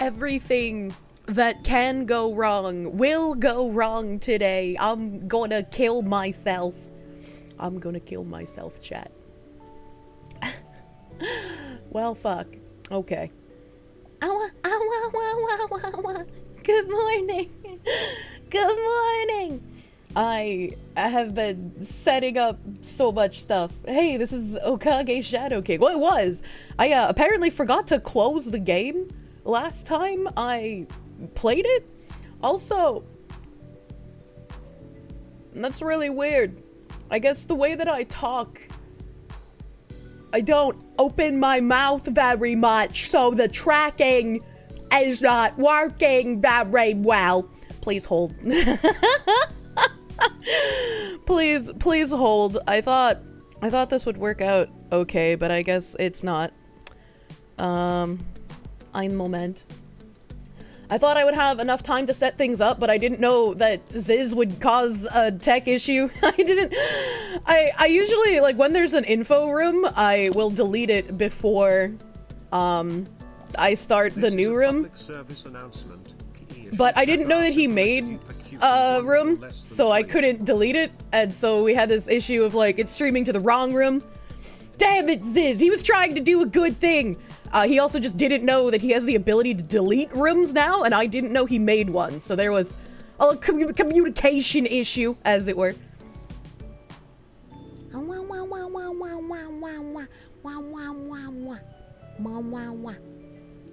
everything that can go wrong will go wrong today. I'm gonna kill myself. I'm gonna kill myself, chat. Well, fuck. Okay. Good morning. Good morning. I have been setting up so much stuff. Hey, this is Okage Shadow King. Well, it was. I apparently forgot to close the game last time I played it. Also, that's really weird. I guess the way that I talk, I don't open my mouth very much, so the tracking is not working very well. Please hold. Please hold. I thought this would work out okay, but I guess it's not. Ein Moment. I thought I would have enough time to set things up, but I didn't know that Ziz would cause a tech issue. I usually, like, when there's an info room, I will delete it before, I start the new room. But I didn't know that he made a room, so I couldn't delete it, and so we had this issue of, like, it's streaming to the wrong room. Damn it, Ziz! He was trying to do a good thing! He also just didn't know that he has the ability to delete rooms now, and I didn't know he made one, so there was a communication issue, as it were.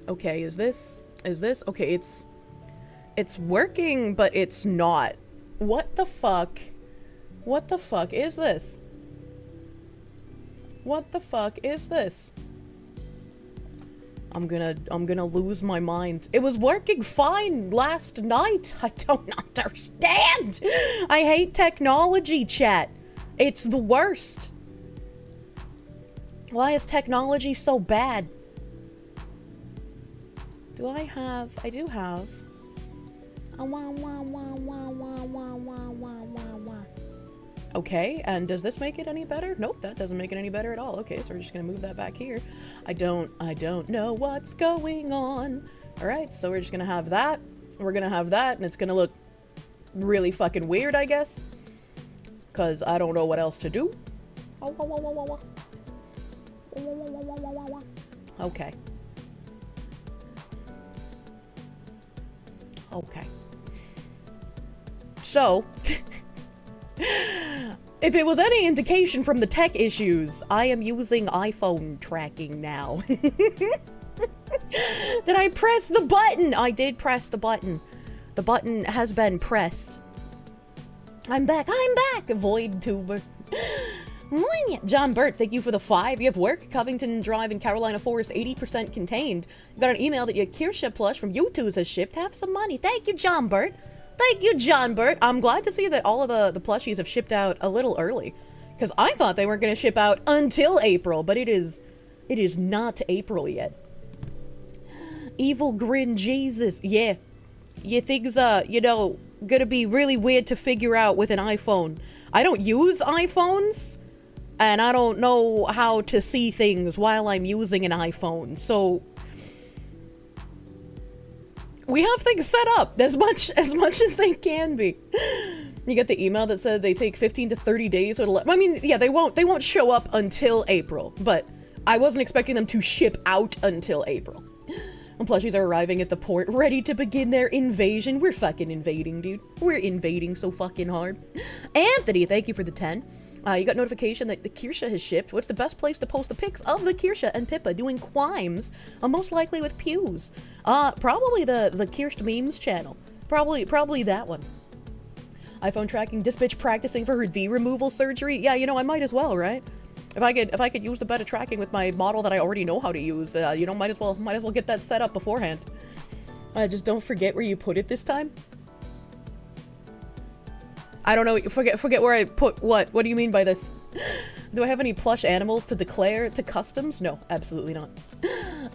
Okay, is this? Okay, it's working, but it's not. What the fuck? What the fuck is this? What the fuck is this? I'm gonna lose my mind. It was working fine last night. I don't understand. I hate technology, chat. It's the worst. Why is technology so bad? I do have. Okay, and does this make it any better? Nope, that doesn't make it any better at all. Okay, so we're just gonna move that back here. I don't know what's going on. Alright, so we're just gonna have that. We're gonna have that, and it's gonna look really fucking weird, I guess. Cause I don't know what else to do. Okay. Okay. So, if it was any indication from the tech issues, I am using iPhone tracking now. Did I press the button? I did press the button. The button has been pressed. I'm back. VoD Tuber. John Burt, thank you for the 5. You have work. Covington Drive in Carolina Forest, 80% contained. You got an email that your Kirsche plush from YouTube has shipped. Have some money. Thank you, John Burt. Thank you, John Burt. I'm glad to see that all of the plushies have shipped out a little early. Because I thought they weren't going to ship out until April, but it is not April yet. Evil Grin Jesus. Yeah. Things, gonna be really weird to figure out with an iPhone. I don't use iPhones, and I don't know how to see things while I'm using an iPhone, so we have things set up as much as they can be. You get the email that said they take 15 to 30 days. I mean, yeah, they won't show up until April, but I wasn't expecting them to ship out until April. And plushies are arriving at the port, ready to begin their invasion. We're fucking invading, dude. We're invading so fucking hard. Anthony, thank you for the 10. You got notification that the Kirsche has shipped. What's the best place to post the pics of the Kirsche and Pippa doing crimes? Most likely with pews. Probably the Kirsche memes channel. Probably that one. iPhone tracking this bitch practicing for her D removal surgery. Yeah, I might as well, right? If I could use the better tracking with my model that I already know how to use, might as well get that set up beforehand. Just don't forget where you put it this time. I don't know. Forget where I put what. What do you mean by this? Do I have any plush animals to declare to customs? No, absolutely not.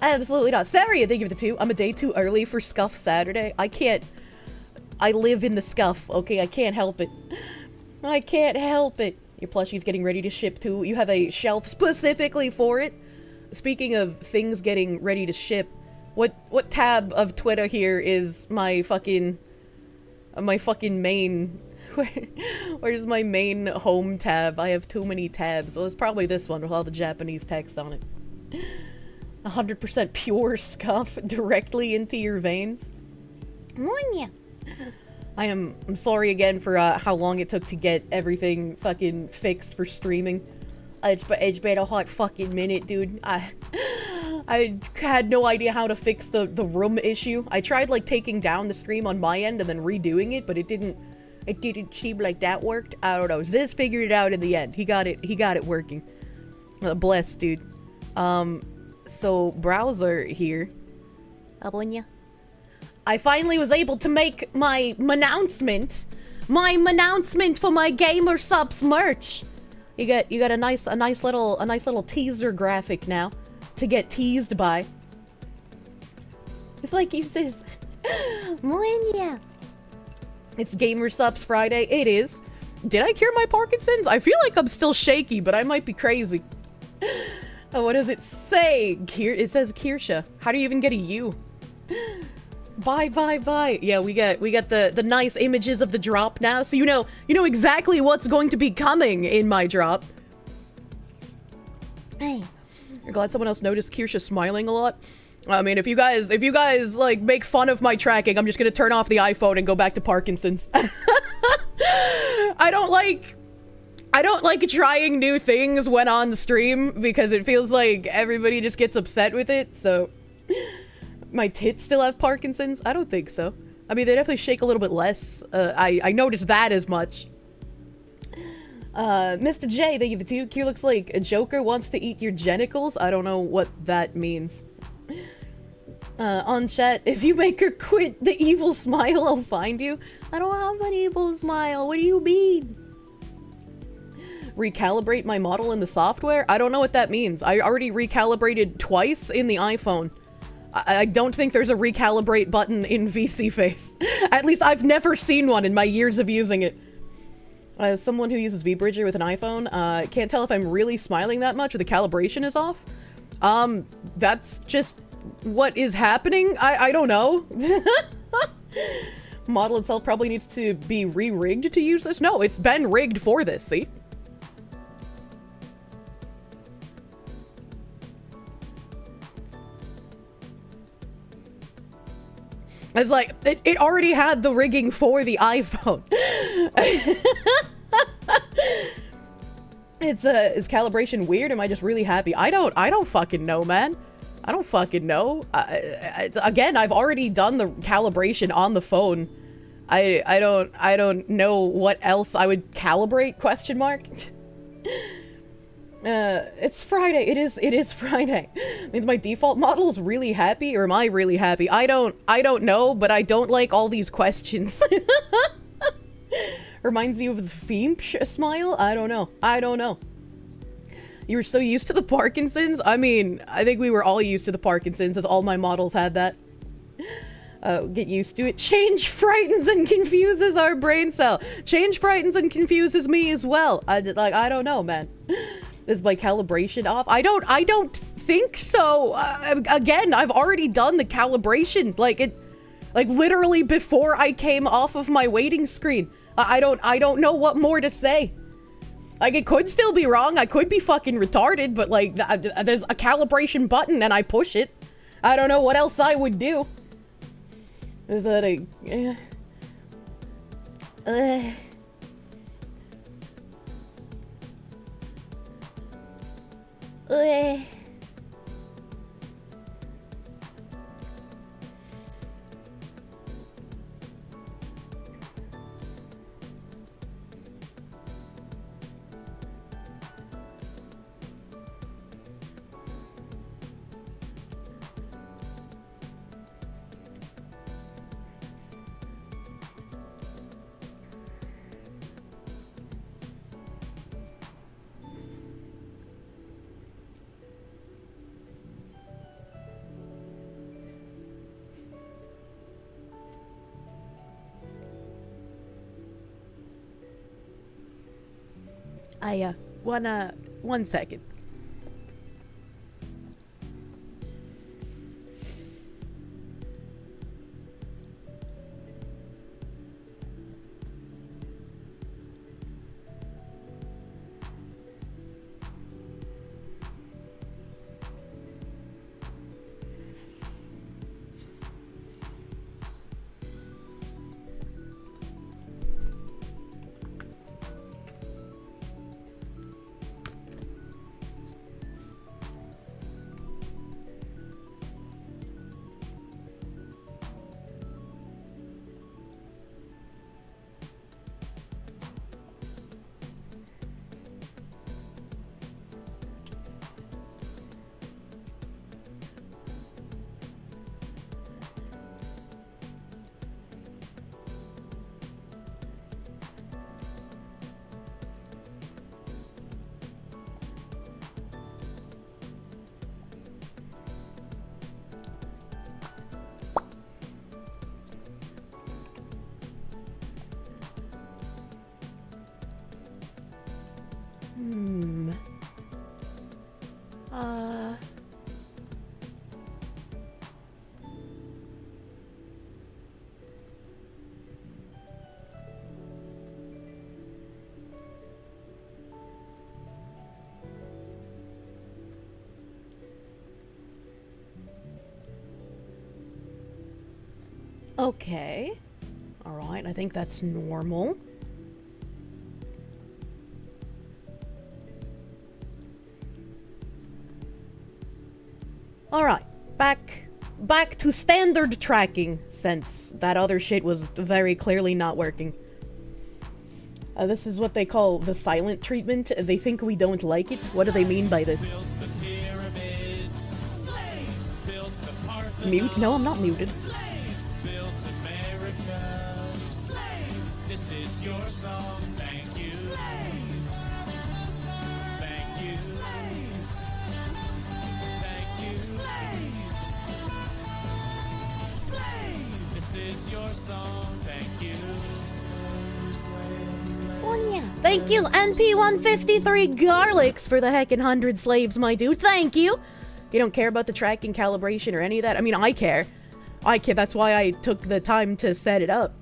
Absolutely not. Theria, thank you for the 2. I'm a day too early for Scuff Saturday. I live in the Scuff, okay? I can't help it. I can't help it. Your plushie's getting ready to ship too. You have a shelf specifically for it. Speaking of things getting ready to ship, What tab of Twitter here is my fucking main? Where's my main home tab? I have too many tabs. Well, it's probably this one with all the Japanese text on it. 100% pure scuff directly into your veins. I'm sorry again for how long it took to get everything fucking fixed for streaming. It's been a hot fucking minute, dude. I had no idea how to fix the room issue. I tried like taking down the stream on my end and then redoing it, but it didn't seem like that worked. I don't know. Ziz figured it out in the end. He got it working. Bless, dude. So browser here. I finally was able to make my announcement for my Gamer Subs merch. You got a nice little teaser graphic now to get teased by. It's like you says, it's Gamer Subs Friday. It is. Did I cure my Parkinson's? I feel like I'm still shaky, but I might be crazy. Oh, what does it say? It says Kirsche. How do you even get a U? Bye. Yeah, we got the nice images of the drop now, so you know exactly what's going to be coming in my drop. Hey. I'm glad someone else noticed Kirsche smiling a lot. I mean, if you guys like make fun of my tracking, I'm just gonna turn off the iPhone and go back to Parkinson's. I don't like trying new things when on the stream because it feels like everybody just gets upset with it, so... My tits still have Parkinson's? I don't think so. I mean, they definitely shake a little bit less. I noticed that as much. Mr. J, the dude here looks like a Joker wants to eat your genitals. I don't know what that means. On chat, if you make her quit the evil smile, I'll find you. I don't have an evil smile. What do you mean? Recalibrate my model in the software? I don't know what that means. I already recalibrated twice in the iPhone. I don't think there's a recalibrate button in VC Face. At least I've never seen one in my years of using it. As someone who uses VBridger with an iPhone, can't tell if I'm really smiling that much or the calibration is off. That's just what is happening. I don't know. Model itself probably needs to be re-rigged to use this. No, it's been rigged for this, see? It's like, it already had the rigging for the iPhone. Is calibration weird? Am I just really happy? I don't fucking know, man. I don't fucking know. Again, I've already done the calibration on the phone. I don't know what else I would calibrate, question mark. It's Friday. It is Friday. Means my default model is really happy, or am I really happy? I don't know, but I don't like all these questions. Reminds you of the Fiemp smile? I don't know. You were so used to the Parkinson's? I mean, I think we were all used to the Parkinson's, as all my models had that. Get used to it. Change frightens and confuses our brain cell. Change frightens and confuses me as well. I don't know, man. Is my calibration off? I don't think so. Again, I've already done the calibration. Like literally before I came off of my waiting screen. I don't know what more to say. Like, it could still be wrong. I could be fucking retarded, but like, there's a calibration button and I push it. I don't know what else I would do. Is that a... one second. Okay. Alright, I think that's normal. Alright, back to standard tracking, since that other shit was very clearly not working. This is what they call the silent treatment. They think we don't like it. What do they mean by this? Mute? No, I'm not muted. This is your song, thank you. Thank you. Thank you. This is your song, thank you. Thank you, NP153 Garlics, for the heckin' 100 slaves, my dude. Thank you. You don't care about the tracking, calibration, or any of that? I mean, I care. I care. That's why I took the time to set it up.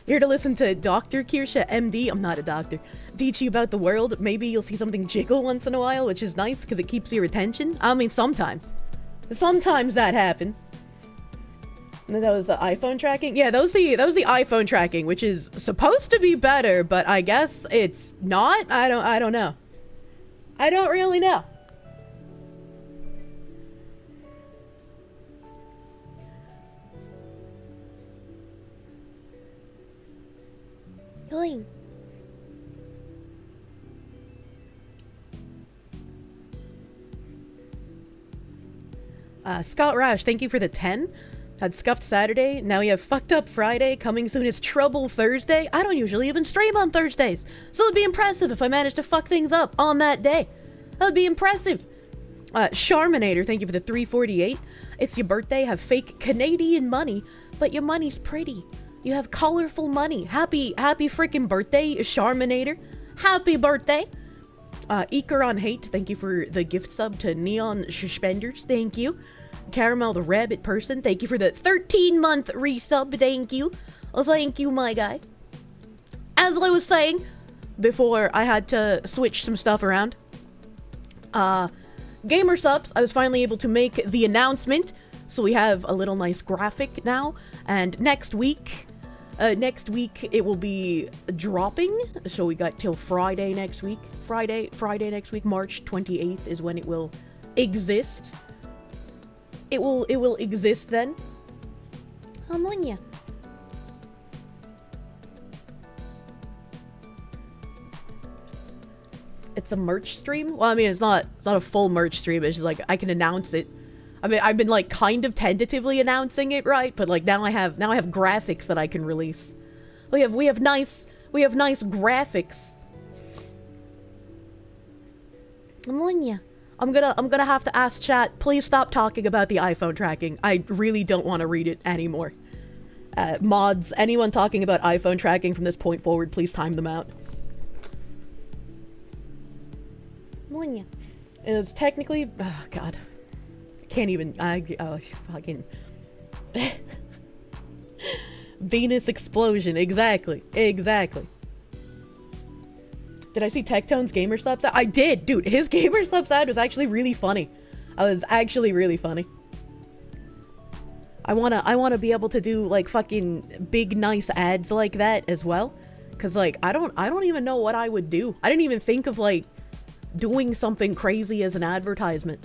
Here to listen to Dr. Kirsche, MD, I'm not a doctor, teach you about the world. Maybe you'll see something jiggle once in a while, which is nice because it keeps your attention. I mean, sometimes. Sometimes that happens. And then that was the iPhone tracking? Yeah, that was the iPhone tracking, which is supposed to be better, but I guess it's not? I don't know. I don't really know. Going. Scott Rash, thank you for the 10. Had Scuffed Saturday, now we have Fucked Up Friday, coming soon is Trouble Thursday. I don't usually even stream on Thursdays, so it'd be impressive if I managed to fuck things up on that day. That would be impressive. Charminator, thank you for the 348. It's your birthday, have fake Canadian money, but your money's pretty. You have colorful money. Happy freaking birthday, Charminator. Happy birthday. Ikaron Hate, thank you for the gift sub to Neon Suspenders, thank you. Caramel the Rabbit Person, thank you for the 13-month resub, thank you. Oh, thank you, my guy. As I was saying, before I had to switch some stuff around, Gamer Subs, I was finally able to make the announcement, so we have a little nice graphic now, and next week it will be dropping, so we got till Friday next week. Friday next week, March 28th is when it will exist. It will exist then. I'm on ya. It's a merch stream? Well, I mean, it's not a full merch stream, it's just like, I can announce it. I mean, I've been like kind of tentatively announcing it, right? But like now I have graphics that I can release. We have nice graphics. I'm on ya. I'm gonna have to ask chat, please stop talking about the iPhone tracking. I really don't want to read it anymore. Mods, anyone talking about iPhone tracking from this point forward, please time them out. It was technically, oh god. Can't even, oh, fucking. Venus explosion, exactly. Did I see Tectone's gamer subs? I did, dude. His gamer subs ad was actually really funny. I wanna be able to do like fucking big nice ads like that as well, cause like I don't even know what I would do. I didn't even think of like doing something crazy as an advertisement.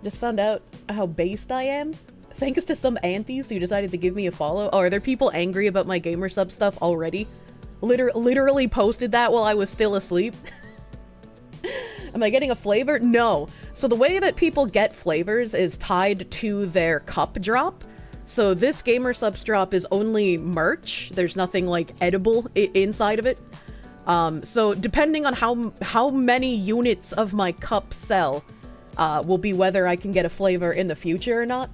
Just found out how based I am. Thanks to some aunties who decided to give me a follow. Oh, are there people angry about my gamer sub stuff already? Literally posted that while I was still asleep. Am I getting a flavor? No. So the way that people get flavors is tied to their cup drop. So this gamer subs drop is only merch. There's nothing like edible inside of it. So depending on how many units of my cup sell, will be whether I can get a flavor in the future or not.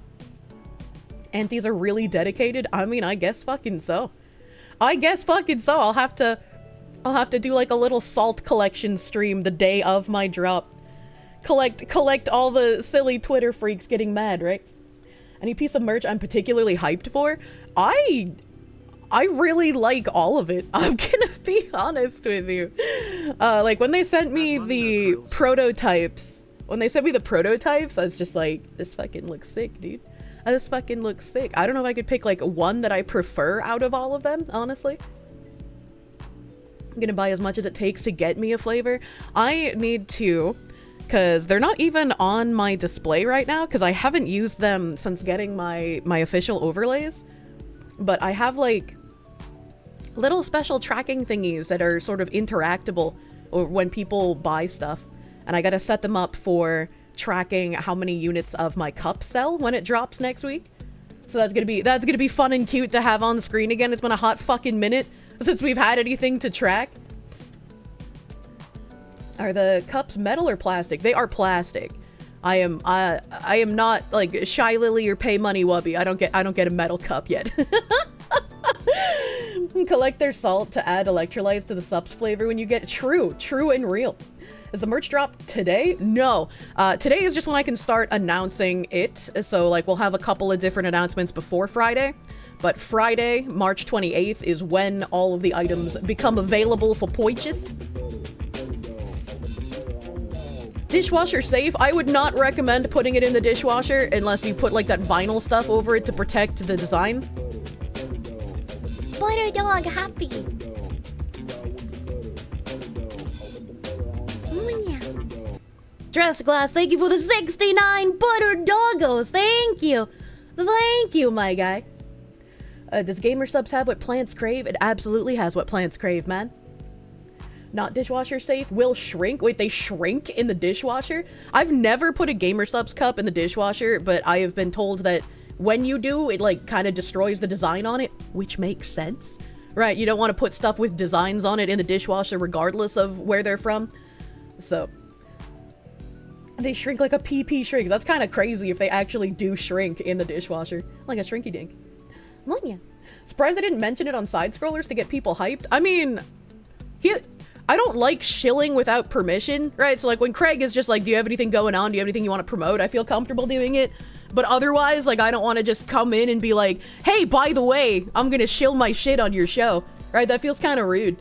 Aunties are really dedicated. I mean, I guess fucking so. I'll have to do like a little salt collection stream the day of my drop. Collect all the silly Twitter freaks getting mad, right? Any piece of merch I'm particularly hyped for? I really like all of it. I'm gonna be honest with you. Like when they sent me the prototypes, I was just like, this fucking looks sick, dude. This fucking looks sick. I don't know if I could pick like one that I prefer out of all of them, honestly. I'm gonna buy as much as it takes to get me a flavor. I need to, because they're not even on my display right now, because I haven't used them since getting my official overlays. But I have like little special tracking thingies that are sort of interactable when people buy stuff. And I gotta set them up for tracking how many units of my cup sell when it drops next week. So that's gonna be fun and cute to have on the screen again. It's been a hot fucking minute since we've had anything to track. Are the cups metal or plastic? They are plastic. I am not like Shy Lily or Pay Money Wubby. I don't get a metal cup yet. Collect their salt to add electrolytes to the subs flavor when you get true and real. Is the merch drop today? No. Today is just when I can start announcing it. So like we'll have a couple of different announcements before Friday. But Friday, March 28th is when all of the items become available for purchase. Dishwasher safe. I would not recommend putting it in the dishwasher unless you put like that vinyl stuff over it to protect the design. Butter dog happy. Dress Glass, thank you for the 69 butter doggos. Thank you. Thank you, my guy. Does Gamer Subs have what plants crave? It absolutely has what plants crave, man. Not dishwasher safe. Will shrink. Wait, they shrink in the dishwasher? I've never put a Gamer Subs cup in the dishwasher, but I have been told that when you do, it like kind of destroys the design on it, which makes sense. Right, you don't want to put stuff with designs on it in the dishwasher regardless of where they're from. So they shrink like a PP shrink. That's kind of crazy if they actually do shrink in the dishwasher. Like a shrinky dink. Monya. Surprised I didn't mention it on side scrollers to get people hyped. I mean, I don't like shilling without permission, right? So like when Craig is just like, do you have anything going on? Do you have anything you want to promote? I feel comfortable doing it. But otherwise, like I don't want to just come in and be like, hey, by the way, I'm gonna shill my shit on your show. Right? That feels kind of rude.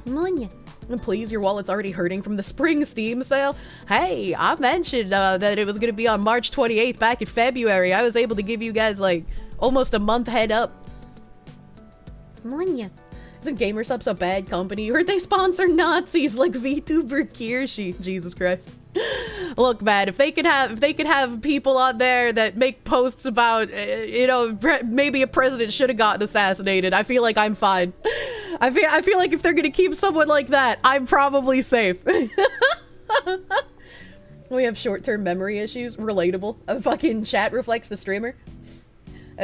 Monya. And please, your wallet's already hurting from the spring Steam sale. Hey, I mentioned that it was going to be on March 28th back in February. I was able to give you guys like almost a month head up. Monya. Isn't GamerSubs a bad company? Or they sponsor Nazis like VTuber Kirsche? Jesus Christ. Look, man, if they could have people on there that make posts about, you know, maybe a president should have gotten assassinated, I feel like I'm fine. I feel like if they're gonna keep someone like that, I'm probably safe. We have short-term memory issues. Relatable. A fucking chat reflects the streamer.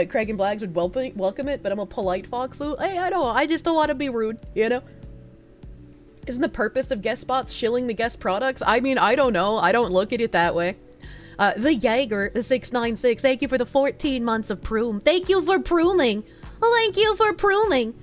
Craig and Blags would welcome it, but I'm a polite fox, so hey, I just don't want to be rude, you know? Isn't the purpose of guest spots shilling the guest products? I mean, I don't know. I don't look at it that way. The Jaeger, the 696, thank you for the 14 months of prune. Thank you for pruning. Thank you for pruning.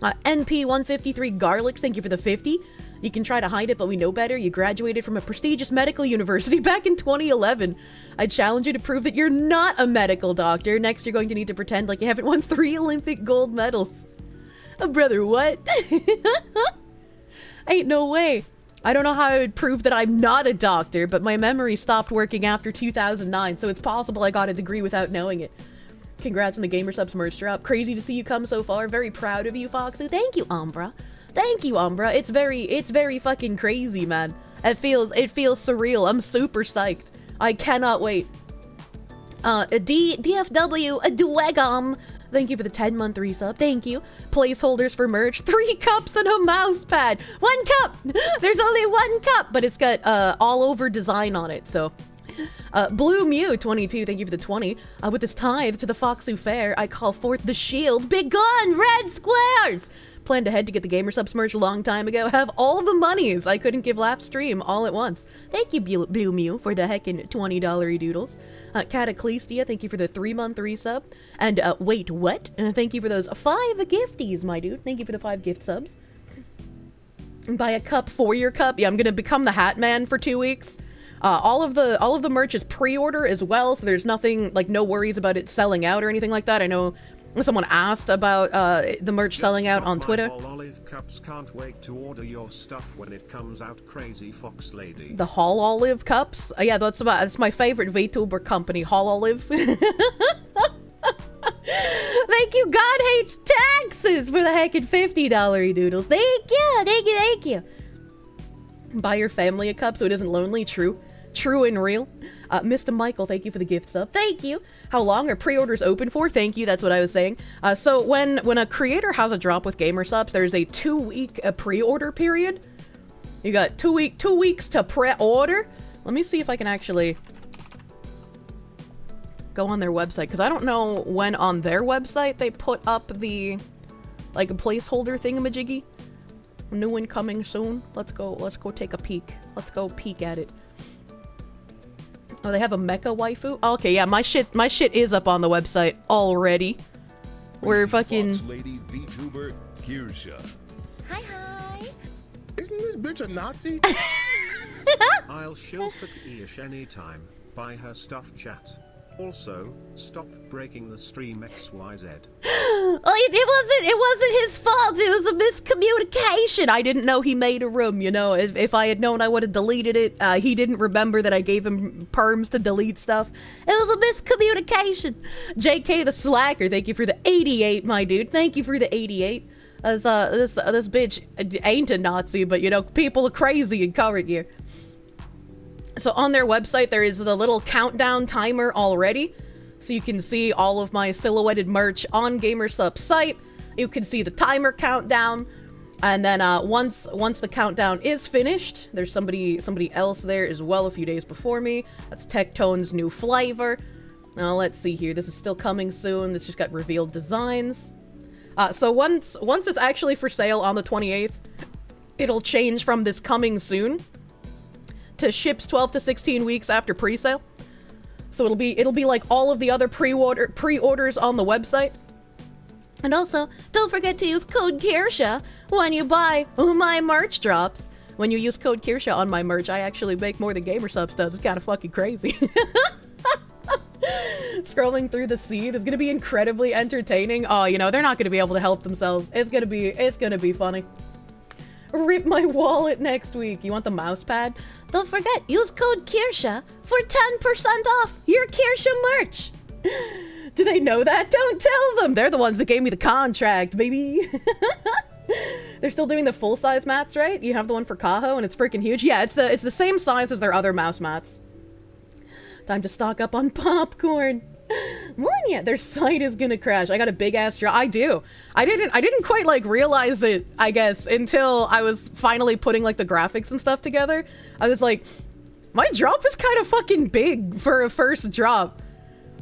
NP153 Garlics, thank you for the 50. You can try to hide it, but we know better. You graduated from a prestigious medical university back in 2011. I challenge you to prove that you're not a medical doctor. Next, you're going to need to pretend like you haven't won 3 Olympic gold medals. Brother, what? Ain't no way. I don't know how I would prove that I'm not a doctor, but my memory stopped working after 2009, so it's possible I got a degree without knowing it. Congrats on the GamerSubs merch drop. Crazy to see you come so far. Very proud of you, Foxy. Thank you, Umbra. Thank you, Umbra. It's very fucking crazy, man. It feels surreal. I'm super psyched. I cannot wait. DFW, a Dwegum. Thank you for the 10-month resub. Thank you. Placeholders for merch. 3 cups and a mouse pad. 1 cup. There's only 1 cup, but it's got all over design on it, so. Blue Mew 22, thank you for the 20. With this tithe to the Foxu Fair, I call forth the shield. Big gun, red squares! Planned ahead to get the GamerSubs merch a long time ago. Have all the monies I couldn't give last stream all at once. Thank you, Blue Mew, for the heckin' $20 doodles. Cataclystia, thank you for the 3-month resub. And, wait, what? And thank you for those 5 gifties, my dude. Thank you for the 5 gift subs. Buy a cup for your cup. Yeah, I'm gonna become the Hat Man for 2 weeks. All of the merch is pre-order as well, so there's nothing, like, no worries about it selling out or anything like that. I know Someone asked about the merch selling out on Twitter. Olive cups, can't wait to order your stuff when it comes out. Crazy Fox Lady. The Hall Olive cups? Yeah, that's my favorite VTuber company, Hall Olive. Thank you, God Hates Taxes, for the heckin' $50 doodles. Thank you, thank you, thank you. Buy your family a cup so it isn't lonely. True and real. Mr. Michael, thank you for the gift sub. Thank you. How long are pre-orders open for? Thank you, that's what I was saying. So when a creator has a drop with gamer subs, there's a 2-week pre-order period. You got 2 weeks to pre-order. Let me see if I can actually go on their website, because I don't know when on their website they put up the, like, a placeholder thingamajiggy. New one coming soon. Let's go take a peek. Let's go peek at it. Oh, they have a mecha waifu? Oh, okay, yeah, my shit is up on the website already. We're fucking... Fox Lady VTuber Kirsche. Hi. Isn't this bitch a Nazi? I'll shill for Ish anytime. Buy her stuff, chat. Also, stop breaking the stream XYZ. Oh, it wasn't his fault. It was a miscommunication. I didn't know he made a room, you know. If I had known, I would have deleted it. He didn't remember that I gave him perms to delete stuff. It was a miscommunication. JK the Slacker, thank you for the 88, my dude. Thank you for the 88. As this bitch ain't a Nazi, but you know, people are crazy in current year. So on their website, there is the little countdown timer already. So you can see all of my silhouetted merch on GamerSup's site. You can see the timer countdown. And then once the countdown is finished, there's somebody else there as well a few days before me. That's Tectone's new flavor. Now let's see here. This is still coming soon. This just got revealed designs. So once it's actually for sale on the 28th, it'll change from this coming soon to ships 12 to 16 weeks after pre-sale. So it'll be like all of the other pre-orders on the website. And also, don't forget to use code Kirsche when you buy my merch drops. When you use code Kirsche on my merch, I actually make more than GamerSubs does. It's kind of fucking crazy. Scrolling through the seed is gonna be incredibly entertaining. Oh, you know, they're not gonna be able to help themselves. It's gonna be funny. Rip my wallet next week. You want the mouse pad? Don't forget, use code Kirsche for 10% off your Kirsche merch. Do they know that? Don't tell them. They're the ones that gave me the contract, baby. They're still doing the full-size mats, right? You have the one for Kaho, and it's freaking huge. Yeah, it's the same size as their other mouse mats. Time to stock up on popcorn. Munya, their site is gonna crash. I got a big ass drop. I do. I didn't quite like realize it, I guess, until I was finally putting like the graphics and stuff together. I was like, my drop is kind of fucking big for a first drop.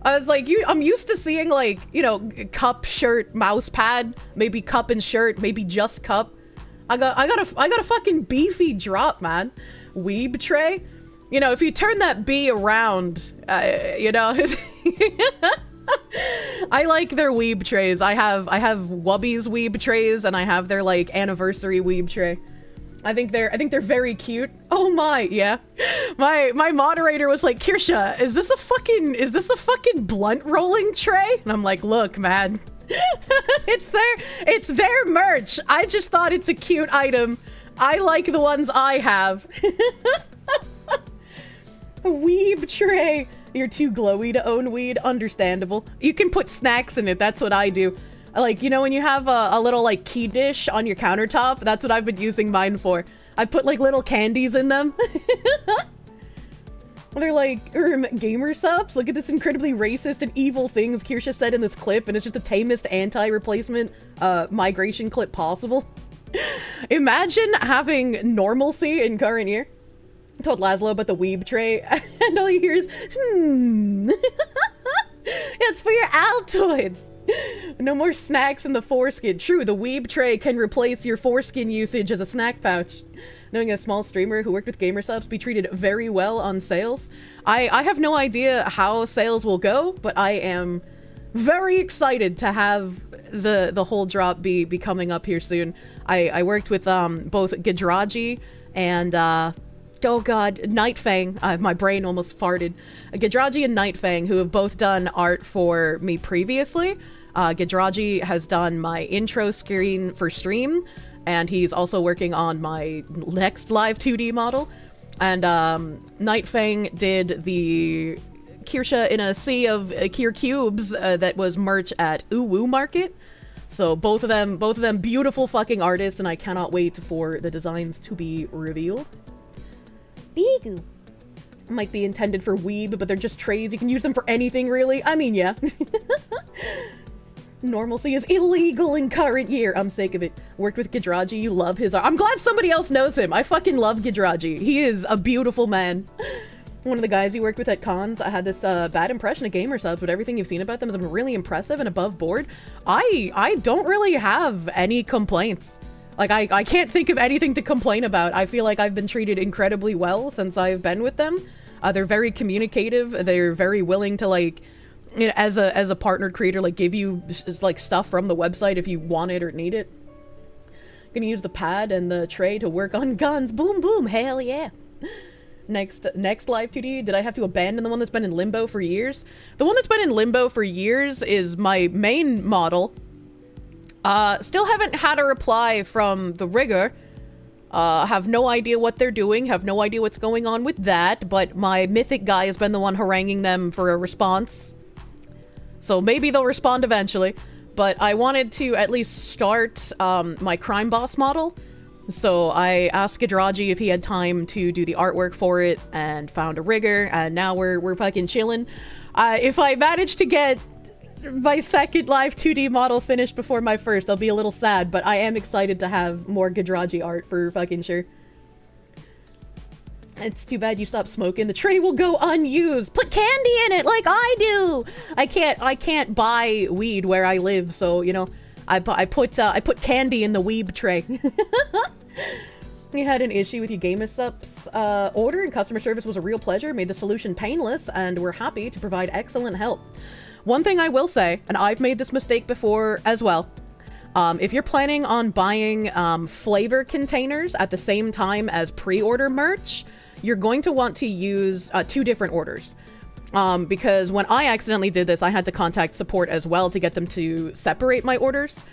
I was like, I'm used to seeing like, you know, cup, shirt, mouse pad, maybe cup and shirt, maybe just cup. I got a fucking beefy drop, man. Weeb tray. You know, if you turn that B around, you know, I like their weeb trays. I have Wubby's weeb trays, and I have their like anniversary weeb tray. I think they're very cute. Oh my, yeah. My moderator was like, Kirsche, is this a fucking blunt rolling tray? And I'm like, look, man, it's their merch. I just thought it's a cute item. I like the ones I have. A weeb tray. You're too glowy to own weed. Understandable. You can put snacks in it. That's what I do. Like, you know, when you have a little, like, key dish on your countertop, that's what I've been using mine for. I put, like, little candies in them. They're like, gamer subs? Look at this incredibly racist and evil things Kirsche said in this clip, and it's just the tamest anti-replacement migration clip possible. Imagine having normalcy in current year. I told Laszlo about the weeb tray, and all you hear is, It's for your Altoids! No more snacks in the foreskin. True, the weeb tray can replace your foreskin usage as a snack pouch. Knowing a small streamer who worked with GamerSubs be treated very well on sales. I have no idea how sales will go, but I am very excited to have the whole drop be coming up here soon. I worked with both Gidraji and oh god, Nightfang. My brain almost farted. Gidraji and Nightfang, who have both done art for me previously. Gidraji has done my intro screen for stream, and he's also working on my next live 2D model. And Nightfang did the Kirsche in a sea of Kier cubes that was merch at Uwu Market. So both of them beautiful fucking artists, and I cannot wait for the designs to be revealed. Bigu. Might be intended for weeb, but they're just trays. You can use them for anything, really. I mean, yeah. Normalcy is illegal in current year. I'm sick of it. Worked with Gidraji. You love his art. I'm glad somebody else knows him. I fucking love Gidraji. He is a beautiful man. One of the guys you worked with at cons. I had this bad impression of gamer subs, but everything you've seen about them has been really impressive and above board. I don't really have any complaints. Like, I can't think of anything to complain about. I feel like I've been treated incredibly well since I've been with them. They're very communicative. They're very willing to, like, you know, as a partnered creator, like, give you like stuff from the website if you want it or need it. Gonna use the pad and the tray to work on guns. Boom, boom. Hell yeah. Next live 2D, did I have to abandon the one that's been in limbo for years? The one that's been in limbo for years is my main model. Still haven't had a reply from the rigger. Have no idea what they're doing, have no idea what's going on with that, but my mythic guy has been the one haranguing them for a response. So maybe they'll respond eventually. But I wanted to at least start my crime boss model. So I asked Gidraji if he had time to do the artwork for it, and found a rigger, and now we're fucking chilling. If I manage to get my second live 2D model finished before my first, I'll be a little sad, but I am excited to have more Gidraji art for fucking sure. It's too bad you stopped smoking. The tray will go unused. Put candy in it like I do. I can't buy weed where I live, so you know, I put candy in the weeb tray. We had an issue with your GameSup's order, and customer service was a real pleasure. Made the solution painless, and we're happy to provide excellent help. One thing I will say, and I've made this mistake before as well, if you're planning on buying flavor containers at the same time as pre-order merch, you're going to want to use 2 different orders. Because when I accidentally did this, I had to contact support as well to get them to separate my orders.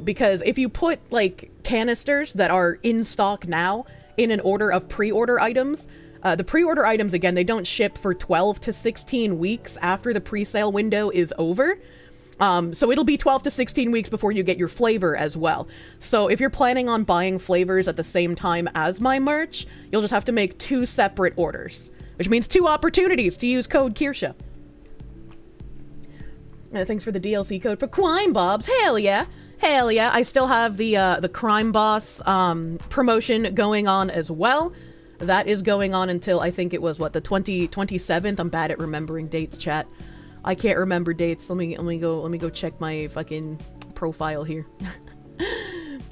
Because if you put, like, canisters that are in stock now in an order of pre-order items, the pre-order items, again, they don't ship for 12 to 16 weeks after the pre-sale window is over. So it'll be 12 to 16 weeks before you get your flavor as well. So if you're planning on buying flavors at the same time as my merch, you'll just have to make 2 separate orders, which means 2 opportunities to use code Kirsche. Thanks for the DLC code for Crime Bobs. Hell yeah. Hell yeah. I still have the Crime Boss promotion going on as well. That is going on until, I think it was, what, the 27th? I'm bad at remembering dates, chat. I can't remember dates. Let me go check my fucking profile here.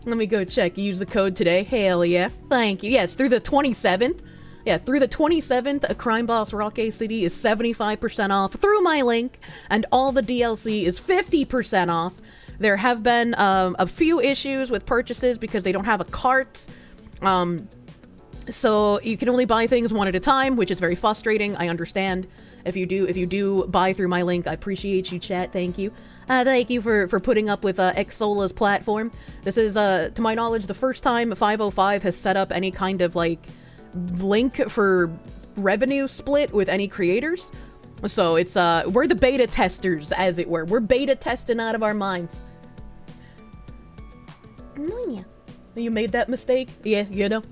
Let me go check. Use the code today. Hell yeah. Thank you. Yeah, it's through the 27th. Yeah, through the 27th, a Crime Boss Rock City is 75% off through my link, and all the DLC is 50% off. There have been a few issues with purchases because they don't have a cart. So you can only buy things one at a time, which is very frustrating. I understand. If you do buy through my link, I appreciate you, chat. Thank you. Thank you for putting up with Xsola's platform. This is, to my knowledge, the first time 505 has set up any kind of, like, link for revenue split with any creators. So it's, we're the beta testers, as it were. We're beta testing out of our minds. You made that mistake? Yeah, you know.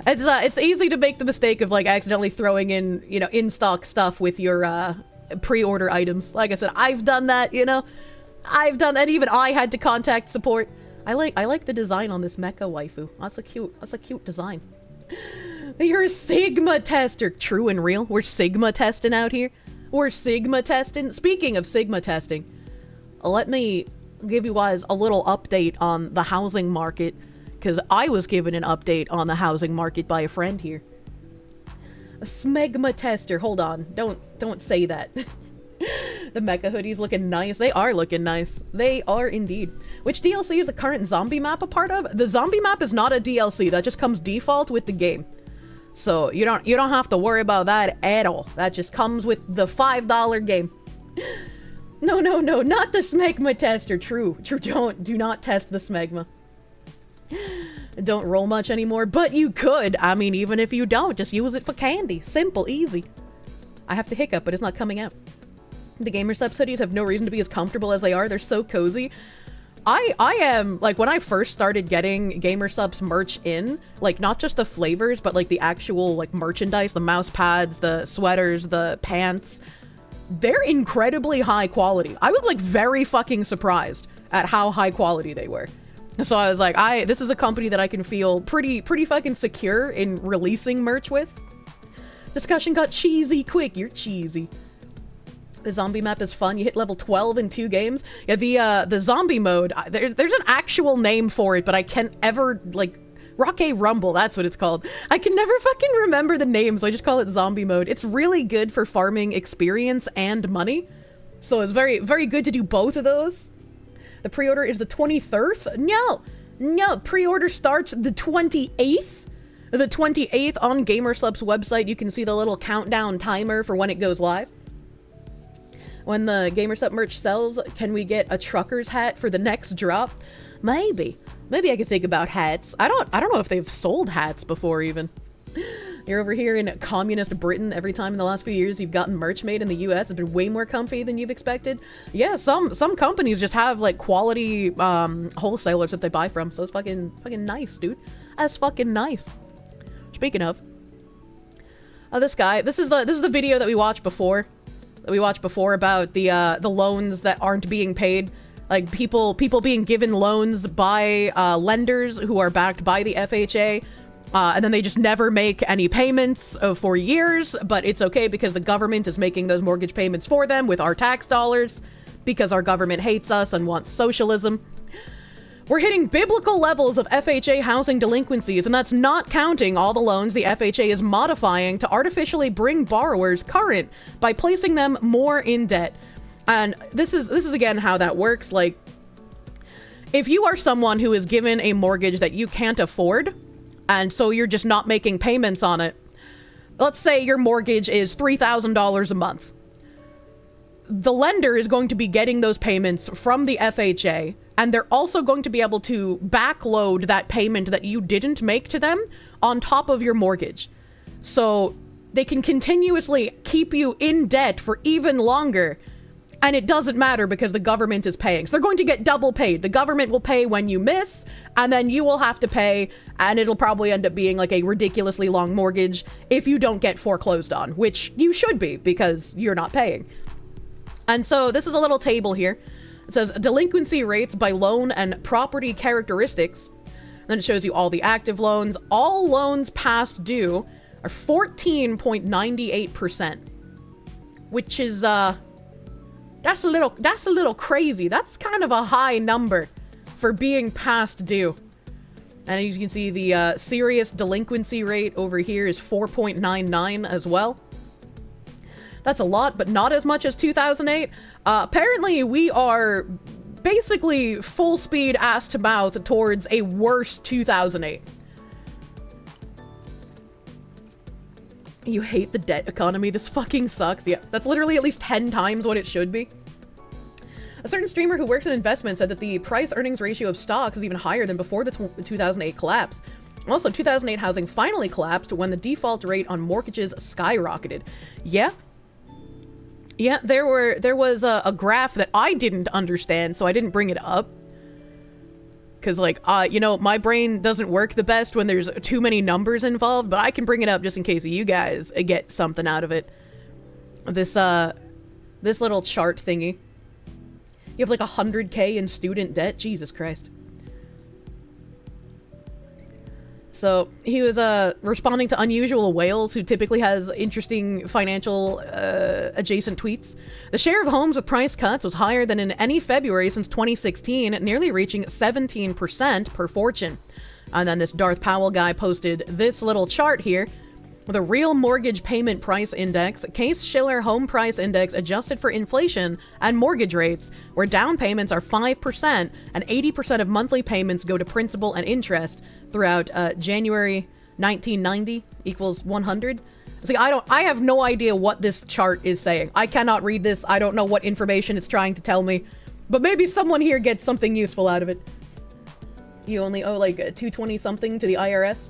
It's easy to make the mistake of, like, accidentally throwing in, you know, in-stock stuff with your, pre-order items. Like I said, I've done that, you know. I've done that. Even I had to contact support. I like the design on this mecha waifu. That's a cute design. You're a Sigma tester. True and real. We're Sigma testing out here. We're Sigma testing. Speaking of Sigma testing, let me give you guys a little update on the housing market, because I was given an update on the housing market by a friend here. A Smegma tester. Hold on. Don't say that. The mecha hoodies looking nice. They are looking nice. They are indeed. Which DLC is the current zombie map a part of? The zombie map is not a DLC. That just comes default with the game. So you don't have to worry about that at all. That just comes with the $5 game. No, not the smegma tester. True, do not test the smegma. Don't roll much anymore, but you could. I mean, even if you don't, just use it for candy. Simple, easy. I have to hiccup, but it's not coming out. The gamer subs hoodies have no reason to be as comfortable as they are. They're so cozy. I am, like, when I first started getting gamer subs merch in, like, not just the flavors, but, like, the actual, like, merchandise, the mouse pads, the sweaters, the pants, they're incredibly high quality. I was, like, very fucking surprised at how high quality they were. So I was like, this is a company that I can feel pretty fucking secure in releasing merch with. Discussion got cheesy quick. You're cheesy. The zombie map is fun. You hit level 12 in 2 games. Yeah, the zombie mode, there's an actual name for it, but I can't ever, like, Rocket Rumble, that's what it's called. I can never fucking remember the name, so I just call it zombie mode. It's really good for farming experience and money. So it's very, very good to do both of those. The pre-order is the 23rd? No, pre-order starts the 28th. The 28th on GamerSlup's website, you can see the little countdown timer for when it goes live. When the GamerSup merch sells, can we get a trucker's hat for the next drop? Maybe I could think about hats. I don't know if they've sold hats before even. You're over here in communist Britain. Every time in the last few years you've gotten merch made in the US, it's been way more comfy than you've expected. Yeah, some companies just have like quality wholesalers that they buy from, so it's fucking nice, dude. That's fucking nice. Speaking of, this guy, this is the video that we watched before. About the loans that aren't being paid, like people being given loans by lenders who are backed by the FHA, and then they just never make any payments for years, but it's okay because the government is making those mortgage payments for them with our tax dollars because our government hates us and wants socialism. We're hitting biblical levels of FHA housing delinquencies, and that's not counting all the loans the FHA is modifying to artificially bring borrowers current by placing them more in debt. And this is again how that works. Like, if you are someone who is given a mortgage that you can't afford, and so you're just not making payments on it, let's say your mortgage is $3,000 a month. The lender is going to be getting those payments from the FHA, and they're also going to be able to backload that payment that you didn't make to them on top of your mortgage. So they can continuously keep you in debt for even longer, and it doesn't matter because the government is paying. So they're going to get double paid. The government will pay when you miss, and then you will have to pay, and it'll probably end up being like a ridiculously long mortgage if you don't get foreclosed on, which you should be because you're not paying. And so this is a little table here. It says delinquency rates by loan and property characteristics. Then it shows you all the active loans. All loans past due are 14.98%, which is that's a little crazy. That's kind of a high number for being past due. And as you can see, the serious delinquency rate over here is 4.99 as well. That's a lot, but not as much as 2008. Apparently, we are basically full speed ass to mouth towards a worse 2008. You hate the debt economy. This fucking sucks. Yeah, that's literally at least 10 times what it should be. A certain streamer who works in investments said that the price-earnings ratio of stocks is even higher than before the 2008 collapse. Also, 2008 housing finally collapsed when the default rate on mortgages skyrocketed. Yeah, there was a graph that I didn't understand, so I didn't bring it up. Because, like, you know, my brain doesn't work the best when there's too many numbers involved, but I can bring it up just in case you guys get something out of it. This little chart thingy. You have, like, 100K in student debt? Jesus Christ. So, he was responding to Unusual Whales, who typically has interesting financial adjacent tweets. The share of homes with price cuts was higher than in any February since 2016, nearly reaching 17% per Fortune. And then this Darth Powell guy posted this little chart here. The real mortgage payment price index, Case-Shiller home price index adjusted for inflation and mortgage rates, where down payments are 5% and 80% of monthly payments go to principal and interest throughout January 1990 equals 100. See, I have no idea what this chart is saying. I cannot read this. I don't know what information it's trying to tell me. But maybe someone here gets something useful out of it. You only owe like 220 something to the IRS.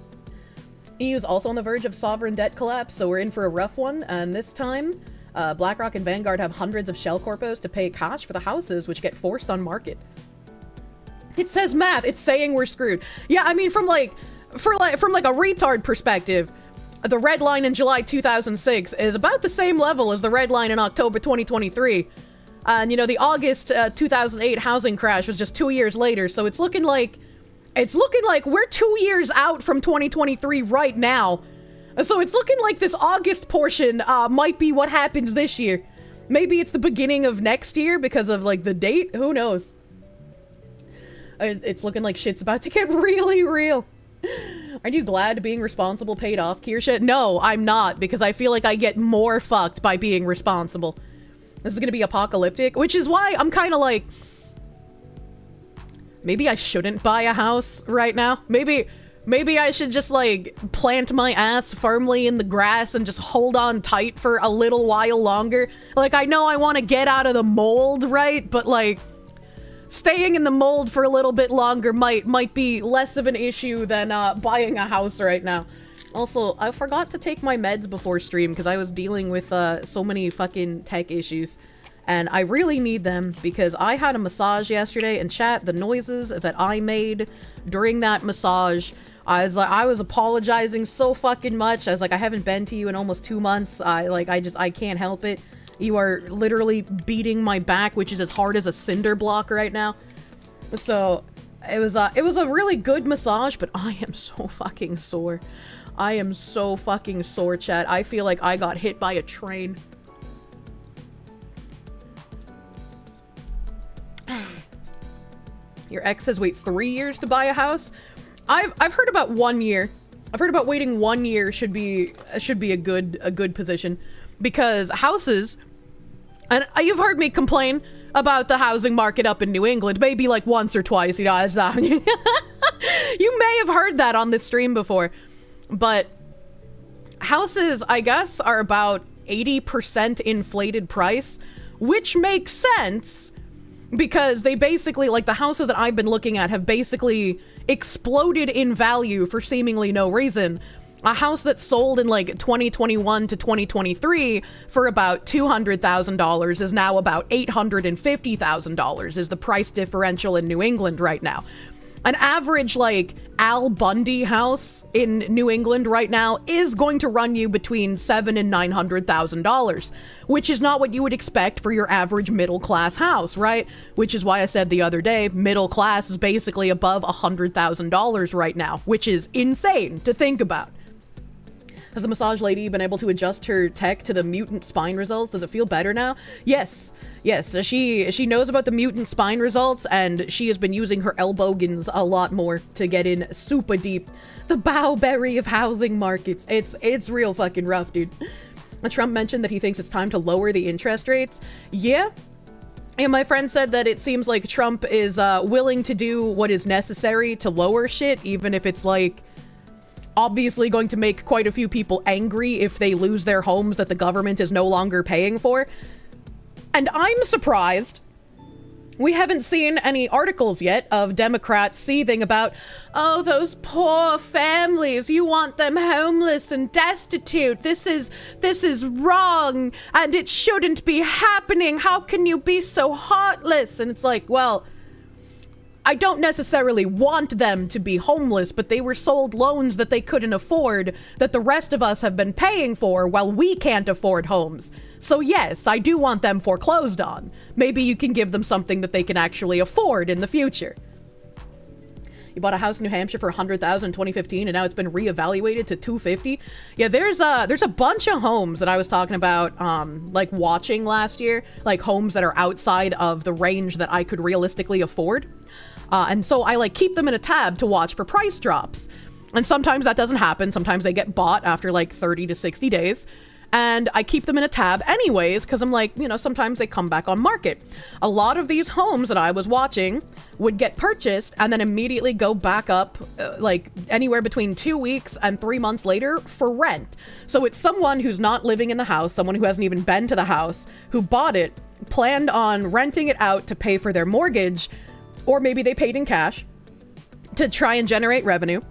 EU's also on the verge of sovereign debt collapse, so we're in for a rough one. And this time, BlackRock and Vanguard have hundreds of shell corpos to pay cash for the houses, which get forced on market. It says math. It's saying we're screwed. Yeah, I mean, from like a retard perspective, the red line in July 2006 is about the same level as the red line in October 2023. And, you know, the August 2008 housing crash was just 2 years later, so it's looking like we're 2 years out from 2023 right now. So it's looking like this August portion might be what happens this year. Maybe it's the beginning of next year because of, like, the date? Who knows? It's looking like shit's about to get really real. Aren't you glad being responsible paid off, Kirsche? No, I'm not, because I feel like I get more fucked by being responsible. This is gonna be apocalyptic, which is why I'm kind of like... Maybe I shouldn't buy a house right now. Maybe I should just, like, plant my ass firmly in the grass and just hold on tight for a little while longer. Like, I know I want to get out of the mold, right? But, like... Staying in the mold for a little bit longer might be less of an issue than buying a house right now. Also, I forgot to take my meds before stream because I was dealing with so many fucking tech issues. And I really need them because I had a massage yesterday, and chat, the noises that I made during that massage, I was apologizing so fucking much. I was like, I haven't been to you in almost 2 months. I can't help it. You are literally beating my back, which is as hard as a cinder block right now. So, it was a really good massage, but I am so fucking sore. I am so fucking sore, chat. I feel like I got hit by a train. Your ex says wait 3 years to buy a house? I've heard about 1 year. I've heard about waiting 1 year should be a good position. Because houses... And you've heard me complain about the housing market up in New England, maybe like once or twice, you know, you may have heard that on this stream before, but houses, I guess, are about 80% inflated price, which makes sense because they basically, like the houses that I've been looking at have basically exploded in value for seemingly no reason. A house that sold in like 2021 to 2023 for about $200,000 is now about $850,000 is the price differential in New England right now. An average like Al Bundy house in New England right now is going to run you between $700,000 and $900,000, which is not what you would expect for your average middle class house, right? Which is why I said the other day, middle class is basically above $100,000 right now, which is insane to think about. Has the massage lady been able to adjust her tech to the mutant spine results? Does it feel better now? Yes. Yes, she knows about the mutant spine results, and she has been using her elbowgans a lot more to get in super deep. The bowberry of housing markets. It's real fucking rough, dude. Trump mentioned that he thinks it's time to lower the interest rates. Yeah. And my friend said that it seems like Trump is willing to do what is necessary to lower shit, even if it's like... obviously going to make quite a few people angry if they lose their homes that the government is no longer paying for. And I'm surprised we haven't seen any articles yet of Democrats seething about, oh, those poor families, you want them homeless and destitute. This is wrong, and it shouldn't be happening. How can you be so heartless? And it's like, well... I don't necessarily want them to be homeless, but they were sold loans that they couldn't afford that the rest of us have been paying for while we can't afford homes. So yes, I do want them foreclosed on. Maybe you can give them something that they can actually afford in the future. You bought a house in New Hampshire for $100,000 in 2015 and now it's been reevaluated to $250,000. Yeah, there's a bunch of homes that I was talking about, like watching last year, like homes that are outside of the range that I could realistically afford. And so I like keep them in a tab to watch for price drops. And sometimes that doesn't happen. Sometimes they get bought after like 30 to 60 days. and I keep them in a tab anyways, because I'm like, you know, sometimes they come back on market. A lot of these homes that I was watching would get purchased and then immediately go back up, like anywhere between 2 weeks and 3 months later for rent. So it's someone who's not living in the house, someone who hasn't even been to the house, who bought it, planned on renting it out to pay for their mortgage, or maybe they paid in cash to try and generate revenue.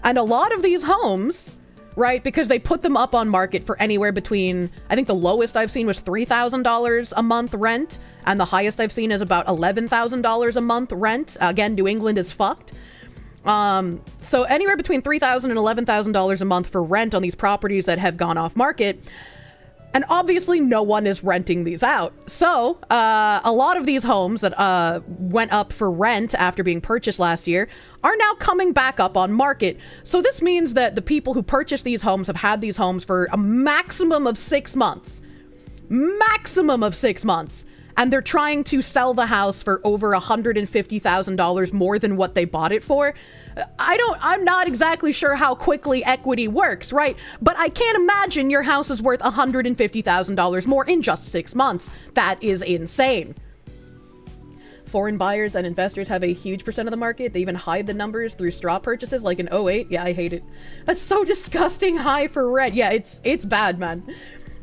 And a lot of these homes, right, because they put them up on market for anywhere between, I think the lowest I've seen was $3,000 a month rent, and the highest I've seen is about $11,000 a month rent. Again, New England is fucked. So anywhere between $3,000 and $11,000 a month for rent on these properties that have gone off market. And obviously no one is renting these out. So a lot of these homes that went up for rent after being purchased last year are now coming back up on market. So this means that the people who purchased these homes have had these homes for a maximum of 6 months. Maximum of 6 months. And they're trying to sell the house for over $150,000 more than what they bought it for. I'm not exactly sure how quickly equity works, right? But I can't imagine your house is worth $150,000 more in just 6 months. That is insane. Foreign buyers and investors have a huge percent of the market. They even hide the numbers through straw purchases like in '08. Yeah, I hate it. That's so disgusting high for rent. Yeah, it's bad, man.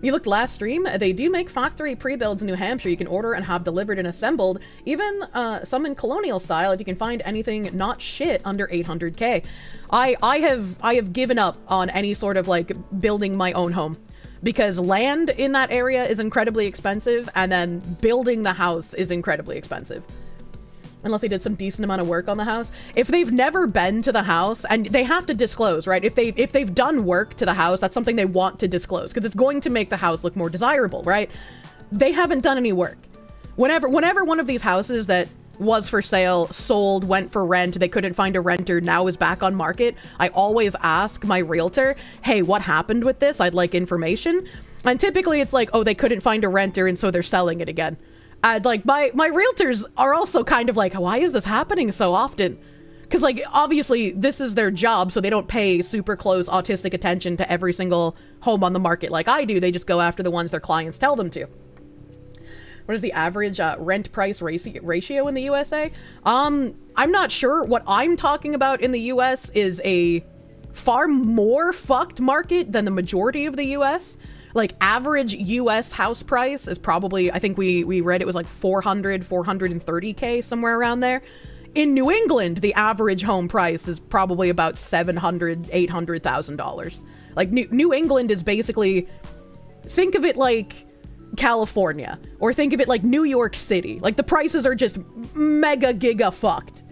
You looked last stream, they do make factory pre-builds in New Hampshire you can order and have delivered and assembled, even some in colonial style if you can find anything not shit under 800k. I have given up on any sort of like building my own home because land in that area is incredibly expensive and then building the house is incredibly expensive. Unless they did some decent amount of work on the house. If they've never been to the house, and they have to disclose, right? If they've done work to the house, that's something they want to disclose because it's going to make the house look more desirable, right? They haven't done any work. Whenever one of these houses that was for sale, sold, went for rent, they couldn't find a renter, now is back on market, I always ask my realtor, hey, what happened with this? I'd like information. And typically it's like, oh, they couldn't find a renter and so they're selling it again. Like my realtors are also kind of like, why is this happening so often? Because like obviously this is their job, so they don't pay super close autistic attention to every single home on the market like I do. They just go after the ones their clients tell them to. What is the average rent price ratio in the USA? I'm not sure. What I'm talking about in the US is a far more fucked market than the majority of the US. Like average US house price is probably, I think we read it was like 430k, somewhere around there. In New England, the average home price is probably about $800,000. Like New England is basically, think of it like California, or think of it like New York City. Like the prices are just mega giga fucked.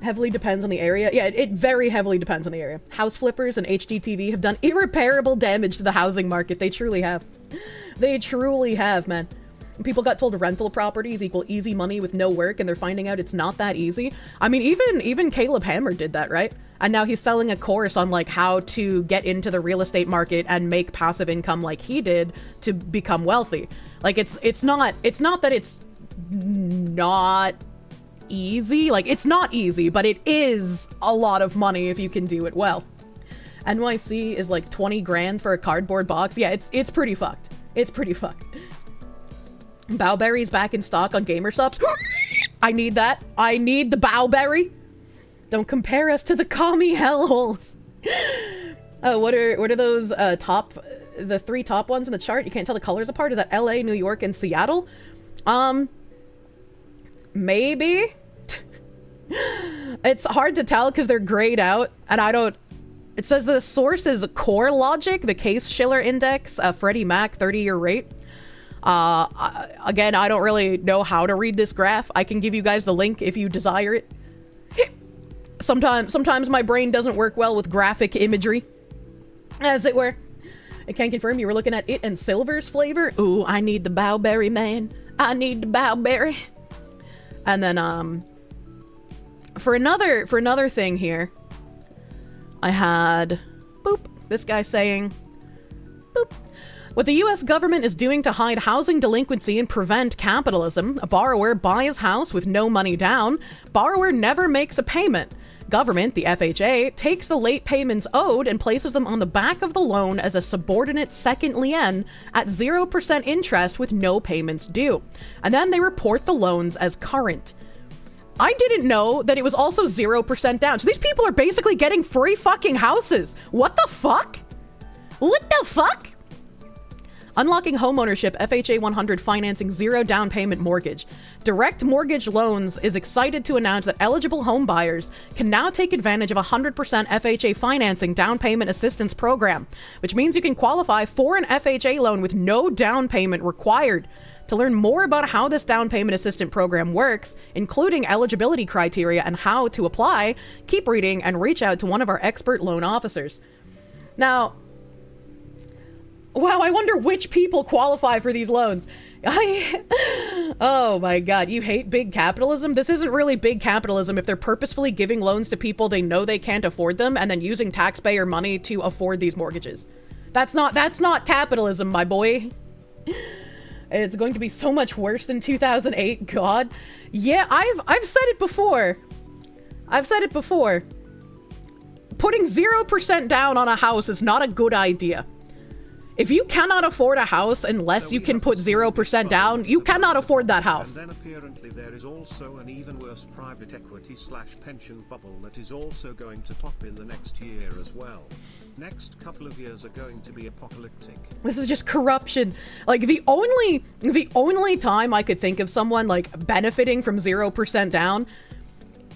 Heavily depends on the area. Yeah, it very heavily depends on the area. House flippers and HGTV have done irreparable damage to the housing market. They truly have. They truly have, man. People got told rental properties equal easy money with no work, and they're finding out it's not that easy. I mean, even Caleb Hammer did that, right? And now he's selling a course on like how to get into the real estate market and make passive income like he did to become wealthy. Like it's not that it's not easy. Like it's not easy, but it is a lot of money if you can do it well. NYC is like 20 grand for a cardboard box. Yeah, it's pretty fucked. It's pretty fucked. Bowberry's back in stock on GamerSups. I need that. I need the Bowberry. Don't compare us to the commie hellholes. Oh, what are those the 3 top ones in the chart? You can't tell the colors apart. Is that LA, New York, and Seattle? Maybe. It's hard to tell because they're grayed out, and I don't. It says the source is Core Logic, the Case-Shiller Index, Freddie Mac 30-year rate. Again, I don't really know how to read this graph. I can give you guys the link if you desire it. Sometimes my brain doesn't work well with graphic imagery, as it were. I can confirm you were looking at it and Silver's flavor. Ooh, I need the Bowberry, man. I need the Bowberry. And then, for another thing here, I had, boop, this guy saying, boop. What the US government is doing to hide housing delinquency and prevent capitalism. A borrower buys house with no money down. Borrower never makes a payment. Government, the FHA, takes the late payments owed and places them on the back of the loan as a subordinate second lien at 0% interest with no payments due. And then they report the loans as current. I didn't know that it was also 0% down. So these people are basically getting free fucking houses. What the fuck? What the fuck? Unlocking homeownership, FHA 100 financing 0 down payment mortgage. Direct Mortgage Loans is excited to announce that eligible home buyers can now take advantage of 100% FHA financing down payment assistance program, which means you can qualify for an FHA loan with no down payment required. To learn more about how this down payment assistance program works, including eligibility criteria and how to apply, keep reading and reach out to one of our expert loan officers. Now, wow, I wonder which people qualify for these loans. Oh my god, you hate big capitalism? This isn't really big capitalism if they're purposefully giving loans to people they know they can't afford them and then using taxpayer money to afford these mortgages. That's not capitalism, my boy. It's going to be so much worse than 2008, god. Yeah, I've said it before. Putting 0% down on a house is not a good idea. If you cannot afford a house unless you can put 0% down, you cannot afford that house. And then apparently there is also an even worse private equity / pension bubble that is also going to pop in the next year as well. Next couple of years are going to be apocalyptic. This is just corruption. Like the only time I could think of someone like benefiting from 0% down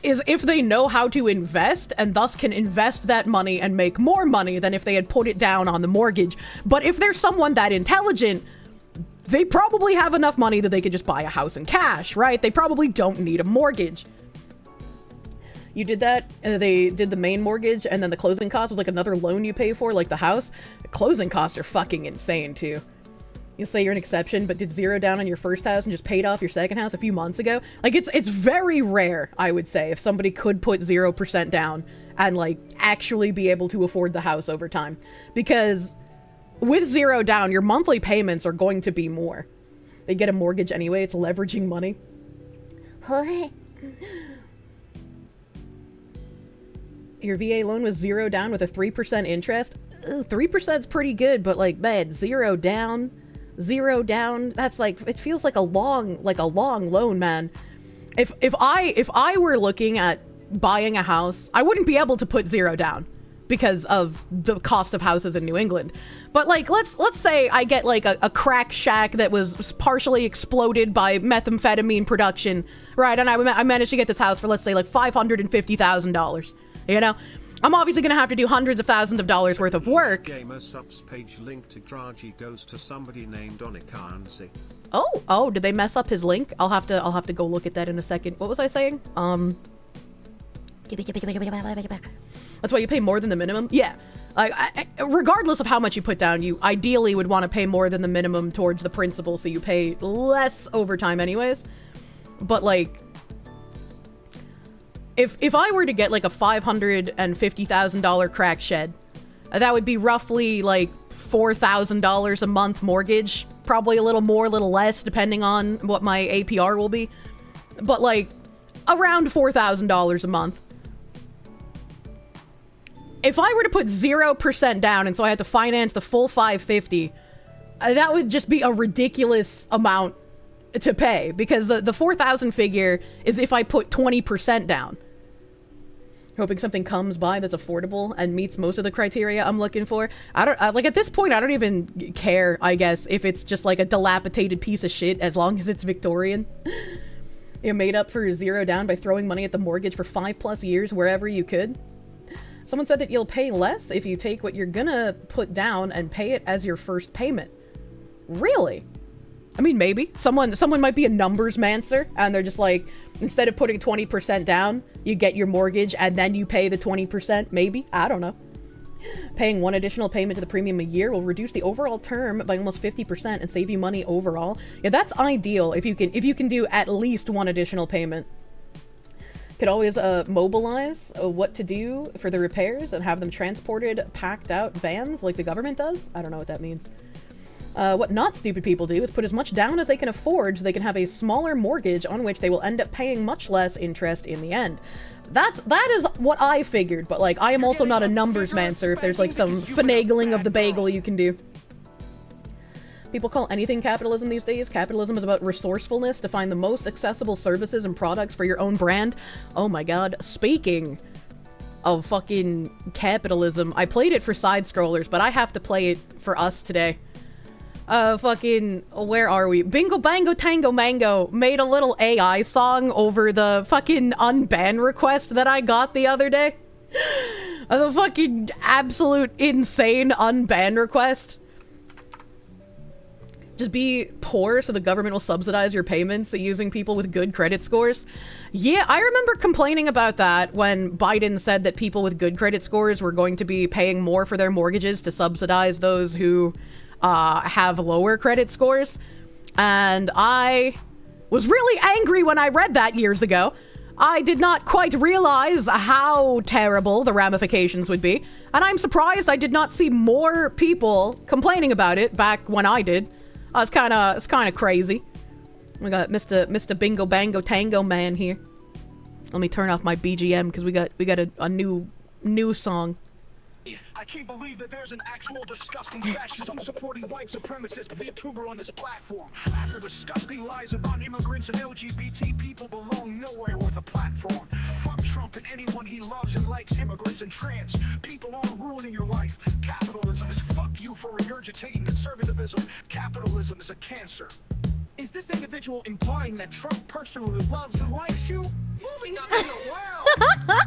is if they know how to invest and thus can invest that money and make more money than if they had put it down on the mortgage. But if there's someone that intelligent, they probably have enough money that they could just buy a house in cash, right? They probably don't need a mortgage. You did that, they did the main mortgage, and then the closing cost was like another loan you pay for, like the house. The closing costs are fucking insane too. You say you're an exception, but did 0 down on your first house and just paid off your second house a few months ago? Like, it's very rare, I would say, if somebody could put 0% down and, like, actually be able to afford the house over time. Because with 0 down, your monthly payments are going to be more. They get a mortgage anyway, it's leveraging money. Your VA loan was 0 down with a 3% interest? 3%'s pretty good, but, like, man, 0 down... 0 down, that's like, it feels like a long loan, man. If I were looking at buying a house, I wouldn't be able to put 0 down because of the cost of houses in New England. But like, let's say I get like a crack shack that was partially exploded by methamphetamine production, right? And I managed to get this house for, let's say, like $550,000, you know? I'm obviously gonna have to do hundreds of thousands of dollars worth of work. Gamer subs page link to Graji goes to somebody named Onikansi. Oh, did they mess up his link? I'll have to go look at that in a second. What was I saying? That's why you pay more than the minimum? Yeah. Regardless of how much you put down, you ideally would want to pay more than the minimum towards the principal, so you pay less overtime anyways. But like, if I were to get like a $550,000 crack shed, that would be roughly like $4,000 a month mortgage. Probably a little more, a little less, depending on what my APR will be. But like, around $4,000 a month. If I were to put 0% down and so I had to finance the full $550,000, that would just be a ridiculous amount to pay, because the $4,000 figure is if I put 20% down. Hoping something comes by that's affordable and meets most of the criteria I'm looking for. Like at this point, I don't even care, I guess, if it's just like a dilapidated piece of shit, as long as it's Victorian. You made up for 0 down by throwing money at the mortgage for 5+ years wherever you could. Someone said that you'll pay less if you take what you're gonna put down and pay it as your first payment. Really? I mean, maybe. Someone might be a numbers mancer, and they're just like, instead of putting 20% down, you get your mortgage, and then you pay the 20%, maybe? I don't know. Paying one additional payment to the premium a year will reduce the overall term by almost 50% and save you money overall. Yeah, that's ideal if you can do at least one additional payment. Could always mobilize what to do for the repairs and have them transported, packed out vans like the government does. I don't know what that means. What not stupid people do is put as much down as they can afford so they can have a smaller mortgage on which they will end up paying much less interest in the end. that is what I figured, but like I am also not a numbers man, sir. If there's like some finagling of the bagel you can do. People call anything capitalism these days. Capitalism is about resourcefulness to find the most accessible services and products for your own brand. Oh my god. Speaking of fucking capitalism, I played it for side scrollers, but I have to play it for us today. Fucking, where are we? Bingo Bango Tango Mango made a little AI song over the fucking unban request that I got the other day. The fucking absolute insane unban request. Just be poor so the government will subsidize your payments using people with good credit scores. Yeah, I remember complaining about that when Biden said that people with good credit scores were going to be paying more for their mortgages to subsidize those who have lower credit scores. And I was really angry when I read that years ago. I did not quite realize how terrible the ramifications would be. And I'm surprised I did not see more people complaining about it back when I did. It's kind of crazy. We got Mr. Bingo Bango Tango Man here. Let me turn off my BGM because we got a new song. I can't believe that there's an actual disgusting fascism supporting white supremacist VTuber on this platform. After disgusting lies about immigrants and LGBT people belong nowhere with a platform. Fuck Trump and anyone he loves and likes, immigrants and trans. People all ruining your life. Capitalism is fuck you for regurgitating conservatism. Capitalism is a cancer. Is this individual implying that Trump personally loves and likes you? Moving up in the world!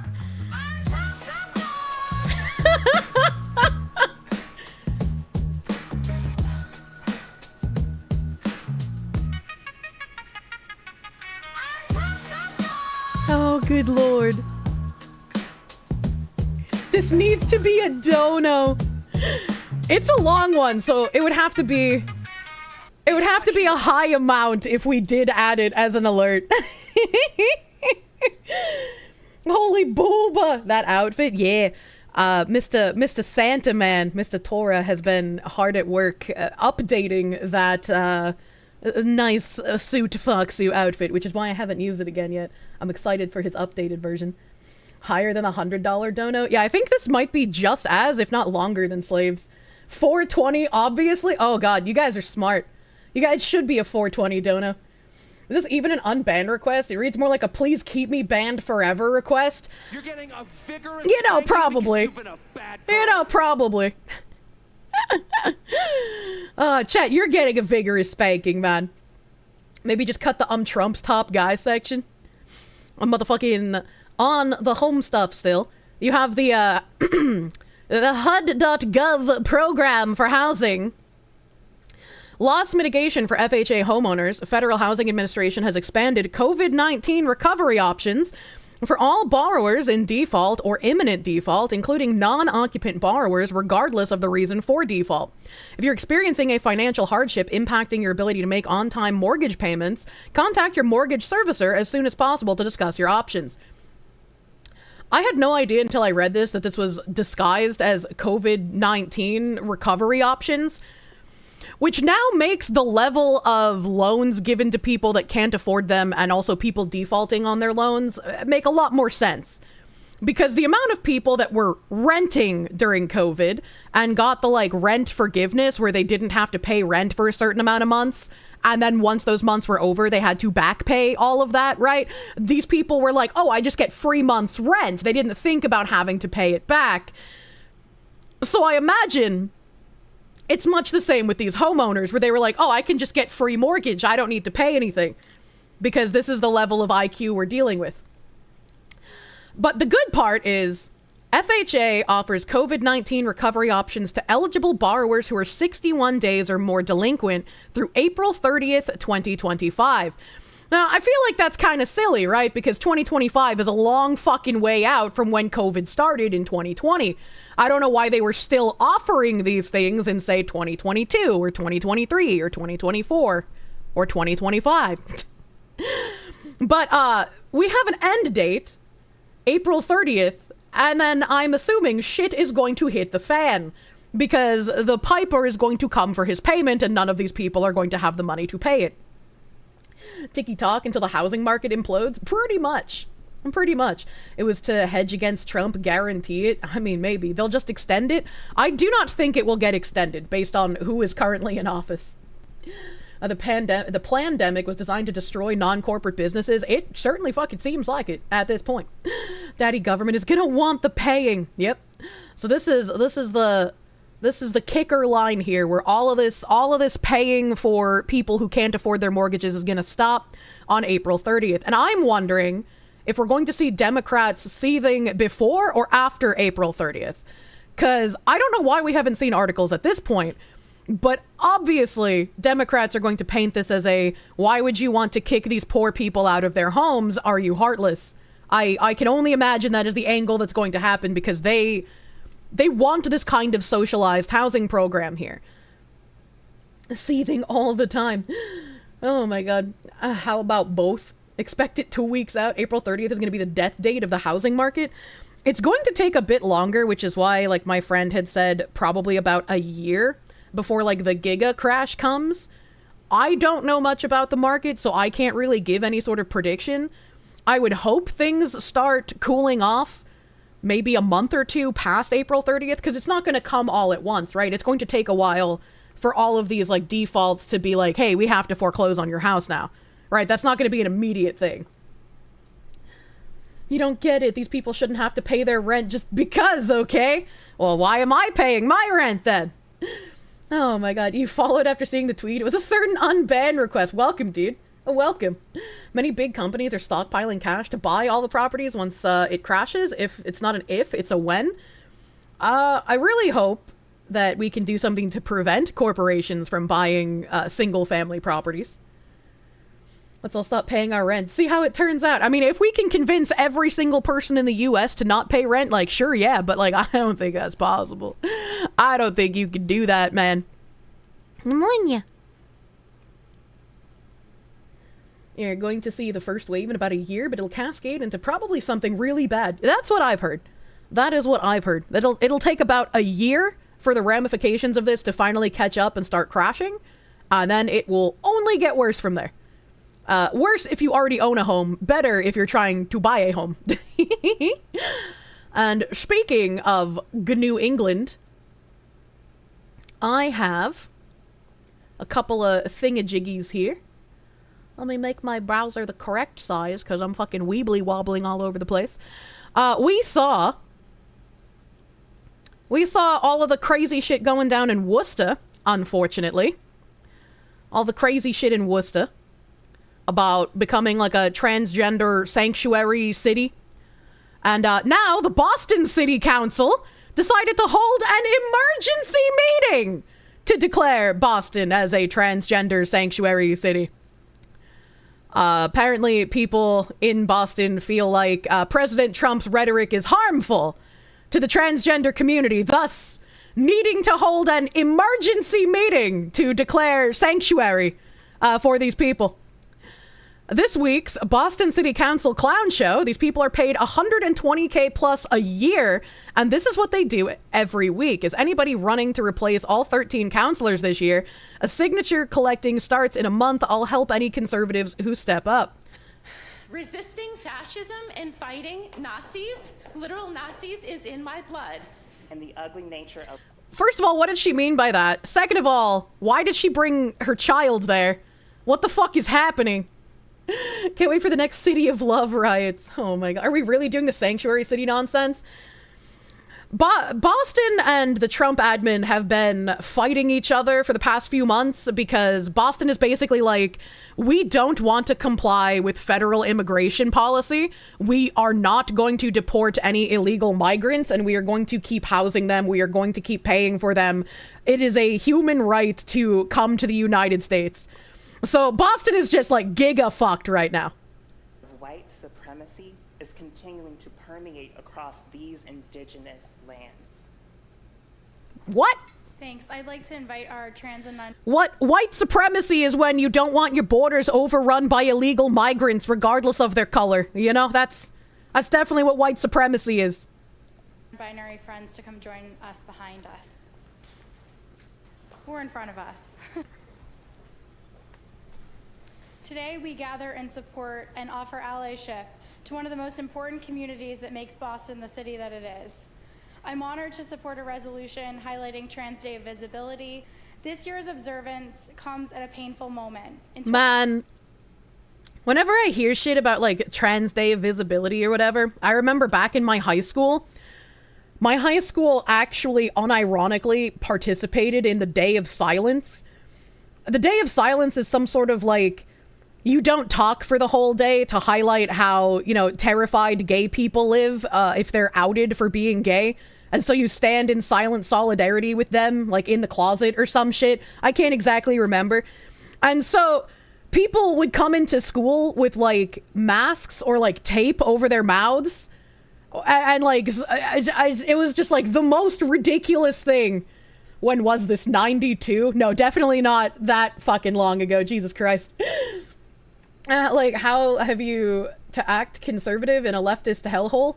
Oh, good lord. This needs to be a dono. It's a long one, so it would have to be a high amount if we did add it as an alert. Holy booba! That outfit, yeah. Mr. Santa Man, Mr. Tora has been hard at work updating that nice suit foxu outfit, which is why I haven't used it again yet. I'm excited for his updated version. Higher than $100 dono? Yeah, I think this might be just as, if not longer than slaves. 420, obviously? Oh god, you guys are smart. You guys should be a 420 dono. Is this even an unbanned request? It reads more like a please keep me banned forever request. You're getting a vigorous probably. Probably. Chat, you're getting a vigorous spanking, man. Maybe just cut the Trump's top guy section. I'm motherfucking on the home stuff still. You have the, the HUD.gov program for housing. Loss mitigation for FHA homeowners. Federal Housing Administration has expanded COVID-19 recovery options for all borrowers in default or imminent default, including non-occupant borrowers, regardless of the reason for default. If you're experiencing a financial hardship impacting your ability to make on-time mortgage payments, contact your mortgage servicer as soon as possible to discuss your options. I had no idea until I read this that this was disguised as COVID-19 recovery options, which now makes the level of loans given to people that can't afford them and also people defaulting on their loans make a lot more sense. Because the amount of people that were renting during COVID and got the like rent forgiveness where they didn't have to pay rent for a certain amount of months, and then once those months were over, they had to back pay all of that, right? These people were like, oh, I just get free months rent. They didn't think about having to pay it back. So I imagine it's much the same with these homeowners where they were like, oh, I can just get free mortgage. I don't need to pay anything because this is the level of IQ we're dealing with. But the good part is FHA offers COVID-19 recovery options to eligible borrowers who are 61 days or more delinquent through April 30th, 2025. Now, I feel like that's kind of silly, right? Because 2025 is a long fucking way out from when COVID started in 2020. I don't know why they were still offering these things in, say, 2022 or 2023 or 2024 or 2025. But we have an end date, April 30th, and then I'm assuming shit is going to hit the fan because the piper is going to come for his payment and none of these people are going to have the money to pay it. Tiki-talk until the housing market implodes? Pretty much. Pretty much. It was to hedge against Trump, guarantee it. I mean, maybe. They'll just extend it. I do not think it will get extended based on who is currently in office. The plandemic was designed to destroy non-corporate businesses. It certainly fucking seems like it at this point. Daddy government is gonna want the paying. Yep. So this is the kicker line here, where all of this paying for people who can't afford their mortgages is gonna stop on April 30th. And I'm wondering if we're going to see Democrats seething before or after April 30th. Because I don't know why we haven't seen articles at this point, but obviously Democrats are going to paint this as a, why would you want to kick these poor people out of their homes? Are you heartless? I can only imagine that is the angle that's going to happen, because they want this kind of socialized housing program here. Seething all the time. Oh my god. How about both? Expect it 2 weeks out. April 30th is going to be the death date of the housing market. It's going to take a bit longer, which is why, like, my friend had said probably about a year before, like, the giga crash comes. I don't know much about the market, so I can't really give any sort of prediction. I would hope things start cooling off maybe a month or two past April 30th, because it's not going to come all at once, right? It's going to take a while for all of these, like, defaults to be like, hey, we have to foreclose on your house now. Right, that's not going to be an immediate thing. You don't get it. These people shouldn't have to pay their rent just because, okay? Well, why am I paying my rent then? Oh my god, you followed after seeing the tweet. It was a certain unban request. Welcome, dude. Oh, welcome. Many big companies are stockpiling cash to buy all the properties once it crashes. If it's not an if, it's a when. I really hope that we can do something to prevent corporations from buying single-family properties. Let's all stop paying our rent. See how it turns out. I mean, if we can convince every single person in the US to not pay rent, like, sure, yeah, but, like, I don't think that's possible. I don't think you can do that, man. Pneumonia. You're going to see the first wave in about a year, but it'll cascade into probably something really bad. That's what I've heard. That is what I've heard. It'll take about a year for the ramifications of this to finally catch up and start crashing, and then it will only get worse from there. Worse if you already own a home. Better if you're trying to buy a home. And speaking of GNU England, I have a couple of thingamajiggies here. Let me make my browser the correct size, because I'm fucking weebly wobbling all over the place. We saw all of the crazy shit going down in Worcester, unfortunately. All the crazy shit in Worcester about becoming like a transgender sanctuary city. And now the Boston City Council decided to hold an emergency meeting to declare Boston as a transgender sanctuary city. Apparently people in Boston feel like President Trump's rhetoric is harmful to the transgender community, thus needing to hold an emergency meeting to declare sanctuary for these people. This week's Boston City Council clown show, these people are paid $120K plus a year, and this is what they do every week. Is anybody running to replace all 13 councilors this year? A signature collecting starts in a month. I'll help any conservatives who step up. Resisting fascism and fighting Nazis, literal Nazis, is in my blood. And the ugly nature of... First of all, what did she mean by that? Second of all, why did she bring her child there? What the fuck is happening? Can't wait for the next City of Love riots. Oh my god. Are we really doing the sanctuary city nonsense? Boston and the Trump admin have been fighting each other for the past few months because Boston is basically like, we don't want to comply with federal immigration policy. We are not going to deport any illegal migrants, and we are going to keep housing them. We are going to keep paying for them. It is a human right to come to the United States. So Boston is just like giga fucked right now. White supremacy is continuing to permeate across these indigenous lands. What? Thanks. I'd like to invite our trans and non... What? White supremacy is when you don't want your borders overrun by illegal migrants regardless of their color. You know, that's definitely what white supremacy is. ...binary friends to come join us behind us. Or in front of us. Today, we gather and support and offer allyship to one of the most important communities that makes Boston the city that it is. I'm honored to support a resolution highlighting Trans Day of Visibility. This year's observance comes at a painful moment. Man, whenever I hear shit about like Trans Day of Visibility or whatever, I remember back in my high school actually unironically participated in the Day of Silence. The Day of Silence is some sort of like, you don't talk for the whole day to highlight how, you know, terrified gay people live if they're outed for being gay. And so you stand in silent solidarity with them, like in the closet or some shit. I can't exactly remember. And so people would come into school with like masks or like tape over their mouths. And like, it was just like the most ridiculous thing. When was this? 92? No, definitely not that fucking long ago. Jesus Christ. Like, how have you to act conservative in a leftist hellhole?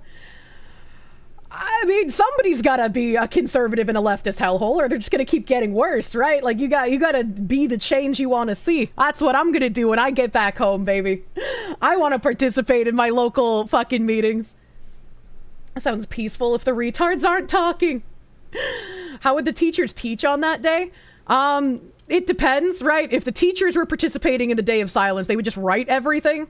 I mean, somebody's gotta be a conservative in a leftist hellhole, or they're just gonna keep getting worse, right? Like, you gotta be the change you want to see. That's what I'm gonna do when I get back home, baby. I want to participate in my local fucking meetings. That sounds peaceful if the retards aren't talking. How would the teachers teach on that day? It depends, right? If the teachers were participating in the Day of Silence, they would just write everything.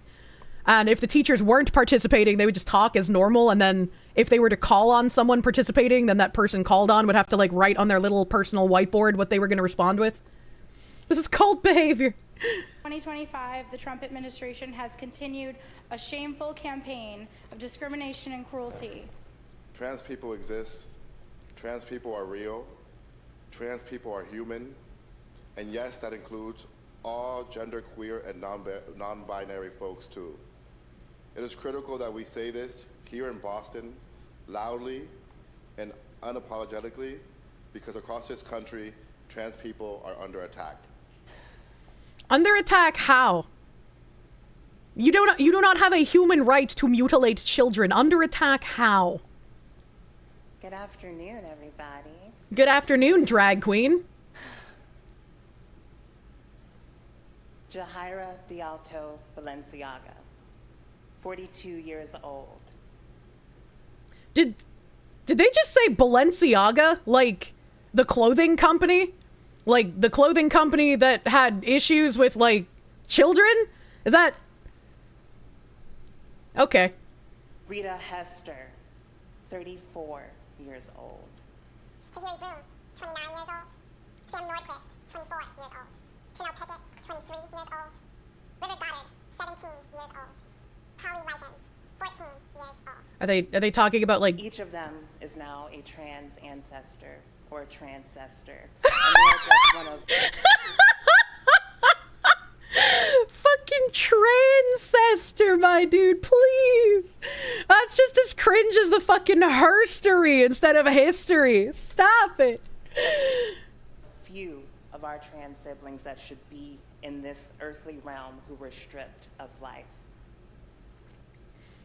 And if the teachers weren't participating, they would just talk as normal. And then if they were to call on someone participating, then that person called on would have to like write on their little personal whiteboard what they were going to respond with. This is cult behavior. 2025, the Trump administration has continued a shameful campaign of discrimination and cruelty. Trans people exist. Trans people are real. Trans people are human. And yes, that includes all genderqueer and non-binary folks too. It is critical that we say this here in Boston loudly and unapologetically, because across this country, trans people are under attack. Under attack how? You do not have a human right to mutilate children. Under attack how? Good afternoon, everybody. Good afternoon, drag queen. Jahaira D'Alto Balenciaga, 42 years old. Did they just say Balenciaga? Like the clothing company? Like the clothing company that had issues with like children? Is that okay? Rita Hester, 34 years old. Tahiri Broom, 29 years old. Sam Nordquist, 24 years old. Chanel Pickett, 23 years old. River Goddard, 17 years old. Polly Likens, 14 years old. Are they talking about like Each of them is now a trans ancestor or a transcestor. And they're just one of fucking transcestor, my dude, please. That's just as cringe as the fucking herstory instead of history. Stop it. few of our trans siblings that should be in this earthly realm who were stripped of life.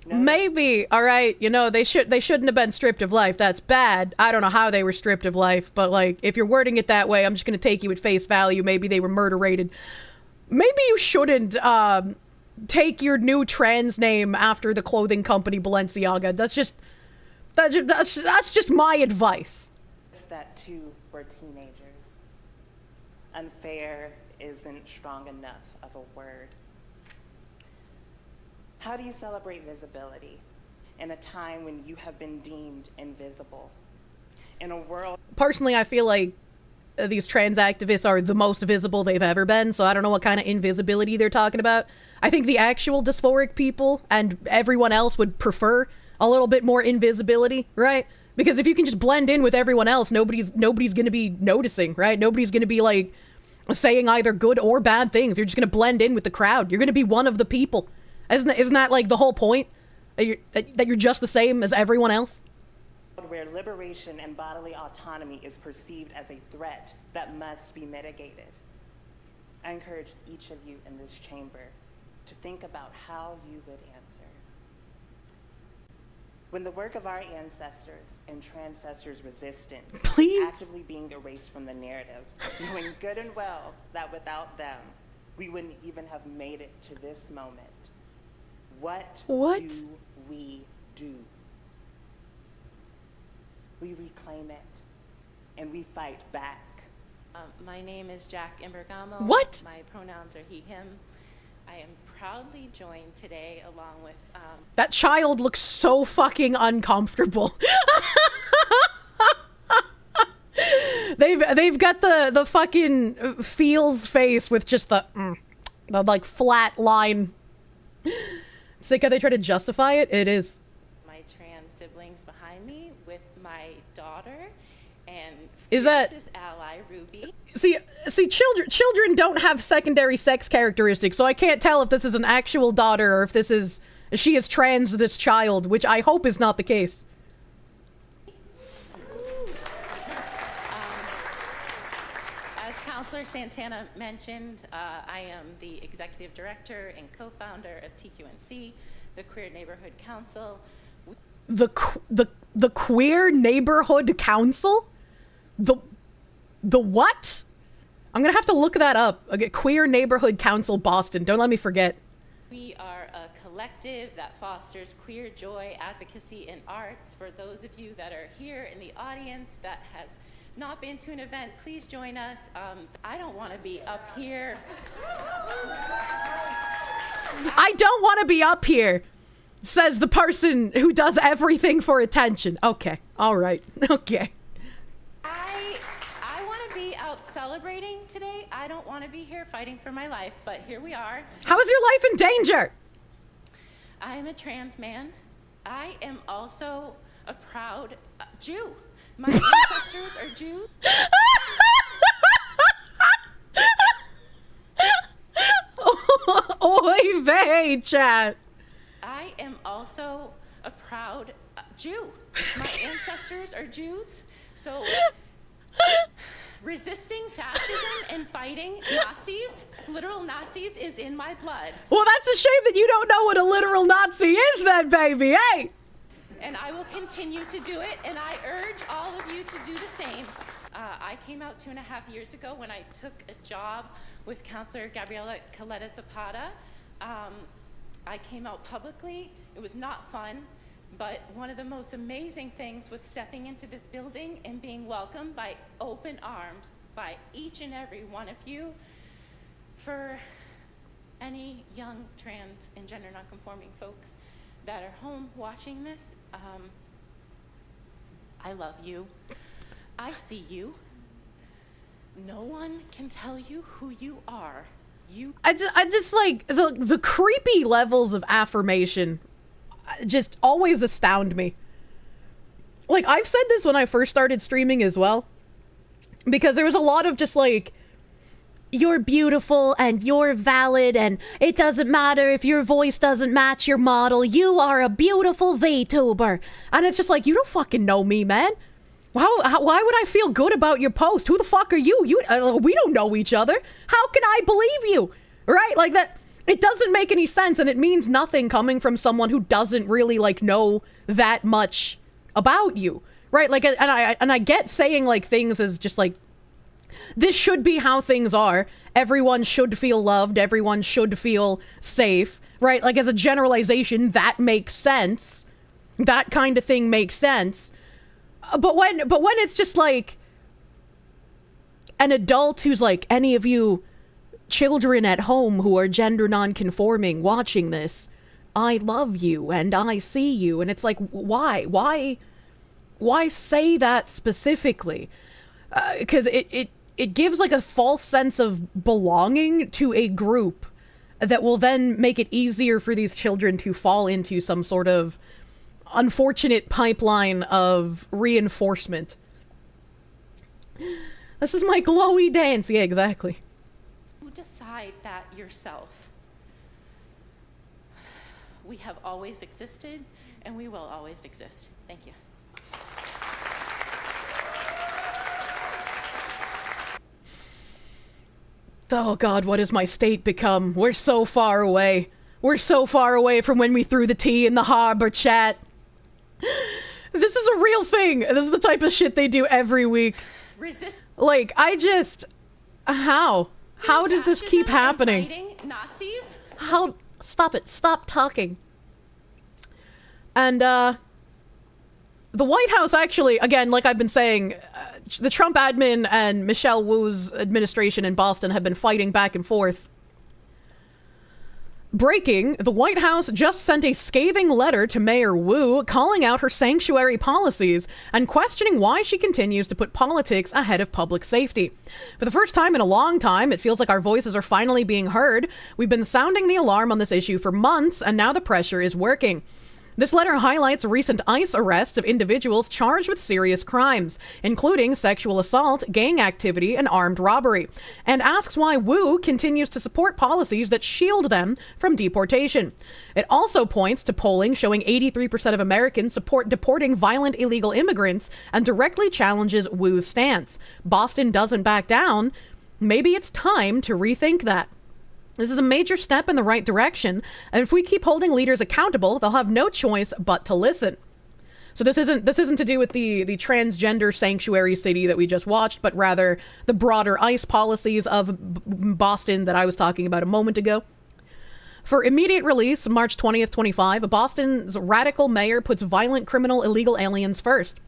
Maybe, all right, you know, they shouldn't have been stripped of life. That's bad. I don't know how they were stripped of life, but like, if you're wording it that way, I'm just gonna take you at face value. Maybe they were murder-rated. Maybe you shouldn't take your new trans name after the clothing company Balenciaga. That's just my advice. It's that two were teenagers. Unfair isn't strong enough of a word. How do you celebrate visibility in a time when you have been deemed invisible? In a world... Personally, I feel like these trans activists are the most visible they've ever been, so I don't know what kind of invisibility they're talking about. I think the actual dysphoric people and everyone else would prefer a little bit more invisibility, right? Because if you can just blend in with everyone else, nobody's gonna be noticing, right? Nobody's gonna be like saying either good or bad things. You're just gonna blend in with the crowd. You're gonna be one of the people. Isn't that like the whole point? That you're just the same as everyone else? Where liberation and bodily autonomy is perceived as a threat that must be mitigated. I encourage each of you in this chamber to think about how you would answer. When the work of our ancestors and transcestors' resistance is actively being erased from the narrative, knowing good and well that without them, we wouldn't even have made it to this moment. What What? do we do? We reclaim it, and we fight back. My name is Jack Imbergamo. What? My pronouns are he, him. I am proudly joined today along with... That child looks so fucking uncomfortable. They've got the fucking feels face with just the like flat line. It's like how they try to justify it. It is. my trans siblings behind me with my daughter and Is that- fiercest ally, Ruby. See, children don't have secondary sex characteristics, so I can't tell if this is an actual daughter or if she is trans, this child, which I hope is not the case. As Counselor Santana mentioned, I am the executive director and co-founder of TQNC, the Queer Neighborhood Council. The Queer Neighborhood Council? The what? I'm gonna have to look that up. Okay, Queer Neighborhood Council Boston. Don't let me forget. We are a collective that fosters queer joy, advocacy, and arts. For those of you that are here in the audience that has not been to an event, please join us. I don't want to be up here. I don't want to be up here, says the person who does everything for attention. Okay, all right, okay. I want to be out celebrating today. I don't want to be here fighting for my life, but here we are. How is your life in danger? I am a trans man. I am also a proud Jew. My ancestors are Jews. Oy vey, chat. I am also a proud Jew. My ancestors are Jews, so resisting fascism and fighting Nazis, literal Nazis, is in my blood. Well, that's a shame that you don't know what a literal Nazi is then, baby, hey! And I will continue to do it, and I urge all of you to do the same. I came out 2.5 years ago when I took a job with Counselor Gabriela Coletta Zapata. I came out publicly. It was not fun, but one of the most amazing things was stepping into this building and being welcomed by open arms by each and every one of you. For any young trans and gender nonconforming folks that are home watching this, I love you. I see you. No one can tell you who you are. I just like the creepy levels of affirmation just always astound me. Like, I've said this when I first started streaming as well, because there was a lot of just like, you're beautiful and you're valid and it doesn't matter if your voice doesn't match your model, you are a beautiful VTuber. And it's just like, you don't fucking know me, man. Why would I feel good about your post? Who the fuck are you? We don't know each other. How can I believe you? Right? Like that, it doesn't make any sense, and it means nothing coming from someone who doesn't really like know that much about you. Right? Like, and I get saying like things as just like, this should be how things are. Everyone should feel loved. Everyone should feel safe. Right? Like, as a generalization, that makes sense. That kind of thing makes sense. But when it's just like an adult who's like, any of you children at home who are gender non-conforming watching this, I love you and I see you. And it's like, why say that specifically? Because it gives like a false sense of belonging to a group that will then make it easier for these children to fall into some sort of unfortunate pipeline of reinforcement. This is my glowy dance. Yeah, exactly. You decide that yourself. We have always existed, and we will always exist. Thank you. Oh god, what has my state become? We're so far away. We're so far away from when we threw the tea in the harbor, chat. This is a real thing. This is the type of shit they do every week. Resist. Like, I just... How? How does this keep happening? Fighting Nazis? How? Stop it. Stop talking. And, the White House actually, again, like I've been saying, the Trump admin and Michelle Wu's administration in Boston have been fighting back and forth. Breaking, the White House just sent a scathing letter to Mayor Wu calling out her sanctuary policies and questioning why she continues to put politics ahead of public safety. For the first time in a long time, it feels like our voices are finally being heard. We've been sounding the alarm on this issue for months, and now the pressure is working. This letter highlights recent ICE arrests of individuals charged with serious crimes, including sexual assault, gang activity, and armed robbery, and asks why Wu continues to support policies that shield them from deportation. It also points to polling showing 83% of Americans support deporting violent illegal immigrants and directly challenges Wu's stance. Boston doesn't back down. Maybe it's time to rethink that. This is a major step in the right direction, and if we keep holding leaders accountable, they'll have no choice but to listen. So this isn't to do with the transgender sanctuary city that we just watched, but rather the broader ICE policies of Boston that I was talking about a moment ago. For immediate release, March 20th, 25, Boston's radical mayor puts violent criminal illegal aliens first.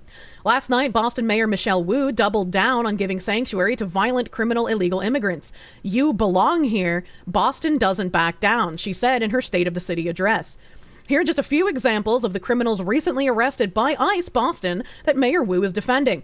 Last night, Boston Mayor Michelle Wu doubled down on giving sanctuary to violent criminal illegal immigrants. You belong here. Boston doesn't back down, she said in her State of the City address. Here are just a few examples of the criminals recently arrested by ICE Boston that Mayor Wu is defending.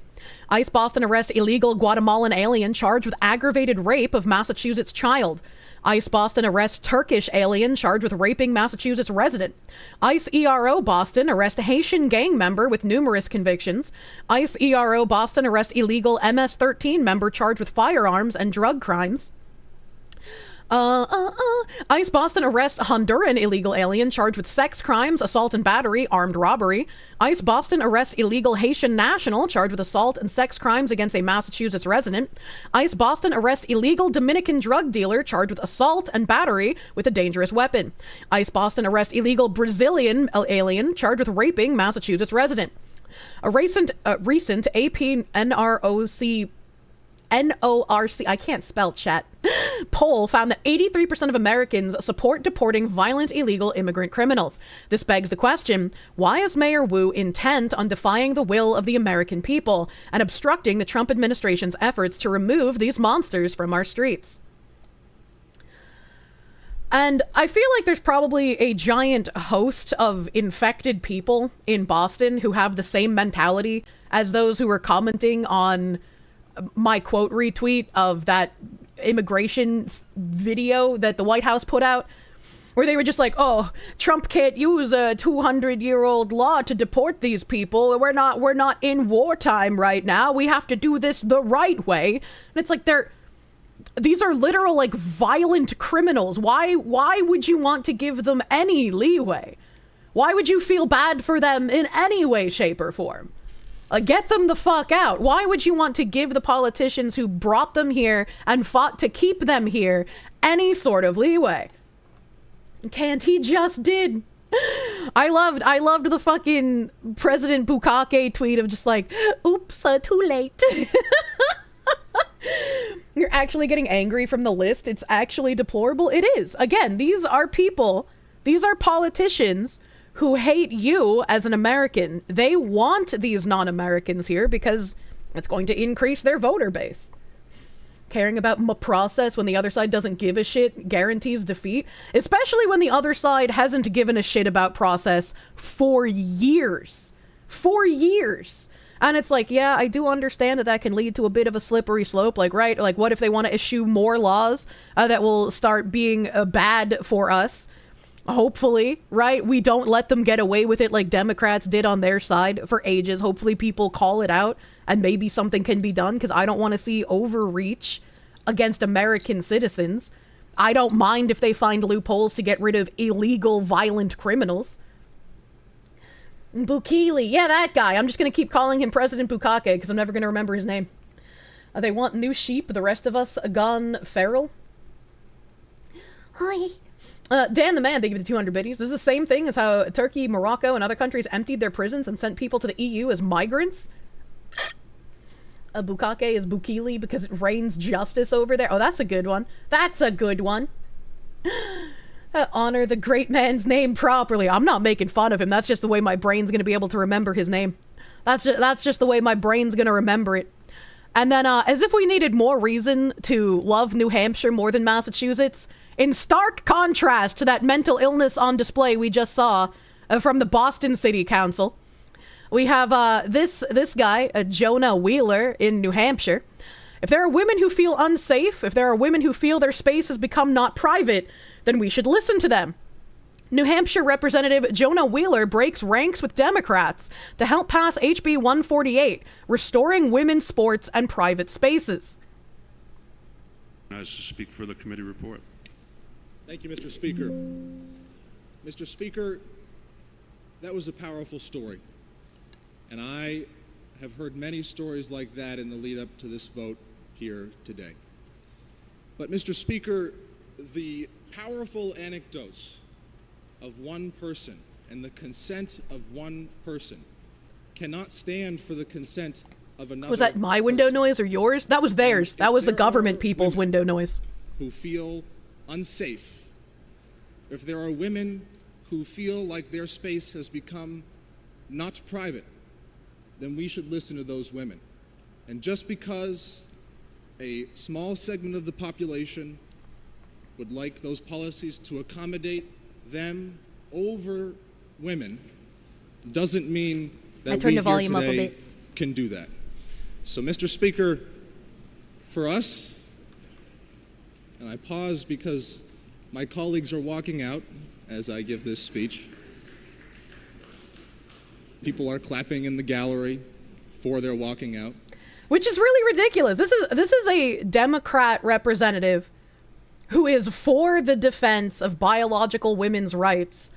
ICE Boston arrests illegal Guatemalan alien charged with aggravated rape of Massachusetts child. ICE Boston arrests Turkish alien charged with raping Massachusetts resident. ICE ERO Boston arrests Haitian gang member with numerous convictions. ICE ERO Boston arrests illegal MS-13 member charged with firearms and drug crimes. ICE Boston arrests Honduran illegal alien charged with sex crimes, assault and battery, armed robbery. ICE Boston arrests illegal Haitian national charged with assault and sex crimes against a Massachusetts resident. ICE Boston arrests illegal Dominican drug dealer charged with assault and battery with a dangerous weapon. ICE Boston arrests illegal Brazilian alien charged with raping Massachusetts resident. A recent AP NORC, I can't spell chat, poll found that 83% of Americans support deporting violent illegal immigrant criminals. This begs the question, why is Mayor Wu intent on defying the will of the American people and obstructing the Trump administration's efforts to remove these monsters from our streets? And I feel like there's probably a giant host of infected people in Boston who have the same mentality as those who were commenting on my quote retweet of that immigration video that the White House put out, where they were just like, oh, Trump can't use a 200-year-old law to deport these people. We're not in wartime right now. We have to do this the right way. And it's like these are literal like violent criminals. Why would you want to give them any leeway? Why would you feel bad for them in any way, shape, or form? Get them the fuck out. Why would you want to give the politicians who brought them here and fought to keep them here any sort of leeway? Can't he just did? I loved the fucking President Bukake tweet of just like, oops, too late. You're actually getting angry from the list. It's actually deplorable. It is. Again, these are people, these are politicians who hate you as an American. They want these non-Americans here because it's going to increase their voter base. Caring about process when the other side doesn't give a shit guarantees defeat, especially when the other side hasn't given a shit about process for years. For years. And it's like, yeah, I do understand that can lead to a bit of a slippery slope. Like, right, like what if they want to issue more laws that will start being bad for us? Hopefully, right? We don't let them get away with it like Democrats did on their side for ages. Hopefully people call it out and maybe something can be done, because I don't want to see overreach against American citizens. I don't mind if they find loopholes to get rid of illegal, violent criminals. Bukele, yeah, that guy. I'm just going to keep calling him President Bukake because I'm never going to remember his name. They want new sheep, the rest of us gone feral. Hi. Dan the Man, thank you for the 200 biddies. This is the same thing as how Turkey, Morocco, and other countries emptied their prisons and sent people to the EU as migrants. Bukake is Bukele because it rains justice over there. Oh, that's a good one. That's a good one. Honor the great man's name properly. I'm not making fun of him. That's just the way my brain's gonna be able to remember his name. That's just the way my brain's gonna remember it. And then, as if we needed more reason to love New Hampshire more than Massachusetts, in stark contrast to that mental illness on display we just saw from the Boston City Council, we have this guy, Jonah Wheeler in New Hampshire. If there are women who feel unsafe, if there are women who feel their space has become not private, then we should listen to them. New Hampshire Representative Jonah Wheeler breaks ranks with Democrats to help pass HB 148, restoring women's sports and private spaces. To speak for the committee report. Thank you, Mr. Speaker. Mr. Speaker, that was a powerful story. And I have heard many stories like that in the lead up to this vote here today. But Mr. Speaker, the powerful anecdotes of one person and the consent of one person cannot stand for the consent of another. Was that my window noise or yours? That was theirs. That was the government people's window noise. Who feel unsafe, if there are women who feel like their space has become not private, then we should listen to those women. And just because a small segment of the population would like those policies to accommodate them over women doesn't mean that we here today can do that. So, Mr. Speaker, for us, and I pause because my colleagues are walking out as I give this speech. People are clapping in the gallery for their walking out. Which is really ridiculous. This is a Democrat representative who is for the defense of biological women's rights.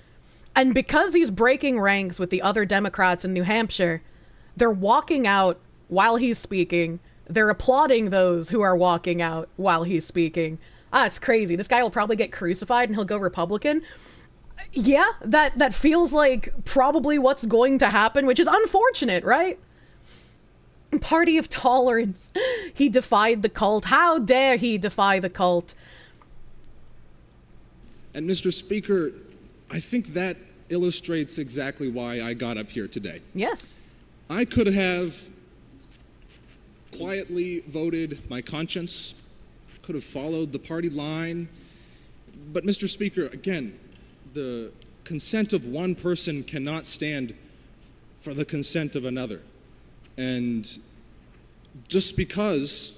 And because he's breaking ranks with the other Democrats in New Hampshire, they're walking out while he's speaking. They're applauding those who are walking out while he's speaking. It's crazy. This guy will probably get crucified and he'll go Republican. Yeah, that feels like probably what's going to happen, which is unfortunate, right? Party of tolerance. He defied the cult. How dare he defy the cult? And Mr. Speaker, I think that illustrates exactly why I got up here today. Yes. I could have quietly voted my conscience, could have followed the party line, but Mr. Speaker, again, the consent of one person cannot stand for the consent of another. And just because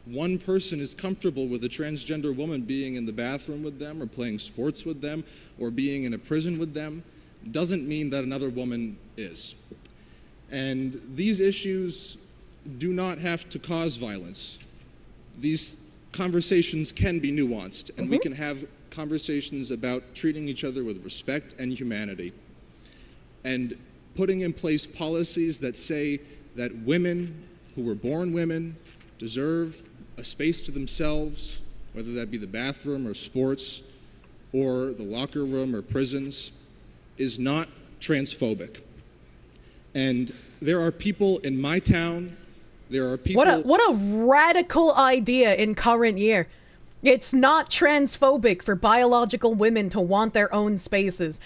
one person is comfortable with a transgender woman being in the bathroom with them or playing sports with them or being in a prison with them doesn't mean that another woman is. And these issues do not have to cause violence. These conversations can be nuanced, and we can have conversations about treating each other with respect and humanity. And putting in place policies that say that women who were born women deserve a space to themselves, whether that be the bathroom or sports or the locker room or prisons, is not transphobic. And there are people in my town, there are people... What a radical idea in current year. It's not transphobic for biological women to want their own spaces.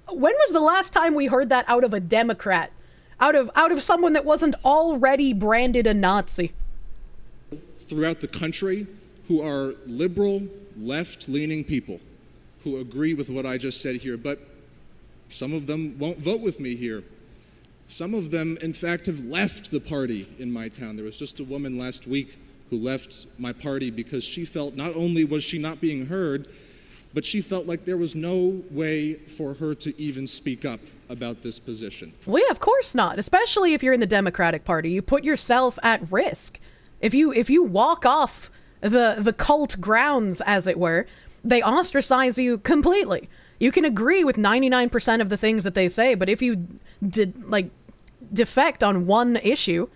When was the last time we heard that out of a Democrat? Out of someone that wasn't already branded a Nazi? Throughout the country who are liberal, left-leaning people who agree with what I just said here, but some of them won't vote with me here. Some of them, in fact, have left the party in my town. There was just a woman last week who left my party because she felt not only was she not being heard, but she felt like there was no way for her to even speak up about this position. Well, yeah, of course not. Especially if you're in the Democratic Party. You put yourself at risk. If you walk off the cult grounds, as it were, they ostracize you completely. You can agree with 99% of the things that they say, but if you defect on one issue,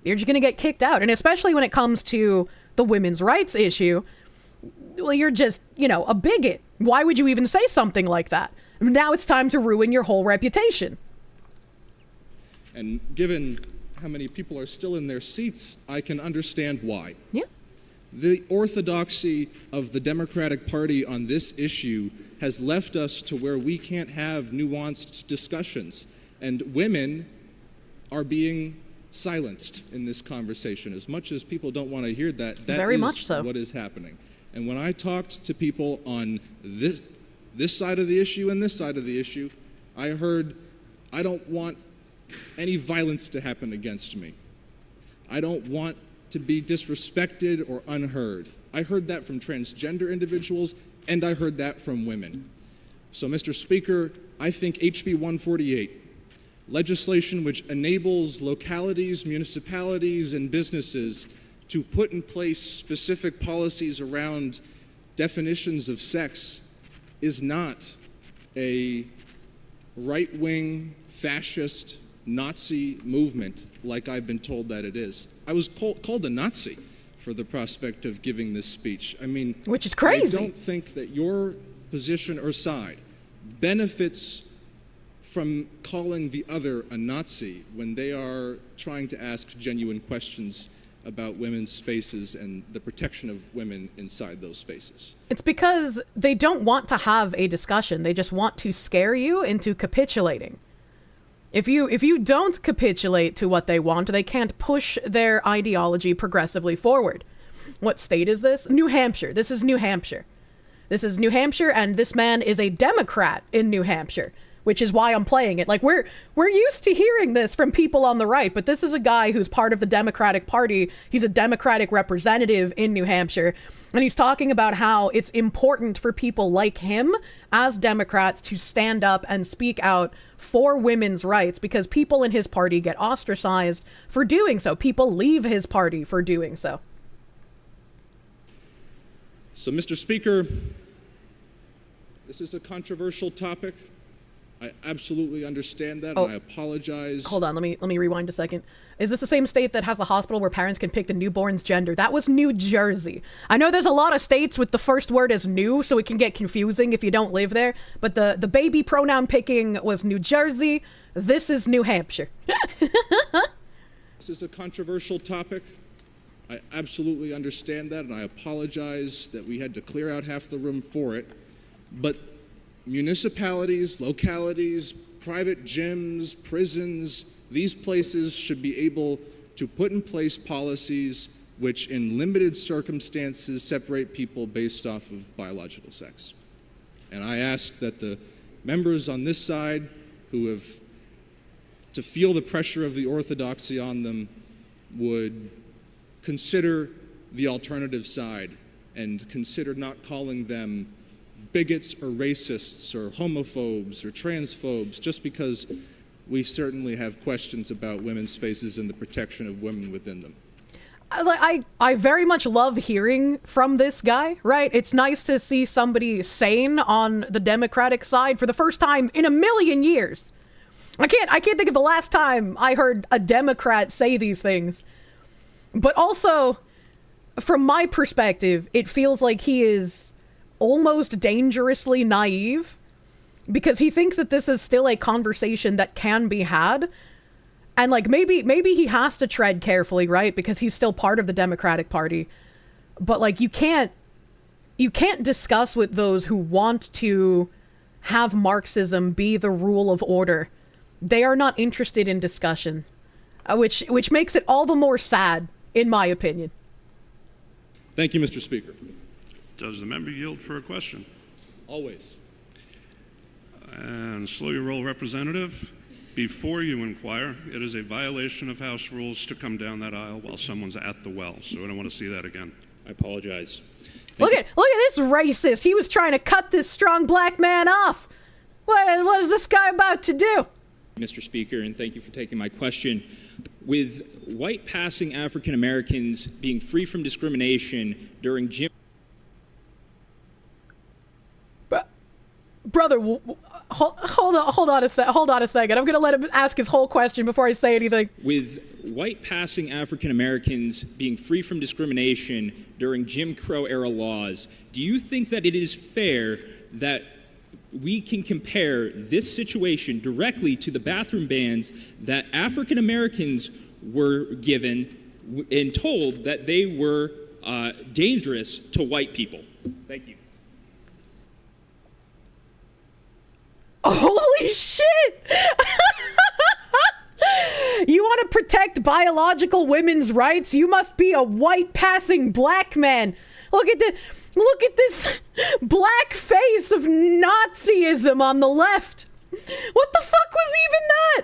you're just going to get kicked out. And especially when it comes to the women's rights issue, well, you're just, a bigot. Why would you even say something like that? Now it's time to ruin your whole reputation. And given how many people are still in their seats, I can understand why. Yeah. The orthodoxy of the Democratic Party on this issue has left us to where we can't have nuanced discussions, and women are being silenced in this conversation. As much as people don't want to hear that, that Very is much so. what is happening. And when I talked to people on this side of the issue and this side of the issue, I heard, I don't want any violence to happen against me. I don't want to be disrespected or unheard. I heard that from transgender individuals, and I heard that from women. So, Mr. Speaker, I think HB 148, legislation which enables localities, municipalities, and businesses to put in place specific policies around definitions of sex, is not a right-wing, fascist, Nazi movement like I've been told that it is. I was called a Nazi for the prospect of giving this speech. I mean, which is crazy. I don't think that your position or side benefits from calling the other a Nazi when they are trying to ask genuine questions about women's spaces and the protection of women inside those spaces. It's because they don't want to have a discussion. They just want to scare you into capitulating. If you don't capitulate to what they want, they can't push their ideology progressively forward. What state is this? New Hampshire. This is New Hampshire. This is New Hampshire, and this man is a Democrat in New Hampshire, which is why I'm playing it. Like, we're used to hearing this from people on the right, but this is a guy who's part of the Democratic Party. He's a Democratic representative in New Hampshire, and he's talking about how it's important for people like him as Democrats to stand up and speak out for women's rights, because people in his party get ostracized for doing so. People leave his party for doing so. So, Mr. Speaker, this is a controversial topic. I absolutely understand that, and I apologize. Hold on, let me rewind a second. Is this the same state that has the hospital where parents can pick the newborn's gender? That was New Jersey. I know there's a lot of states with the first word as new, so it can get confusing if you don't live there, but the baby pronoun picking was New Jersey. This is New Hampshire. This is a controversial topic. I absolutely understand that, and I apologize that we had to clear out half the room for it. But municipalities, localities, private gyms, prisons, these places should be able to put in place policies which in limited circumstances separate people based off of biological sex. And I ask that the members on this side who have to feel the pressure of the orthodoxy on them would consider the alternative side and consider not calling them bigots or racists or homophobes or transphobes just because we certainly have questions about women's spaces and the protection of women within them. I very much love hearing from this guy, right? It's nice to see somebody sane on the Democratic side for the first time in a million years. I can't think of the last time I heard a Democrat say these things. But also, from my perspective, it feels like he is almost dangerously naive because he thinks that this is still a conversation that can be had. And like maybe he has to tread carefully, right? Because he's still part of the Democratic Party. But like you can't discuss with those who want to have Marxism be the rule of order. They are not interested in discussion, which makes it all the more sad, in my opinion. Thank you, Mr. Speaker. Does the member yield for a question? Always. And slow your roll, Representative. Before you inquire, it is a violation of House rules to come down that aisle while someone's at the well, so I don't want to see that again. I apologize. Look at this racist. He was trying to cut this strong black man off. What is this guy about to do? Mr. Speaker, and thank you for taking my question. With white passing African Americans being free from discrimination during gym... Brother, hold on a second. I'm going to let him ask his whole question before I say anything. With white passing African Americans being free from discrimination during Jim Crow era laws, do you think that it is fair that we can compare this situation directly to the bathroom bans that African Americans were given and told that they were dangerous to white people. Thank you. Holy shit! You want to protect biological women's rights? You must be a white passing black man. Look at this black face of Nazism on the left. What the fuck was even that?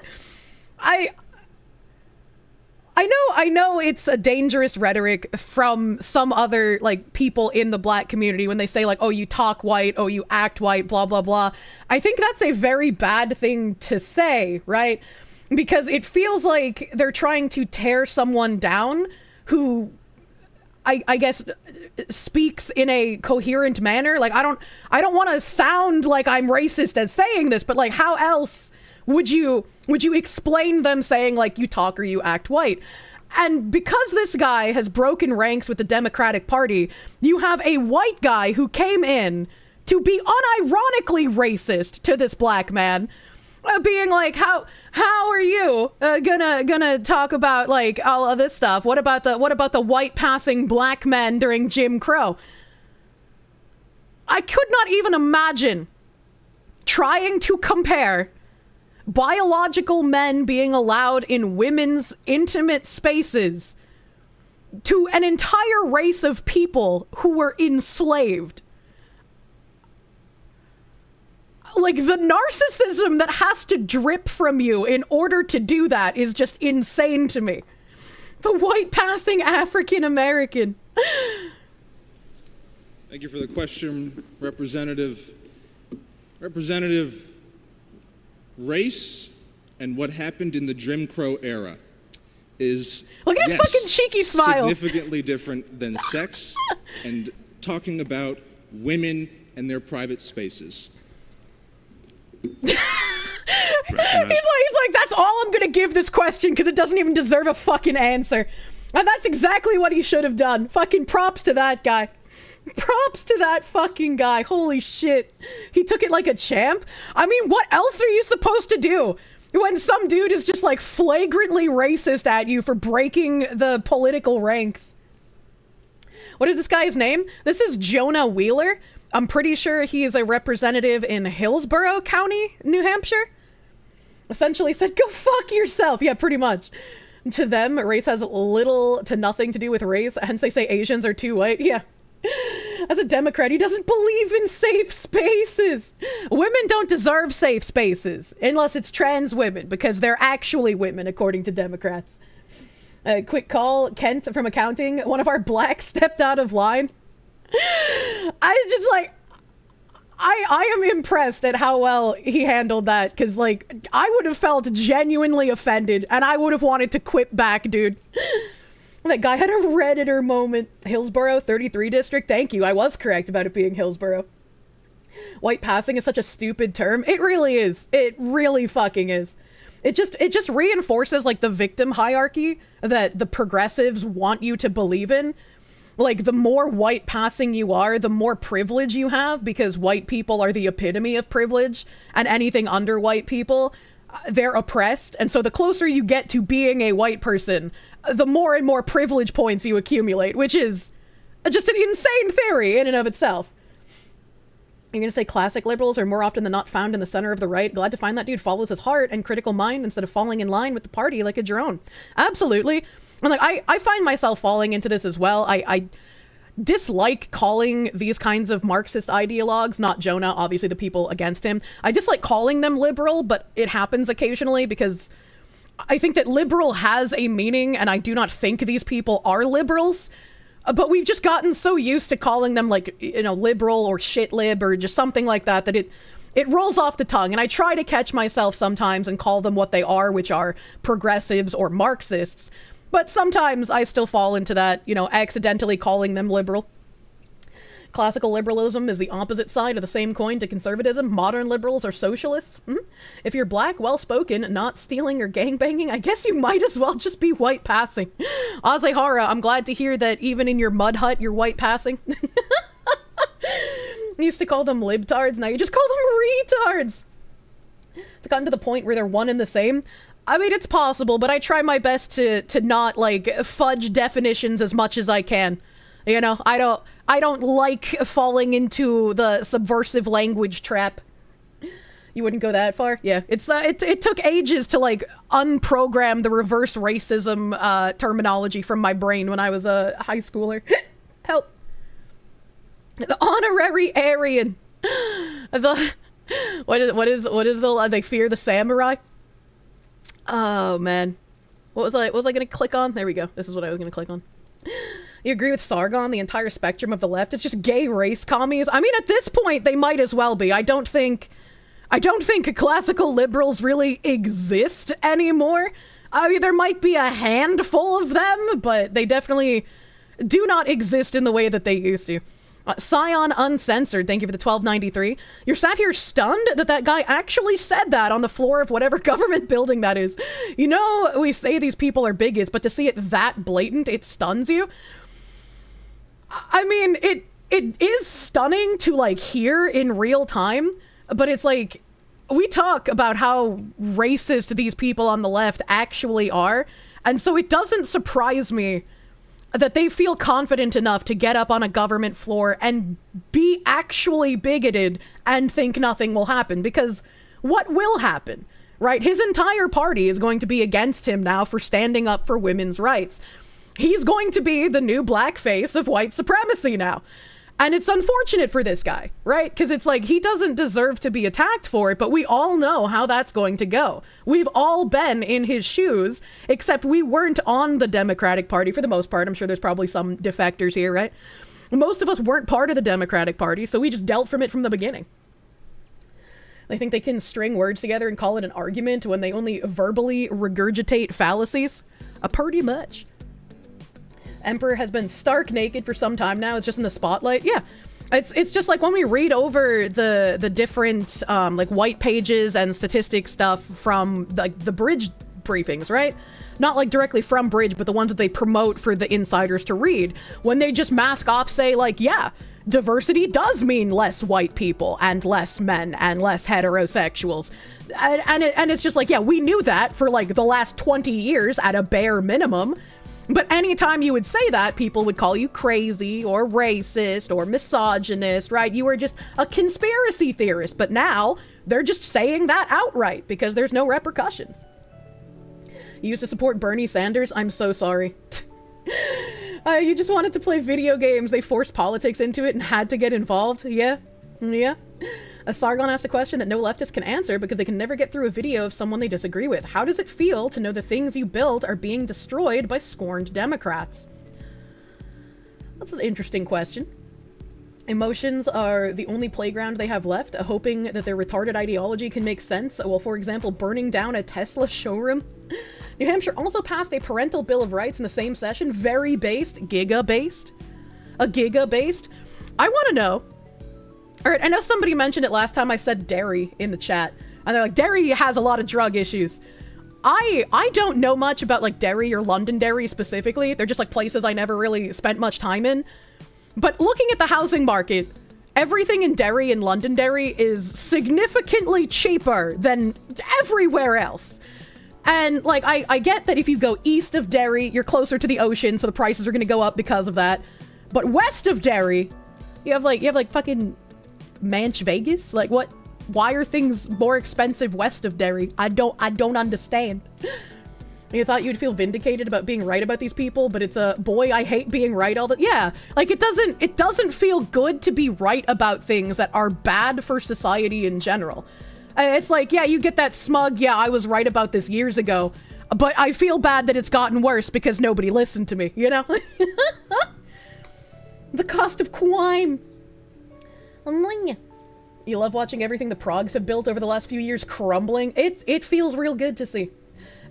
I know it's a dangerous rhetoric from some other, like, people in the black community when they say, like, oh, you talk white, oh, you act white, blah, blah, blah. I think that's a very bad thing to say, right? Because it feels like they're trying to tear someone down who, I guess, speaks in a coherent manner. Like, I don't want to sound like I'm racist as saying this, but, like, how else would you explain them saying, like, you talk or you act white? And because this guy has broken ranks with the Democratic Party, you have a white guy who came in to be unironically racist to this black man, being like, how are you gonna talk about, like, all of this stuff? What about the white passing black men during Jim Crow? I could not even imagine trying to compare biological men being allowed in women's intimate spaces to an entire race of people who were enslaved. Like, the narcissism that has to drip from you in order to do that is just insane to me. The white passing African American. Thank you for the question, Representative. Race and what happened in the Jim Crow era is, look at his fucking cheeky smile, significantly different than sex and talking about women and their private spaces. He's like, that's all I'm gonna give this question because it doesn't even deserve a fucking answer. And that's exactly what he should have done. Fucking props to that guy. Props to that fucking guy. Holy shit. He took it like a champ. I mean, what else are you supposed to do when some dude is just, like, flagrantly racist at you for breaking the political ranks? What is this guy's name? This is Jonah Wheeler. I'm pretty sure he is a representative in Hillsborough County, New Hampshire. Essentially said, go fuck yourself. Yeah, pretty much. To them, race has little to nothing to do with race. Hence they say Asians are too white. Yeah. As a Democrat, he doesn't believe in safe spaces. Women don't deserve safe spaces unless it's trans women, because they're actually women, according to Democrats. Quick call, Kent from accounting. One of our blacks stepped out of line. I just, like, I am impressed at how well he handled that, because, like, I would have felt genuinely offended, and I would have wanted to quit back, dude. That guy had a Redditor moment. Hillsborough, 33 district. Thank you. I was correct about it being Hillsborough. White passing is such a stupid term. It really is. It really fucking is. It just reinforces, like, the victim hierarchy that the progressives want you to believe in. Like, the more white passing you are, the more privilege you have, because white people are the epitome of privilege, and anything under white people, they're oppressed. And so the closer you get to being a white person, the more and more privilege points you accumulate, which is just an insane theory in and of itself. You're gonna say classic liberals are more often than not found in the center of the right. Glad to find that dude follows his heart and critical mind instead of falling in line with the party like a drone. Absolutely. And, like, I find myself falling into this as well. I dislike calling these kinds of Marxist ideologues, not Jonah, obviously the people against him. I dislike calling them liberal, but it happens occasionally because I think that liberal has a meaning, and I do not think these people are liberals. But we've just gotten so used to calling them, like, you know, liberal or shit lib or just something like that, that it rolls off the tongue. And I try to catch myself sometimes and call them what they are, which are progressives or Marxists. But sometimes I still fall into that, you know, accidentally calling them liberal. Classical liberalism is the opposite side of the same coin to conservatism. Modern liberals are socialists. If you're black, well-spoken, not stealing or gangbanging, I guess you might as well just be white passing. Azehara, I'm glad to hear that even in your mud hut, you're white passing. You used to call them libtards, now you just call them retards. It's gotten to the point where they're one and the same. I mean, it's possible, but I try my best to not, like, fudge definitions as much as I can. You know, I don't like falling into the subversive language trap. You wouldn't go that far? Yeah, it took ages to, like, unprogram the reverse racism terminology from my brain when I was a high schooler. Help. The honorary Aryan. What is the, they fear the samurai? Oh, man. What was I gonna click on? There we go. This is what I was gonna click on. You agree with Sargon, the entire spectrum of the left? It's just gay race commies. I mean, at this point, they might as well be. I don't think classical liberals really exist anymore. I mean, there might be a handful of them, but they definitely do not exist in the way that they used to. Scion Uncensored, thank you for the 1293. You're sat here stunned that guy actually said that on the floor of whatever government building that is. You know, we say these people are bigots, but to see it that blatant, it stuns you. I mean, it is stunning to, like, hear in real time, but it's like, we talk about how racist these people on the left actually are, and so it doesn't surprise me that they feel confident enough to get up on a government floor and be actually bigoted and think nothing will happen, because what will happen, right? His entire party is going to be against him now for standing up for women's rights. He's going to be the new black face of white supremacy now. And it's unfortunate for this guy, right? Because it's like, he doesn't deserve to be attacked for it, but we all know how that's going to go. We've all been in his shoes, except we weren't on the Democratic Party for the most part. I'm sure there's probably some defectors here, right? Most of us weren't part of the Democratic Party, so we just dealt from it from the beginning. They think they can string words together and call it an argument when they only verbally regurgitate fallacies? Pretty much. Emperor has been stark naked for some time now. It's just in the spotlight. Yeah, it's just like when we read over the different like white pages and statistics stuff from like the Bridge briefings, right? Not like directly from Bridge, but the ones that they promote for the insiders to read. When they just mask off, say like, yeah, diversity does mean less white people and less men and less heterosexuals. And it's just like, yeah, we knew that for like the last 20 years at a bare minimum. But anytime you would say that, people would call you crazy or racist or misogynist, right? You were just a conspiracy theorist. But now they're just saying that outright because there's no repercussions. You used to support Bernie Sanders? I'm so sorry. You just wanted to play video games. They forced politics into it and had to get involved. Yeah. Yeah. Sargon asked a question that no leftist can answer because they can never get through a video of someone they disagree with. How does it feel to know the things you built are being destroyed by scorned Democrats? That's an interesting question. Emotions are the only playground they have left, hoping that their retarded ideology can make sense. Well, for example, burning down a Tesla showroom. New Hampshire also passed a parental bill of rights in the same session. Very based. Giga-based. A giga-based. I want to know. Alright, I know somebody mentioned it last time I said Derry in the chat. And they're like, Derry has a lot of drug issues. I don't know much about like Derry or Londonderry specifically. They're just like places I never really spent much time in. But looking at the housing market, everything in Derry and Londonderry is significantly cheaper than everywhere else. And like, I get that if you go east of Derry, you're closer to the ocean, so the prices are gonna go up because of that. But west of Derry, you have like fucking Manch Vegas? Like what? Why are things more expensive west of Derry? I don't understand. You thought you'd feel vindicated about being right about these people, but it's a boy, I hate being right all the— yeah, like it doesn't feel good to be right about things that are bad for society in general. It's like, yeah, you get that smug, yeah, I was right about this years ago, but I feel bad that it's gotten worse because nobody listened to me, you know? The cost of crime. You love watching everything the Progs have built over the last few years crumbling. It feels real good to see.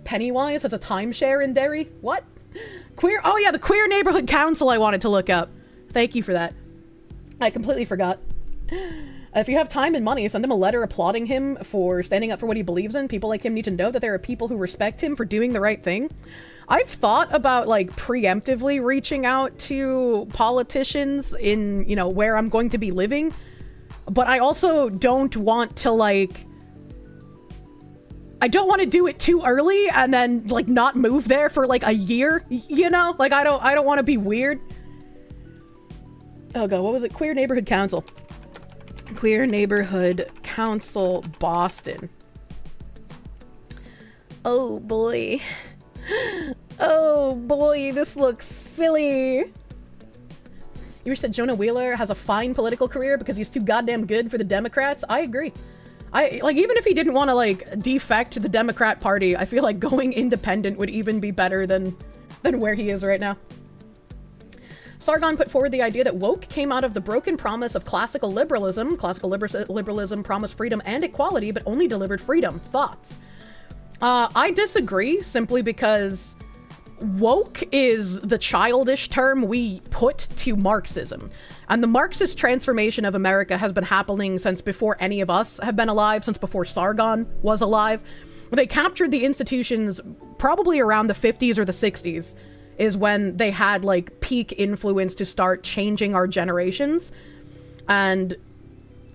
Pennywise has a timeshare in Derry. What? Queer— oh yeah, the Queer Neighborhood Council I wanted to look up. Thank you for that. I completely forgot. If you have time and money, send him a letter applauding him for standing up for what he believes in. People like him need to know that there are people who respect him for doing the right thing. I've thought about, like, preemptively reaching out to politicians in, you know, where I'm going to be living. But I also don't want to, like— I don't want to do it too early and then, like, not move there for, like, a year, you know? Like, I don't want to be weird. Oh god, what was it? Queer Neighborhood Council. Queer Neighborhood Council, Boston. Oh boy. Oh boy, this looks silly. You wish that Jonah Wheeler has a fine political career because he's too goddamn good for the Democrats? I agree. Like, even if he didn't want to, like, defect to the Democrat Party, I feel like going independent would even be better than where he is right now. Sargon put forward the idea that woke came out of the broken promise of classical liberalism. Classical liberalism promised freedom and equality, but only delivered freedom. Thoughts? I disagree, simply because woke is the childish term we put to Marxism. And the Marxist transformation of America has been happening since before any of us have been alive, since before Sargon was alive. They captured the institutions probably around the 50s or the 60s is when they had, like, peak influence to start changing our generations. And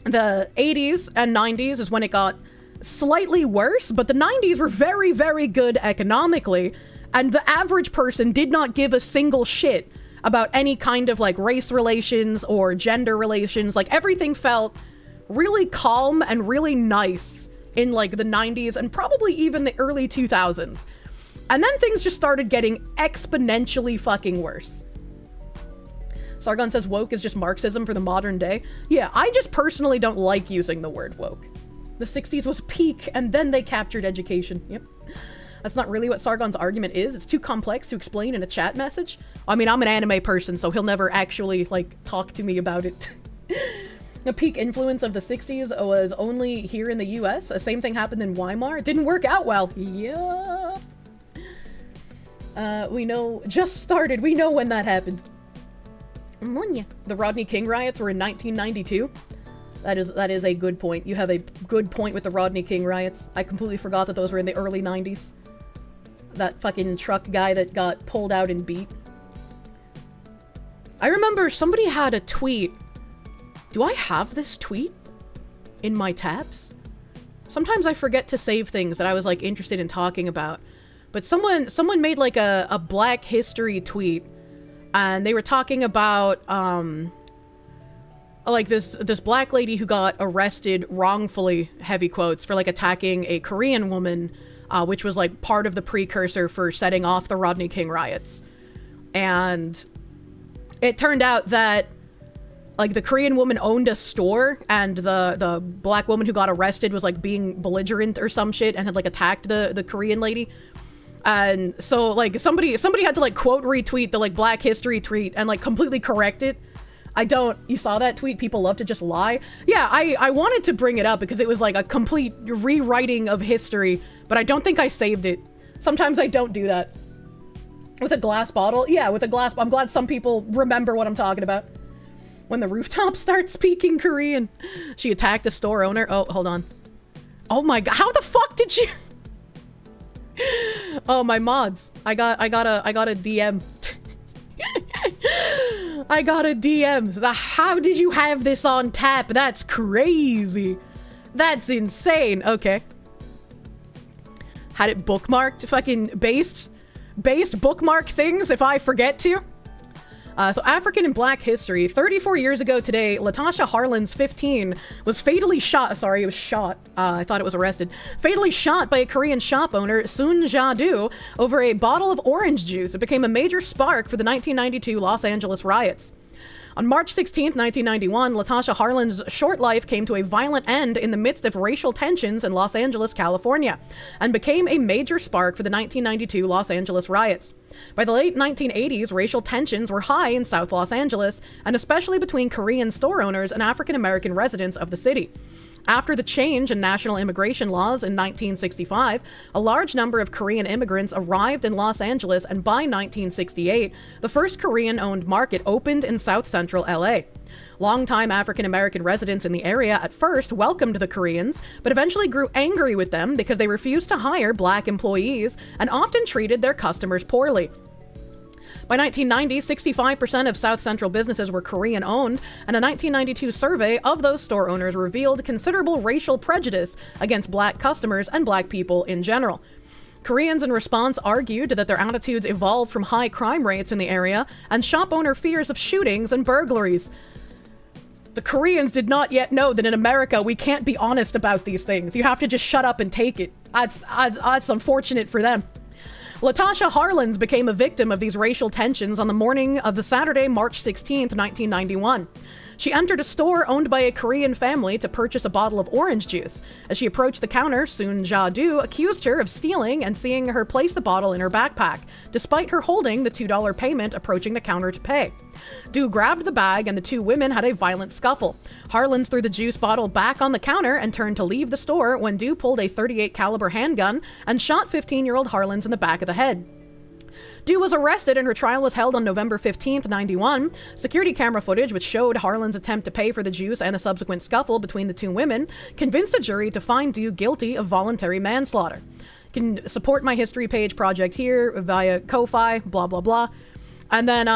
the 80s and 90s is when it got slightly worse, but the 90s were very, very good economically, and the average person did not give a single shit about any kind of, like, race relations or gender relations. Like, everything felt really calm and really nice in, like, the 90s and probably even the early 2000s. And then things just started getting exponentially fucking worse. Sargon says woke is just Marxism for the modern day. Yeah, I just personally don't like using the word woke. The 60s was peak, and then they captured education. Yep. That's not really what Sargon's argument is. It's too complex to explain in a chat message. I mean, I'm an anime person, so he'll never actually, like, talk to me about it. The peak influence of the 60s was only here in the US. The same thing happened in Weimar. It didn't work out well. Yeah. We know, just started. We know when that happened. The Rodney King riots were in 1992. That is a good point. You have a good point with the Rodney King riots. I completely forgot that those were in the early 90s. That fucking truck guy that got pulled out and beat. I remember somebody had a tweet. Do I have this tweet in my tabs? Sometimes I forget to save things that I was, like, interested in talking about. But someone made, like, a Black History tweet, and they were talking about, like, this black lady who got arrested wrongfully, heavy quotes, for, like, attacking a Korean woman, which was, like, part of the precursor for setting off the Rodney King riots. And it turned out that, like, the Korean woman owned a store, and the black woman who got arrested was, like, being belligerent or some shit and had, like, attacked the Korean lady. And so, like, somebody had to, like, quote retweet the, like, Black History tweet and, like, completely correct it. You saw that tweet? People love to just lie. Yeah, I wanted to bring it up because it was, like, a complete rewriting of history, but I don't think I saved it. Sometimes I don't do that. With a glass bottle? Yeah, with a glass. I'm glad some people remember what I'm talking about. When the rooftop starts speaking Korean. She attacked a store owner. Oh, hold on. Oh my god. How the fuck did you... Oh, my mods. I got a DM. I got a DM. How did you have this on tap? That's crazy. That's insane. Okay. Had it bookmarked? Fucking based bookmark things if I forget to. So African and Black history. 34 years ago today, Latasha Harlan's 15 was fatally shot. Sorry, it was shot. I thought it was arrested. Fatally shot by a Korean shop owner, Soon Ja-do, over a bottle of orange juice. It became a major spark for the 1992 Los Angeles riots. On March 16th, 1991, Latasha Harlan's short life came to a violent end in the midst of racial tensions in Los Angeles, California, and became a major spark for the 1992 Los Angeles riots. By the late 1980s, racial tensions were high in South Los Angeles, and especially between Korean store owners and African-American residents of the city. After the change in national immigration laws in 1965, a large number of Korean immigrants arrived in Los Angeles, and by 1968, the first Korean-owned market opened in South Central LA. Longtime African-American residents in the area at first welcomed the Koreans, but eventually grew angry with them because they refused to hire black employees and often treated their customers poorly. By 1990, 65% of South Central businesses were Korean-owned, and a 1992 survey of those store owners revealed considerable racial prejudice against black customers and black people in general. Koreans in response argued that their attitudes evolved from high crime rates in the area and shop owner fears of shootings and burglaries. The Koreans did not yet know that in America we can't be honest about these things. You have to just shut up and take it. That's unfortunate for them. Latasha Harlins became a victim of these racial tensions on the morning of the Saturday, March 16th, 1991. She entered a store owned by a Korean family to purchase a bottle of orange juice. As she approached the counter, Soon Ja-do accused her of stealing and seeing her place the bottle in her backpack, despite her holding the $2 payment approaching the counter to pay. Do grabbed the bag and the two women had a violent scuffle. Harlins threw the juice bottle back on the counter and turned to leave the store when Do pulled a .38 caliber handgun and shot 15-year-old Harlins in the back of the head. Do was arrested and her trial was held on November 15th, 91. Security camera footage, which showed Harlan's attempt to pay for the juice and the subsequent scuffle between the two women, convinced a jury to find Do guilty of voluntary manslaughter. You can support my history page project here via Ko-Fi, blah, blah, blah. And then,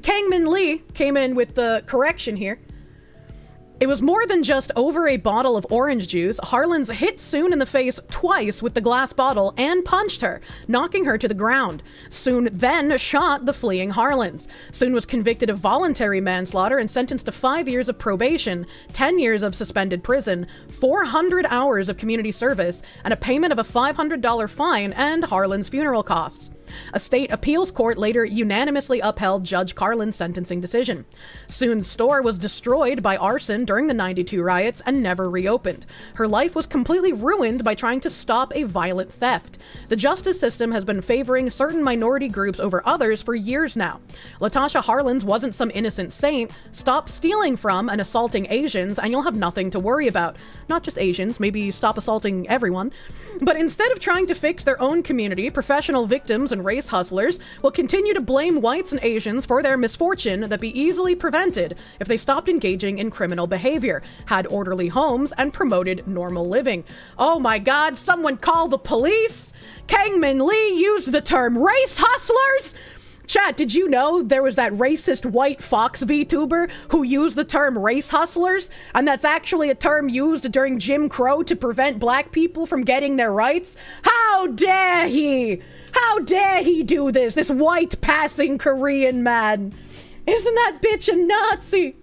Kang-min Lee came in with the correction here. It was more than just over a bottle of orange juice. Harlins hit Soon in the face twice with the glass bottle and punched her, knocking her to the ground. Soon then shot the fleeing Harlins. Soon was convicted of voluntary manslaughter and sentenced to 5 years of probation, 10 years of suspended prison, 400 hours of community service, and a payment of a $500 fine and Harlan's funeral costs. A state appeals court later unanimously upheld Judge Carlin's sentencing decision. Soon's store was destroyed by arson during the 92 riots and never reopened. Her life was completely ruined by trying to stop a violent theft. The justice system has been favoring certain minority groups over others for years now. Latasha Harlins wasn't some innocent saint. Stop stealing from and assaulting Asians and you'll have nothing to worry about. Not just Asians, maybe stop assaulting everyone. But instead of trying to fix their own community, professional victims and race hustlers will continue to blame whites and Asians for their misfortune that be easily prevented if they stopped engaging in criminal behavior, had orderly homes, and promoted normal living. Oh my god, someone call the police! Kang-min Lee used the term race hustlers! Chat, did you know there was that racist white Fox VTuber who used the term race hustlers? And that's actually a term used during Jim Crow to prevent black people from getting their rights? How dare he! How dare he do this? This white passing Korean man. Isn't that bitch a Nazi?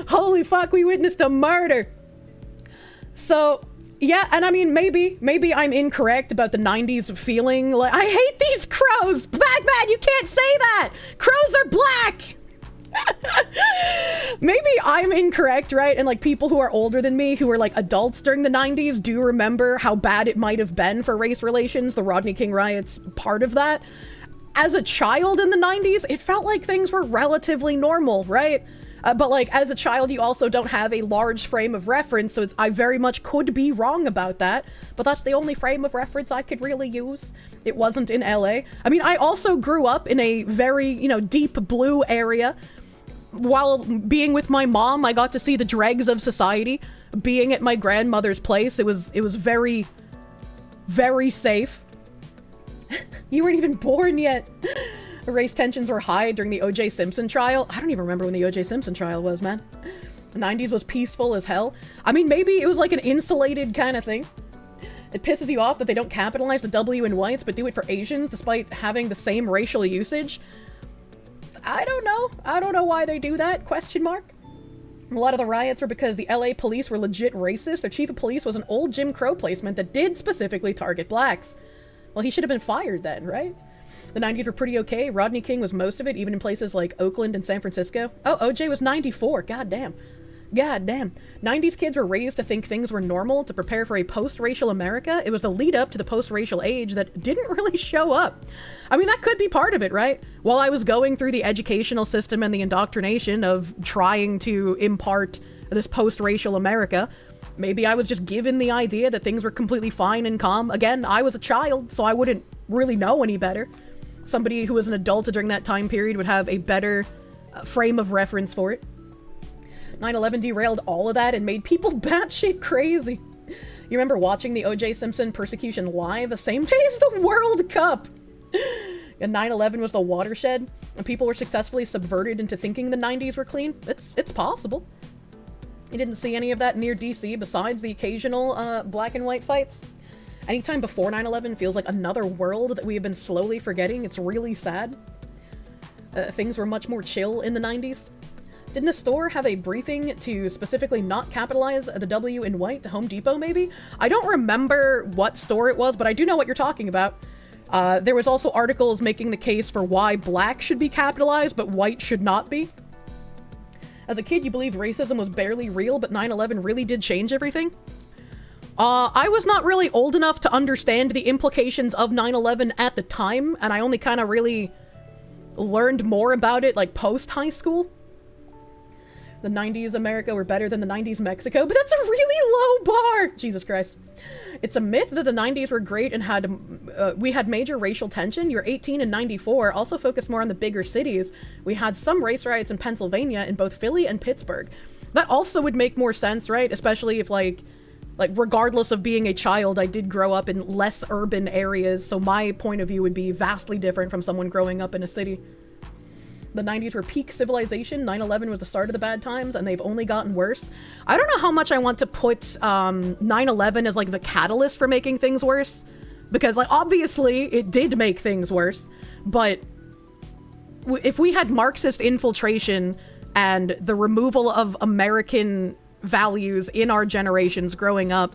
Holy fuck, we witnessed a murder. So, yeah, and I mean, maybe I'm incorrect about the 90s feeling like, I hate these crows! Bagman, you can't say that! Crows are black! Maybe I'm incorrect, right? And like people who are older than me, who were like adults during the 90s, do remember how bad it might have been for race relations, the Rodney King riots, part of that. As a child in the 90s, it felt like things were relatively normal, right? But like as a child, you also don't have a large frame of reference, so I very much could be wrong about that. But that's the only frame of reference I could really use. It wasn't in LA. I mean, I also grew up in a very, deep blue area. While being with my mom, I got to see the dregs of society. Being at my grandmother's place, it was very, very safe. You weren't even born yet. Race tensions were high during the O.J. Simpson trial. I don't even remember when the O.J. Simpson trial was, man. The 90s was peaceful as hell. I mean, maybe it was like an insulated kind of thing. It pisses you off that they don't capitalize the W in whites, but do it for Asians despite having the same racial usage. I don't know. I don't know why they do that, question mark. A lot of the riots were because the LA police were legit racist. Their chief of police was an old Jim Crow placement that did specifically target blacks. Well, he should have been fired then, right? The 90s were pretty okay. Rodney King was most of it, even in places like Oakland and San Francisco. Oh, OJ was 94. God damn. God damn. 90s kids were raised to think things were normal, to prepare for a post-racial America. It was the lead up to the post-racial age that didn't really show up. I mean, that could be part of it, right? While I was going through the educational system and the indoctrination of trying to impart this post-racial America, maybe I was just given the idea that things were completely fine and calm. Again, I was a child, so I wouldn't really know any better. Somebody who was an adult during that time period would have a better frame of reference for it. 9/11 derailed all of that and made people batshit crazy. You remember watching the O.J. Simpson persecution live the same day as the World Cup? And 9/11 was the watershed, and people were successfully subverted into thinking the 90s were clean. It's possible. You didn't see any of that near DC besides the occasional black and white fights. Anytime before 9/11 feels like another world that we have been slowly forgetting. It's really sad. Things were much more chill in the 90s. Didn't a store have a briefing to specifically not capitalize the W in white to Home Depot, maybe? I don't remember what store it was, but I do know what you're talking about. There was also articles making the case for why black should be capitalized, but white should not be. As a kid, you believed racism was barely real, but 9/11 really did change everything? I was not really old enough to understand the implications of 9/11 at the time, and I only kind of really learned more about it, like, post-high school. The 90s America were better than the 90s Mexico, but that's a really low bar! Jesus Christ. It's a myth that the 90s were great and we had major racial tension. You're 18 in 94, also focused more on the bigger cities. We had some race riots in Pennsylvania in both Philly and Pittsburgh. That also would make more sense, right? Especially if, like, regardless of being a child, I did grow up in less urban areas, so my point of view would be vastly different from someone growing up in a city. The 90s were peak civilization, 9/11 was the start of the bad times, and they've only gotten worse. I don't know how much I want to put 9/11 as, like, the catalyst for making things worse, because, like, obviously it did make things worse, but if we had Marxist infiltration and the removal of American values in our generations growing up,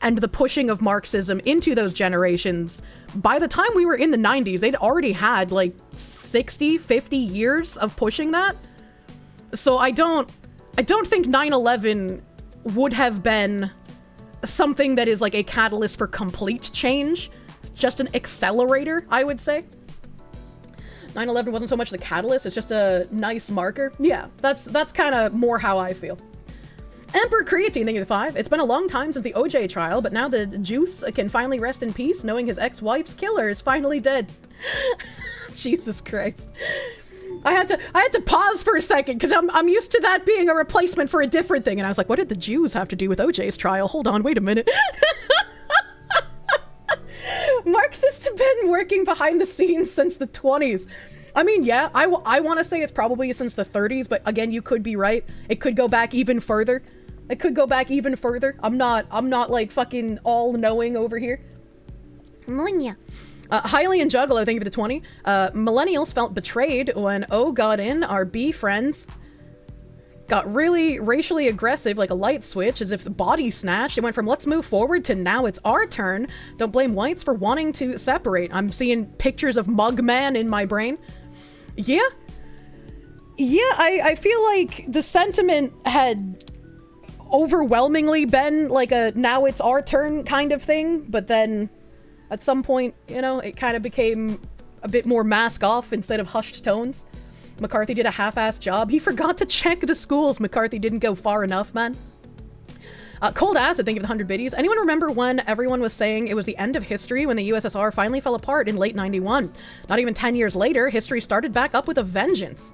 and the pushing of Marxism into those generations, by the time we were in the 90s, they'd already had, like, 60, 50 years of pushing that. So I don't think 9/11 would have been something that is, like, a catalyst for complete change. Just an accelerator, I would say. 9/11 wasn't so much the catalyst, it's just a nice marker. Yeah, that's kind of more how I feel. Emperor Creatine, thank you for the 5. It's been a long time since the OJ trial, but now the Juice can finally rest in peace knowing his ex-wife's killer is finally dead. Jesus Christ. I had to pause for a second because I'm used to that being a replacement for a different thing, and I was like, what did the Jews have to do with OJ's trial? Hold on, wait a minute. Marxists have been working behind the scenes since the 20s. I mean, yeah, I want to say it's probably since the 30s, but again, you could be right. It could go back even further. I'm not like fucking all-knowing over here. Munya. Highly and Juggalo, thank you for the 20. Millennials felt betrayed when O got in. Our B friends got really racially aggressive, like a light switch, as if the body snatched. It went from let's move forward to now it's our turn. Don't blame whites for wanting to separate. I'm seeing pictures of Mugman in my brain. Yeah, I feel like the sentiment had overwhelmingly been like a now it's our turn kind of thing, but then at some point, you know, it kind of became a bit more mask off instead of hushed tones. McCarthy did a half-assed job. He forgot to check the schools. McCarthy didn't go far enough, man. Cold Acid, thank you for the 100 biddies. Anyone remember when everyone was saying it was the end of history when the USSR finally fell apart in late 91? Not even 10 years later, history started back up with a vengeance.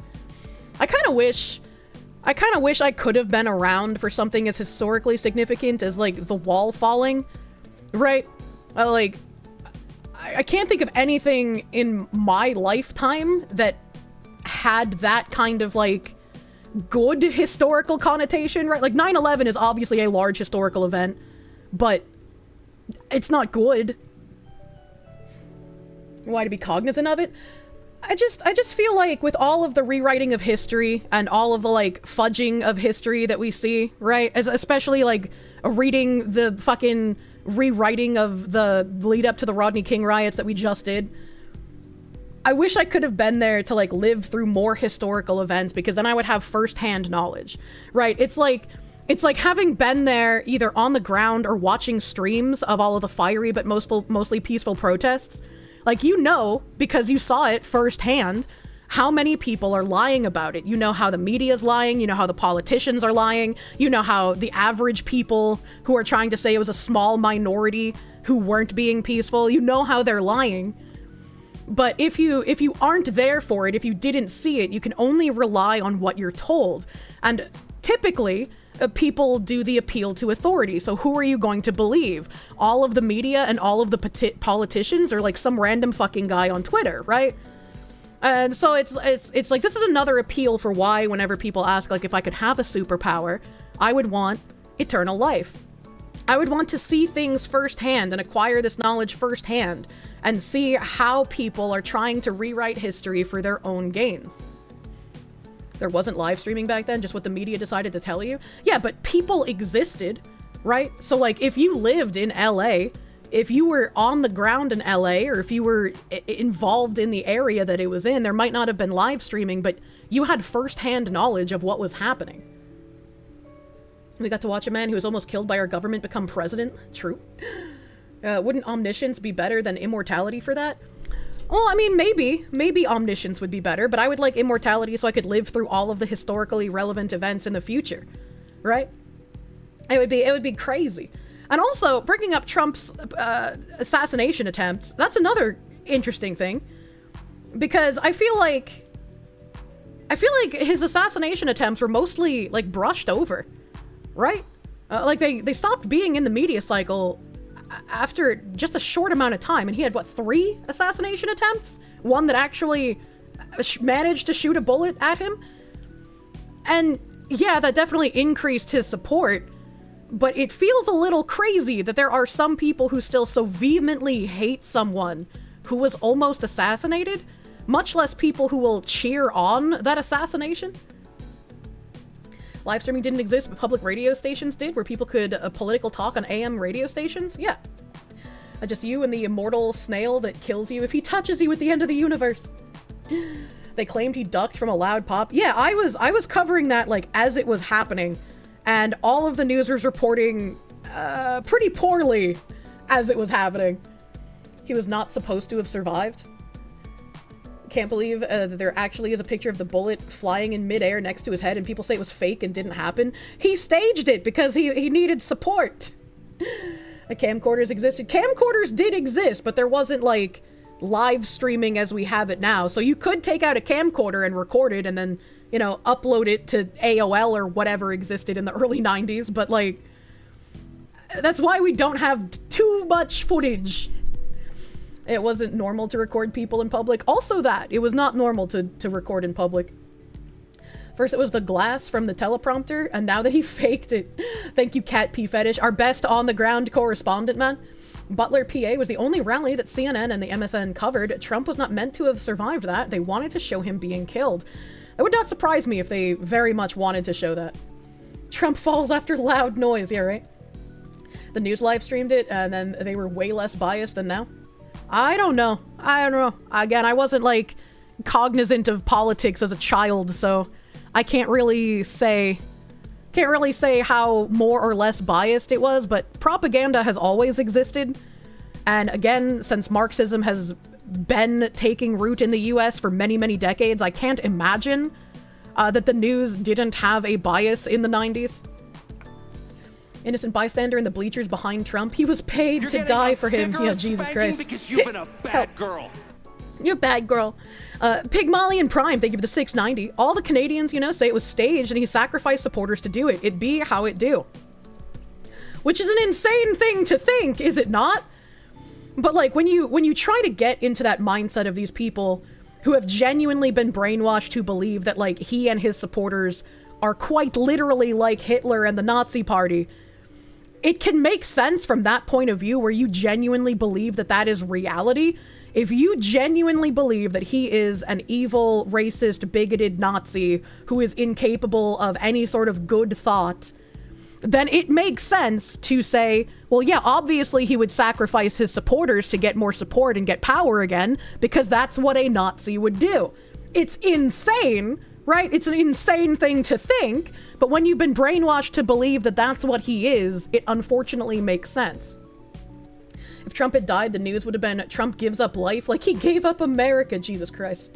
I kind of wish I could have been around for something as historically significant as, like, the wall falling, right? I can't think of anything in my lifetime that had that kind of, like, good historical connotation, right? Like, 9/11 is obviously a large historical event, but it's not good. Why to be cognizant of it? I just feel like with all of the rewriting of history and all of the, like, fudging of history that we see, right? Especially, like, reading the fucking rewriting of the lead up to the Rodney King riots that we just did. I wish I could have been there to, like, live through more historical events, because then I would have first-hand knowledge, right? It's like having been there either on the ground or watching streams of all of the fiery but mostly peaceful protests. Like, you know, because you saw it firsthand, how many people are lying about it. You know how the media's lying, you know how the politicians are lying, you know how the average people who are trying to say it was a small minority who weren't being peaceful, you know how they're lying. But if you aren't there for it, if you didn't see it, you can only rely on what you're told. And typically, people do the appeal to authority. So who are you going to believe? All of the media and all of the politicians, or like some random fucking guy on Twitter, right? And so it's like, this is another appeal for why whenever people ask, like, if I could have a superpower, I would want eternal life. I would want to see things firsthand and acquire this knowledge firsthand and see how people are trying to rewrite history for their own gains. There wasn't live streaming back then, just what the media decided to tell you. Yeah, but people existed, right? So, like, if you lived in LA, if you were on the ground in LA, or if you were involved in the area that it was in, there might not have been live streaming, but you had first-hand knowledge of what was happening. We got to watch a man who was almost killed by our government become president. True. Wouldn't omniscience be better than immortality for that? Well, I mean, maybe omniscience would be better, but I would like immortality so I could live through all of the historically relevant events in the future, right? It would be crazy. And also, bringing up Trump's assassination attempts, that's another interesting thing, because I feel like his assassination attempts were mostly, like, brushed over, right? Like, they stopped being in the media cycle after just a short amount of time, and he had, what, 3 assassination attempts? One that actually managed to shoot a bullet at him? And, yeah, that definitely increased his support, but it feels a little crazy that there are some people who still so vehemently hate someone who was almost assassinated, much less people who will cheer on that assassination. Live streaming didn't exist, but public radio stations did, where people could political talk on AM radio stations. Yeah. Just you and the immortal snail that kills you if he touches you at the end of the universe. They claimed he ducked from a loud pop. Yeah, I was covering that, like, as it was happening, and all of the news was reporting pretty poorly as it was happening. He was not supposed to have survived. Can't believe that there actually is a picture of the bullet flying in midair next to his head, and people say it was fake and didn't happen. He staged it because he needed support. Camcorders existed. Camcorders did exist, but there wasn't, like, live streaming as we have it now. So you could take out a camcorder and record it and then, you know, upload it to AOL or whatever existed in the early 90s, but, like, that's why we don't have too much footage. It wasn't normal to record people in public. Also that, it was not normal to record in public. First it was the glass from the teleprompter, and now that he faked it. Thank you, Cat P Fetish. Our best on-the-ground correspondent, man. Butler, PA was the only rally that CNN and the MSN covered. Trump was not meant to have survived that. They wanted to show him being killed. It would not surprise me if they very much wanted to show that. Trump falls after loud noise, yeah, right? The news live streamed it, and then they were way less biased than now. I don't know. Again, I wasn't, like, cognizant of politics as a child, so I can't really say how more or less biased it was, but propaganda has always existed. And again, since Marxism has been taking root in the US for many, many decades, I can't imagine that the news didn't have a bias in the 90s. Innocent bystander in the bleachers behind Trump. He was paid to die for him. Yeah, Jesus Christ. Because you've been a bad girl. You're a bad girl. Pig Molly and Prime, thank you for the 690. All the Canadians, you know, say it was staged and he sacrificed supporters to do it. It be how it do. Which is an insane thing to think, is it not? But, like, when you try to get into that mindset of these people who have genuinely been brainwashed to believe that, like, he and his supporters are quite literally like Hitler and the Nazi Party, it can make sense from that point of view where you genuinely believe that that is reality. If you genuinely believe that he is an evil, racist, bigoted Nazi who is incapable of any sort of good thought, then it makes sense to say, well, yeah, obviously he would sacrifice his supporters to get more support and get power again, because that's what a Nazi would do. It's insane, right? It's an insane thing to think, but when you've been brainwashed to believe that that's what he is, it unfortunately makes sense. If Trump had died, the news would have been, Trump gives up life, like he gave up America, Jesus Christ.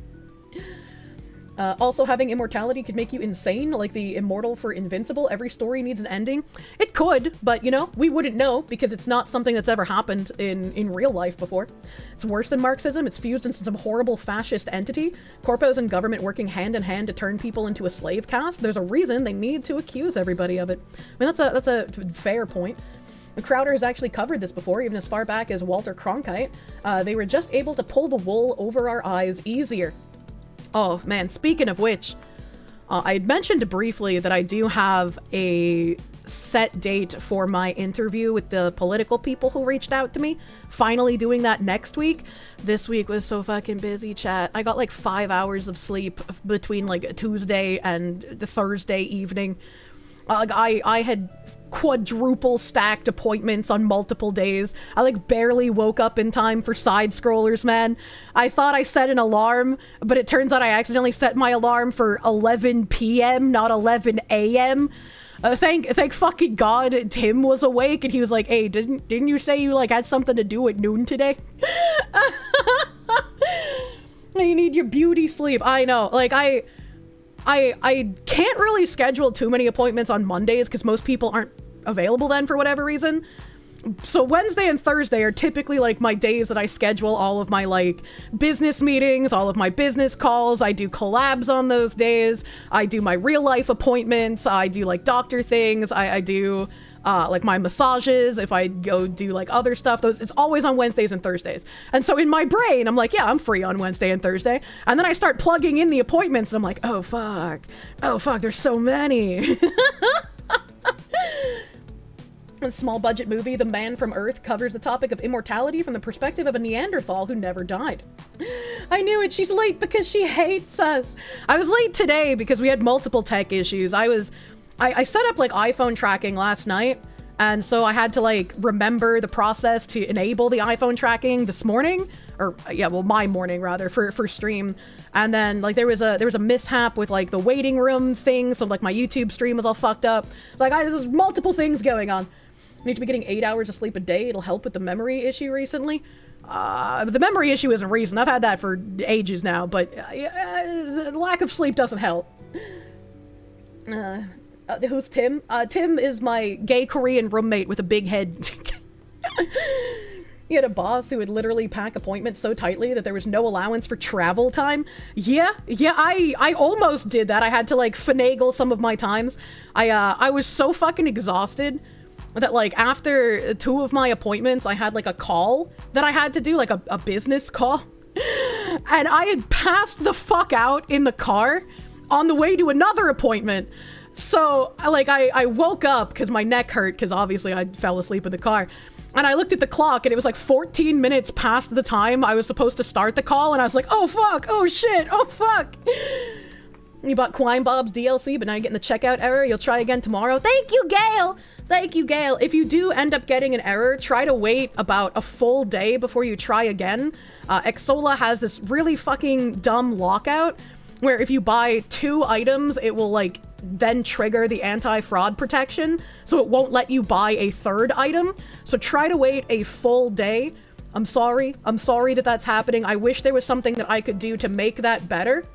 Also, having immortality could make you insane, like the immortal for Invincible. Every story needs an ending. It could, but, you know, we wouldn't know because it's not something that's ever happened in real life before. It's worse than Marxism. It's fused into some horrible fascist entity. Corpos and government working hand in hand to turn people into a slave caste. There's a reason they need to accuse everybody of it. I mean, that's a fair point. Crowder has actually covered this before, even as far back as Walter Cronkite. They were just able to pull the wool over our eyes easier. Oh, man, speaking of which, I had mentioned briefly that I do have a set date for my interview with the political people who reached out to me. Finally doing that next week. This week was so fucking busy, chat. I got like 5 hours of sleep between like Tuesday and the Thursday evening. I had quadruple stacked appointments on multiple days. I like barely woke up in time for side scrollers, man. I thought I set an alarm, but it turns out I accidentally set my alarm for 11 p.m., not 11 a.m. Thank fucking God Tim was awake and he was like, hey, didn't you say you like had something to do at noon today? You need your beauty sleep. I know. Like I can't really schedule too many appointments on Mondays because most people aren't available then for whatever reason. So Wednesday and Thursday are typically like my days that I schedule all of my like business meetings, all of my business calls. I do collabs on those days. I do my real life appointments. I do like doctor things. I do like my massages. If I go do like other stuff, it's always on Wednesdays and Thursdays. And so in my brain, I'm like, yeah, I'm free on Wednesday and Thursday. And then I start plugging in the appointments and I'm like, oh fuck, there's so many. A small budget movie, The Man from Earth, covers the topic of immortality from the perspective of a Neanderthal who never died. I knew it. She's late because she hates us. I was late today because we had multiple tech issues. I set up like iPhone tracking last night, and so I had to like remember the process to enable the iPhone tracking this morning, or yeah, well, my morning rather, for stream. And then like there was a mishap with like the waiting room thing, so like my YouTube stream was all fucked up. Like there's multiple things going on. I need to be getting 8 hours of sleep a day. It'll help with the memory issue recently. The memory issue isn't recent. I've had that for ages now, but lack of sleep doesn't help. Who's Tim? Tim is my gay Korean roommate with a big head. He had a boss who would literally pack appointments so tightly that there was no allowance for travel time. Yeah, I almost did that. I had to like finagle some of my times. I was so fucking exhausted that like after 2 of my appointments, I had like a call that I had to do, like a business call. And I had passed the fuck out in the car on the way to another appointment. So like I woke up because my neck hurt because obviously I fell asleep in the car. And I looked at the clock and it was like 14 minutes past the time I was supposed to start the call. And I was like, oh fuck, oh shit, oh fuck. You bought Quine Bob's DLC, but now you're getting the checkout error. You'll try again tomorrow. Thank you, Gail. Thank you, Gail. If you do end up getting an error, try to wait about a full day before you try again. Xsolla has this really fucking dumb lockout where if you buy 2 items, it will like then trigger the anti-fraud protection, so it won't let you buy a 3rd item. So try to wait a full day. I'm sorry that that's happening. I wish there was something that I could do to make that better.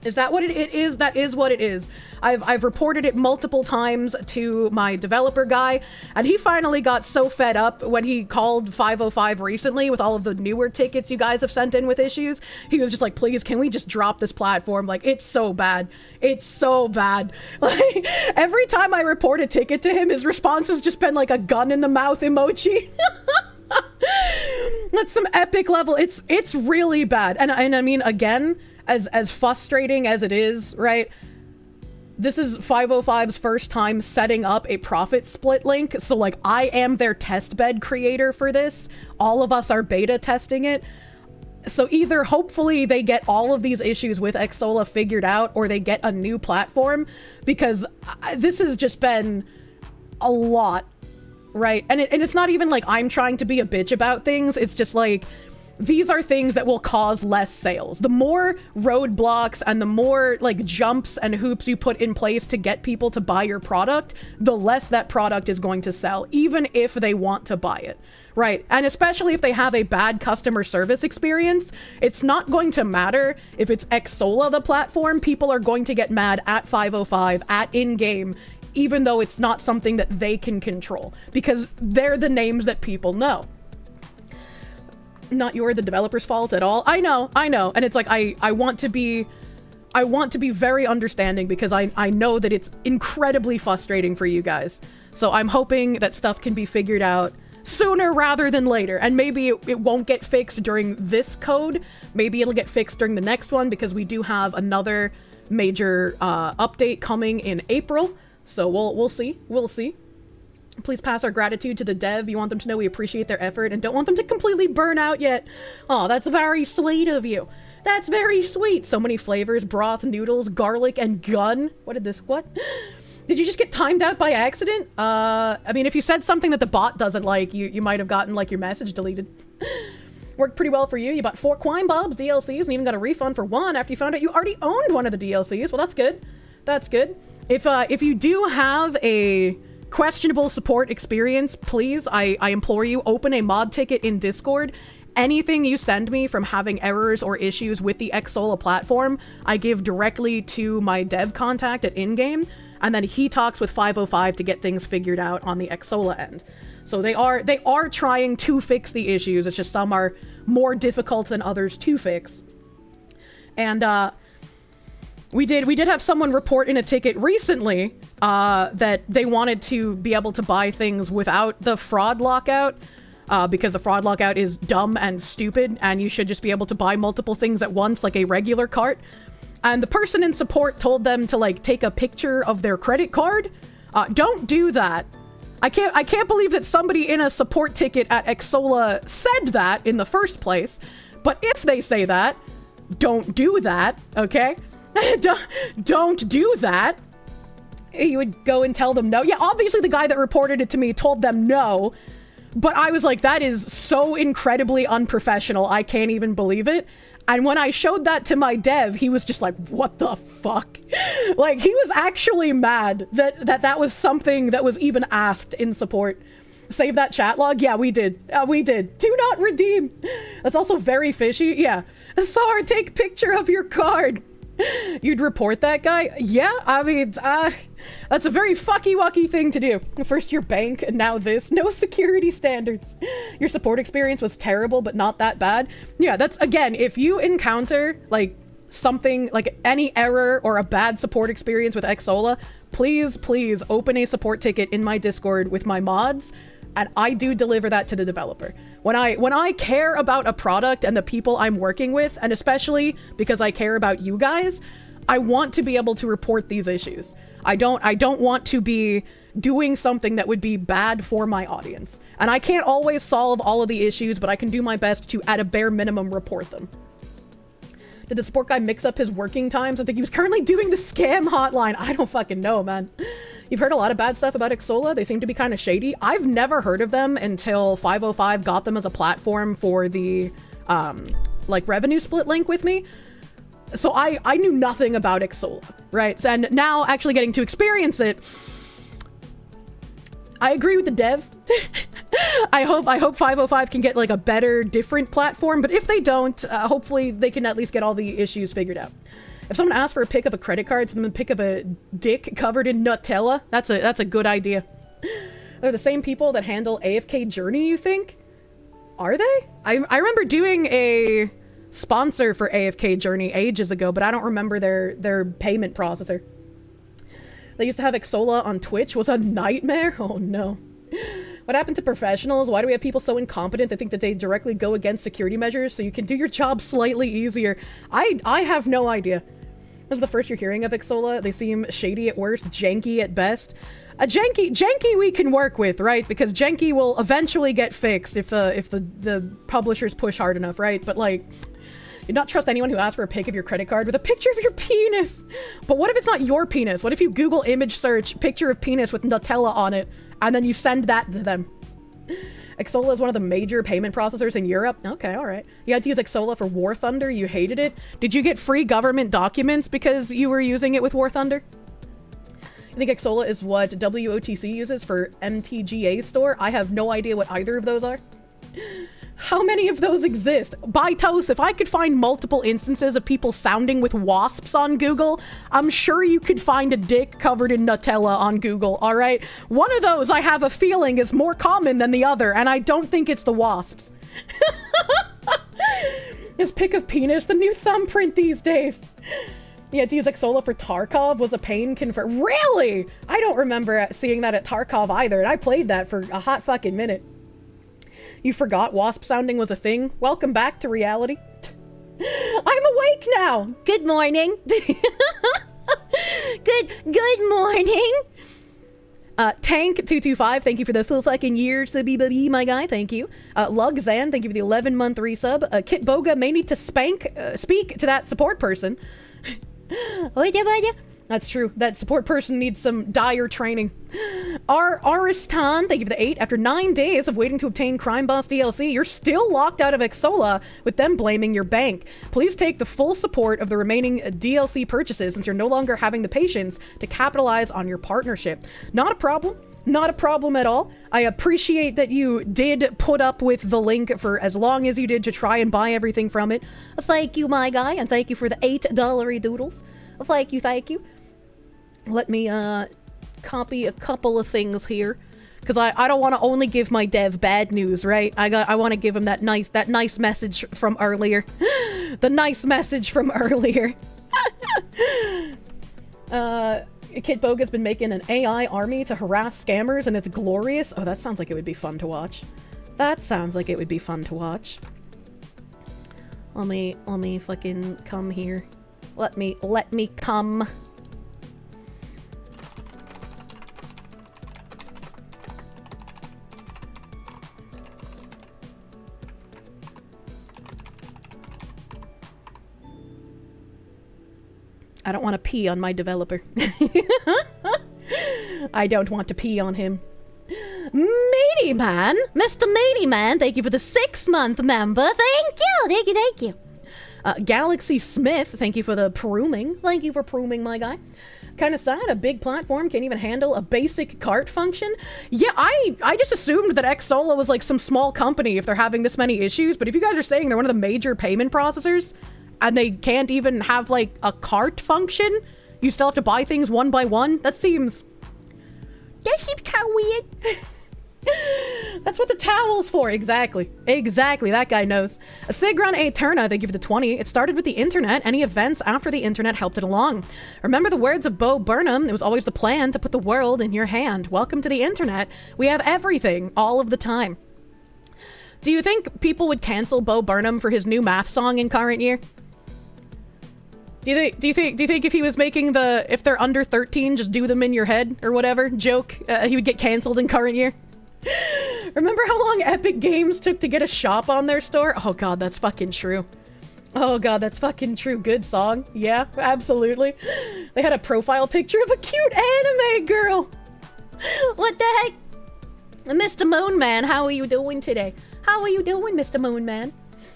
Is that what it is? That is what it is. I've reported it multiple times to my developer guy, and he finally got so fed up when he called 505 recently with all of the newer tickets you guys have sent in with issues. He was just like, please, can we just drop this platform? Like, it's so bad. It's so bad. Like, every time I report a ticket to him, his response has just been like a gun in the mouth emoji. That's some epic level. It's really bad. And I mean, again, as frustrating as it is, right? This is 505's first time setting up a profit split link. So like I am their testbed creator for this. All of us are beta testing it. So either hopefully they get all of these issues with Xsolla figured out or they get a new platform, because this has just been a lot, right? And it's not even like I'm trying to be a bitch about things. It's just like, these are things that will cause less sales. The more roadblocks and the more like jumps and hoops you put in place to get people to buy your product, the less that product is going to sell, even if they want to buy it, right? And especially if they have a bad customer service experience, it's not going to matter if it's Xsolla the platform. People are going to get mad at 505, at in-game, even though it's not something that they can control, because they're the names that people know. Not the developer's fault at all. I know. And it's like, I want to be very understanding, because I know that it's incredibly frustrating for you guys. So I'm hoping that stuff can be figured out sooner rather than later. And maybe it won't get fixed during this code. Maybe it'll get fixed during the next one, because we do have another major update coming in April. So we'll see. Please pass our gratitude to the dev. You want them to know we appreciate their effort and don't want them to completely burn out yet. Oh, that's very sweet of you. That's very sweet. So many flavors, broth, noodles, garlic, and gun. What? Did you just get timed out by accident? I mean, if you said something that the bot doesn't like, you might have gotten, like, your message deleted. Worked pretty well for you. You bought 4 Quine Bobs DLCs and even got a refund for 1 after you found out you already owned one of the DLCs. Well, that's good. That's good. If you do have a questionable support experience, please, I implore you, open a mod ticket in Discord. Anything you send me from having errors or issues with the Xsola platform, I give directly to my dev contact at in-game, and then he talks with 505 to get things figured out on the Xsola end. So they are trying to fix the issues. It's just some are more difficult than others to fix. And we did have someone report in a ticket recently that they wanted to be able to buy things without the fraud lockout. Because the fraud lockout is dumb and stupid, and you should just be able to buy multiple things at once like a regular cart. And the person in support told them to, like, take a picture of their credit card. Don't do that. I can't believe that somebody in a support ticket at Xsola said that in the first place. But if they say that, don't do that, okay? Don't do that. You would go and tell them no. Yeah, obviously the guy that reported it to me told them no. But I was like, that is so incredibly unprofessional. I can't even believe it. And when I showed that to my dev, he was just like, what the fuck? Like, he was actually mad that was something that was even asked in support. Save that chat log? Yeah, we did. We did. Do not redeem. That's also very fishy. Yeah. Sar, take picture of your card. You'd report that guy? Yeah, I mean, that's a very fucky-wucky thing to do. First your bank, and now this. No security standards. Your support experience was terrible, but not that bad. Yeah, that's, again, if you encounter, like, something, like any error or a bad support experience with Xsola, please open a support ticket in my Discord with my mods, and I do deliver that to the developer. When I care about a product and the people I'm working with, and especially because I care about you guys, I want to be able to report these issues. I don't want to be doing something that would be bad for my audience. And I can't always solve all of the issues, but I can do my best to, at a bare minimum, report them. Did the support guy mix up his working times? I think he was currently doing the scam hotline. I don't fucking know, man. You've heard a lot of bad stuff about Xsola. They seem to be kind of shady. I've never heard of them until 505 got them as a platform for the, like, revenue split link with me. So I knew nothing about Xsola, right? And now actually getting to experience it, I agree with the dev. I hope 505 can get, like, a better, different platform, but if they don't, hopefully they can at least get all the issues figured out. If someone asks for a pic of a credit card, send them a pic of a dick covered in Nutella. That's a good idea. They're the same people that handle AFK Journey, you think? Are they? I remember doing a sponsor for AFK Journey ages ago, but I don't remember their payment processor. They used to have Xsola on Twitch. Was a nightmare. Oh no. What happened to professionals? Why do we have people so incompetent that think that they directly go against security measures so you can do your job slightly easier? I have no idea. This is the first you're hearing of Xsola. They seem shady at worst, janky at best. Janky we can work with, right? Because janky will eventually get fixed if the publishers push hard enough, right? But, like, do not trust anyone who asks for a pic of your credit card with a picture of your penis. But what if it's not your penis? What if you Google image search picture of penis with Nutella on it, and then you send that to them? Xsola is one of the major payment processors in Europe. Okay, all right. You had to use Xsola for War Thunder. You hated it. Did you get free government documents because you were using it with War Thunder? I think Xsola is what WOTC uses for MTGA store. I have no idea what either of those are. How many of those exist? Bytos, if I could find multiple instances of people sounding with wasps on Google, I'm sure you could find a dick covered in Nutella on Google, alright? One of those, I have a feeling, is more common than the other, and I don't think it's the wasps. Is pic of penis the new thumbprint these days? Yeah, to use Xsola for Tarkov was a pain confirmed. Really? I don't remember seeing that at Tarkov either, and I played that for a hot fucking minute. You forgot wasp sounding was a thing? Welcome back to reality. I'm awake now! Good morning. Good morning. Tank225, thank you for the full fucking years, the BBB, my guy, thank you. Lugzan, thank you for the 11-month resub. Kit Boga may need to speak to that support person. That's true. That support person needs some dire training. Aristan, thank you for the 8. After 9 days of waiting to obtain Crime Boss DLC, you're still locked out of Exola with them blaming your bank. Please take the full support of the remaining DLC purchases since you're no longer having the patience to capitalize on your partnership. Not a problem. Not a problem at all. I appreciate that you did put up with the link for as long as you did to try and buy everything from it. Thank you, my guy, and thank you for the $8 doodles. Thank you, thank you. Let me copy a couple of things here, because I don't want to only give my dev bad news, right? I want to give him that nice message from earlier. The nice message from earlier. Kit Boga's been making an AI army to harass scammers, and it's glorious. Oh, that sounds like it would be fun to watch. That sounds like it would be fun to watch. Let me fucking come here. Let me come. I don't want to pee on my developer. I don't want to pee on him. Matey Man! Mr. Matey Man, thank you for the 6-month member. Thank you. Galaxy Smith, thank you for the prooming. Thank you for prooming, my guy. Kind of sad, a big platform can't even handle a basic cart function. Yeah, I just assumed that Xsola was like some small company if they're having this many issues, but if you guys are saying they're one of the major payment processors, and they can't even have, like, a cart function? You still have to buy things one by one? That seems kind of weird. That's what the towel's for. Exactly. That guy knows. Sigron Eterna, thank you for the 20. It started with the internet. Any events after the internet helped it along. Remember the words of Bo Burnham? It was always the plan to put the world in your hand. Welcome to the internet. We have everything, all of the time. Do you think people would cancel Bo Burnham for his new math song in current year? Do you think if he was making the if they're under 13, just do them in your head or whatever joke, he would get canceled in current year? Remember how long Epic Games took to get a shop on their store? Oh god, that's fucking true. Oh god, that's fucking true. Good song. Yeah, absolutely. They had a profile picture of a cute anime girl. What the heck? Mr. Moon Man, how are you doing today? How are you doing, Mr. Moon Man?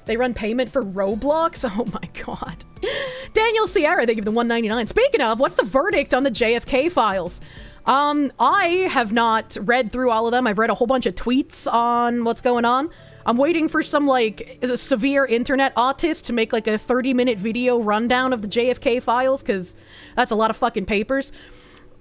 They run payment for Roblox? Oh my god. Daniel Sierra, they give the $1.99. Speaking of, what's the verdict on the JFK files? I have not read through all of them. I've read a whole bunch of tweets on what's going on. I'm waiting for some, like, a severe internet autist to make, like, a 30-minute video rundown of the JFK files, because that's a lot of fucking papers.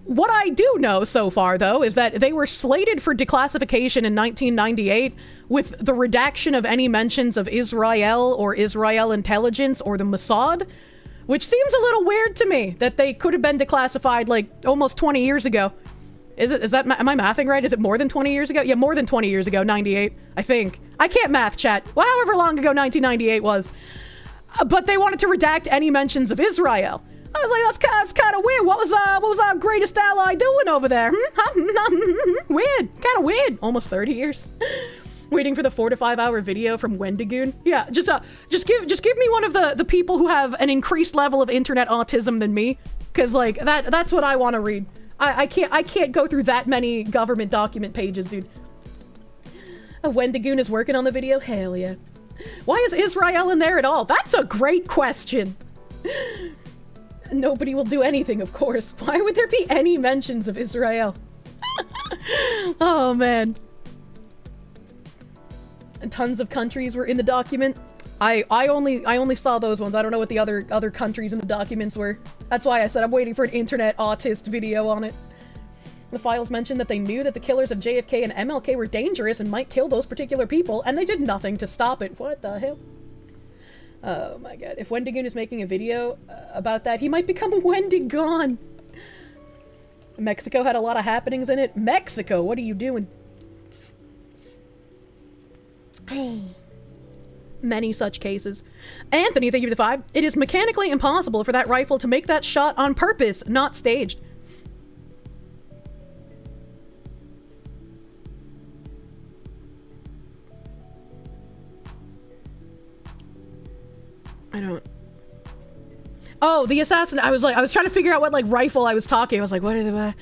What I do know so far, though, is that they were slated for declassification in 1998 with the redaction of any mentions of Israel or Israel intelligence or the Mossad, which seems a little weird to me that they could have been declassified like almost 20 years ago. Am I mathing right? Is it more than 20 years ago? Yeah, more than 20 years ago, 98, I think. I can't math, chat. Well, however long ago 1998 was. But they wanted to redact any mentions of Israel. I was like, that's kind of weird. What was our greatest ally doing over there? Weird. Kind of weird. Almost 30 years. Waiting for the 4 to 5 hour video from Wendigoon. Yeah, just give me one of the people who have an increased level of internet autism than me, because like that's what I want to read. I can't go through that many government document pages, dude. Wendigoon is working on the video. Hell yeah. Why is Israel in there at all? That's a great question. Nobody will do anything, of course. Why would there be any mentions of Israel? Oh man. And tons of countries were in the document. I only saw those ones. I don't know what the other countries in the documents were. That's why I said I'm waiting for an internet autist video on it. The files mentioned that they knew that the killers of JFK and MLK were dangerous and might kill those particular people, and they did nothing to stop it. What the hell? Oh my god. If Wendigoon is making a video about that, he might become Wendigon. Mexico had a lot of happenings in it. Mexico, what are you doing? Hey. Many such cases. Anthony, thank you for the 5. It is mechanically impossible for that rifle to make that shot on purpose, not staged. I don't... Oh, the assassin. I was trying to figure out what, like, rifle I was talking. I was like, what is it?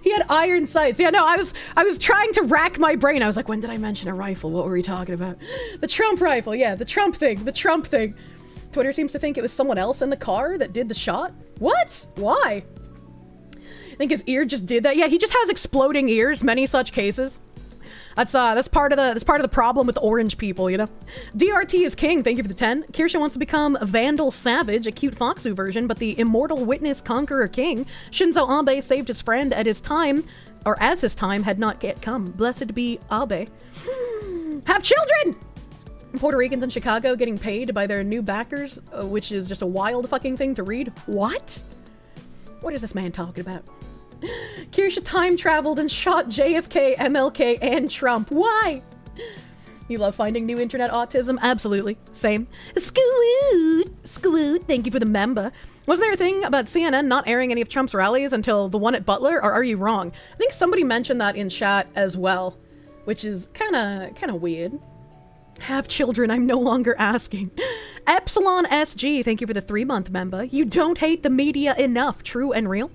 He had iron sights. Yeah, no, I was trying to rack my brain. I was like, when did I mention a rifle? What were we talking about? The Trump rifle. Yeah, the Trump thing. Twitter seems to think it was someone else in the car that did the shot. What? Why? I think his ear just did that. Yeah, he just has exploding ears. Many such cases. That's part of the problem with orange people, you know. DRT is king. Thank you for the 10. Kirsche wants to become Vandal Savage, a cute Foxu version, but the immortal witness conqueror king Shinzo Abe saved his friend at his time, or as his time had not yet come. Blessed be Abe. Have children. Puerto Ricans in Chicago getting paid by their new backers, which is just a wild fucking thing to read. What? What is this man talking about? Kirsche time traveled and shot JFK, MLK, and Trump. Why? You love finding new internet autism? Absolutely. Same. Squoot. Thank you for the member. Wasn't there a thing about CNN not airing any of Trump's rallies until the one at Butler, or are you wrong? I think somebody mentioned that in chat as well, which is kind of weird. Have children, I'm no longer asking. Epsilon SG, thank you for the 3-month member. You don't hate the media enough, true and real.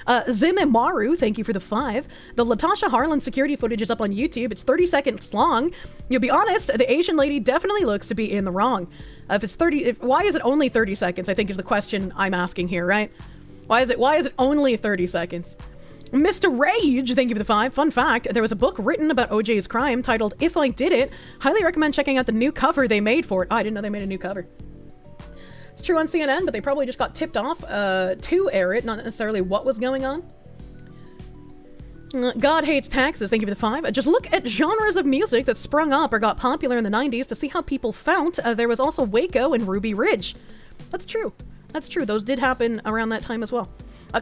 Zimimaru, thank you for the 5. The Latasha Harlan security footage is up on YouTube. It's 30 seconds long. You'll be honest, the Asian lady definitely looks to be in the wrong. Why is it only 30 seconds, I think is the question I'm asking here, right? Why is it only 30 seconds? Mr. Rage, thank you for the 5. Fun fact, there was a book written about OJ's crime titled If I Did It. Highly recommend checking out the new cover they made for it. Oh, I didn't know they made a new cover. It's true on CNN, but they probably just got tipped off to air it, not necessarily what was going on. God Hates Taxes, thank you for the 5. Just look at genres of music that sprung up or got popular in the 90s to see how people felt. There was also Waco and Ruby Ridge. That's true. That's true. Those did happen around that time as well.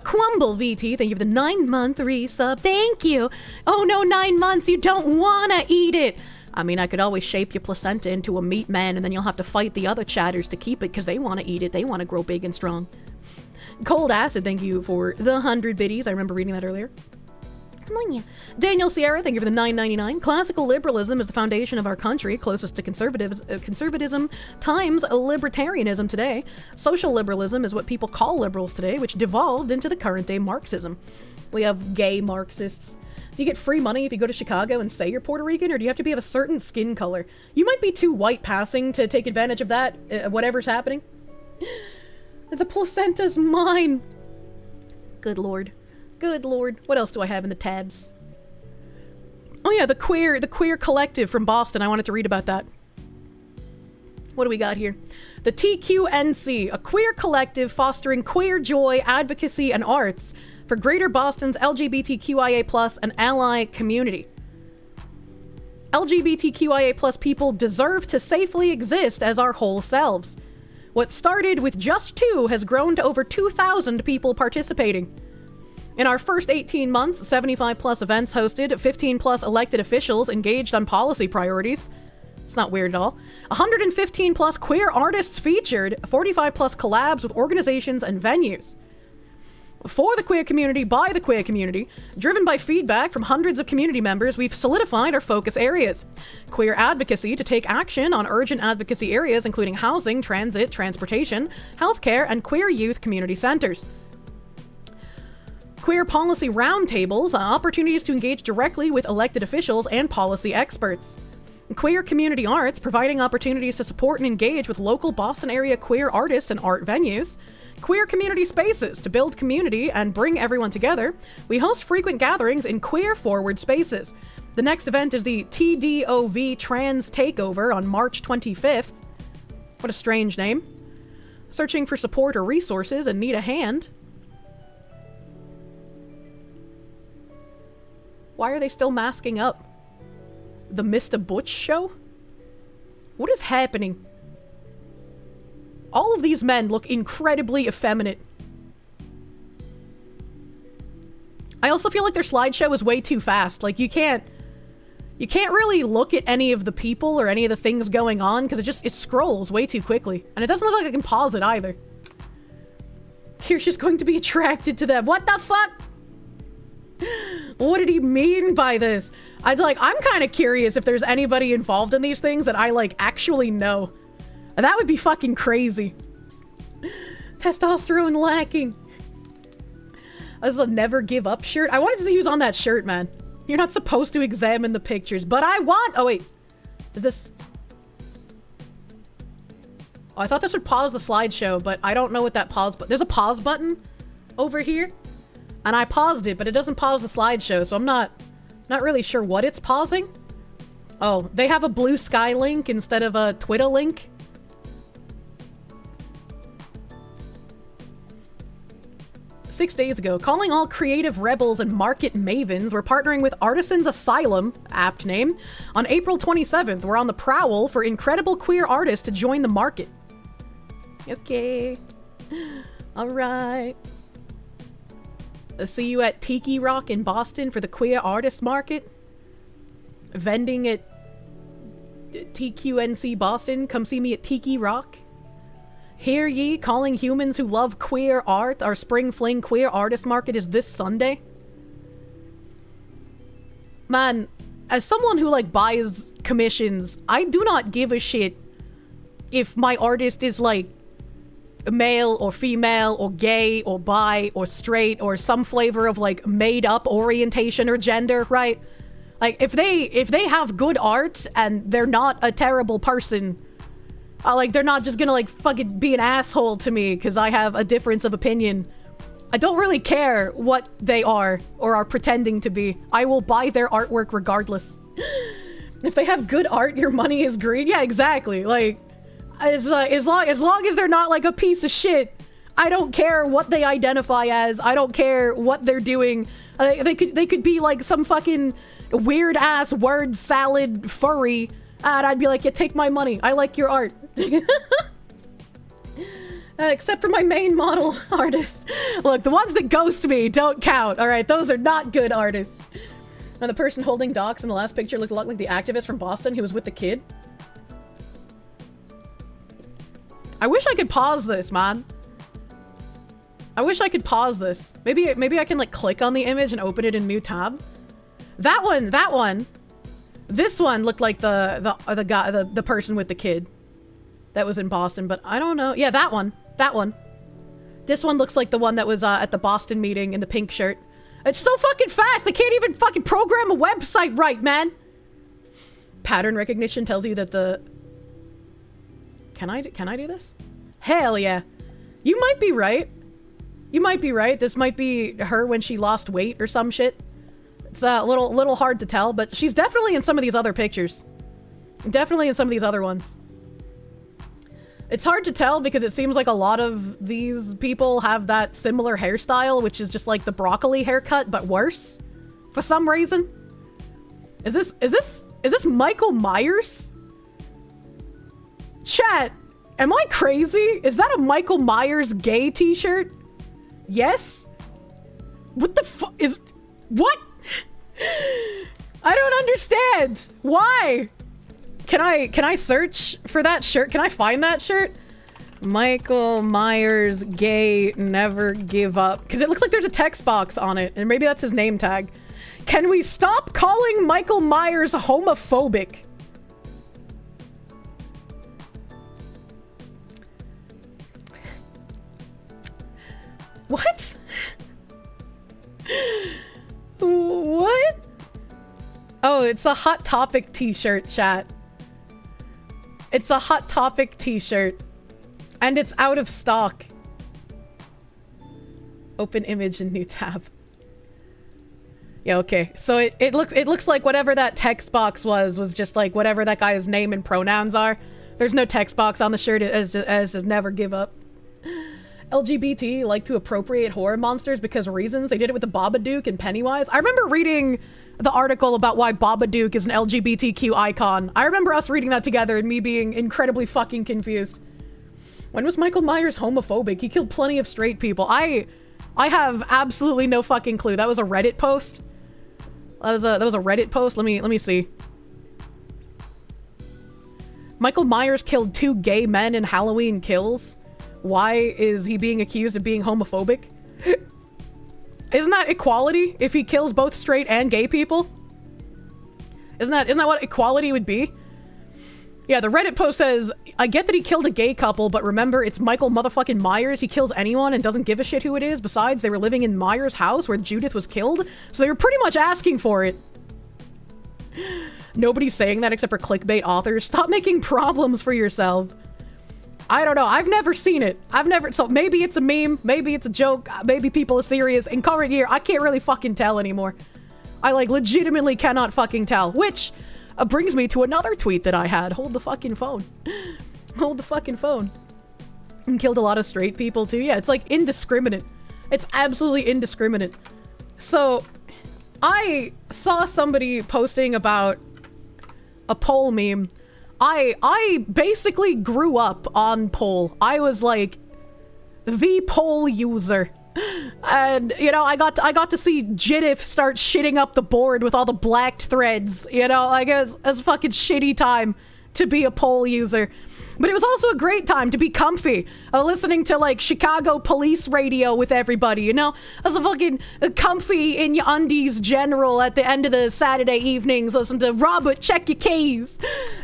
Crumble VT, thank you for the 9-month resub. Thank you. Oh no, 9 months. You don't want to eat it. I mean, I could always shape your placenta into a meat man, and then you'll have to fight the other chatters to keep it because they want to eat it. They want to grow big and strong. Cold Acid, thank you for the 100 biddies. I remember reading that earlier. Daniel Sierra, thank you for the $9.99. Classical liberalism is the foundation of our country, closest to conservatism times libertarianism today. Social liberalism is what people call liberals today, which devolved into the current day Marxism. We have gay Marxists. Do you get free money if you go to Chicago and say you're Puerto Rican, or do you have to be of a certain skin color? You might be too white passing to take advantage of that, whatever's happening. The placenta's mine. Good lord. Good lord. What else do I have in the tabs? Oh yeah, the queer collective from Boston. I wanted to read about that. What do we got here? The TQNC, a queer collective fostering queer joy, advocacy, and arts for Greater Boston's LGBTQIA+ and ally community. LGBTQIA+ people deserve to safely exist as our whole selves. What started with just 2 has grown to over 2,000 people participating. In our first 18 months, 75+ events hosted, 15+ elected officials engaged on policy priorities. It's not weird at all. 115+ queer artists featured, 45+ collabs with organizations and venues. For the queer community, by the queer community, driven by feedback from hundreds of community members, we've solidified our focus areas. Queer advocacy to take action on urgent advocacy areas including housing, transit, transportation, healthcare, and queer youth community centers. Queer policy roundtables, opportunities to engage directly with elected officials and policy experts. Queer community arts, providing opportunities to support and engage with local Boston area queer artists and art venues. Queer community spaces, to build community and bring everyone together. We host frequent gatherings in queer-forward spaces. The next event is the TDOV Trans Takeover on March 25th. What a strange name. Searching for support or resources and need a hand. Why are they still masking up? The Mr. Butch show? What is happening? All of these men look incredibly effeminate. I also feel like their slideshow is way too fast. Like, you can't really look at any of the people or any of the things going on because it scrolls way too quickly. And it doesn't look like I can pause it either. Kirsche going to be attracted to them. What the fuck? What did he mean by this? I'm kind of curious if there's anybody involved in these things that I, actually know. That would be fucking crazy. Testosterone lacking. This is a never give up shirt. I wanted to see who's on that shirt, man. You're not supposed to examine the pictures, but I want... Oh, wait. Is this... Oh, I thought this would pause the slideshow, but I don't know what that pause... But there's a pause button over here. And I paused it, but it doesn't pause the slideshow, so I'm not really sure what it's pausing. Oh, they have a blue sky link instead of a Twitter link. Six days ago, calling all creative rebels and market mavens, we're partnering with Artisans Asylum, apt name. On April 27th, we're on the prowl for incredible queer artists to join the market. Okay. Alright. I'll see you at Tiki Rock in Boston for the queer artist market. Vending at TQNC Boston. Come see me at Tiki Rock. Hear ye, calling humans who love queer art. Our Spring Fling Queer Artist Market is this Sunday. Man, as someone who, like, buys commissions, I do not give a shit if my artist is, like, male or female or gay or bi or straight or some flavor of, like, made-up orientation or gender, right? Like, if they have good art and they're not a terrible person... like, they're not just gonna, like, fucking be an asshole to me because I have a difference of opinion. I don't really care what they are or are pretending to be. I will buy their artwork regardless. If they have good art, your money is green. Yeah, exactly. Like, as long as they're not, like, a piece of shit, I don't care what they identify as. I don't care what they're doing. They could be, like, some fucking weird-ass word salad furry. And I'd be like, yeah, take my money. I like your art. Except for my main model artist. Look, the ones that ghost me don't count, alright? Those are not good artists. And the person holding docs in the last picture looked a lot like the activist from Boston who was with the kid. I wish I could pause this, man. I wish I could pause this. Maybe I can, like, click on the image and open it in a new tab. That one. This one looked like the guy, the person with the kid that was in Boston, but I don't know. Yeah, that one. This one looks like the one that was at the Boston meeting in the pink shirt. It's so fucking fast. They can't even fucking program a website right, man. Pattern recognition tells you that the... Can I do this? Hell yeah. You might be right. This might be her when she lost weight or some shit. It's a little hard to tell, but she's definitely in some of these other pictures. Definitely in some of these other ones. It's hard to tell because it seems like a lot of these people have that similar hairstyle, which is just like the broccoli haircut, but worse. For some reason. Is this Michael Myers? Chat, am I crazy? Is that a Michael Myers gay t-shirt? Yes? What the fuck is... What? I don't understand. Why? Can I search for that shirt? Can I find that shirt? Michael Myers gay never give up. Because it looks like there's a text box on it. And maybe that's his name tag. Can we stop calling Michael Myers homophobic? What? What? Oh, it's a Hot Topic t-shirt, chat. It's a Hot Topic t-shirt. And it's out of stock. Open image in new tab. Yeah, okay. So it looks like whatever that text box was just like whatever that guy's name and pronouns are. There's no text box on the shirt as just never give up. LGBT like to appropriate horror monsters because reasons. They did it with the Babadook and Pennywise. I remember reading the article about why Babadook is an LGBTQ icon. I remember us reading that together and me being incredibly fucking confused. When was Michael Myers homophobic? He killed plenty of straight people. I have absolutely no fucking clue. That was a Reddit post. That was a Reddit post. Let me see. Michael Myers killed 2 gay men in Halloween Kills. Why is he being accused of being homophobic? Isn't that equality if he kills both straight and gay people? Isn't that what equality would be? Yeah, the Reddit post says, I get that he killed a gay couple, but remember, it's Michael motherfucking Myers. He kills anyone and doesn't give a shit who it is. Besides, they were living in Myers' house where Judith was killed, so they were pretty much asking for it. Nobody's saying that except for clickbait authors. Stop making problems for yourself. I don't know. I've never seen it. So maybe it's a meme. Maybe it's a joke. Maybe people are serious. In current year, I can't really fucking tell anymore. I, like, legitimately cannot fucking tell. Which brings me to another tweet that I had. Hold the fucking phone. Hold the fucking phone. And killed a lot of straight people, too. Yeah, it's, like, indiscriminate. It's absolutely indiscriminate. So, I saw somebody posting about a poll meme. I basically grew up on poll. I was like the poll user. And, you know, I got to see Jidif start shitting up the board with all the blacked threads. You know, like it was a fucking shitty time to be a poll user. But it was also a great time to be comfy, listening to, like, Chicago police radio with everybody, you know? As a fucking comfy in your undies general at the end of the Saturday evenings, listen to Robert, check your keys.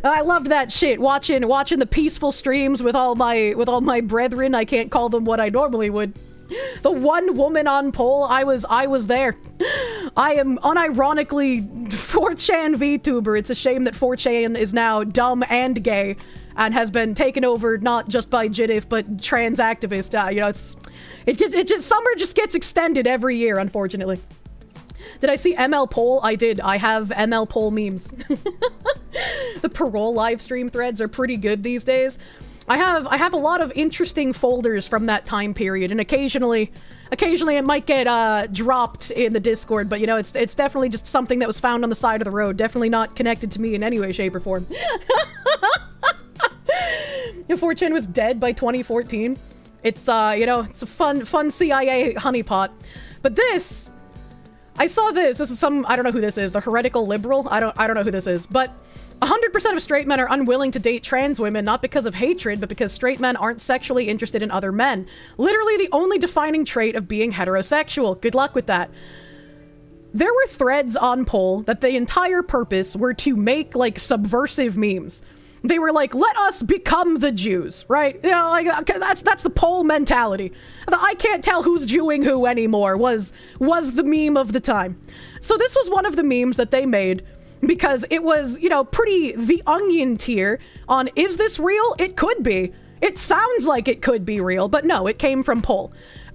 I loved that shit, watching the peaceful streams with all my brethren. I can't call them what I normally would. The one woman on poll, I was there. I am unironically 4chan VTuber. It's a shame that 4chan is now dumb and gay and has been taken over not just by Jidif but trans activists. You know, it just summer just gets extended every year, unfortunately. Did I see ML poll? I did. I have ML poll memes. The parole live stream threads are pretty good these days. I have a lot of interesting folders from that time period, and occasionally it might get dropped in the Discord, but you know, it's definitely just something that was found on the side of the road, definitely not connected to me in any way, shape, or form. 4chan was dead by 2014. It's you know, it's a fun CIA honeypot. But this, I saw this. This is some, I don't know who this is. The heretical liberal. I don't know who this is, but 100% of straight men are unwilling to date trans women, not because of hatred, but because straight men aren't sexually interested in other men. Literally the only defining trait of being heterosexual. Good luck with that. There were threads on poll that the entire purpose were to make, like, subversive memes. They were like, let us become the Jews, right? You know, like, that's the poll mentality. The I can't tell who's Jewing who anymore was the meme of the time. So this was one of the memes that they made, because it was, you know, pretty The Onion tier on, is this real? It could be. It sounds like it could be real, but no, it came from poll.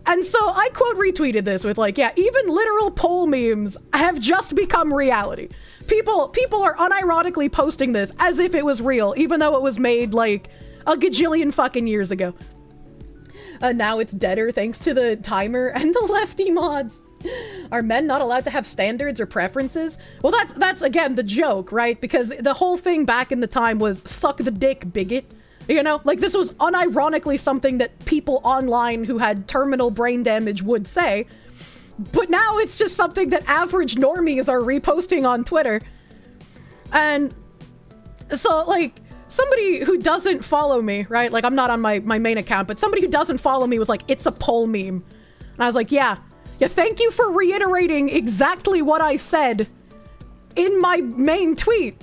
And so I quote retweeted this with, like, yeah, even literal poll memes have just become reality. People are unironically posting this as if it was real, even though it was made, like, a gajillion fucking years ago. Now it's deader thanks to the timer and the lefty mods. Are men not allowed to have standards or preferences? Well, that's again the joke, right? Because the whole thing back in the time was suck the dick, bigot. You know, like, this was unironically something that people online who had terminal brain damage would say. But now it's just something that average normies are reposting on Twitter. And so, like, somebody who doesn't follow me, right? Like, I'm not on my main account, but somebody who doesn't follow me was like, it's a poll meme. And I was like, yeah, thank you for reiterating exactly what I said in my main tweet.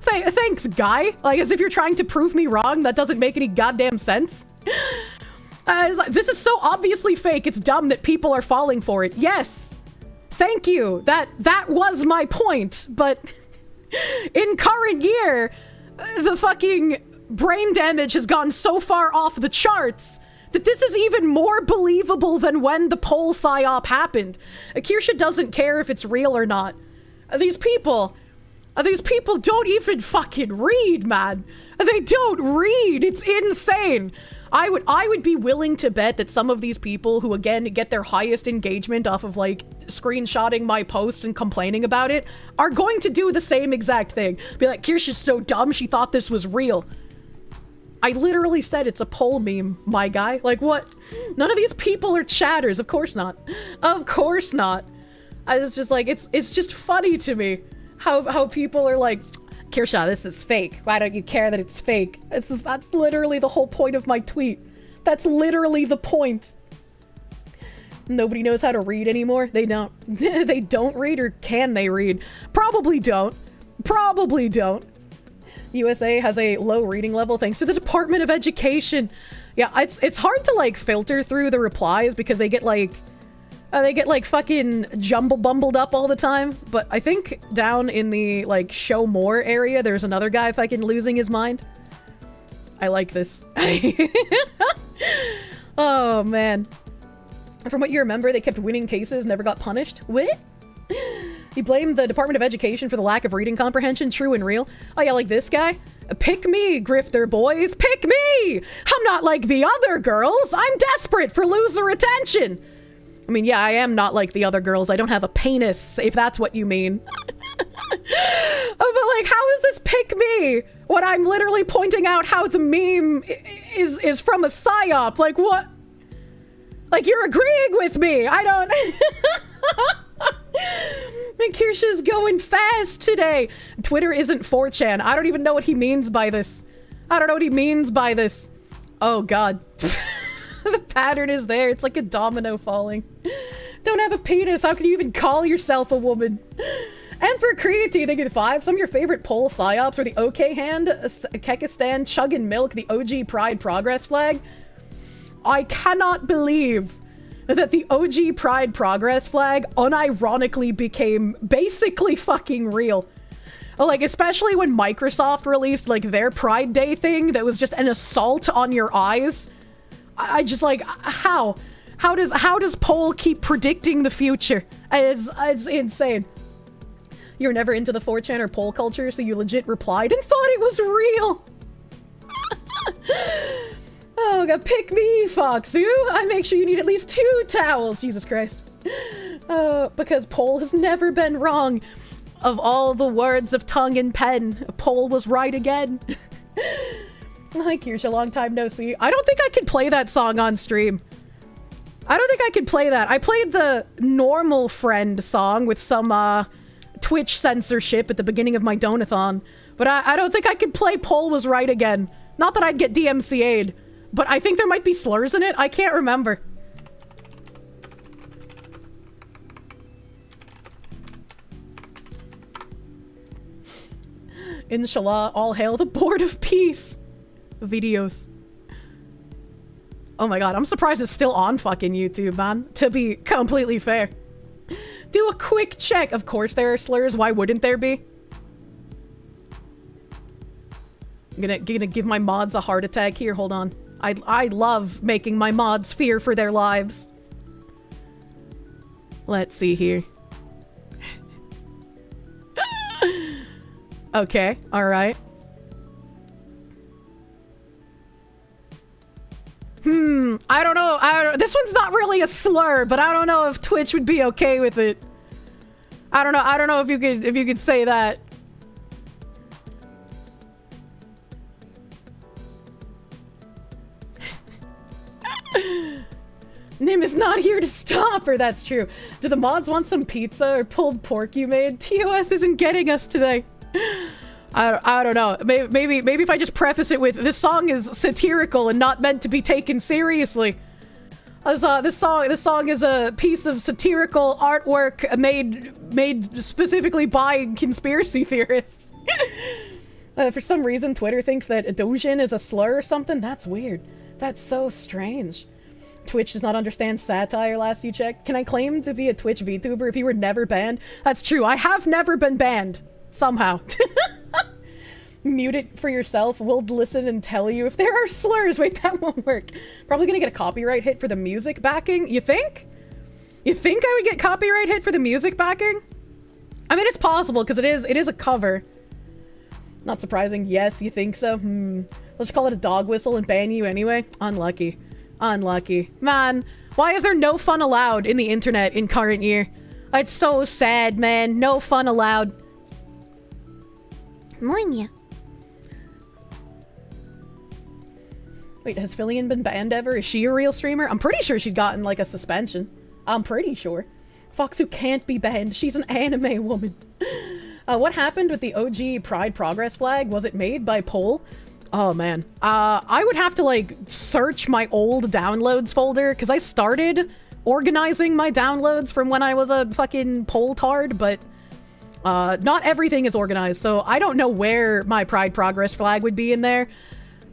Thanks, guy. Like, as if you're trying to prove me wrong. That doesn't make any goddamn sense. Like, this is so obviously fake, it's dumb that people are falling for it. Yes. Thank you. That was my point. But in current year, the fucking brain damage has gone so far off the charts that this is even more believable than when the poll psyop happened. Kirsche doesn't care if it's real or not. These people don't even fucking read, man. They don't read. It's insane. I would be willing to bet that some of these people who, again, get their highest engagement off of, like, screenshotting my posts and complaining about it are going to do the same exact thing. Be like, Kirsche's so dumb, she thought this was real. I literally said it's a poll meme, my guy. Like, what? None of these people are chatters. Of course not. Of course not. I was just like, it's just funny to me how people are like, Kirsche, this is fake. Why don't you care that it's fake? That's literally the whole point of my tweet. That's literally the point. Nobody knows how to read anymore. They don't. They don't read, or can they read? Probably don't. Probably don't. USA has a low reading level thanks to the Department of Education. Yeah, it's hard to like filter through the replies because they get like fucking bumbled up all the time. But I think down in the like show more area, there's another guy fucking losing his mind. I like this. Oh man. From what you remember, they kept winning cases, never got punished. What? He blamed the Department of Education for the lack of reading comprehension, true and real. Oh yeah, like this guy? Pick me, grifter boys, pick me! I'm not like the other girls, I'm desperate for loser attention! I mean, yeah, I am not like the other girls, I don't have a penis, if that's what you mean. But like, how is this pick me? When I'm literally pointing out how the meme is from a psyop, like what? Like, you're agreeing with me, I don't... And Kirsche's going fast today. Twitter isn't 4chan. I don't even know what he means by this. I don't know what he means by this. Oh god. The pattern is there. It's like a domino falling. Don't have a penis. How can you even call yourself a woman? Emperor Creatine, thank you for 5. Some of your favorite pole psyops are the OK hand, Kekistan, chugging milk, the OG Pride Progress flag. I cannot believe that the OG Pride Progress flag unironically became basically fucking real. Like, especially when Microsoft released, like, their Pride Day thing that was just an assault on your eyes. I just, like, how? How does Pole keep predicting the future? It's insane. You were never into the 4chan or Pole culture, so you legit replied and thought it was real! Oh god, pick me, Foxu! I make sure you need at least 2 towels! Jesus Christ. Because Pole has never been wrong. Of all the words of tongue and pen, Pole was right again. Hi, Kirsche, long time no see. I don't think I could play that song on stream. I don't think I could play that. I played the normal friend song with some, Twitch censorship at the beginning of my donathon. But I don't think I could play Pole was right again. Not that I'd get DMCA'd. But I think there might be slurs in it. I can't remember. Inshallah, all hail the Board of Peace. Videos. Oh my god, I'm surprised it's still on fucking YouTube, man. To be completely fair. Do a quick check. Of course there are slurs. Why wouldn't there be? I'm gonna give my mods a heart attack here. Hold on. I love making my mods fear for their lives. Let's see here. Okay, alright. I don't know. This one's not really a slur, but I don't know if Twitch would be okay with it. I don't know if you could say that. Nim is not here to stop her, that's true. Do the mods want some pizza or pulled pork you made? TOS isn't getting us today. I don't know. Maybe if I just preface it with, this song is satirical and not meant to be taken seriously. This song is a piece of satirical artwork made specifically by conspiracy theorists. For some reason, Twitter thinks that Dojin is a slur or something. That's weird. That's so strange. Twitch does not understand satire, last you checked. Can I claim to be a Twitch VTuber if you were never banned? That's true. I have never been banned. Somehow. Mute it for yourself. We'll listen and tell you if there are slurs. Wait, that won't work. Probably gonna get a copyright hit for the music backing. You think? You think I would get copyright hit for the music backing? I mean, it's possible, because it is a cover. Not surprising. Yes, you think so? Let's call it a dog whistle and ban you anyway. Unlucky. Unlucky. Man, why is there no fun allowed in the internet in current year? It's so sad, man. No fun allowed. Moinya. Wait, has Fillion been banned ever? Is she a real streamer? I'm pretty sure she's gotten, like, a suspension. I'm pretty sure. Foxu can't be banned. She's an anime woman. What happened with the OG Pride Progress flag? Was it made by Pole? Oh, man. I would have to, like, search my old downloads folder, because I started organizing my downloads from when I was a fucking Pole tard, but Not everything is organized, so I don't know where my Pride Progress flag would be in there.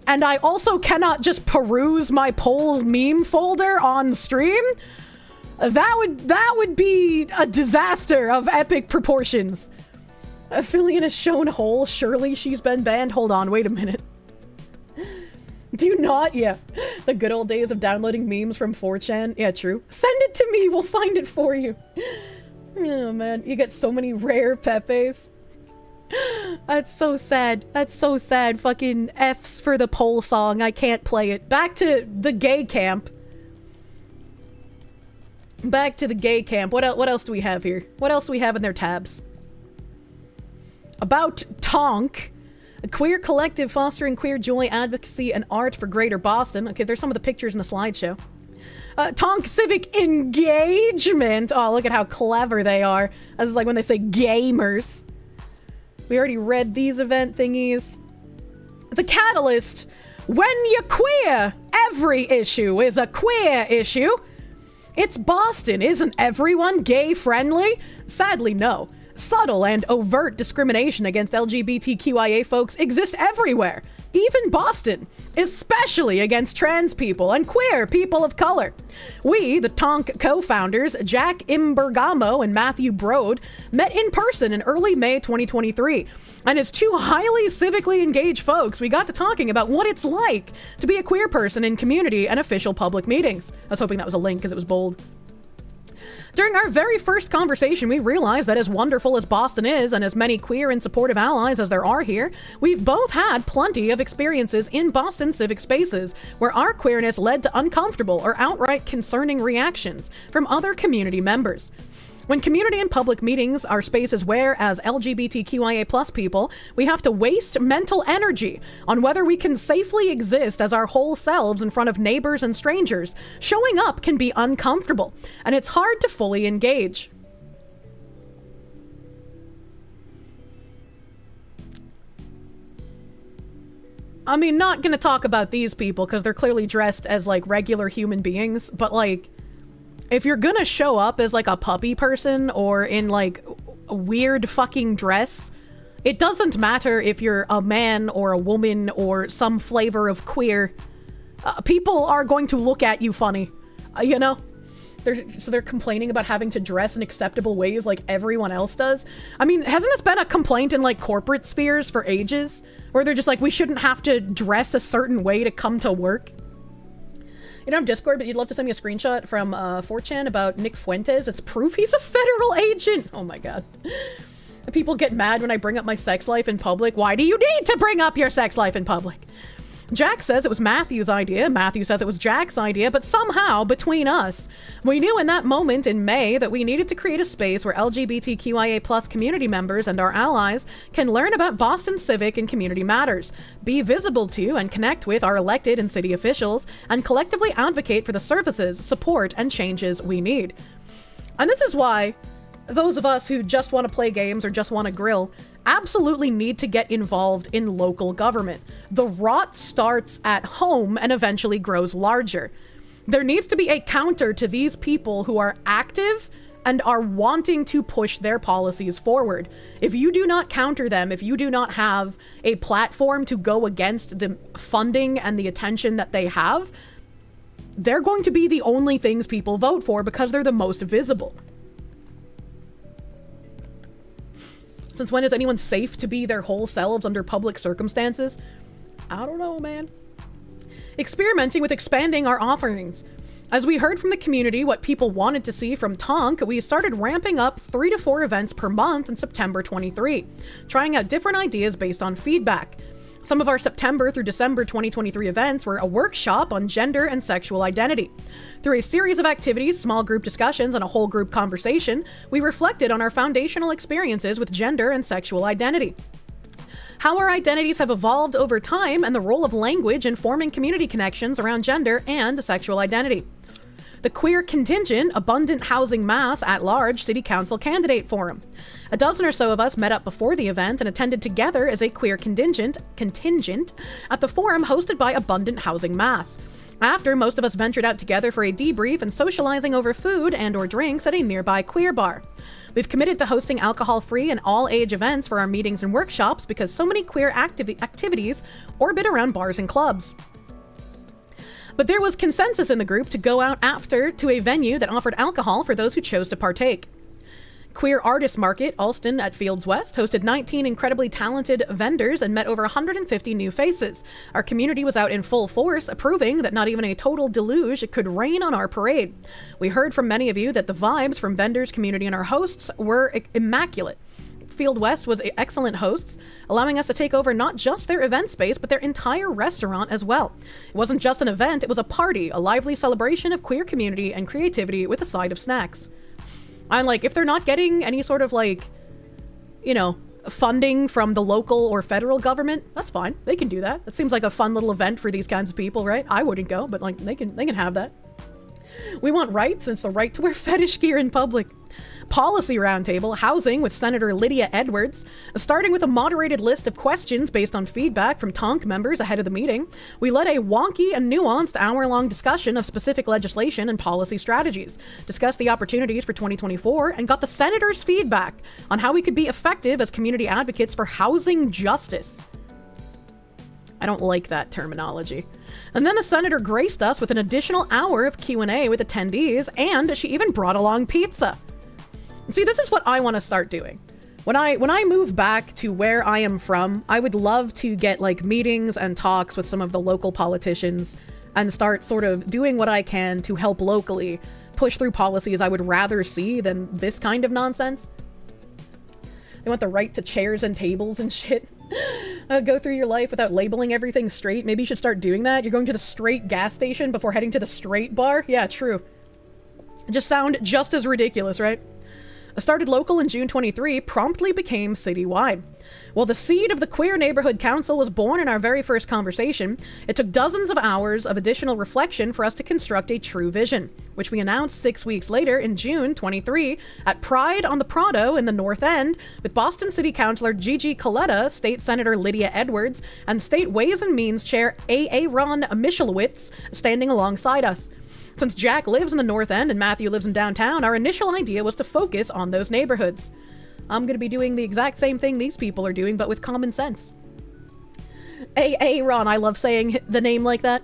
And I also cannot just peruse my poll meme folder on stream. That would be a disaster of epic proportions. Affiliate is shown whole. Surely she's been banned. Hold on, wait a minute. Do not, yeah. The good old days of downloading memes from 4chan. Yeah, true. Send it to me, we'll find it for you. Oh man, you get so many rare Pepes. That's so sad. That's so sad. Fucking F's for the poll song. I can't play it. Back to the gay camp. Back to the gay camp. What else do we have here? What else do we have in their tabs? About Tonk. A queer collective fostering queer joy, advocacy, and art for Greater Boston. Okay, there's some of the pictures in the slideshow. Tonk Civic Engagement. Oh, look at how clever they are. That's like when they say gamers. We already read these event thingies. The Catalyst. When you're queer, every issue is a queer issue. It's Boston. Isn't everyone gay friendly? Sadly, no. Subtle and overt discrimination against LGBTQIA folks exist everywhere, even Boston, especially against trans people and queer people of color. We, the Tonk co-founders, Jack Imbergamo and Matthew Broad, met in person in early May 2023. And as two highly civically engaged folks, we got to talking about what it's like to be a queer person in community and official public meetings. I was hoping that was a link because it was bold. During our very first conversation, we realized that as wonderful as Boston is, and as many queer and supportive allies as there are here, we've both had plenty of experiences in Boston civic spaces where our queerness led to uncomfortable or outright concerning reactions from other community members. When community and public meetings are spaces where, as LGBTQIA+ people, we have to waste mental energy on whether we can safely exist as our whole selves in front of neighbors and strangers, showing up can be uncomfortable, and it's hard to fully engage. I mean, not gonna talk about these people because they're clearly dressed as, like, regular human beings, but, like, if you're gonna show up as, like, a puppy person or in, like, a weird fucking dress, it doesn't matter if you're a man or a woman or some flavor of queer. People are going to look at you funny, you know? They're complaining about having to dress in acceptable ways like everyone else does. I mean, hasn't this been a complaint in, like, corporate spheres for ages? Where they're just like, we shouldn't have to dress a certain way to come to work? You don't have Discord, but you'd love to send me a screenshot from 4chan about Nick Fuentes. It's proof he's a federal agent. Oh my god. People get mad when I bring up my sex life in public. Why do you need to bring up your sex life in public? Jack says it was Matthew's idea. Matthew says it was Jack's idea, but somehow, between us, we knew in that moment in May that we needed to create a space where LGBTQIA+ community members and our allies can learn about Boston civic and community matters, be visible to and connect with our elected and city officials, and collectively advocate for the services, support, and changes we need. And this is why those of us who just want to play games or just want to grill absolutely need to get involved in local government. The rot starts at home and eventually grows larger. There needs to be a counter to these people who are active and are wanting to push their policies forward. If you do not counter them, if you do not have a platform to go against the funding and the attention that they have, they're going to be the only things people vote for because they're the most visible. Since when is anyone safe to be their whole selves under public circumstances? I don't know, man. Experimenting with expanding our offerings. As we heard from the community what people wanted to see from Tonk, we started ramping up 3 to 4 events per month in September 23, trying out different ideas based on feedback. Some of our September through December 2023 events were a workshop on gender and sexual identity. Through a series of activities, small group discussions, and a whole group conversation, we reflected on our foundational experiences with gender and sexual identity, how our identities have evolved over time, and the role of language in forming community connections around gender and sexual identity. The Queer Contingent Abundant Housing Mass at Large City Council Candidate Forum. A dozen or so of us met up before the event and attended together as a queer contingent at the forum hosted by Abundant Housing Mass. After, most of us ventured out together for a debrief and socializing over food and or drinks at a nearby queer bar. We've committed to hosting alcohol-free and all-age events for our meetings and workshops because so many queer activities orbit around bars and clubs. But there was consensus in the group to go out after to a venue that offered alcohol for those who chose to partake. Queer Artist Market, Alston at Fields West, hosted 19 incredibly talented vendors and met over 150 new faces. Our community was out in full force, proving that not even a total deluge could rain on our parade. We heard from many of you that the vibes from vendors, community, and our hosts were immaculate. Field West was excellent hosts, allowing us to take over not just their event space, but their entire restaurant as well. It wasn't just an event, it was a party, a lively celebration of queer community and creativity with a side of snacks. I'm like, if they're not getting any sort of like, you know, funding from the local or federal government, that's fine. They can do that. That seems like a fun little event for these kinds of people, right? I wouldn't go, but like they can have that. We want rights, and it's the right to wear fetish gear in public. Policy Roundtable, housing with Senator Lydia Edwards, starting with a moderated list of questions based on feedback from TONC members ahead of the meeting. We led a wonky and nuanced hour-long discussion of specific legislation and policy strategies, discussed the opportunities for 2024, and got the senators' feedback on how we could be effective as community advocates for housing justice. I don't like that terminology. And then the senator graced us with an additional hour of Q&A with attendees, and she even brought along pizza. See, this is what I want to start doing. When I move back to where I am from, I would love to get like meetings and talks with some of the local politicians and start sort of doing what I can to help locally push through policies I would rather see than this kind of nonsense. They want the right to chairs and tables and shit. Go through your life without labeling everything straight. Maybe you should start doing that. You're going to the straight gas station before heading to the straight bar? Yeah, true. Just sound just as ridiculous, right? Started local in June 23, promptly became citywide. While the seed of the Queer Neighborhood Council was born in our very first conversation, it took dozens of hours of additional reflection for us to construct a true vision, which we announced 6 weeks later in June 23 at Pride on the Prado in the North End, with Boston City Councilor Gigi Coletta, State Senator Lydia Edwards, and State Ways and Means Chair Aaron Michalowicz standing alongside us. Since Jack lives in the North End and Matthew lives in downtown, our initial idea was to focus on those neighborhoods. I'm going to be doing the exact same thing these people are doing, but with common sense. Ron, I love saying the name like that.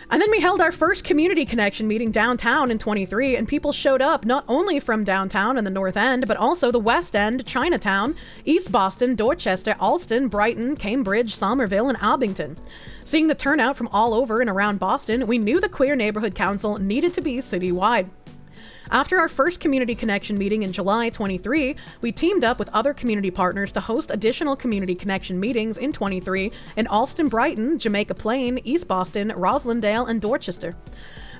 And then we held our first community connection meeting downtown in 23, and people showed up not only from downtown and the North End, but also the West End, Chinatown, East Boston, Dorchester, Alston, Brighton, Cambridge, Somerville, and Abington. Seeing the turnout from all over and around Boston, we knew the Queer Neighborhood Council needed to be citywide. After our first community connection meeting in July 23, we teamed up with other community partners to host additional community connection meetings in 23 in Alston, Brighton, Jamaica Plain, East Boston, Roslindale, and Dorchester.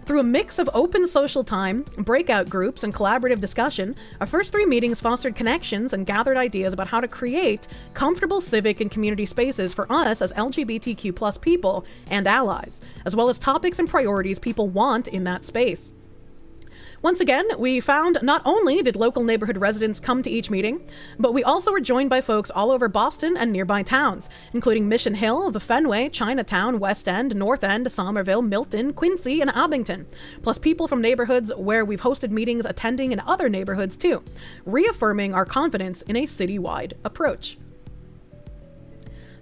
Through a mix of open social time, breakout groups, and collaborative discussion, our first 3 meetings fostered connections and gathered ideas about how to create comfortable civic and community spaces for us as LGBTQ+ people and allies, as well as topics and priorities people want in that space. Once again, we found not only did local neighborhood residents come to each meeting, but we also were joined by folks all over Boston and nearby towns, including Mission Hill, the Fenway, Chinatown, West End, North End, Somerville, Milton, Quincy, and Abington, plus people from neighborhoods where we've hosted meetings attending in other neighborhoods too, reaffirming our confidence in a citywide approach.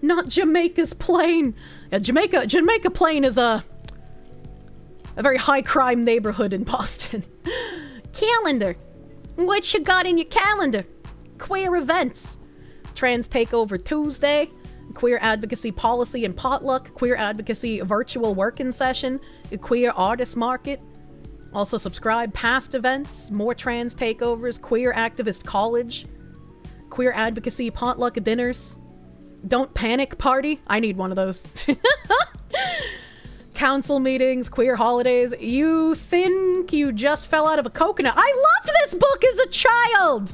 Not Jamaica's Plain! Jamaica Plain is a very high crime neighborhood in Boston. Calendar. What you got in your calendar? Queer events. Trans Takeover Tuesday. Queer Advocacy Policy and Potluck. Queer Advocacy Virtual Working Session. Queer Artist Market. Also subscribe past events. More trans takeovers. Queer Activist College. Queer Advocacy Potluck Dinners. Don't Panic Party. I need one of those. Council meetings, queer holidays. You think you just fell out of a coconut. I loved this book as a child!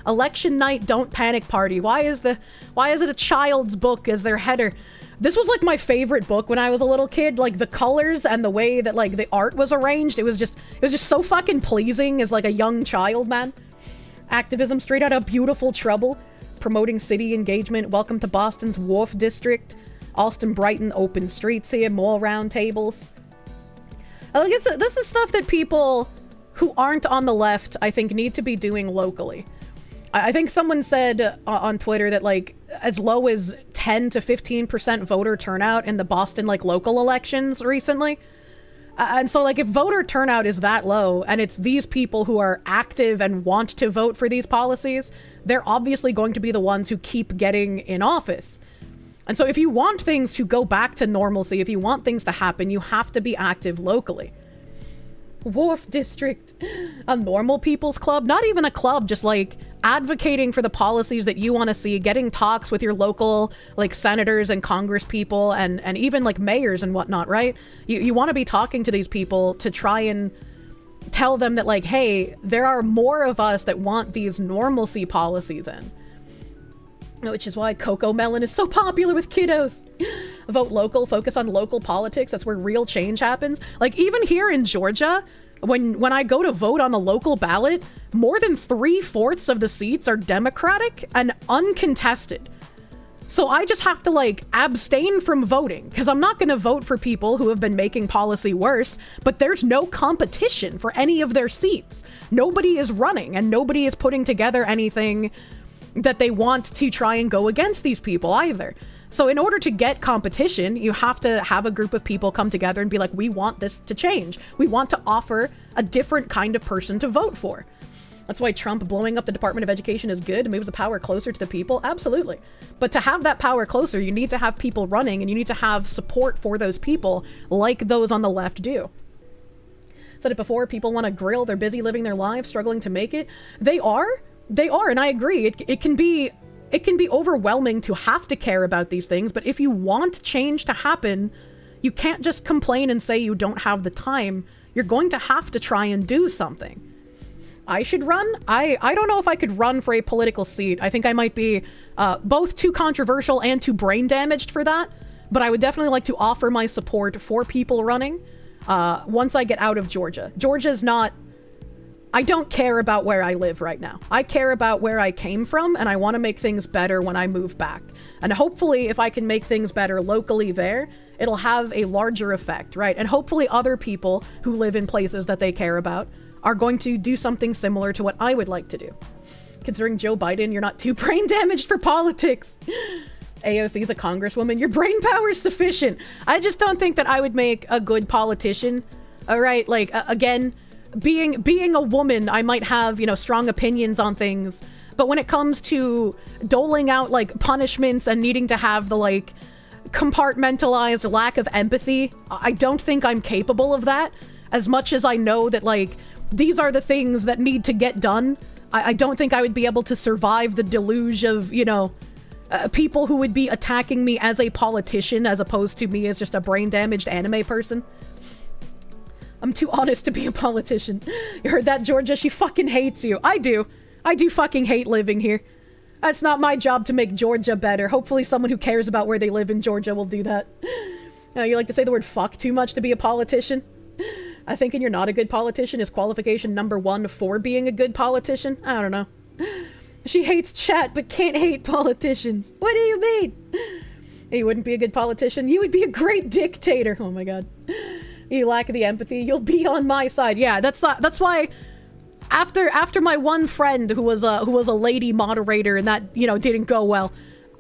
Election night, Don't Panic Party. Why is it a child's book as their header? This was like my favorite book when I was a little kid. Like the colors and the way that like the art was arranged. It was just so fucking pleasing as like a young child, man. Activism straight out of Beautiful Trouble. Promoting city engagement. Welcome to Boston's Wharf District. Alston Brighton open streets here, more round tables. This is stuff that people who aren't on the left, I think, need to be doing locally. I think someone said on Twitter that, like, as low as 10 to 15% voter turnout in the Boston, like, local elections recently. And so, like, if voter turnout is that low, and it's these people who are active and want to vote for these policies, they're obviously going to be the ones who keep getting in office. And so if you want things to go back to normalcy, if you want things to happen, you have to be active locally. Wharf District, a normal people's club, not even a club, just like advocating for the policies that you want to see, getting talks with your local like senators and congress people and even like mayors and whatnot, right? You want to be talking to these people to try and tell them that, like, hey, there are more of us that want these normalcy policies in. Which is why Coco Melon is so popular with kiddos. Vote local, focus on local politics. That's where real change happens. Like, even here in Georgia, when I go to vote on the local ballot, more than 3/4 of the seats are Democratic and uncontested. So I just have to, like, abstain from voting, because I'm not going to vote for people who have been making policy worse, but there's no competition for any of their seats. Nobody is running, and nobody is putting together anything that they want to try and go against these people either. So in order to get competition, you have to have a group of people come together and be like, we want this to change. We want to offer a different kind of person to vote for. That's why Trump blowing up the Department of Education is good. It moves the power closer to the people. Absolutely. But to have that power closer, you need to have people running, and you need to have support for those people like those on the left do. Said it before, people want to grill. They're busy living their lives, struggling to make it. They are, and I agree. It can be overwhelming to have to care about these things, but if you want change to happen, you can't just complain and say you don't have the time. You're going to have to try and do something. I should run? I don't know if I could run for a political seat. I think I might be both too controversial and too brain damaged for that, but I would definitely like to offer my support for people running once I get out of Georgia. Georgia's not... I don't care about where I live right now. I care about where I came from, and I want to make things better when I move back. And hopefully, if I can make things better locally there, it'll have a larger effect, right? And hopefully other people who live in places that they care about are going to do something similar to what I would like to do. Considering Joe Biden, you're not too brain damaged for politics. AOC's a congresswoman. Your brain power is sufficient. I just don't think that I would make a good politician. All right, like, again... Being a woman, I might have, you know, strong opinions on things, but when it comes to doling out, like, punishments and needing to have the, like, compartmentalized lack of empathy, I don't think I'm capable of that. As much as I know that, like, these are the things that need to get done, I don't think I would be able to survive the deluge of, you know, people who would be attacking me as a politician as opposed to me as just a brain-damaged anime person. I'm too honest to be a politician. You heard that, Georgia? She fucking hates you. I do. I do fucking hate living here. That's not my job to make Georgia better. Hopefully someone who cares about where they live in Georgia will do that. You like to say the word fuck too much to be a politician? I think you're not a good politician is qualification number 1 for being a good politician. I don't know. She hates chat but can't hate politicians. What do you mean? You wouldn't be a good politician? You would be a great dictator. Oh my god. You lack the empathy, you'll be on my side. Yeah, that's why after my one friend who was a lady moderator and that, you know, didn't go well,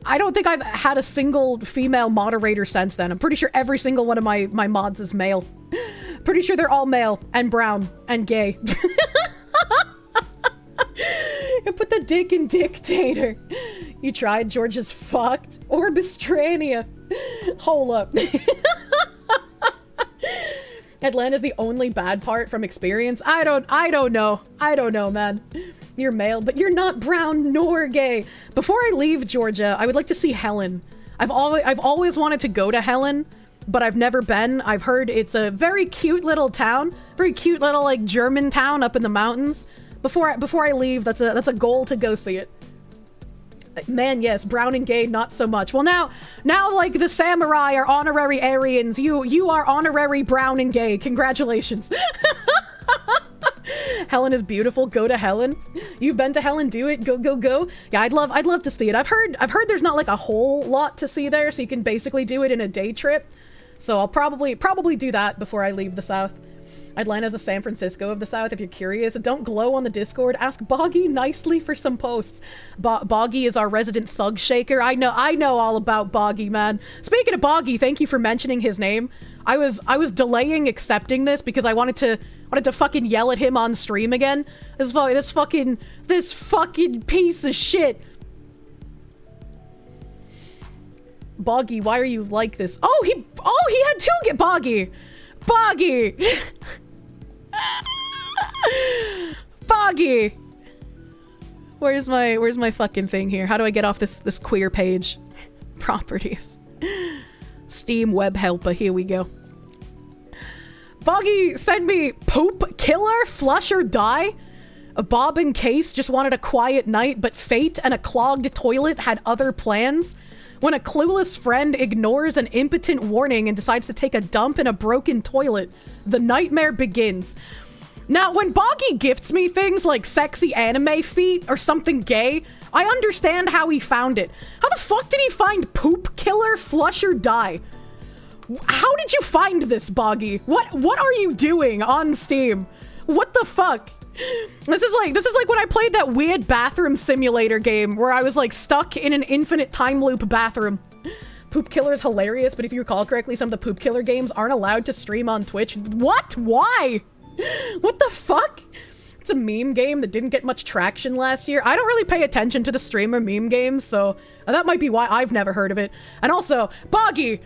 I don't think I've had a single female moderator since then. I'm pretty sure every single one of my mods is male. Pretty sure they're all male and brown and gay. You put the dick in dictator. You tried, Georgia's fucked. Orbistrania. Hold up. Atlanta's the only bad part from experience. I don't know. I don't know, man. You're male, but you're not brown nor gay. Before I leave Georgia, I would like to see Helen. I've always wanted to go to Helen, but I've never been. I've heard it's a very cute little town, very cute little like German town up in the mountains. Before I leave, that's a goal to go see it. Man, yes, brown and gay, not so much. Well, now, like, the samurai are honorary Aryans. You are honorary brown and gay. Congratulations. Helen is beautiful. Go to Helen. You've been to Helen. Do it. Go. Yeah, I'd love to see it. I've heard there's not, like, a whole lot to see there, so you can basically do it in a day trip. So I'll probably do that before I leave the South. Atlanta's the San Francisco of the South, if you're curious. Don't glow on the Discord. Ask Boggy nicely for some posts. Boggy is our resident thug shaker. I know all about Boggy, man. Speaking of Boggy, thank you for mentioning his name. I was delaying accepting this because I wanted to fucking yell at him on stream again. This fucking piece of shit. Boggy, why are you like this? Oh, he had to get Boggy. Boggy. Where's my fucking thing here? How do I get off this queer page? Properties. Steam web helper, here we go. Boggy sent me poop killer, flush or die. Bob and Case just wanted a quiet night, but fate and a clogged toilet had other plans. When a clueless friend ignores an impotent warning and decides to take a dump in a broken toilet, the nightmare begins. Now, when Boggy gifts me things like sexy anime feet or something gay, I understand how he found it. How the fuck did he find poop killer, flush or die? How did you find this, Boggy? What are you doing on Steam? What the fuck? This is like when I played that weird bathroom simulator game where I was like stuck in an infinite time loop bathroom. Poop Killer is hilarious, but if you recall correctly, some of the Poop Killer games aren't allowed to stream on Twitch. What? Why? What the fuck? It's a meme game that didn't get much traction last year. I don't really pay attention to the streamer meme games, so that might be why I've never heard of it. And also, Boggy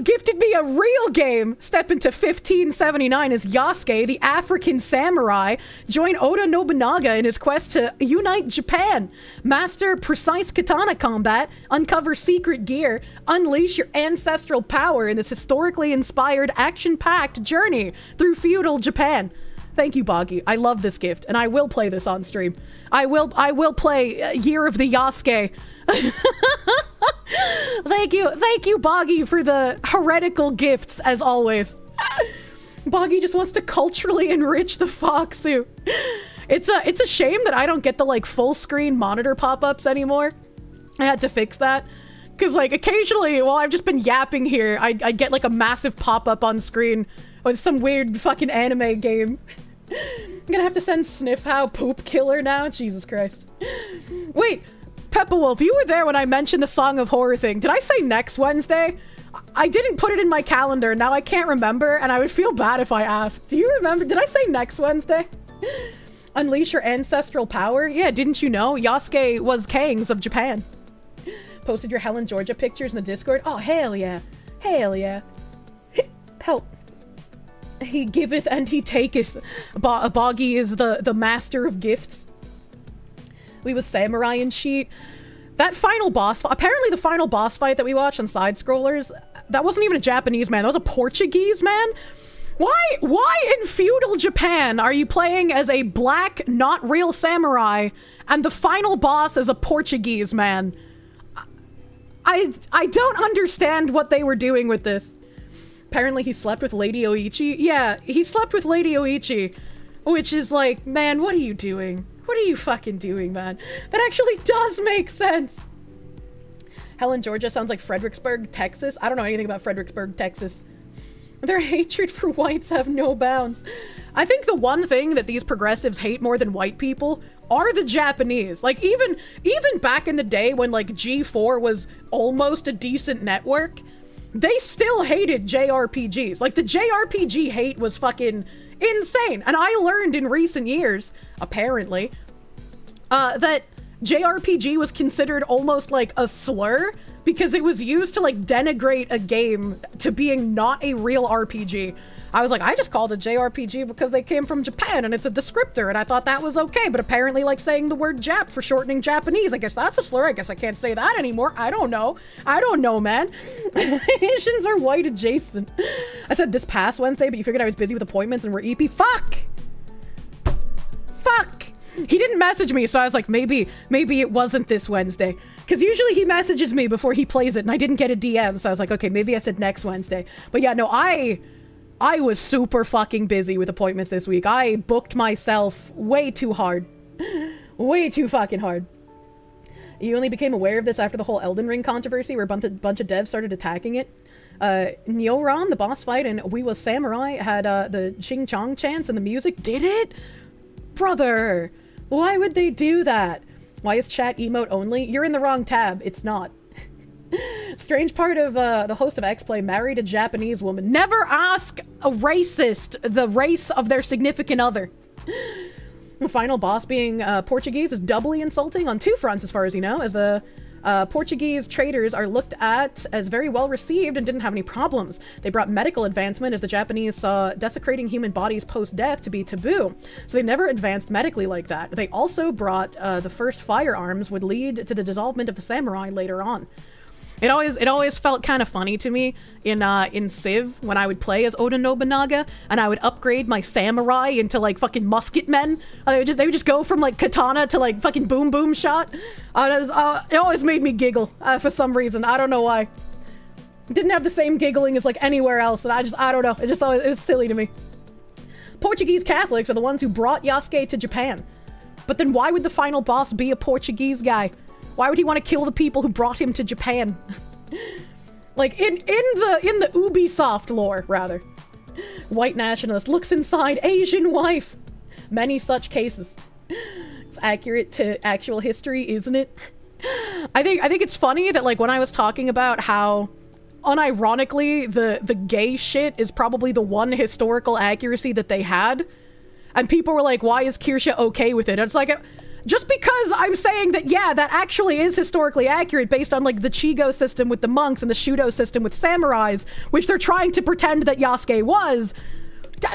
gifted me a real game. Step into 1579 as Yasuke, the African samurai. Join Oda Nobunaga in his quest to unite Japan. Master precise katana combat. Uncover secret gear. Unleash your ancestral power in this historically inspired, action-packed journey through feudal Japan. Thank you, Boggy. I love this gift, and I will play this on stream. I will play Year of the Yasuke. Thank you, Boggy, for the heretical gifts, as always. Boggy just wants to culturally enrich the Foxu. It's a shame that I don't get the, like, full-screen monitor pop-ups anymore. I had to fix that. Because, like, occasionally, while I've just been yapping here, I get, like, a massive pop-up on screen with some weird fucking anime game. I'm gonna have to send Sniffhow Poop Killer now? Jesus Christ. Wait, Peppa Wolf, you were there when I mentioned the Song of Horror thing. Did I say next Wednesday? I didn't put it in my calendar. Now I can't remember, and I would feel bad if I asked. Do you remember? Did I say next Wednesday? Unleash your ancestral power? Yeah, didn't you know? Yasuke was Kangs of Japan. Posted your Helen, Georgia pictures in the Discord. Oh, hell yeah. Hell yeah. Help. He giveth and he taketh. Boggy is the master of gifts. We was samurai and sheet. That final boss fight, apparently the final boss fight that we watched on Side Scrollers, that wasn't even a Japanese man, that was a Portuguese man? Why in feudal Japan are you playing as a black, not real samurai, and the final boss is a Portuguese man? I don't understand what they were doing with this. Apparently he slept with Lady Oichi. Yeah, he slept with Lady Oichi, which is like, man, what are you doing? What are you fucking doing, man? That actually does make sense. Helen, Georgia sounds like Fredericksburg, Texas. I don't know anything about Fredericksburg, Texas. Their hatred for whites have no bounds. I think the one thing that these progressives hate more than white people are the Japanese. Like, even back in the day when, like, G4 was almost a decent network, they still hated JRPGs. Like, the JRPG hate was fucking insane. And I learned in recent years, apparently, that JRPG was considered almost like a slur because it was used to, like, denigrate a game to being not a real RPG. I was like, I just called it JRPG because they came from Japan and it's a descriptor, and I thought that was okay, but apparently, like, saying the word Jap for shortening Japanese, I guess that's a slur. I guess I can't say that anymore. I don't know, man. Asians are white adjacent. I said this past Wednesday, but you figured I was busy with appointments and we're EP. Fuck! He didn't message me, so I was like, maybe it wasn't this Wednesday. Because usually he messages me before he plays it, and I didn't get a DM, so I was like, okay, maybe I said next Wednesday. But yeah, no, I was super fucking busy with appointments this week. I booked myself way too hard. Way too fucking hard. You only became aware of this after the whole Elden Ring controversy where a bunch of devs started attacking it. Nyoran, the boss fight in We Was Samurai, had the Ching Chong chants and the music. Did it? Brother, why would they do that? Why is chat emote only? You're in the wrong tab. It's not. Strange part of the host of X-Play married a Japanese woman. Never ask a racist the race of their significant other. The final boss being Portuguese is doubly insulting on two fronts, as far as you know, as the Portuguese traders are looked at as very well received and didn't have any problems. They brought medical advancement as the Japanese saw desecrating human bodies post-death to be taboo. So they never advanced medically like that. They also brought the first firearms would lead to the dissolvement of the samurai later on. It always felt kind of funny to me in Civ when I would play as Oda Nobunaga and I would upgrade my samurai into like fucking musket men. They would just go from like katana to like fucking boom boom shot. It always made me giggle for some reason. I don't know why. It didn't have the same giggling as like anywhere else, and I don't know. It was silly to me. Portuguese Catholics are the ones who brought Yasuke to Japan, but then why would the final boss be a Portuguese guy? Why would he want to kill the people who brought him to Japan? Like, in the Ubisoft lore, rather. White nationalist looks inside Asian wife. Many such cases. It's accurate to actual history, isn't it? I think it's funny that, like, when I was talking about how, unironically, the gay shit is probably the one historical accuracy that they had, and people were like, why is Kirsche okay with it? And it's like... Just because I'm saying that, yeah, that actually is historically accurate based on, like, the Chigo system with the monks and the Shudo system with samurais, which they're trying to pretend that Yasuke was,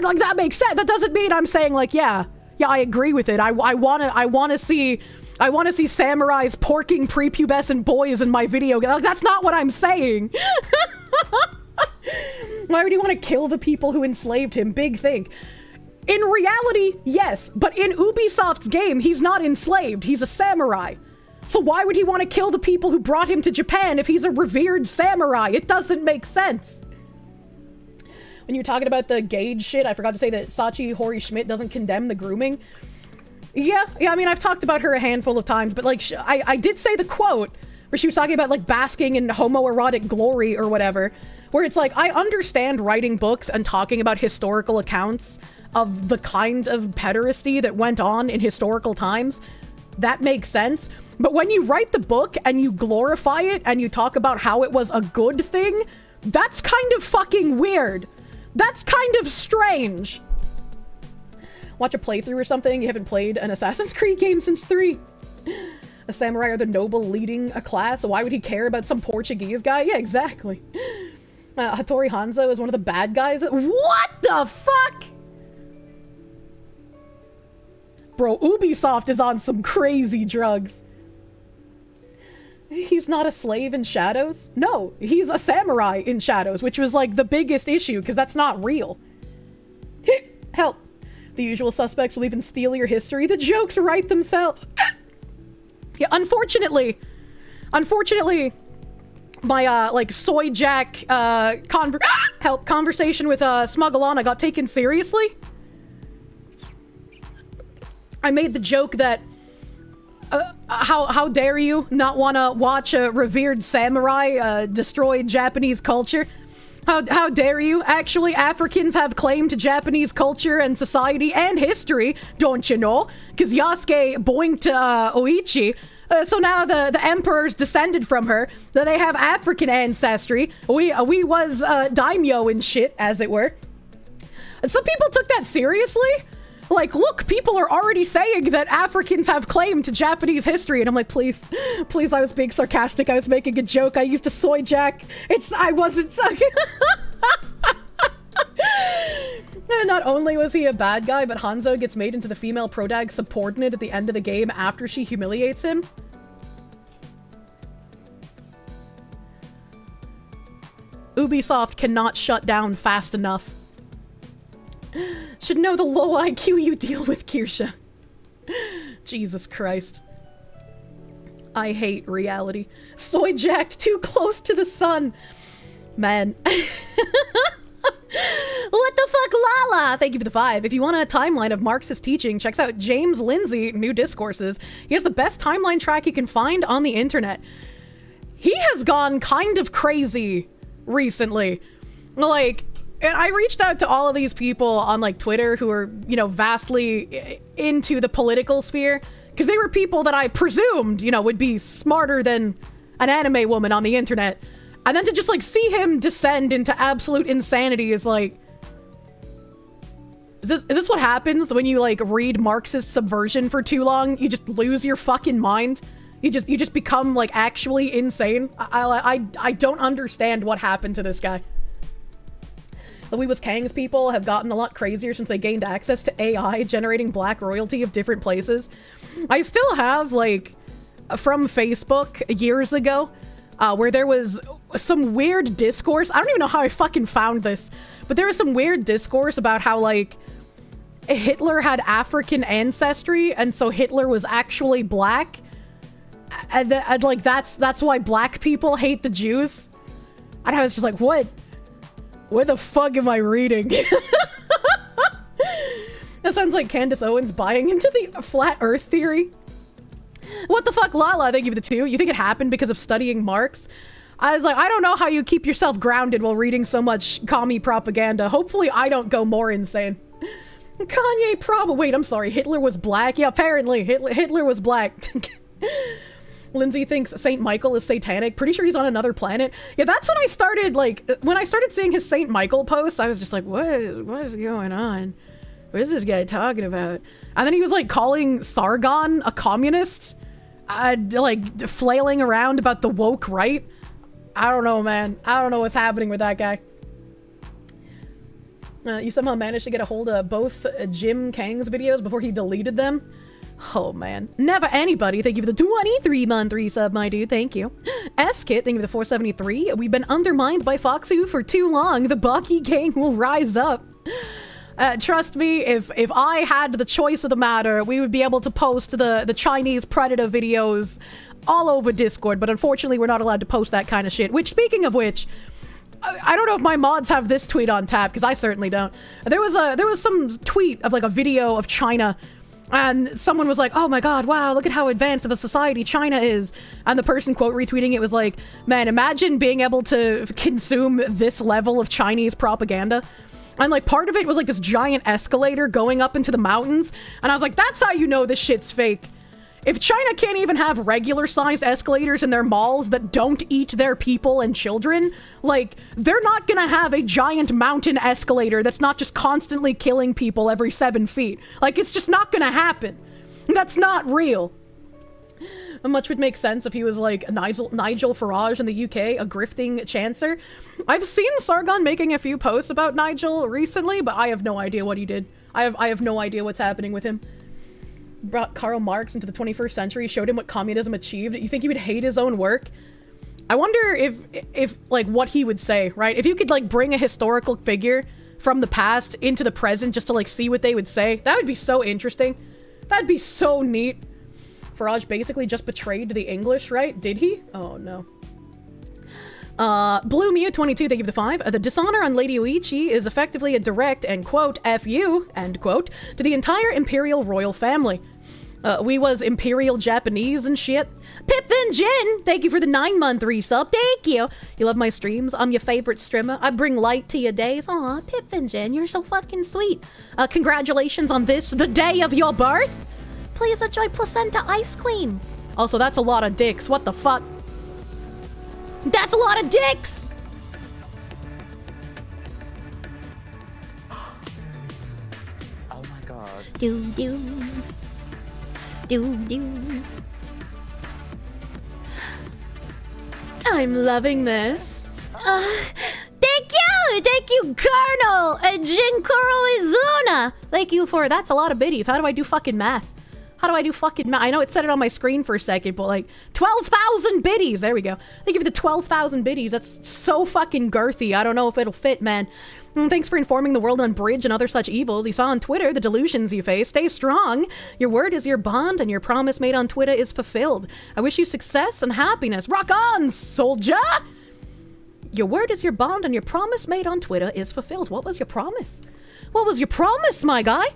like, that makes sense. That doesn't mean I'm saying, like, yeah, I agree with it. I wanna see samurais porking prepubescent boys in my video. Like, that's not what I'm saying. Why would he want to kill the people who enslaved him? Big thing. In reality, yes, but in Ubisoft's game, he's not enslaved, he's a samurai. So why would he want to kill the people who brought him to Japan if he's a revered samurai? It doesn't make sense. When you're talking about the gauge shit, I forgot to say that Sachi Hori Schmidt doesn't condemn the grooming. Yeah, I mean, I've talked about her a handful of times, but, like, I did say the quote where she was talking about, like, basking in homoerotic glory or whatever, where it's like, I understand writing books and talking about historical accounts of the kind of pederasty that went on in historical times. That makes sense. But when you write the book and you glorify it and you talk about how it was a good thing, that's kind of fucking weird. That's kind of strange. Watch a playthrough or something. You haven't played an Assassin's Creed game since 3. A samurai are the noble leading a class, so why would he care about some Portuguese guy? Yeah, exactly. Hattori Hanzo is one of the bad guys. What the fuck? Bro, Ubisoft is on some crazy drugs. He's not a slave in Shadows? No, he's a samurai in Shadows, which was like the biggest issue, because that's not real. Help. The usual suspects will even steal your history. The jokes write themselves. Yeah, unfortunately, my, like, Soy Jack, conversation with, Smugglana got taken seriously. I made the joke that, how dare you not want to watch a revered samurai destroy Japanese culture? How dare you? Actually, Africans have claim to Japanese culture and society and history, don't you know? Because Yasuke boinked Oichi, so now the emperor's descended from her. They have African ancestry. We was daimyo and shit, as it were. And some people took that seriously. Like, look, people are already saying that Africans have claim to Japanese history. And I'm like, please, I was being sarcastic. I was making a joke. I used a soy jack. I wasn't. Not only was he a bad guy, but Hanzo gets made into the female prodag subordinate at the end of the game after she humiliates him. Ubisoft cannot shut down fast enough. Should know the low IQ you deal with, Kirsche. Jesus Christ. I hate reality. Soy jacked too close to the sun. Man. What the fuck, Lala? Thank you for the 5. If you want a timeline of Marxist teaching, checks out James Lindsay, New Discourses. He has the best timeline track you can find on the internet. He has gone kind of crazy recently. Like, and I reached out to all of these people on like Twitter who are, you know, vastly into the political sphere, because they were people that I presumed, you know, would be smarter than an anime woman on the internet. And then to just like see him descend into absolute insanity is like, is this what happens when you like read Marxist subversion for too long? You just lose your fucking mind. You just become like actually insane. I don't understand what happened to this guy. The We Was Kang's people have gotten a lot crazier since they gained access to AI generating black royalty of different places. I still have like from Facebook years ago where there was some weird discourse. I don't even know how I fucking found this, but there was some weird discourse about how like Hitler had African ancestry, and so Hitler was actually black, and like that's why black people hate the Jews. And I was just like, what the fuck am I reading? That sounds like Candace Owens buying into the flat earth theory. What the fuck, Lala? Thank you for the 2. You think it happened because of studying Marx? I was like, I don't know how you keep yourself grounded while reading so much commie propaganda. Hopefully I don't go more insane. Kanye probably... Wait, I'm sorry. Hitler was black? Yeah, apparently. Hitler was black. Lindsay thinks St. Michael is satanic. Pretty sure he's on another planet. Yeah, that's when I started, like... When I started seeing his St. Michael posts, I was just like, what is going on? What is this guy talking about? And then he was, like, calling Sargon a communist. Like, flailing around about the woke right. I don't know, man. I don't know what's happening with that guy. You somehow managed to get a hold of both Jim Kang's videos before he deleted them. Oh, man. Never anybody. Thank you for the 23-month resub, my dude. Thank you. S-Kit, thank you for the 473. We've been undermined by Foxu for too long. The Baki gang will rise up. Trust me, if I had the choice of the matter, we would be able to post the Chinese Predator videos all over Discord, but unfortunately we're not allowed to post that kind of shit. Which, speaking of which, I don't know if my mods have this tweet on tap, because I certainly don't. There was some tweet of like a video of China, and someone was like, oh my god, wow, look at how advanced of a society China is. And the person quote retweeting it was like, man, imagine being able to consume this level of Chinese propaganda. And like part of it was like this giant escalator going up into the mountains, and I was like, that's how you know this shit's fake. If China can't even have regular-sized escalators in their malls that don't eat their people and children, like, they're not gonna have a giant mountain escalator that's not just constantly killing people every 7 feet. Like, it's just not gonna happen. That's not real. Much would make sense if he was like Nigel Farage in the UK, a grifting chancer. I've seen Sargon making a few posts about Nigel recently, but I have no idea what he did. I have no idea what's happening with him. Brought Karl Marx into the 21st century, showed him what communism achieved. You think he would hate his own work? I wonder if like what he would say, right? If you could like bring a historical figure from the past into the present just to like see what they would say, that would be so interesting. That'd be so neat. Farage basically just betrayed the English, right? Did he? Oh no. Blue Mew 22, thank you for the 5. The dishonor on Lady Uichi is effectively a direct, and quote, F-U, end quote, to the entire Imperial royal family. We was Imperial Japanese and shit. Pipvin Jin, thank you for the 9-month resub. Thank you. You love my streams. I'm your favorite streamer. I bring light to your days. Aw, Pipvin Jin, you're so fucking sweet. Congratulations on this, the day of your birth. Please enjoy placenta ice cream. Also, that's a lot of dicks. What the fuck? That's a lot of dicks! Oh my god. Do. I'm loving this. Thank you, Colonel Jinkuro Izuna. Thank you for, that's a lot of biddies. How do I do fucking math? I know it said it on my screen for a second, but like 12,000 biddies. There we go. Thank you for the 12,000 biddies. That's so fucking girthy. I don't know if it'll fit, man. Thanks for informing the world on bridge and other such evils. You saw on Twitter the delusions you face. Stay strong. Your word is your bond, and your promise made on Twitter is fulfilled. I wish you success and happiness. Rock on, soldier! Your word is your bond, and your promise made on Twitter is fulfilled. What was your promise? What was your promise, my guy?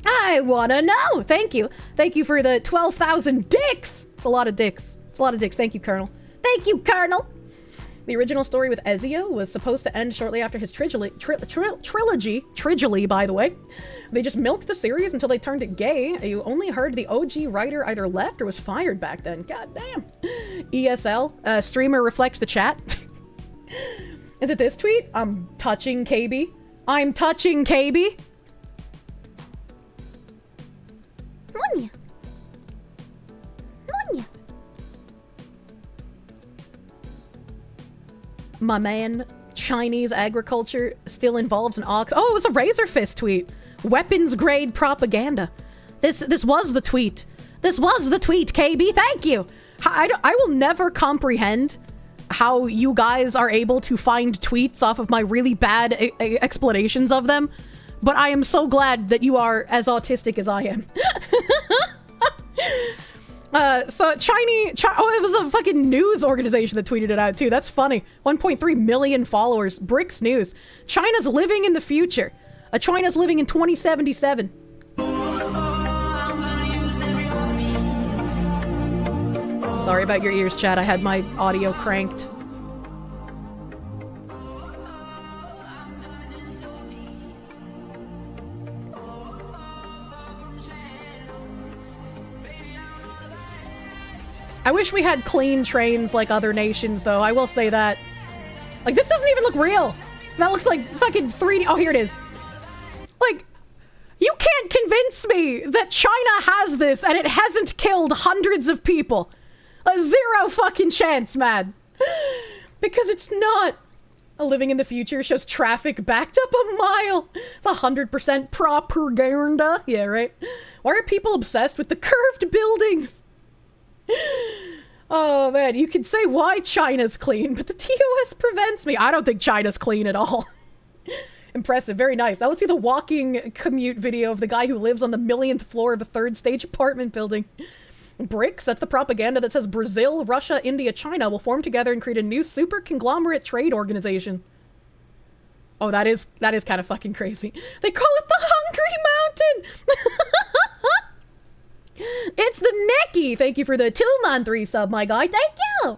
I wanna know. Thank you. Thank you for the 12,000 dicks. It's a lot of dicks. Thank you, Colonel. The original story with Ezio was supposed to end shortly after his trilogy, by the way. They just milked the series until they turned it gay. You only heard the OG writer either left or was fired back then. God damn. ESL, streamer reflects the chat. Is it this tweet? I'm touching KB. I'm touching KB. Money. My man, Chinese agriculture still involves an ox. Oh, it was a Razor Fist tweet. Weapons grade propaganda. This was the tweet. This was the tweet, KB. Thank you. I will never comprehend how you guys are able to find tweets off of my really bad explanations of them. But I am so glad that you are as autistic as I am. So it was a fucking news organization that tweeted it out too. That's funny. 1.3 million followers. Bricks News. China's living in the future. China's living in 2077. Sorry about your ears, chat. I had my audio cranked. I wish we had clean trains like other nations, though. I will say that. Like, this doesn't even look real. That looks like fucking 3D. Oh, here it is. Like, you can't convince me that China has this and it hasn't killed hundreds of people. A zero fucking chance, man. Because it's not. Living in the future shows traffic backed up a mile. It's 100% propaganda. Yeah, right? Why are people obsessed with the curved buildings? Oh man, you can say why China's clean, but the TOS prevents me. I don't think China's clean at all. Impressive, very nice. Now let's see the walking commute video of the guy who lives on the 1,000,000th floor of a 3rd stage apartment building. BRICS, that's the propaganda that says Brazil, Russia, India, China will form together and create a new super conglomerate trade organization. Oh, that is kind of fucking crazy. They call it the Hungry Mountain! It's the Nicky! Thank you for the Tillman 3 sub, my guy. Thank you!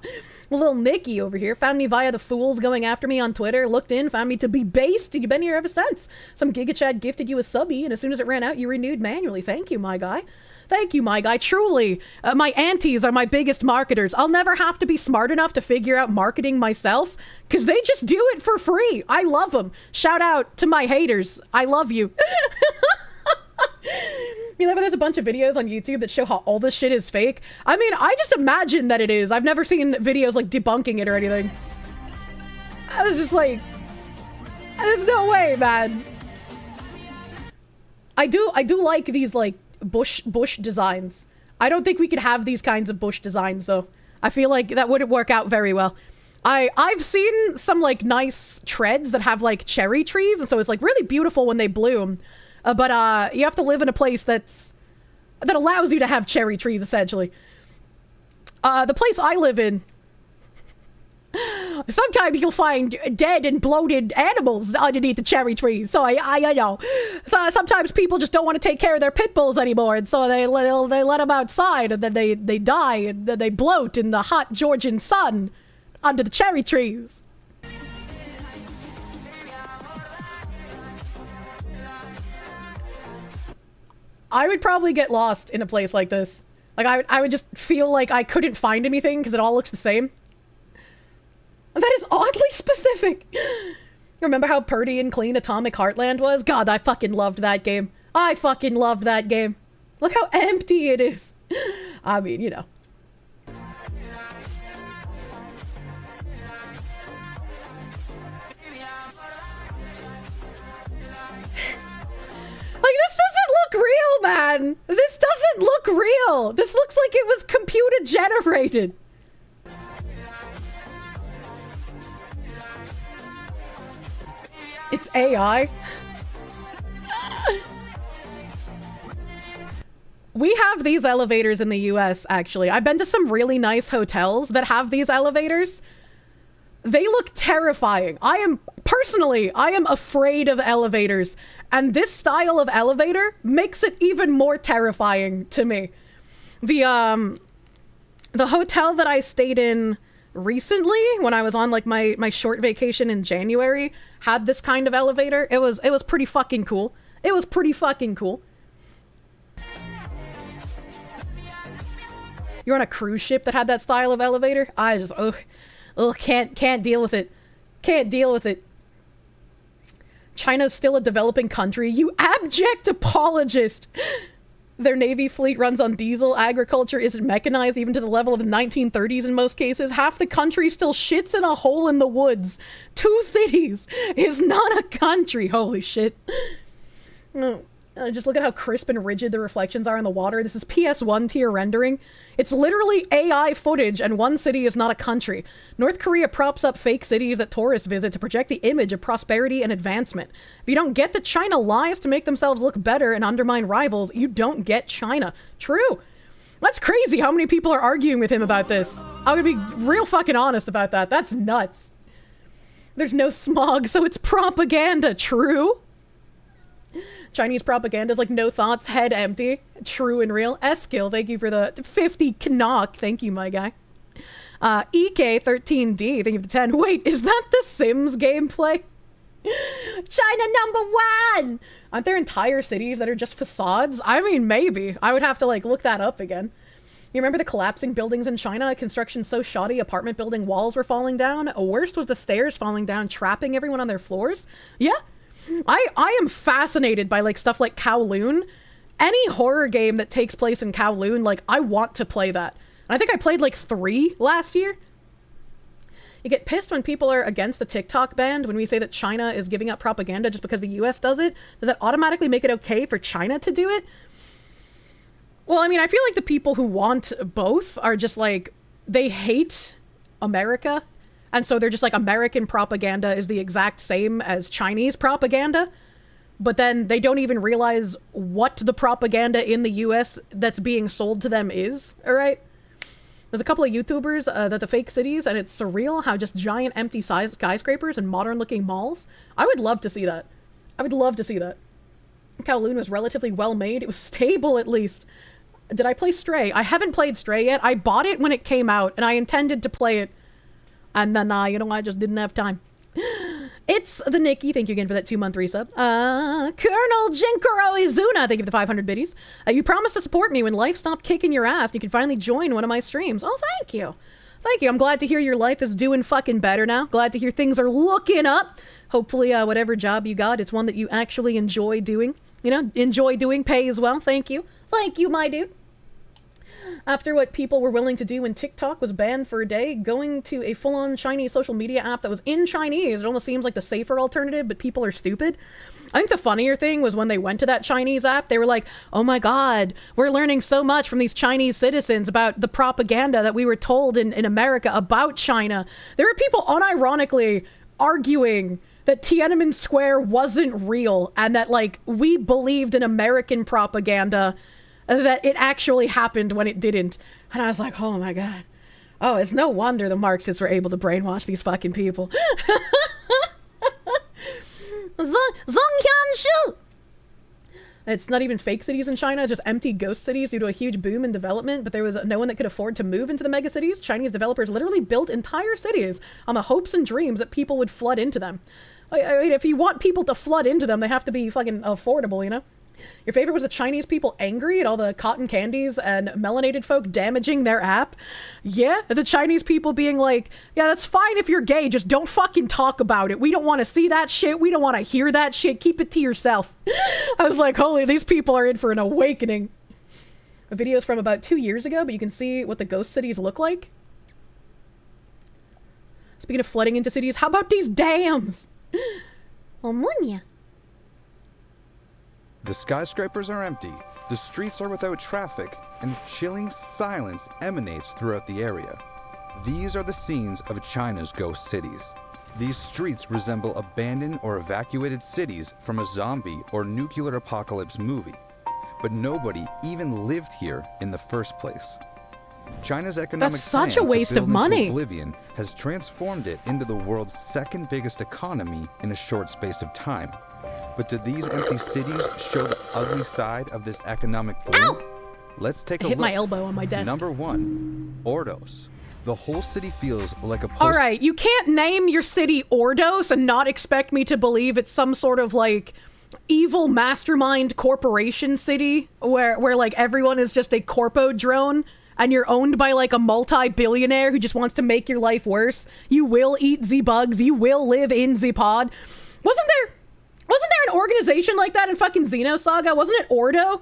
Little Nicky over here found me via the fools going after me on Twitter, looked in, found me to be based, and you've been here ever since. Some GigaChad gifted you a subby, and as soon as it ran out, you renewed manually. Thank you, my guy. Thank you, my guy. Truly, my aunties are my biggest marketers. I'll never have to be smart enough to figure out marketing myself, because they just do it for free. I love them. Shout out to my haters. I love you. You know, there's a bunch of videos on YouTube that show how all this shit is fake. I mean, I just imagine that it is. I've never seen videos like debunking it or anything. I was just like, there's no way, man. I do like these like bush designs. I don't think we could have these kinds of bush designs though. I feel like that wouldn't work out very well. I've seen some like nice treads that have like cherry trees, and so it's like really beautiful when they bloom. But you have to live in a place that allows you to have cherry trees, essentially. The place I live in, sometimes you'll find dead and bloated animals underneath the cherry trees. So I know. So sometimes people just don't want to take care of their pit bulls anymore, and so they let them outside, and then they die, and then they bloat in the hot Georgian sun under the cherry trees. I would probably get lost in a place like this. Like, I would just feel like I couldn't find anything because it all looks the same. That is oddly specific. Remember how pretty and clean Atomic Heartland was? God, I fucking loved that game. I fucking loved that game. Look how empty it is. I mean, you know. Like, this doesn't look real, man. This doesn't look real. This looks like it was computer generated. It's AI. We have these elevators in the US, actually. I've been to some really nice hotels that have these elevators. They look terrifying. I am afraid of elevators. And this style of elevator makes it even more terrifying to me. The hotel that I stayed in recently, when I was on like my short vacation in January, had this kind of elevator. It was pretty fucking cool. It was pretty fucking cool. You're on a cruise ship that had that style of elevator? I just can't deal with it. Can't deal with it. China's still a developing country. You abject apologist. Their navy fleet runs on diesel. Agriculture isn't mechanized even to the level of the 1930s in most cases. Half the country still shits in a hole in the woods. 2 cities is not a country. Holy shit. No. Just look at how crisp and rigid the reflections are in the water. This is PS1 tier rendering. It's literally AI footage, and one city is not a country. North Korea props up fake cities that tourists visit to project the image of prosperity and advancement. If you don't get that China lies to make themselves look better and undermine rivals, you don't get China. True. That's crazy how many people are arguing with him about this. I'm gonna be real fucking honest about that. That's nuts. There's no smog, so it's propaganda. True. Chinese propaganda is like no thoughts, head empty. True and real. Eskil, thank you for the 50 knock. Thank you, my guy. EK13D, thank you for the 10. Wait, is that the Sims gameplay? China #1! Aren't there entire cities that are just facades? I mean, maybe. I would have to, like, look that up again. You remember the collapsing buildings in China? Construction so shoddy, apartment building walls were falling down. Worst was the stairs falling down, trapping everyone on their floors. Yeah. I am fascinated by like stuff like Kowloon. Any horror game that takes place in Kowloon, like I want to play that. And I think I played like 3 last year. You get pissed when people are against the TikTok ban when we say that China is giving up propaganda just because the US does it. Does that automatically make it okay for China to do it? Well, I mean, I feel like the people who want both are just like, they hate America. And so they're just like, American propaganda is the exact same as Chinese propaganda. But then they don't even realize what the propaganda in the US that's being sold to them is, all right? There's a couple of YouTubers that the fake cities, and it's surreal how just giant empty skyscrapers and modern-looking malls. I would love to see that. I would love to see that. Kowloon was relatively well-made. It was stable, at least. Did I play Stray? I haven't played Stray yet. I bought it when it came out, and I intended to play it. And then, you know, I just didn't have time. It's the Nikki. Thank you again for that 2-month resub. Colonel Jinkuro Izuna. Thank you for the 500 biddies. You promised to support me when life stopped kicking your ass. And you can finally join one of my streams. Oh, thank you. Thank you. I'm glad to hear your life is doing fucking better now. Glad to hear things are looking up. Hopefully, whatever job you got, it's one that you actually enjoy doing. You know, enjoy doing, pay as well. Thank you. Thank you, my dude. After what people were willing to do when TikTok was banned for a day, going to a full-on Chinese social media app that was in Chinese, it almost seems like the safer alternative, but people are stupid. I think the funnier thing was when they went to that Chinese app, they were like, oh my god, we're learning so much from these Chinese citizens about the propaganda that we were told in America about China. There were people unironically arguing that Tiananmen Square wasn't real and that, like, we believed in American propaganda, that it actually happened when it didn't. And I was like, oh my god. Oh, it's no wonder the Marxists were able to brainwash these fucking people. Zhongqianshu! It's not even fake cities in China, just empty ghost cities due to a huge boom in development, but there was no one that could afford to move into the megacities. Chinese developers literally built entire cities on the hopes and dreams that people would flood into them. I mean, if you want people to flood into them, they have to be fucking affordable, you know? Your favorite was the Chinese people angry at all the cotton candies and melanated folk damaging their app? Yeah, the Chinese people being like, yeah, that's fine if you're gay, just don't fucking talk about it. We don't want to see that shit. We don't want to hear that shit. Keep it to yourself. I was like, holy, these people are in for an awakening. A video's from about 2 years ago, but you can see what the ghost cities look like. Speaking of flooding into cities, how about these dams? Omunya. The skyscrapers are empty, the streets are without traffic, and chilling silence emanates throughout the area. These are the scenes of China's ghost cities. These streets resemble abandoned or evacuated cities from a zombie or nuclear apocalypse movie. But nobody even lived here in the first place. China's economic That's such plan a waste to build of money. into oblivion has transformed it into the world's second biggest economy in a short space of time. But do these empty cities show the ugly side of this economic boom? Ow! Let's take I a hit look. my elbow on my desk. Number 1, Ordos. The whole city feels like a post- Alright, you can't name your city Ordos and not expect me to believe it's some sort of, like, evil mastermind corporation city where like, everyone is just a corpo drone and you're owned by, like, a multi-billionaire who just wants to make your life worse. You will eat the bugs. You will live in the pod. Wasn't there an organization like that in fucking Xenosaga? Wasn't it Ordo?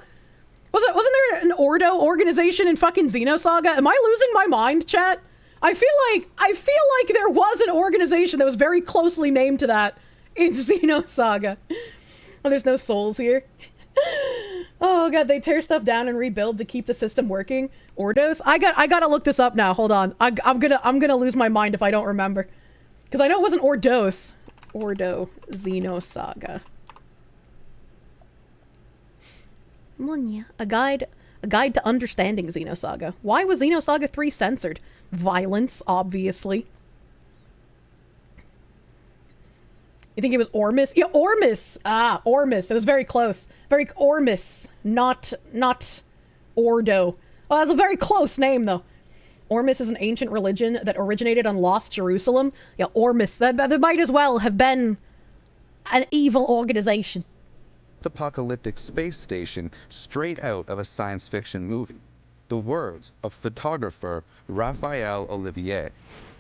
Wasn't there an Ordo organization in fucking Xenosaga? Am I losing my mind, chat? I feel like there was an organization that was very closely named to that in Xenosaga. Oh, there's no souls here. Oh god, they tear stuff down and rebuild to keep the system working. Ordos? I gotta look this up now. Hold on. I'm gonna lose my mind if I don't remember. Because I know it wasn't Ordos. Ordo Xenosaga. Munya. A guide to understanding Xenosaga. Why was Xenosaga 3 censored? Violence, obviously. You think it was Ormus? Yeah, Ormus! Ah, Ormus. It was very close. Ormus. Not Ordo. Well, that's a very close name, though. Ormus is an ancient religion that originated on Lost Jerusalem. Yeah, Ormus. That might as well have been an evil organization. Apocalyptic space station straight out of a science fiction movie. The words of photographer Raphael Olivier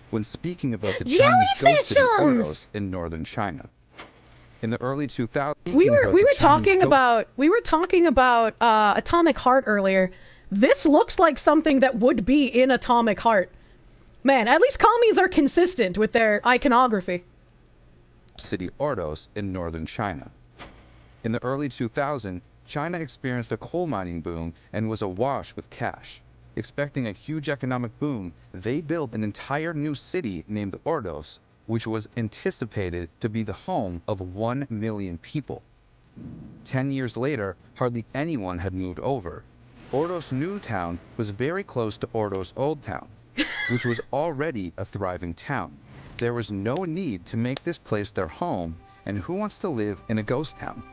when speaking about the Chinese ghost city Ordos in northern China. In the early 2000s, we were talking about Atomic Heart earlier. This looks like something that would be in Atomic Heart. Man, at least commies are consistent with their iconography. City Ordos in northern China. In the early 2000s, China experienced a coal mining boom and was awash with cash. Expecting a huge economic boom, they built an entire new city named Ordos, which was anticipated to be the home of 1 million people. 10 years later, hardly anyone had moved over. Ordos New Town was very close to Ordos Old Town, which was already a thriving town. There was no need to make this place their home, and who wants to live in a ghost town?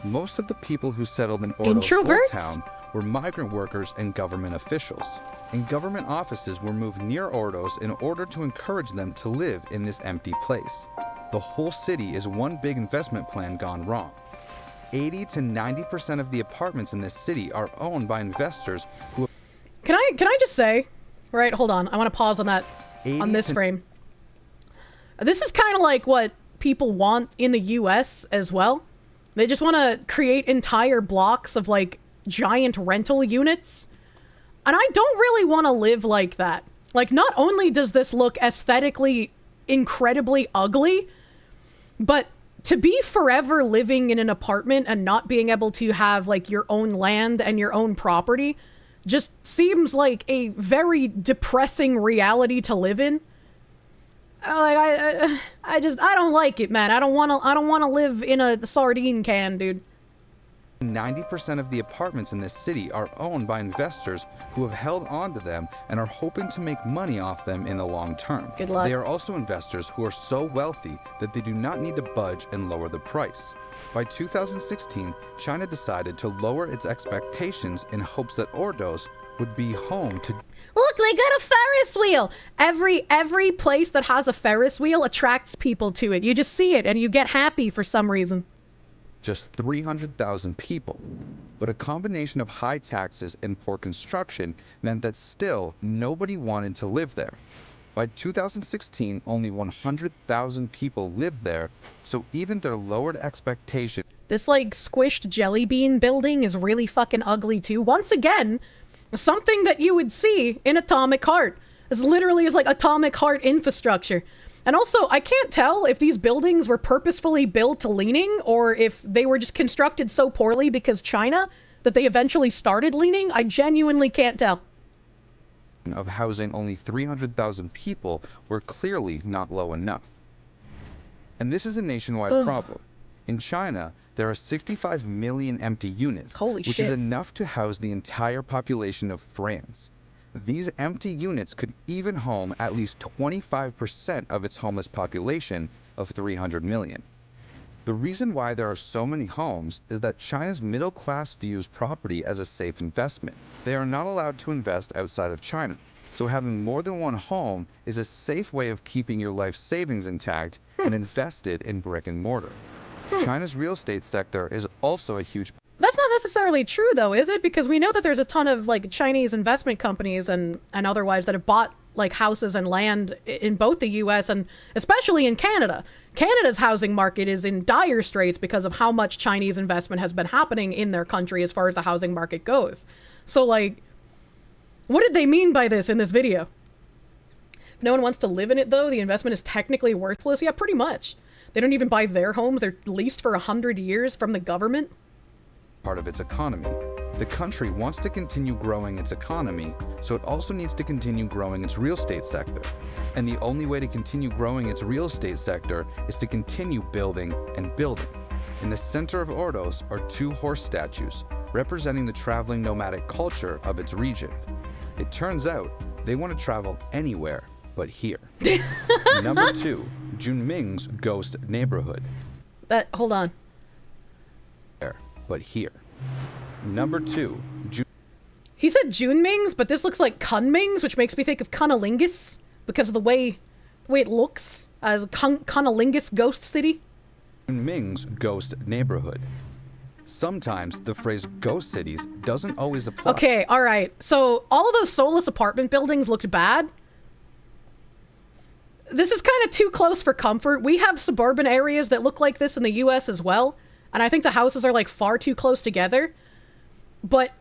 Most of the people who settled in Ordos Old Town were migrant workers and government officials, and government offices were moved near Ordos in order to encourage them to live in this empty place. The whole city is one big investment plan gone wrong. 80 to 90% of the apartments in this city are owned by investors who... Can I just say, right, hold on, I want to pause on that, on this frame. This is kind of like what people want in the US as well. They just want to create entire blocks of, like, giant rental units. And I don't really want to live like that. Like, not only does this look aesthetically incredibly ugly, but to be forever living in an apartment and not being able to have, like, your own land and your own property just seems like a very depressing reality to live in. Like, I don't like it, man. I don't want to live in a sardine can, dude. 90% of the apartments in this city are owned by investors who have held on to them and are hoping to make money off them in the long term. Good luck. They are also investors who are so wealthy that they do not need to budge and lower the price. By 2016, China decided to lower its expectations in hopes that Ordos would be home to... Look, they got a Ferris wheel! Every place that has a Ferris wheel attracts people to it. You just see it and you get happy for some reason. Just 300,000 people. But a combination of high taxes and poor construction meant that still nobody wanted to live there. By 2016, only 100,000 people lived there, so even their lowered expectation... This, like, squished jelly bean building is really fucking ugly too. Once again, something that you would see in Atomic Heart. This literally is like Atomic Heart infrastructure. And also, I can't tell if these buildings were purposefully built to leaning or if they were just constructed so poorly because China that they eventually started leaning. I genuinely can't tell. Of housing only 300,000 people were clearly not low enough. And this is a nationwide problem. In China, there are 65 million empty units, which is enough to house the entire population of France. These empty units could even home at least 25% of its homeless population of 300 million. The reason why there are so many homes is that China's middle class views property as a safe investment. They are not allowed to invest outside of China. So having more than one home is a safe way of keeping your life savings intact and invested in brick and mortar. China's real estate sector is also a huge... That's not necessarily true, though, is it? Because we know that there's a ton of, like, Chinese investment companies and otherwise that have bought, like, houses and land in both the U.S. and especially in Canada. Canada's housing market is in dire straits because of how much Chinese investment has been happening in their country as far as the housing market goes. So, like, what did they mean by this in this video? If no one wants to live in it, though, the investment is technically worthless? Yeah, pretty much. They don't even buy their homes. They're leased for 100 years from the government. Part of its economy. The country wants to continue growing its economy, so it also needs to continue growing its real estate sector. And the only way to continue growing its real estate sector is to continue building and building. In the center of Ordos are 2 horse statues, representing the traveling nomadic culture of its region. It turns out they want to travel anywhere but here. Number 2, Junming's ghost neighborhood. Hold on. But here. Number 2, He said Junming's, but this looks like Kunming's, which makes me think of Cunnilingus because of the way it looks as a Cunnilingus ghost city. Junming's ghost neighborhood. Sometimes the phrase ghost cities doesn't always apply. Okay, all right. So all of those soulless apartment buildings looked bad. This is kind of too close for comfort. We have suburban areas that look like this in the US as well. And I think the houses are like far too close together. But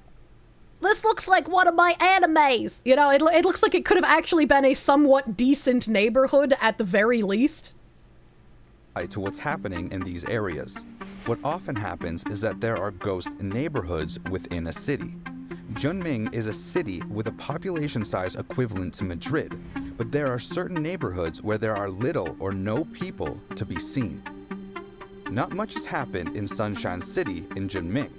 this looks like one of my animes. You know, it looks like it could have actually been a somewhat decent neighborhood at the very least. To what's happening in these areas. What often happens is that there are ghost neighborhoods within a city. Junming is a city with a population size equivalent to Madrid, but there are certain neighborhoods where there are little or no people to be seen. Not much has happened in Sunshine City in Junming.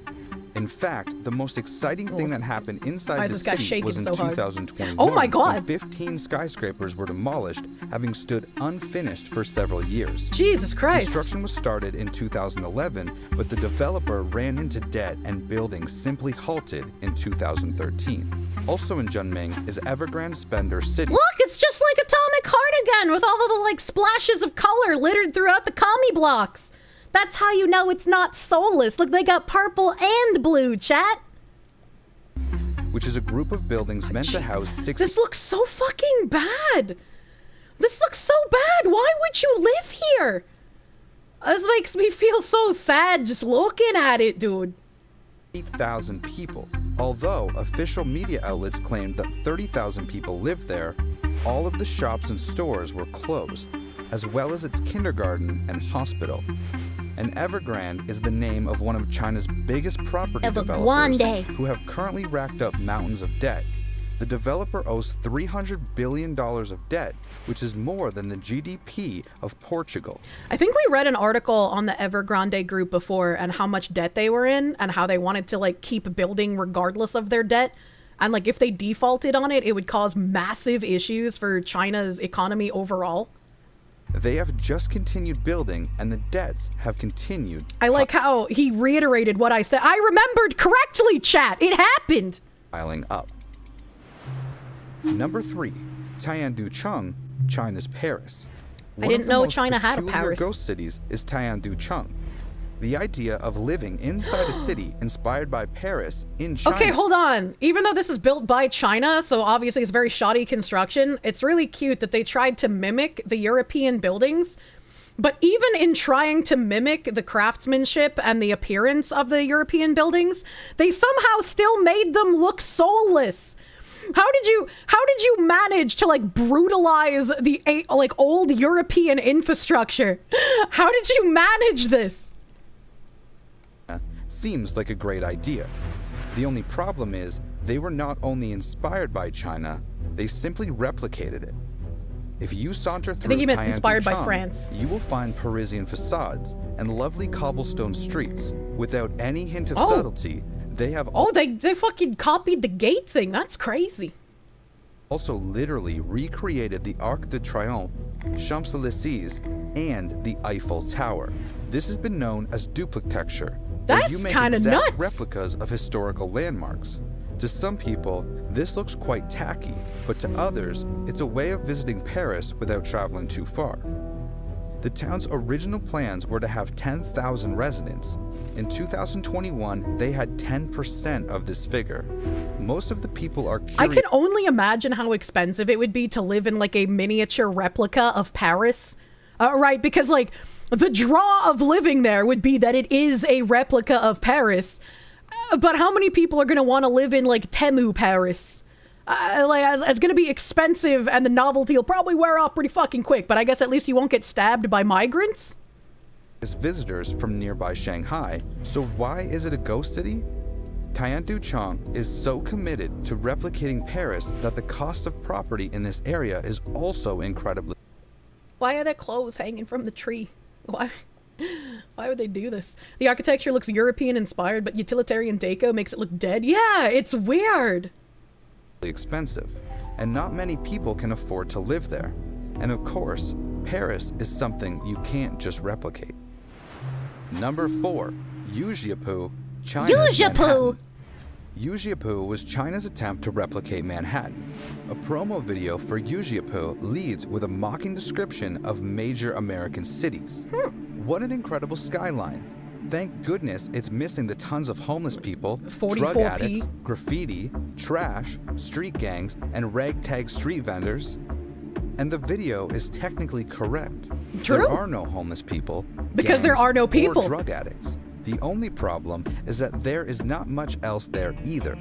In fact, the most exciting thing that happened inside the city was in 2021. Oh my God. When 15 skyscrapers were demolished, having stood unfinished for several years. Jesus Christ. Construction was started in 2011, but the developer ran into debt and building simply halted in 2013. Also in Junming is Evergrande Spender City. Look, it's just like Atomic Heart again, with all of the like splashes of color littered throughout the commie blocks. That's how you know it's not soulless. Look, they got purple and blue, chat. Which is a group of buildings meant to house 60... This looks so fucking bad. This looks so bad. Why would you live here? This makes me feel so sad just looking at it, dude. 8,000 people. Although official media outlets claimed that 30,000 people lived there, all of the shops and stores were closed, as well as its kindergarten and hospital. And Evergrande is the name of one of China's biggest property developers who have currently racked up mountains of debt. The developer owes $300 billion of debt, which is more than the GDP of Portugal. I think we read an article on the Evergrande group before and how much debt they were in and how they wanted to like keep building regardless of their debt. And like if they defaulted on it, it would cause massive issues for China's economy overall. They have just continued building, and the debts have continued. I like how he reiterated what I said. I remembered correctly, chat. It happened. Piling up. Number 3, Tianducheng, China's Paris. I didn't know China had a Paris. One of the most peculiar ghost cities is Tianducheng. The idea of living inside a city inspired by Paris in China. Okay, hold on. Even though this is built by China, so obviously it's very shoddy construction, it's really cute that they tried to mimic the European buildings. But even in trying to mimic the craftsmanship and the appearance of the European buildings, they somehow still made them look soulless. How did you manage to like brutalize the like old European infrastructure? How did you manage this? Seems like a great idea. The only problem is they were not only inspired by China, they simply replicated it. If you saunter through inspired by France, you will find Parisian facades and lovely cobblestone streets. Without any hint of subtlety, they have they fucking copied the gate thing. That's crazy. Also literally recreated the Arc de Triomphe, Champs-Élysées, and the Eiffel Tower. This has been known as duplictecture. That's kind of nuts. Replicas of historical landmarks. To some people, This looks quite tacky, but to others, it's a way of visiting Paris without traveling too far. The town's original plans were to have 10,000 residents. In 2021, they had 10% of this figure. Most of the people are curious. I can only imagine how expensive it would be to live in like a miniature replica of Paris. Right, because like the draw of living there would be that it is a replica of Paris. But how many people are going to want to live in like Temu Paris? It's going to be expensive and the novelty will probably wear off pretty fucking quick. But I guess at least you won't get stabbed by migrants. Visitors from nearby Shanghai, so why is it a ghost city? Tiandu Chong is so committed to replicating Paris that the cost of property in this area is also incredibly. Why are there clothes hanging from the tree? Why would they do this? The architecture looks European inspired, but utilitarian deco makes it look dead. Yeah, it's weird. Expensive, and not many people can afford to live there. And of course, Paris is something you can't just replicate. Number 4, Ujiapu, China's Manhattan. Ujiapu was China's attempt to replicate Manhattan. A promo video for Ujiapu leads with a mocking description of major American cities. What an incredible skyline. Thank goodness it's missing the tons of homeless people, drug addicts, graffiti, trash, street gangs, and ragtag street vendors. And the video is technically correct. True. There are no homeless people, because there are no people, or drug addicts. The only problem is that there is not much else there either.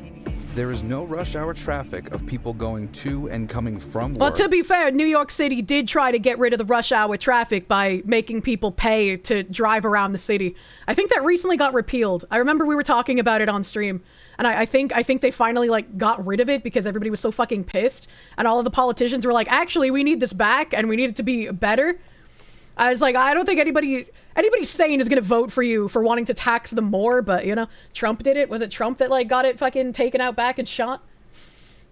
There is no rush hour traffic of people going to and coming from work. Well, to be fair, New York City did try to get rid of the rush hour traffic by making people pay to drive around the city. I think that recently got repealed. I remember we were talking about it on stream. And I think they finally like got rid of it because everybody was so fucking pissed. And all of the politicians were like, actually, we need this back and we need it to be better. I was like, I don't think anybody sane is going to vote for you for wanting to tax them more. But, you know, Trump did it. Was it Trump that like got it fucking taken out back and shot?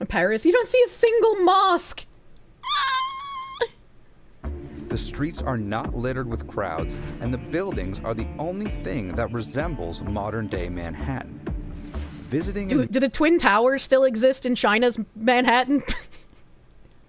In Paris, you don't see a single mosque. The streets are not littered with crowds, and the buildings are the only thing that resembles modern-day Manhattan. Do the Twin Towers still exist in China's Manhattan?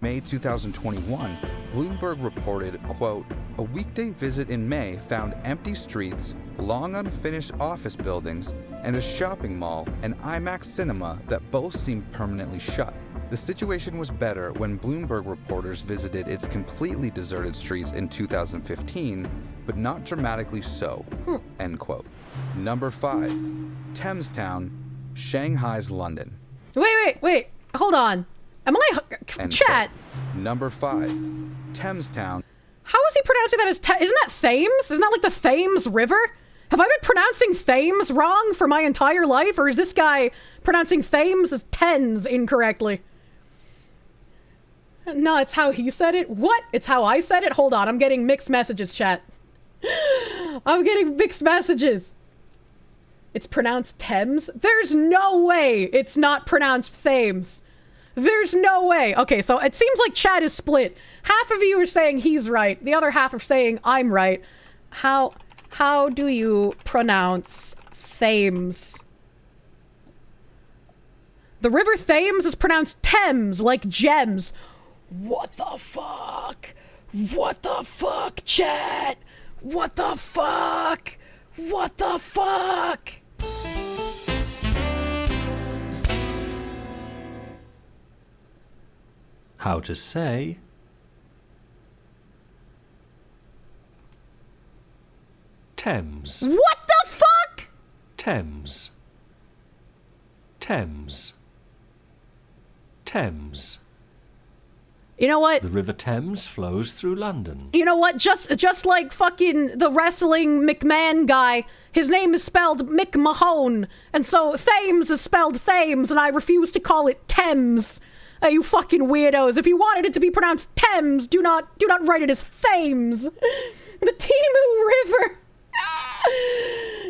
May 2021, Bloomberg reported, quote, "A weekday visit in May found empty streets, long unfinished office buildings, and a shopping mall and IMAX cinema that both seemed permanently shut. The situation was better when Bloomberg reporters visited its completely deserted streets in 2015, but not dramatically so," end quote. Number 5, Thamestown, Shanghai's London. Wait. Hold on. Am I... Chat. Number 5, Thamestown. How is he pronouncing that as... Isn't that Thames? Isn't that like the Thames River? Have I been pronouncing Thames wrong for my entire life? Or is this guy pronouncing Thames as Thames incorrectly? No, it's how he said it. What? It's how I said it? Hold on. I'm getting mixed messages, chat. I'm getting mixed messages. It's pronounced Thames? There's no way it's not pronounced Thames. There's no way. Okay, so it seems like chat is split. Half of you are saying he's right. The other half are saying I'm right. How do you pronounce Thames? The river Thames is pronounced Thames, like gems. What the fuck? What the fuck, chat? What the fuck? What the fuck? How to say Thames. What the fuck? Thames. Thames. Thames. You know what? The River Thames flows through London. You know what? Just like fucking the wrestling McMahon guy, his name is spelled McMahon, and so Thames is spelled Thames, and I refuse to call it Thames. You fucking weirdos! If you wanted it to be pronounced Thames, do not write it as Thames. The Temu River.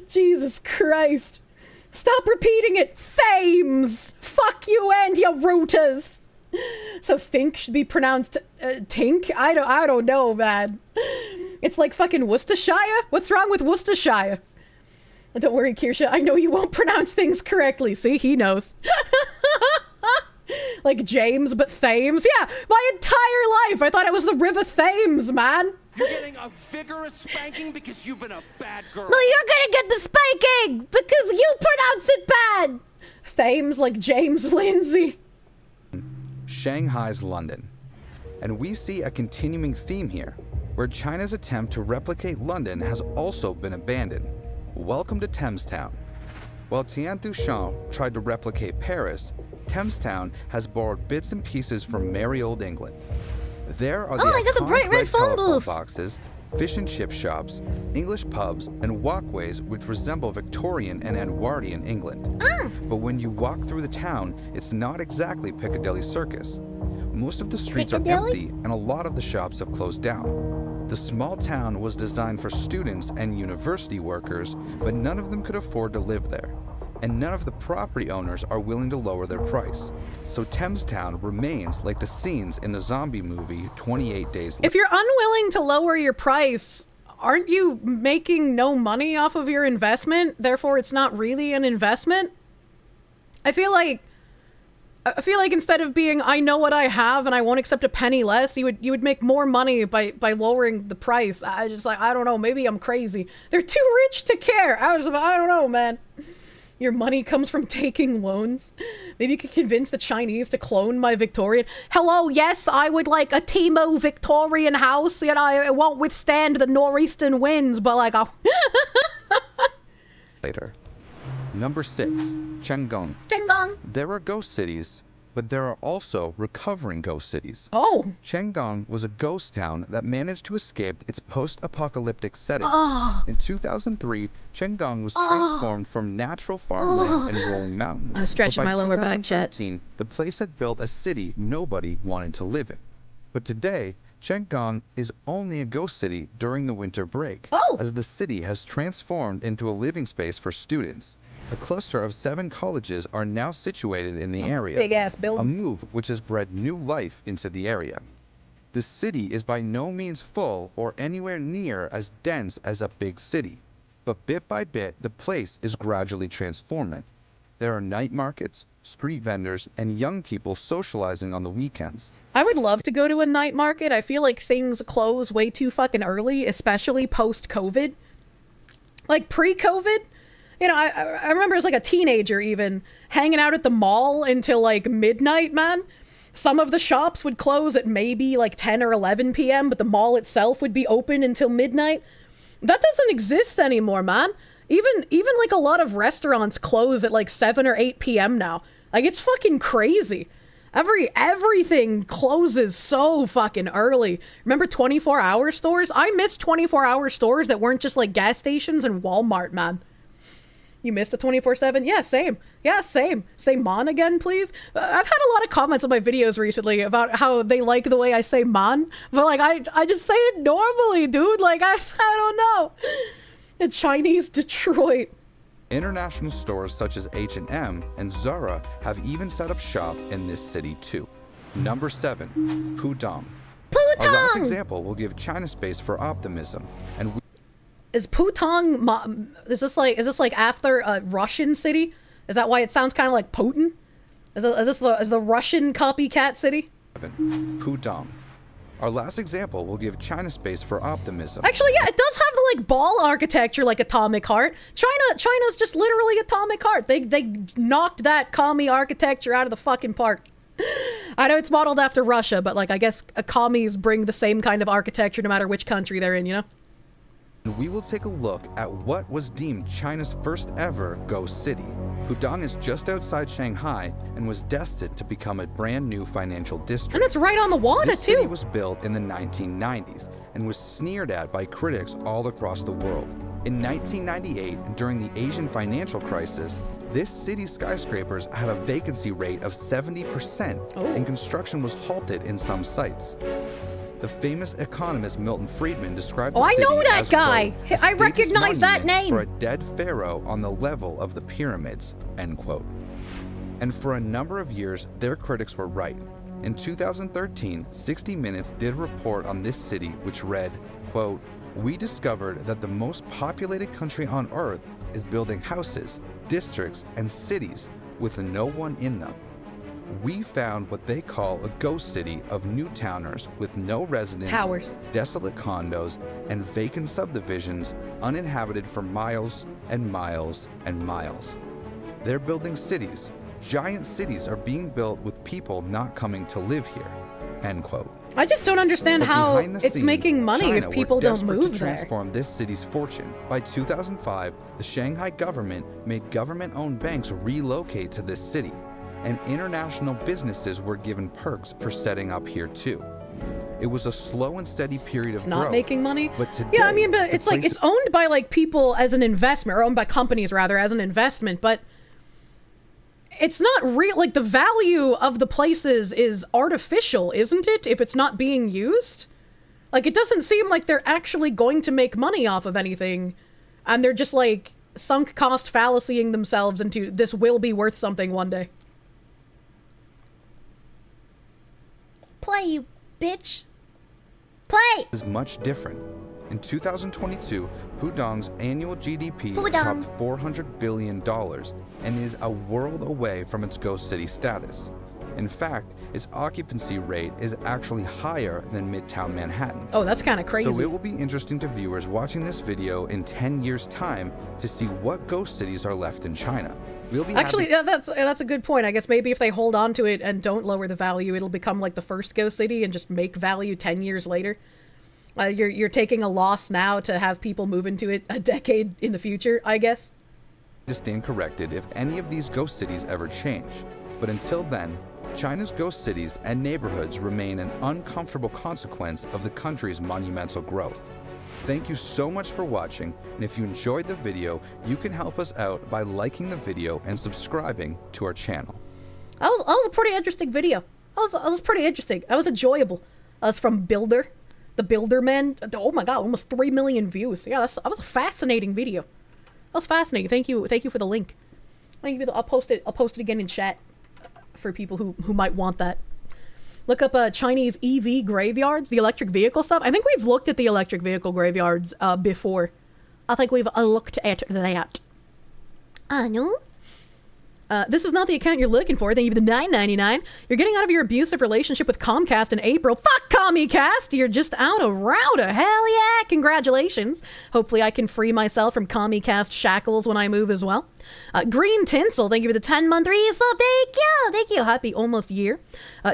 Jesus Christ! Stop repeating it. Thames. Fuck you and your routers. So think should be pronounced tink? I don't know, man. It's like fucking Worcestershire? What's wrong with Worcestershire? Don't worry, Kirsche. I know you won't pronounce things correctly. See, he knows. Like James, but Thames. Yeah, my entire life I thought it was the River Thames, man. You're getting a vigorous spanking because you've been a bad girl. No, you're gonna get the spanking because you pronounce it bad. Thames like James Lindsay. Shanghai's London. And we see a continuing theme here, where China's attempt to replicate London has also been abandoned. Welcome to Thamestown. While Tian Duchamp tried to replicate Paris, Thamestown has borrowed bits and pieces from merry old England. There are the iconic bright red red phone telephone booth. boxes, fish and chip shops, English pubs, and walkways which resemble Victorian and Edwardian England. But when you walk through the town, it's not exactly Piccadilly Circus. Most of the streets are empty, and a lot of the shops have closed down. The small town was designed for students and university workers, but none of them could afford to live there. And none of the property owners are willing to lower their price. So Thamestown remains like the scenes in the zombie movie 28 Days Later. If you're unwilling to lower your price, aren't you making no money off of your investment? Therefore, it's not really an investment? I feel like instead of being, I know what I have and I won't accept a penny less, you would make more money by lowering the price. I don't know, maybe I'm crazy. They're too rich to care. I don't know, man. Your money comes from taking loans. Maybe you could convince the Chinese to clone my Victorian. Hello, yes, I would like a Timo Victorian house. You know, it won't withstand the nor'eastern winds, but like a... Later. Number 6, Chenggang. Chenggang. There are ghost cities, but there are also recovering ghost cities. Oh. Chenggang was a ghost town that managed to escape its post-apocalyptic setting. Oh. In 2003, Chenggang was transformed from natural farmland and rolling mountains. I'm stretching But by my lower back, chat. 2013, the place had built a city nobody wanted to live in. But today, Chenggang is only a ghost city during the winter break, as the city has transformed into a living space for students. A cluster of 7 colleges are now situated in the area, Big-ass building. a move which has bred new life into the area. The city is by no means full or anywhere near as dense as a big city, but bit by bit the place is gradually transforming. There are night markets, street vendors, and young people socializing on the weekends. I would love to go to a night market. I feel like things close way too fucking early, especially post-COVID. Like pre-COVID, you know, I remember as like a teenager even hanging out at the mall until like midnight, man. Some of the shops would close at maybe like 10 or 11 p.m., but the mall itself would be open until midnight. That doesn't exist anymore, man. Even like a lot of restaurants close at like 7 or 8 p.m. now. Like, it's fucking crazy. Everything closes so fucking early. Remember 24-hour stores? I miss 24-hour stores that weren't just like gas stations and Walmart, man. You missed the 24/7? Yeah, same. Yeah, same. Say man again, please. I've had a lot of comments on my videos recently about how they like the way I say man, but like I just say it normally, dude. Like I don't know. In Chinese Detroit. International stores such as H&M and Zara have even set up shop in this city too. Number 7, Pudong. Our last example will give China space for optimism, and Is Pudong, is this like after a Russian city? Is that why it sounds kind of like Putin? Is the Russian copycat city? Pudong. Our last example will give China space for optimism. Actually, yeah, it does have the like ball architecture like Atomic Heart. China's just literally Atomic Heart. They knocked that commie architecture out of the fucking park. I know it's modeled after Russia, but like I guess commies bring the same kind of architecture no matter which country they're in, you know? And we will take a look at what was deemed China's first ever ghost city. Pudong is just outside Shanghai and was destined to become a brand new financial district. And it's right on the water, this city too. was built in the 1990s and was sneered at by critics all across the world. In 1998, during the Asian financial crisis, this city's skyscrapers had a vacancy rate of 70%, and construction was halted in some sites. The famous economist Milton Friedman described the I city know that as, guy. quote, a I status recognize that monument name. for a dead pharaoh on the level of the pyramids, end quote. And for a number of years, their critics were right. In 2013, 60 Minutes did a report on this city which read, quote, "We discovered that the most populated country on earth is building houses, districts, and cities with no one in them." we found what they call a ghost city of new towners with no residents, Towers, desolate condos, and vacant subdivisions uninhabited for miles and miles and miles. They're building cities. Giant cities are being built with people not coming to live here. End quote. I just don't understand But how behind the it's scenes, making money China if people were don't desperate move to there. transform this city's fortune. By 2005, the Shanghai government made government-owned banks relocate to this city, and international businesses were given perks for setting up here too. It was a slow and steady period It's of not growth. making money. But today, Yeah, I mean, but the it's like place it's owned by like people as an investment, or owned by companies rather as an investment, but it's not real. Like, the value of the places is artificial, isn't it? If it's not being used, like, it doesn't seem like they're actually going to make money off of anything, and they're just like sunk cost fallacying themselves into this will be worth something one day. Play, you bitch. Play! is much different. In 2022, Pudong's annual GDP Pudong. topped $400 billion and is a world away from its ghost city status. In fact, its occupancy rate is actually higher than Midtown Manhattan. Oh, that's kind of crazy. So it will be interesting to viewers watching this video in 10 years' time to see what ghost cities are left in China. We'll be Actually, yeah, that's a good point. I guess maybe if they hold on to it and don't lower the value, it'll become like the first ghost city and just make value 10 years later. You're taking a loss now to have people move into it a decade in the future, I guess. to stand corrected if any of these ghost cities ever change. But until then, China's ghost cities and neighborhoods remain an uncomfortable consequence of the country's monumental growth. Thank you so much for watching, and if you enjoyed the video, you can help us out by liking the video and subscribing to our channel. That was a pretty interesting video. That was pretty interesting. That was enjoyable. That was from Builder, the Builder Man. Oh my god, almost 3 million views. Yeah, that was a fascinating video. That was fascinating. Thank you for the link. I'll post it again in chat for people who might want that. Look up Chinese EV graveyards, the electric vehicle stuff. I think we've looked at the electric vehicle graveyards before. I think we've looked at that. No? This is not the account you're looking for. Thank you for the $9.99. You're getting out of your abusive relationship with Comcast in April. Fuck Comcast! You're just out of router. Hell yeah! Congratulations. Hopefully I can free myself from Comcast shackles when I move as well. Green Tinsel, thank you for the 10-month resub. Thank you. Happy almost year.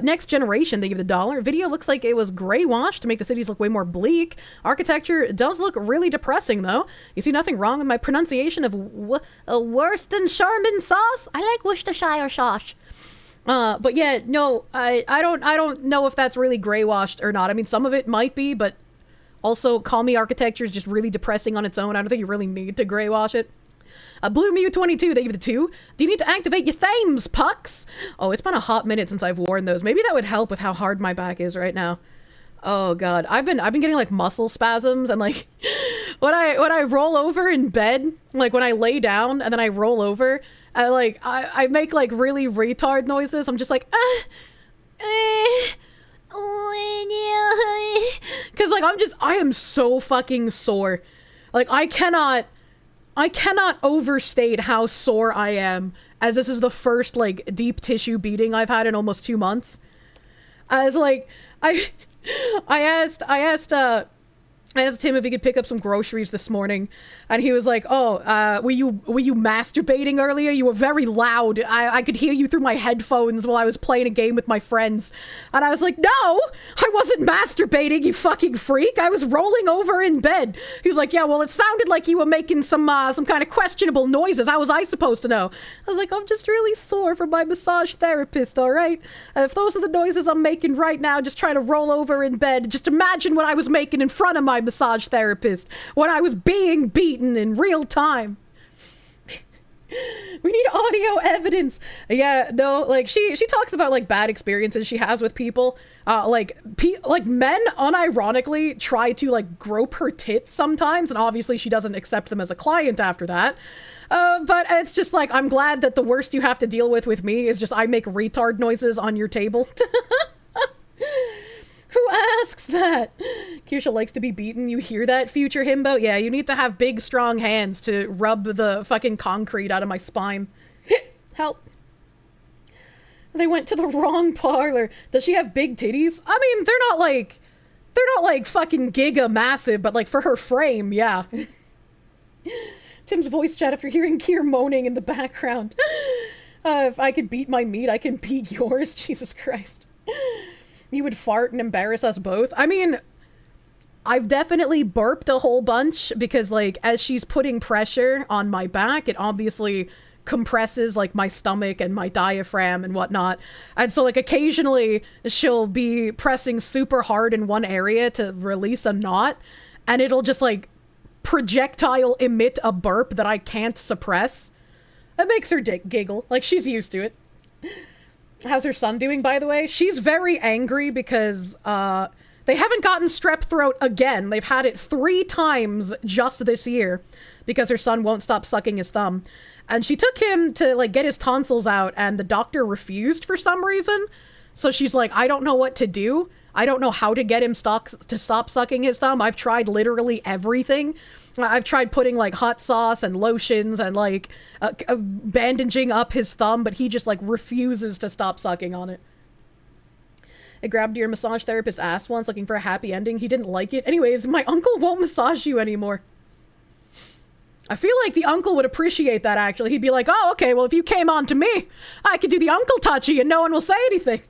Next Generation, thank you for the $1. Video looks like it was gray washed to make the cities look way more bleak. Architecture does look really depressing though. You see nothing wrong with my pronunciation of Worcestershire sauce? I like Worcestershire sauce. But yeah, no, I don't know if that's really gray washed or not. I mean, some of it might be, but also Call Me Architecture is just really depressing on its own. I don't think you really need to gray wash it. Blue Mew 22, thank you for the 2. Do you need to activate your themes, pucks? Oh, it's been a hot minute since I've worn those. Maybe that would help with how hard my back is right now. Oh god, I've been getting like muscle spasms, and like when I roll over in bed, like when I lay down and then I roll over, I make like really retard noises. I'm just like because like I am so fucking sore. Like I cannot overstate how sore I am, as this is the first like deep tissue beating I've had in almost 2 months. As like I asked Tim if he could pick up some groceries this morning, and he was like, "Oh, were you masturbating earlier? You were very loud. I could hear you through my headphones while I was playing a game with my friends." And I was like, "No, I wasn't masturbating, you fucking freak. I was rolling over in bed." He was like, "Yeah, well, it sounded like you were making some kind of questionable noises. How was I supposed to know?" I was like, "I'm just really sore from my massage therapist, all right? If those are the noises I'm making right now, just try to roll over in bed. Just imagine what I was making in front of my massage therapist when I was being beaten in real time." We need audio evidence. Yeah, no, like she talks about like bad experiences she has with people. Like men unironically try to like grope her tits sometimes, and obviously she doesn't accept them as a client after that. But it's just like, I'm glad that the worst you have to deal with me is just I make retard noises on your table. Who asks that? Kirsche likes to be beaten. You hear that, future himbo? Yeah, you need to have big, strong hands to rub the fucking concrete out of my spine. Help. They went to the wrong parlor. Does she have big titties? I mean, they're not like fucking giga massive, but like for her frame, yeah. Tim's voice chat after hearing Kier moaning in the background. If I could beat my meat, I can beat yours. Jesus Christ. You would fart and embarrass us both. I mean, I've definitely burped a whole bunch because, like, as she's putting pressure on my back, it obviously compresses, like, my stomach and my diaphragm and whatnot. And so, like, occasionally she'll be pressing super hard in one area to release a knot, and it'll just, like, projectile emit a burp that I can't suppress. That makes her giggle. Like, she's used to it. How's her son doing, by the way? She's very angry because, they haven't gotten strep throat again. They've had it 3 times just this year because her son won't stop sucking his thumb. And she took him to, like, get his tonsils out, and the doctor refused for some reason. So she's like, I don't know what to do. I don't know how to get him to stop sucking his thumb. I've tried literally everything. I've tried putting, like, hot sauce and lotions and, like, bandaging up his thumb, but he just, like, refuses to stop sucking on it. I grabbed your massage therapist's ass once looking for a happy ending. He didn't like it. Anyways, my uncle won't massage you anymore. I feel like the uncle would appreciate that, actually. He'd be like, oh, okay, well, if you came on to me, I could do the uncle touchy and no one will say anything.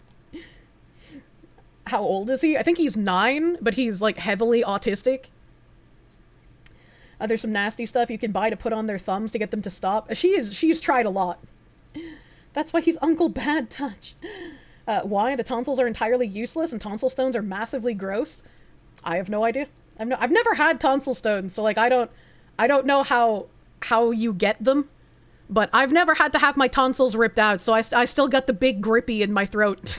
How old is he? I think he's 9, but he's, like, heavily autistic. There's some nasty stuff you can buy to put on their thumbs to get them to stop. She's tried a lot. That's why he's Uncle Bad Touch. Why? The tonsils are entirely useless and tonsil stones are massively gross? I have no idea. I've never had tonsil stones, so, like, I don't know how you get them, but I've never had to have my tonsils ripped out, so I still got the big grippy in my throat.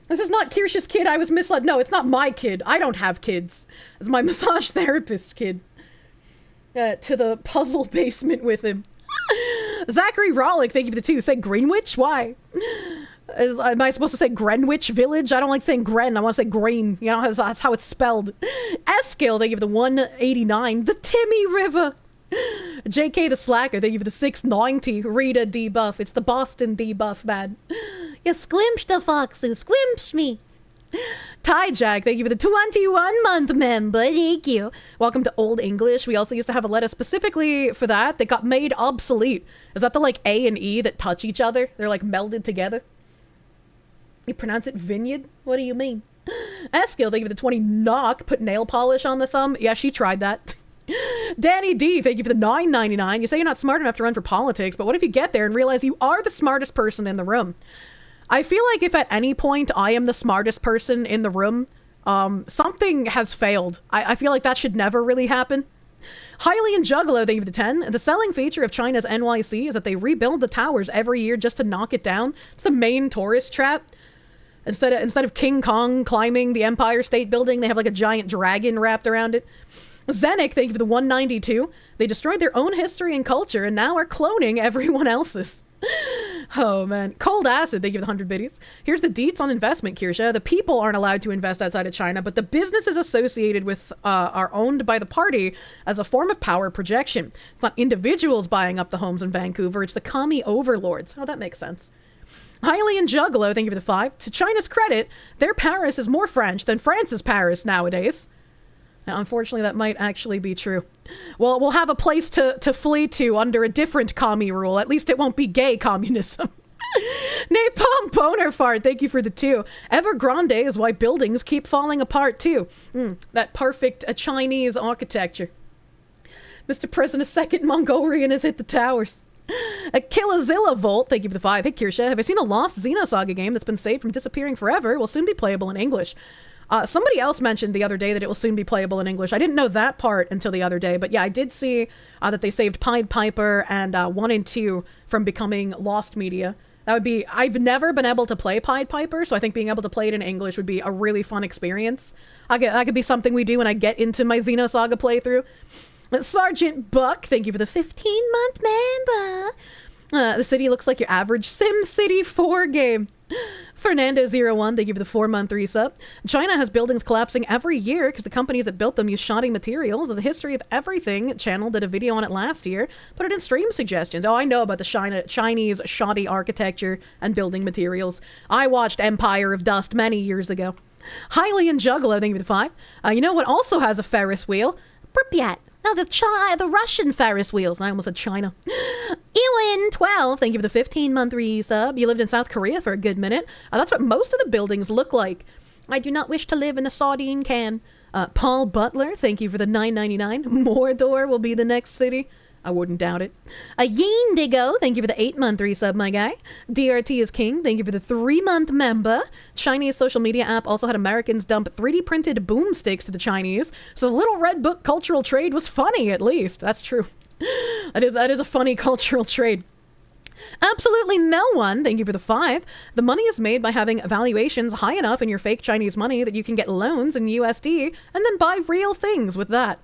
This is not Kirsche's kid. I was misled. No, it's not my kid. I don't have kids. It's my massage therapist's kid. To the puzzle basement with him. Zachary Rollick, thank you for the 2. Say Greenwich? Why? Am I supposed to say Greenwich Village? I don't like saying Gren. I want to say green. You know, that's how it's spelled. Eskill, thank you for the 189. The Timmy River. JK the Slacker, thank you for the 690. Rita debuff. It's the Boston debuff, man. You squimshed the foxy. Squimsh me. Ty Jack, thank you for the 21-month member. Thank you. Welcome to Old English. We also used to have a letter specifically for that got made obsolete. Is that the, like, A and E that touch each other? They're, like, melded together. You pronounce it vineyard? What do you mean? Eskill, thank you for the 20 knock. Put nail polish on the thumb. Yeah, she tried that. Danny D, thank you for the $9.99. You say you're not smart enough to run for politics, but what if you get there and realize you are the smartest person in the room? I feel like if at any point I am the smartest person in the room, something has failed. I feel like that should never really happen. Hylian Juggalo, thank you for the 10. The selling feature of China's NYC is that they rebuild the towers every year just to knock it down. It's the main tourist trap. Instead of King Kong climbing the Empire State Building, they have, like, a giant dragon wrapped around it. Zenic, thank you for the 192. They destroyed their own history and culture and now are cloning everyone else's. Oh, man. Cold Acid, thank you for the 100 biddies. Here's the deets on investment, Kirsche. The people aren't allowed to invest outside of China, but the businesses associated with are owned by the party as a form of power projection. It's not individuals buying up the homes in Vancouver, it's the commie overlords. Oh, that makes sense. Hylian Juggalo, thank you for the 5. To China's credit, their Paris is more French than France's Paris nowadays. Now, unfortunately, that might actually be true. Well, we'll have a place to flee to under a different commie rule. At least it won't be gay communism. Napalm Boner Fart, thank you for the 2. Evergrande is why buildings keep falling apart, too. That perfect Chinese architecture. Mr. President, second Mongolian has hit the towers. A Killazilla Volt, thank you for the 5. Hey, Kirsche, have I seen a lost Xenosaga game that's been saved from disappearing forever? It will soon be playable in English. Somebody else mentioned the other day that it will soon be playable in English. I didn't know that part until the other day, but yeah, I did see that they saved Pied Piper and 1 and 2 from becoming lost media. That would be... I've never been able to play Pied Piper, so I think being able to play it in English would be a really fun experience. That could be something we do when I get into my Xenosaga playthrough. Sergeant Buck, thank you for the 15-month member. The city looks like your average SimCity 4 game. Fernando01, thank you for the 4-month resub. China has buildings collapsing every year because the companies that built them use shoddy materials. The History of Everything channel did a video on it last year. Put it in stream suggestions. Oh, I know about the Chinese shoddy architecture and building materials. I watched Empire of Dust many years ago. Highly and Juggalo, thank you for the 5. You know what also has a Ferris wheel? Pripyat. No, the Russian Ferris wheels. I almost said China. Ewan12, thank you for the 15-month resub. You lived in South Korea for a good minute. That's what most of the buildings look like. I do not wish to live in a sardine can. Paul Butler, thank you for the $9.99. Mordor will be the next city. I wouldn't doubt it. Yeendigo, thank you for the 8-month resub, my guy. DRT is king, thank you for the 3-month member. Chinese social media app also had Americans dump 3D printed boomsticks to the Chinese. So the Little Red Book cultural trade was funny, at least. That's true. That is a funny cultural trade. Absolutely no one, thank you for the 5. The money is made by having valuations high enough in your fake Chinese money that you can get loans in USD and then buy real things with that.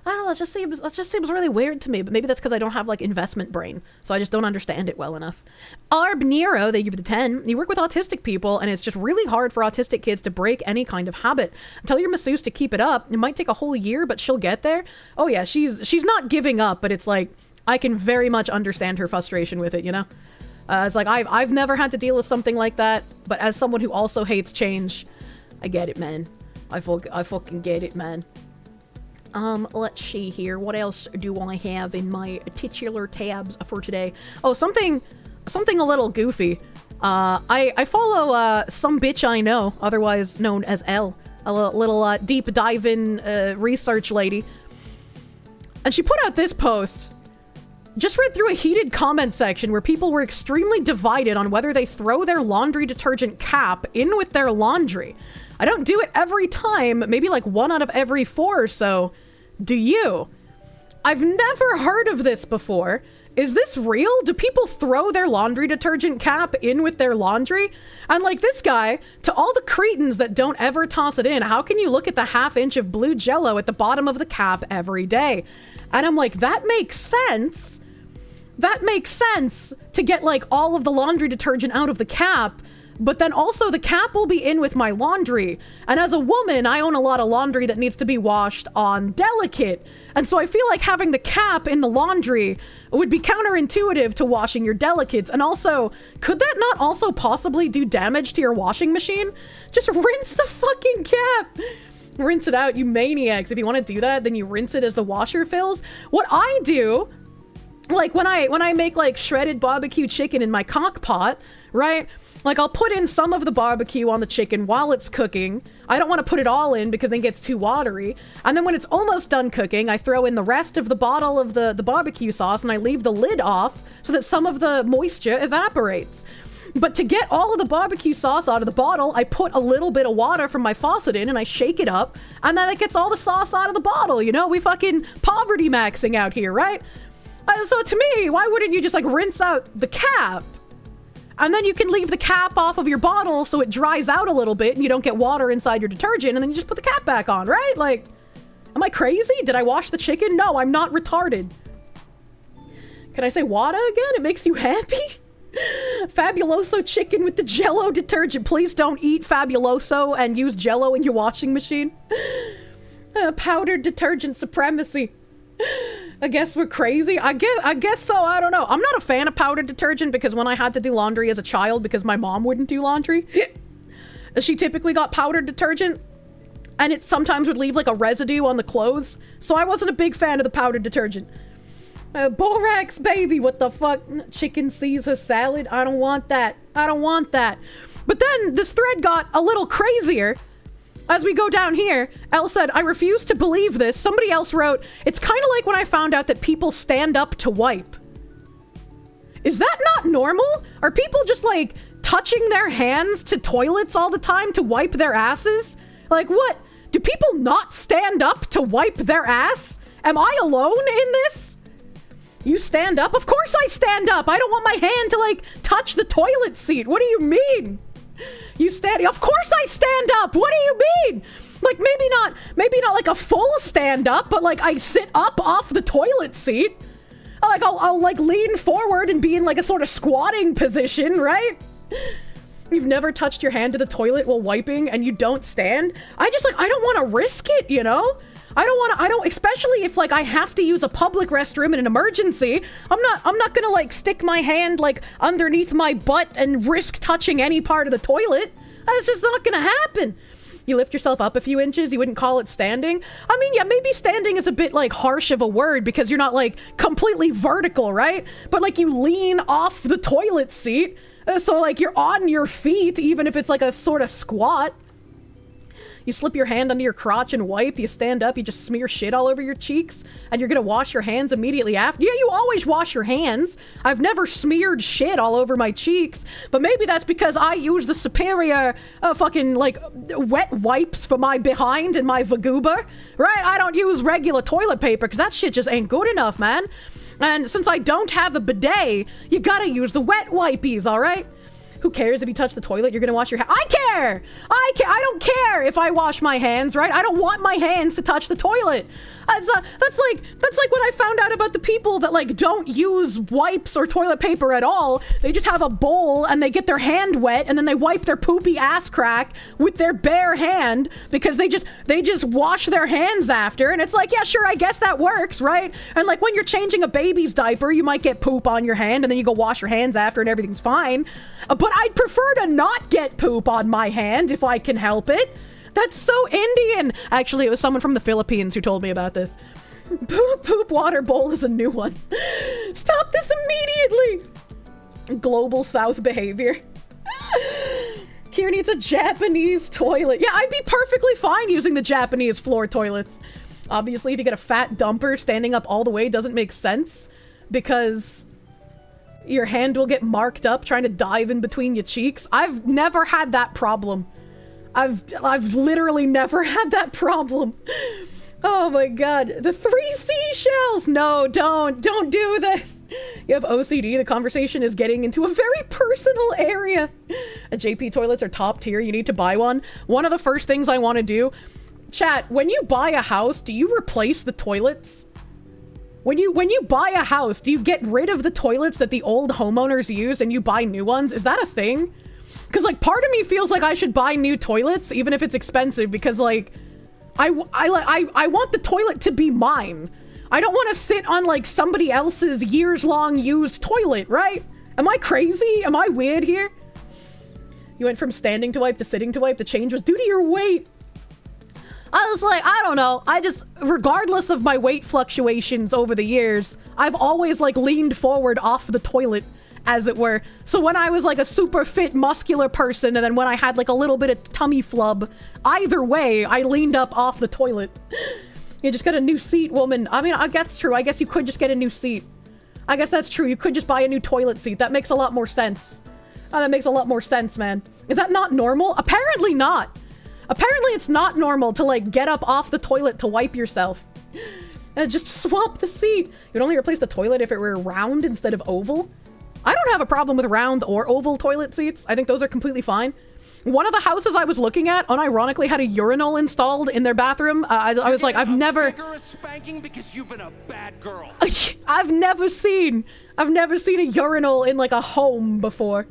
I don't know, that just seems really weird to me, but maybe that's because I don't have, like, investment brain, so I just don't understand it well enough. Arb Nero, thank you for the 10. You work with autistic people, and it's just really hard for autistic kids to break any kind of habit. Tell your masseuse to keep it up. It might take a whole year, but she'll get there. Oh yeah, she's not giving up, but it's like, I can very much understand her frustration with it, you know? It's like, I've never had to deal with something like that, but as someone who also hates change, I get it, man. I fucking get it, man. Let's see here. What else do I have in my titular tabs for today? Oh, something a little goofy. I follow some bitch I know, otherwise known as L, a little deep dive in research lady, and she put out this post. Just read through a heated comment section where people were extremely divided on whether they throw their laundry detergent cap in with their laundry. I don't do it every time, maybe like 1 out of every 4 or so. Do you? I've never heard of this before. Is this real? Do people throw their laundry detergent cap in with their laundry? And like this guy, to all the cretins that don't ever toss it in, how can you look at the half-inch of blue Jell-O at the bottom of the cap every day? And I'm like, that makes sense. That makes sense to get like all of the laundry detergent out of the cap. But then also the cap will be in with my laundry. And as a woman, I own a lot of laundry that needs to be washed on delicate. And so I feel like having the cap in the laundry would be counterintuitive to washing your delicates. And also, could that not also possibly do damage to your washing machine? Just rinse the fucking cap. Rinse it out, you maniacs. If you want to do that, then you rinse it as the washer fills. What I do, like when I make like shredded barbecue chicken in my crock pot, right? Like, I'll put in some of the barbecue on the chicken while it's cooking. I don't want to put it all in because then it gets too watery. And then when it's almost done cooking, I throw in the rest of the bottle of the barbecue sauce and I leave the lid off so that some of the moisture evaporates. But to get all of the barbecue sauce out of the bottle, I put a little bit of water from my faucet in and I shake it up. And then it gets all the sauce out of the bottle, you know? We fucking poverty maxing out here, right? So to me, why wouldn't you just like rinse out the cap? And then you can leave the cap off of your bottle so it dries out a little bit and you don't get water inside your detergent, and then you just put the cap back on, right? Like, am I crazy? Did I wash the chicken? No, I'm not retarded. Can I say water again? It makes you happy? Fabuloso chicken with the Jell-O detergent. Please don't eat Fabuloso and use Jell-O in your washing machine. Powdered detergent supremacy. I guess we're crazy. I guess so. I don't know. I'm not a fan of powdered detergent because when I had to do laundry as a child because my mom wouldn't do laundry, she typically got powdered detergent and it sometimes would leave like a residue on the clothes. So I wasn't a big fan of the powdered detergent. Borax, baby, what the fuck? Chicken Caesar salad? I don't want that. I don't want that. But then this thread got a little crazier. As we go down here, Elle said, I refuse to believe this. Somebody else wrote, it's kind of like when I found out that people stand up to wipe. Is that not normal? Are people just like touching their hands to toilets all the time to wipe their asses? Like what? Do people not stand up to wipe their ass? Am I alone in this? You stand up? Of course I stand up. I don't want my hand to like touch the toilet seat. What do you mean? You stand? Of course I stand up. What do you mean? Like maybe not like a full stand up, but like I sit up off the toilet seat. I'll like lean forward and be in like a sort of squatting position, right? You've never touched your hand to the toilet while wiping and you don't stand? I don't want to risk it, you know? Especially if like I have to use a public restroom in an emergency. I'm not gonna like stick my hand like underneath my butt and risk touching any part of the toilet. That's just not gonna happen. You lift yourself up a few inches, you wouldn't call it standing? I mean, yeah, maybe standing is a bit like harsh of a word because you're not like completely vertical, right? But like you lean off the toilet seat, so like you're on your feet, even if it's like a sort of squat. You slip your hand under your crotch and wipe, you stand up, you just smear shit all over your cheeks, and you're gonna wash your hands immediately after. Yeah, you always wash your hands. I've never smeared shit all over my cheeks, but maybe that's because I use the superior fucking like wet wipes for my behind and my vagoober, right? I don't use regular toilet paper because that shit just ain't good enough, man. And since I don't have a bidet, you gotta use the wet wipies, all right? Who cares if you touch the toilet? You're gonna wash your hands. I care! I don't care if I wash my hands, right? I don't want my hands to touch the toilet. That's like when I found out about the people that like don't use wipes or toilet paper at all. They just have a bowl and they get their hand wet and then they wipe their poopy ass crack with their bare hand because they just wash their hands after. And it's like, yeah, sure, I guess that works, right? And like when you're changing a baby's diaper, you might get poop on your hand and then you go wash your hands after and everything's fine. But I'd prefer to not get poop on my hand if I can help it. That's so Indian. Actually, it was someone from the Philippines who told me about this. Poop water bowl is a new one. Stop this immediately. Global South behavior. Kier needs a Japanese toilet. Yeah, I'd be perfectly fine using the Japanese floor toilets. Obviously, if you get a fat dumper, standing up all the way doesn't make sense because your hand will get marked up trying to dive in between your cheeks. I've never had that problem. I've literally never had that problem. Oh my god. The 3 seashells! No, don't do this. You have OCD, the conversation is getting into a very personal area. JP toilets are top tier, you need to buy one. One of the first things I want to do... Chat, when you buy a house, do you replace the toilets? When you buy a house, do you get rid of the toilets that the old homeowners used and you buy new ones? Is that a thing? Because, like, part of me feels like I should buy new toilets, even if it's expensive, because, like, I want the toilet to be mine. I don't want to sit on, like, somebody else's years-long used toilet, right? Am I crazy? Am I weird here? You went from standing to wipe to sitting to wipe. The change was due to your weight. I was like, I don't know. Regardless of my weight fluctuations over the years, I've always, like, leaned forward off the toilet, as it were. So when I was like a super fit muscular person and then when I had like a little bit of tummy flub, either way, I leaned up off the toilet. You just got a new seat, woman. I mean, I guess it's true. I guess you could just get a new seat. I guess that's true. You could just buy a new toilet seat. That makes a lot more sense. Oh, that makes a lot more sense, man. Is that not normal? Apparently not. Apparently it's not normal to like get up off the toilet to wipe yourself. Just swap the seat. You'd only replace the toilet if it were round instead of oval. I don't have a problem with round or oval toilet seats. I think those are completely fine. One of the houses I was looking at, unironically, had a urinal installed in their bathroom. I was like, I've never... spanking because you've been a bad girl. I've never seen a urinal in like a home before.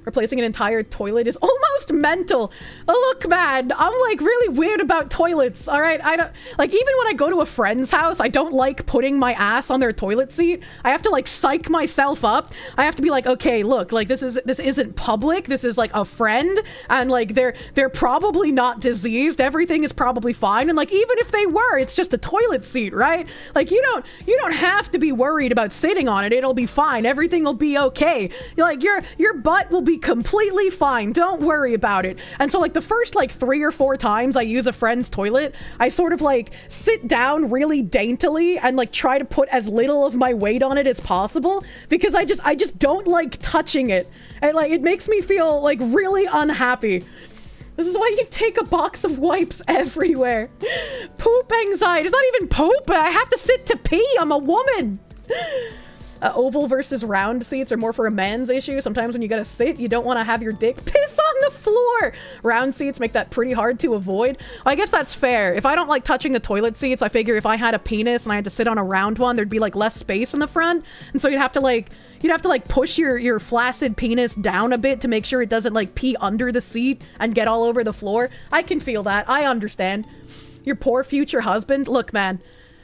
Replacing an entire toilet is almost mental. Oh, look, man, I'm like really weird about toilets, all right? I don't, like, even when I go to a friend's house, I don't like putting my ass on their toilet seat. I have to like psych myself up. I have to be like, okay, look, like this isn't public. This is like a friend, and like they're probably not diseased. Everything is probably fine. And like even if they were, it's just a toilet seat, right? Like you don't have to be worried about sitting on it. It'll be fine. Everything will be okay. Like your butt will be completely fine. Don't worry about it. And so like the first like 3 or 4 times I use a friend's toilet, I sort of like sit down really daintily and like try to put as little of my weight on it as possible because I just don't like touching it. And like it makes me feel like really unhappy. This is why you take a box of wipes everywhere. Poop anxiety. It's not even poop. I have to sit to pee. I'm a woman. Oval versus round seats are more for a man's issue. Sometimes when you gotta sit, you don't want to have your dick piss on the floor. Round seats make that pretty hard to avoid. Well, I guess that's fair. If I don't like touching the toilet seats, I figure if I had a penis and I had to sit on a round one, there'd be like less space in the front. And so you'd have to like push your flaccid penis down a bit to make sure it doesn't like pee under the seat and get all over the floor. I can feel that. I understand. Your poor future husband. Look, man,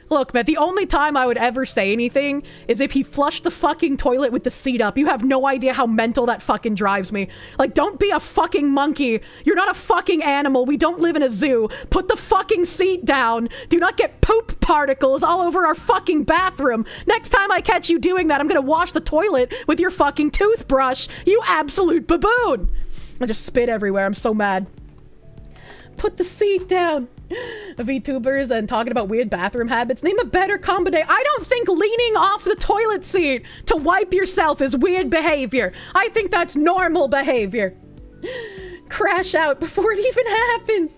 the only time I would ever say anything is if he flushed the fucking toilet with the seat up. You have no idea how mental that fucking drives me. Like, don't be a fucking monkey. You're not a fucking animal. We don't live in a zoo. Put the fucking seat down. Do not get poop particles all over our fucking bathroom. Next time I catch you doing that, I'm gonna wash the toilet with your fucking toothbrush. You absolute baboon. I just spit everywhere. I'm so mad. Put the seat down. VTubers and talking about weird bathroom habits. Name a better combination. I don't think leaning off the toilet seat to wipe yourself is weird behavior. I think that's normal behavior. Crash out before it even happens.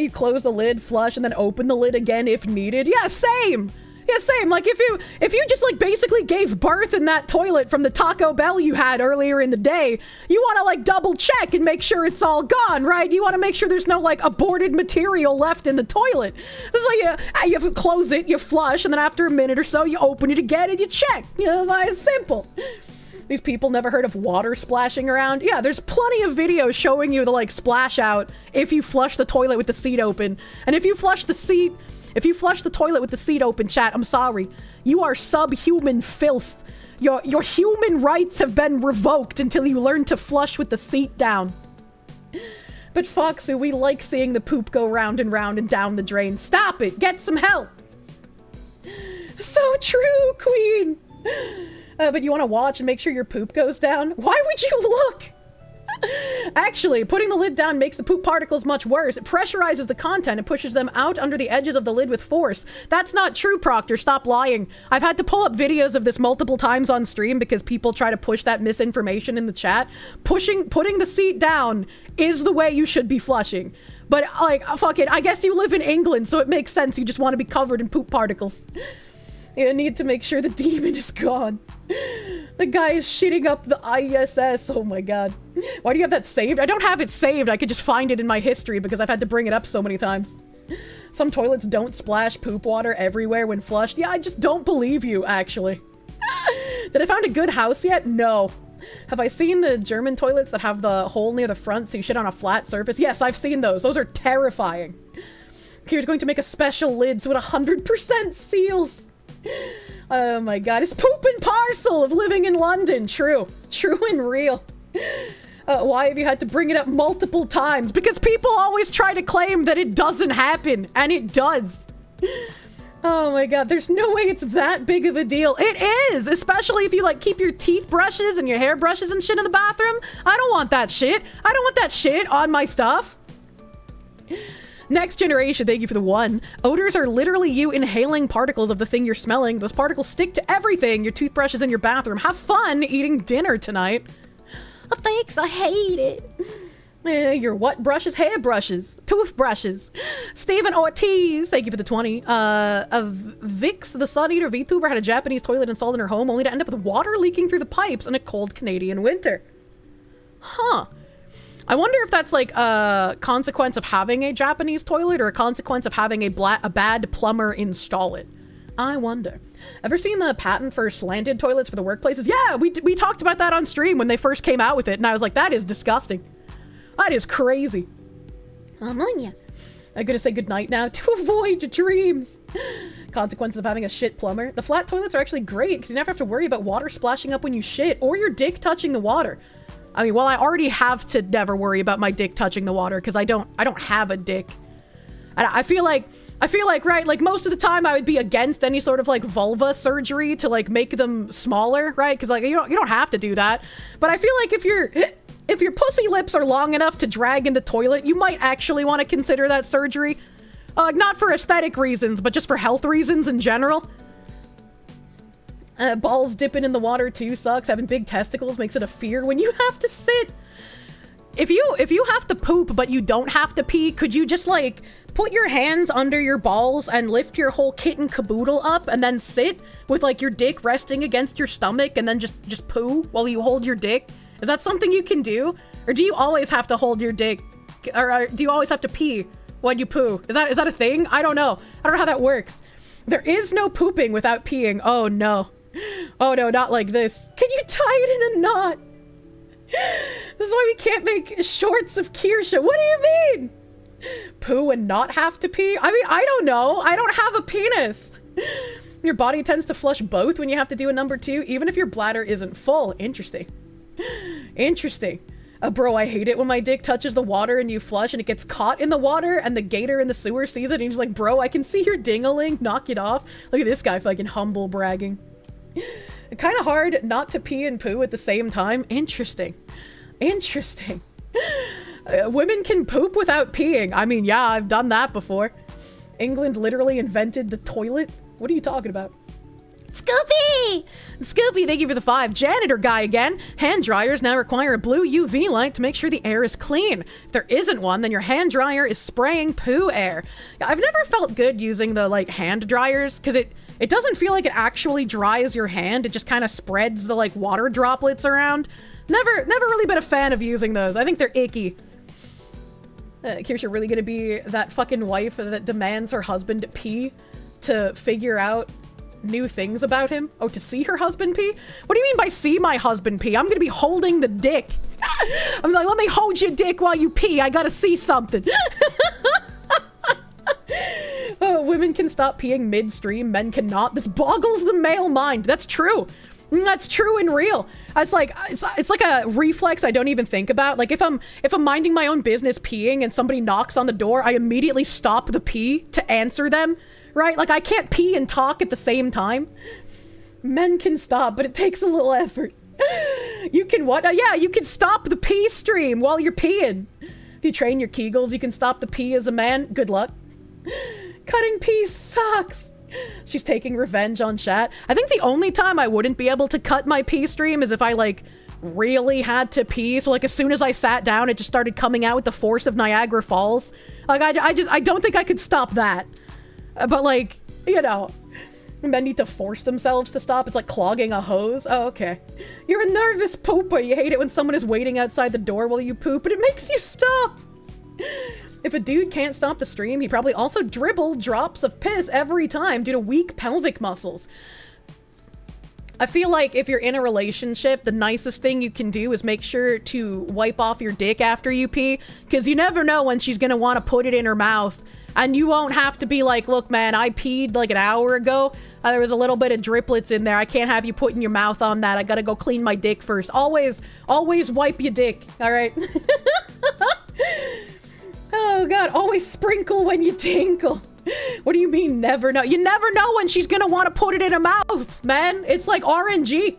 You close the lid, flush, and then open the lid again if needed. Yeah, same. Yeah, same. Like, if you just, like, basically gave birth in that toilet from the Taco Bell you had earlier in the day, you want to, like, double check and make sure it's all gone, right? You want to make sure there's no, like, aborted material left in the toilet. So you close it, you flush, and then after a minute or so, you open it again and you check. You know, it's like, simple. These people never heard of water splashing around? Yeah, there's plenty of videos showing you the, like, splash out if you flush the toilet with the seat open. And if you flush the toilet with the seat open, chat, I'm sorry. You are subhuman filth. Your human rights have been revoked until you learn to flush with the seat down. But Foxu, we like seeing the poop go round and round and down the drain. Stop it! Get some help! So true, Queen! But you want to watch and make sure your poop goes down? Why would you look? Actually, putting the lid down makes the poop particles much worse. It pressurizes the content and pushes them out under the edges of the lid with force. That's not true, Proctor. Stop lying. I've had to pull up videos of this multiple times on stream because people try to push that misinformation in the chat. Putting the seat down is the way you should be flushing. But, like, fuck it. I guess you live in England, so it makes sense. You just want to be covered in poop particles. You need to make sure the demon is gone. The guy is shitting up the ISS. Oh my god. Why do you have that saved? I don't have it saved. I could just find it in my history because I've had to bring it up so many times. Some toilets don't splash poop water everywhere when flushed. Yeah, I just don't believe you, actually. Did I find a good house yet? No. Have I seen the German toilets that have the hole near the front so you shit on a flat surface? Yes, I've seen those. Those are terrifying. Kira's going to make a special lid so it 100% seals. Oh my god, it's poop and parcel of living in London. True. True and real. Why have you had to bring it up multiple times? Because people always try to claim that it doesn't happen, and it does. Oh my god, there's no way it's that big of a deal. It is! Especially if you, like, keep your teeth brushes and your hair brushes and shit in the bathroom. I don't want that shit. I don't want that shit on my stuff. Next generation, thank you for the 1. Odors are literally you inhaling particles of the thing you're smelling. Those particles stick to everything. Your toothbrush is in your bathroom. Have fun eating dinner tonight. Oh, thanks, I hate it. Your what brushes? Hair brushes. Toothbrushes. Stephen Ortiz, thank you for the 20. Vix, the Sun Eater VTuber, had a Japanese toilet installed in her home only to end up with water leaking through the pipes in a cold Canadian winter. Huh. I wonder if that's like a consequence of having a Japanese toilet or a consequence of having a bad plumber install it. I wonder. Ever seen the patent for slanted toilets for the workplaces? Yeah, we talked about that on stream when they first came out with it, and I was like, that is disgusting. That is crazy. Ammonia. I'm gonna say goodnight now to avoid dreams. Consequences of having a shit plumber. The flat toilets are actually great because you never have to worry about water splashing up when you shit or your dick touching the water. I mean, well, I already have to never worry about my dick touching the water because I don't have a dick. And I feel like, right, like most of the time I would be against any sort of like vulva surgery to like make them smaller, right? Because like you don't have to do that. But I feel like if your pussy lips are long enough to drag in the toilet, you might actually want to consider that surgery. Not for aesthetic reasons, but just for health reasons in general. Balls dipping in the water too sucks. Having big testicles makes it a fear when you have to sit. if you have to poop but you don't have to pee, could you just like put your hands under your balls and lift your whole kit and caboodle up and then sit with like your dick resting against your stomach and then just poo while you hold your dick? Is that something you can do? Or do you always have to hold your dick? Or do you always have to pee when you poo? Is that a thing? I don't know. I don't know how that works. There is no pooping without peeing. Oh no. Oh no, not like this. Can you tie it in a knot? This is why we can't make shorts of Kirsche. What do you mean? Poo and not have to pee? I mean, I don't know. I don't have a penis. Your body tends to flush both when you have to do a number 2, even if your bladder isn't full. Interesting. Interesting. Bro, I hate it when my dick touches the water and you flush and it gets caught in the water and the gator in the sewer sees it and he's like, bro, I can see your ding-a-ling. Knock it off. Look at this guy fucking humble bragging. Kind of hard not to pee and poo at the same time. Interesting. Interesting. Women can poop without peeing. I mean, yeah, I've done that before. England literally invented the toilet. What are you talking about? Scoopy! Scoopy, thank you for the 5. Janitor guy again. Hand dryers now require a blue UV light to make sure the air is clean. If there isn't one, then your hand dryer is spraying poo air. I've never felt good using the like hand dryers because it doesn't feel like it actually dries your hand. It just kind of spreads the like water droplets around. Never really been a fan of using those. I think they're icky. Kirsche really gonna be that fucking wife that demands her husband pee to figure out new things about him? Oh, to see her husband pee? What do you mean by see my husband pee? I'm gonna be holding the dick. I'm like, let me hold your dick while you pee. I gotta see something. Oh, women can stop peeing midstream, men cannot. This boggles the male mind. That's true. That's true and real. It's like a reflex I don't even think about. Like if I'm minding my own business peeing and somebody knocks on the door, I immediately stop the pee to answer them. Right? Like I can't pee and talk at the same time. Men can stop, but it takes a little effort. You can what? Yeah, you can stop the pee stream while you're peeing. If you train your Kegels, you can stop the pee as a man. Good luck. Cutting pee sucks. She's taking revenge on chat. I think the only time I wouldn't be able to cut my pee stream is if I like really had to pee. So like as soon as I sat down, it just started coming out with the force of Niagara Falls. Like I don't think I could stop that. But like, you know, men need to force themselves to stop. It's like clogging a hose. Oh, okay. You're a nervous pooper. You hate it when someone is waiting outside the door while you poop, but it makes you stop. If a dude can't stop the stream, he probably also dribbled drops of piss every time due to weak pelvic muscles. I feel like if you're in a relationship, the nicest thing you can do is make sure to wipe off your dick after you pee, because you never know when she's gonna want to put it in her mouth. And you won't have to be like, look, man, I peed like an hour ago. There was a little bit of driplets in there. I can't have you putting your mouth on that. I gotta go clean my dick first. Always wipe your dick, all right? Oh, God. Always sprinkle when you tinkle. What do you mean, never know? You never know when she's gonna want to put it in her mouth, man. It's like RNG.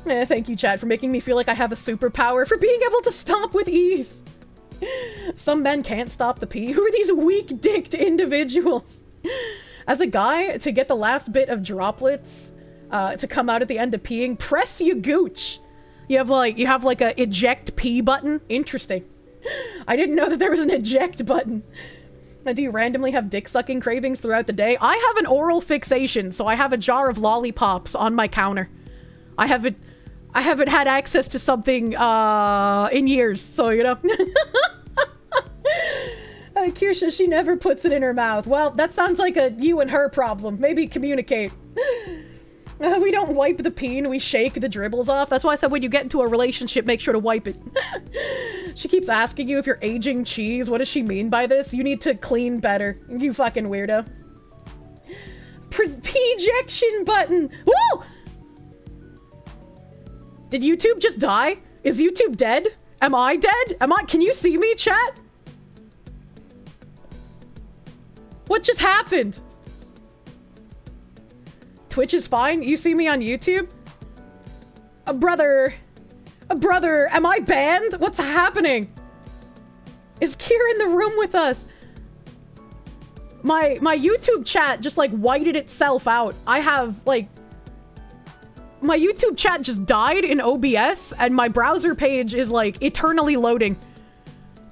Thank you, chat, for making me feel like I have a superpower for being able to stop with ease. Some men can't stop the pee. Who are these weak-dicked individuals? As a guy, to get the last bit of droplets to come out at the end of peeing, press your gooch. You have like a eject pee button. Interesting. I didn't know that there was an eject button. Do you randomly have dick-sucking cravings throughout the day? I have an oral fixation, so I have a jar of lollipops on my counter. I haven't had access to something in years, so you know. Kirsche, she never puts it in her mouth. Well, that sounds like a you and her problem. Maybe communicate. We don't wipe the peen, we shake the dribbles off. That's why I said when you get into a relationship, make sure to wipe it. She keeps asking you if you're aging cheese. What does she mean by this? You need to clean better. You fucking weirdo. P-ejection button. Woo! Did YouTube just die? Is YouTube dead? Am I dead? Can you see me, chat? What just happened? Twitch is fine. You see me on YouTube? Brother, am I banned? What's happening? Is Kira in the room with us? My YouTube chat just like whited itself out. I have like my YouTube chat just died in OBS, and my browser page is like eternally loading.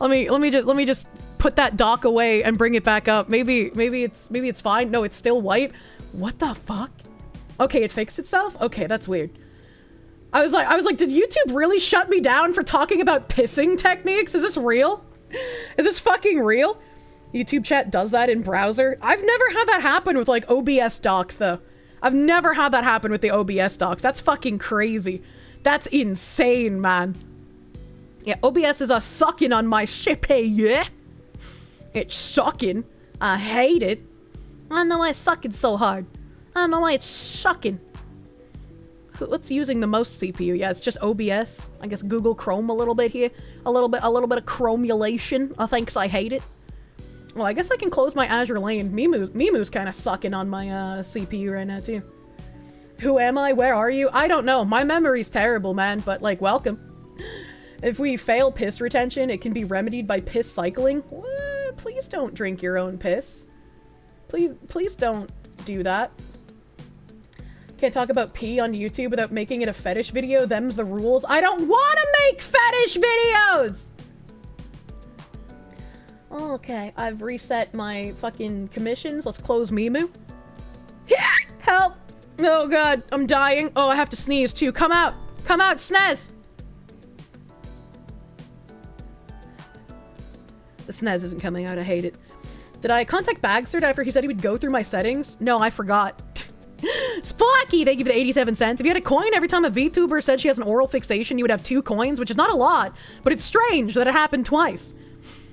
Let me just put that dock away and bring it back up. Maybe it's fine. No, it's still white. What the fuck? Okay, it fixed itself? Okay, that's weird. I was like, did YouTube really shut me down for talking about pissing techniques? Is this real? Is this fucking real? YouTube chat does that in browser? I've never had that happen with like OBS docs though. I've never had that happen with the OBS docs. That's fucking crazy. That's insane, man. Yeah, OBS is a sucking on my ship, hey, yeah? It's sucking. I hate it. I don't know why it's sucking so hard. I don't know why it's sucking. What's using the most CPU? Yeah, it's just OBS. I guess Google Chrome a little bit here. A little bit of Chromulation. Thanks, I hate it. Well, I guess I can close my Azure lane. Mimu's kind of sucking on my CPU right now, too. Who am I? Where are you? I don't know. My memory's terrible, man, but, like, welcome. If we fail piss retention, it can be remedied by piss cycling. What? Please don't drink your own piss. Please don't do that. Can't talk about pee on YouTube without making it a fetish video. Them's the rules. I don't want to make fetish videos! Okay, I've reset my fucking commissions. Let's close Mimu. Help! Oh god, I'm dying. Oh, I have to sneeze too. Come out! Come out, Snez! The Snez isn't coming out. I hate it. Did I contact Bagsterd after he said he would go through my settings? No, I forgot. Sparky, thank you for the 87 cents. If you had a coin every time a VTuber said she has an oral fixation, you would have 2 coins, which is not a lot, but it's strange that it happened twice.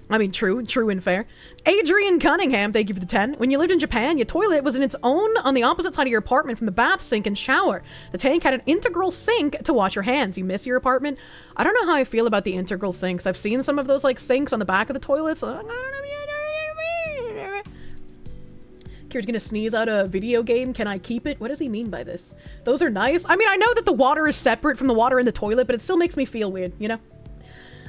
I mean, true and fair. Adrian Cunningham, thank you for the 10. When you lived in Japan, your toilet was in its own on the opposite side of your apartment from the bath, sink, and shower. The tank had an integral sink to wash your hands. You miss your apartment? I don't know how I feel about the integral sinks. I've seen some of those, like, sinks on the back of the toilets. I don't know. Kira's gonna sneeze out a video game. Can I keep it? What does he mean by this? Those are nice. I mean, I know that the water is separate from the water in the toilet, but it still makes me feel weird, you know?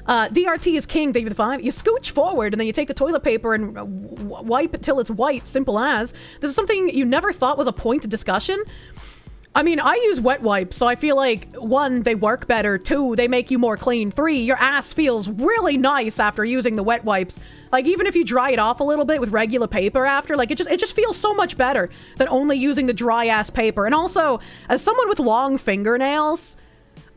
DRT is king, thank you for the 5. You scooch forward and then you take the toilet paper and wipe it till it's white, simple as. This is something you never thought was a point of discussion. I mean, I use wet wipes, so I feel like, 1, they work better, 2, they make you more clean, 3, your ass feels really nice after using the wet wipes. Like, even if you dry it off a little bit with regular paper after, like, it just feels so much better than only using the dry-ass paper. And also, as someone with long fingernails,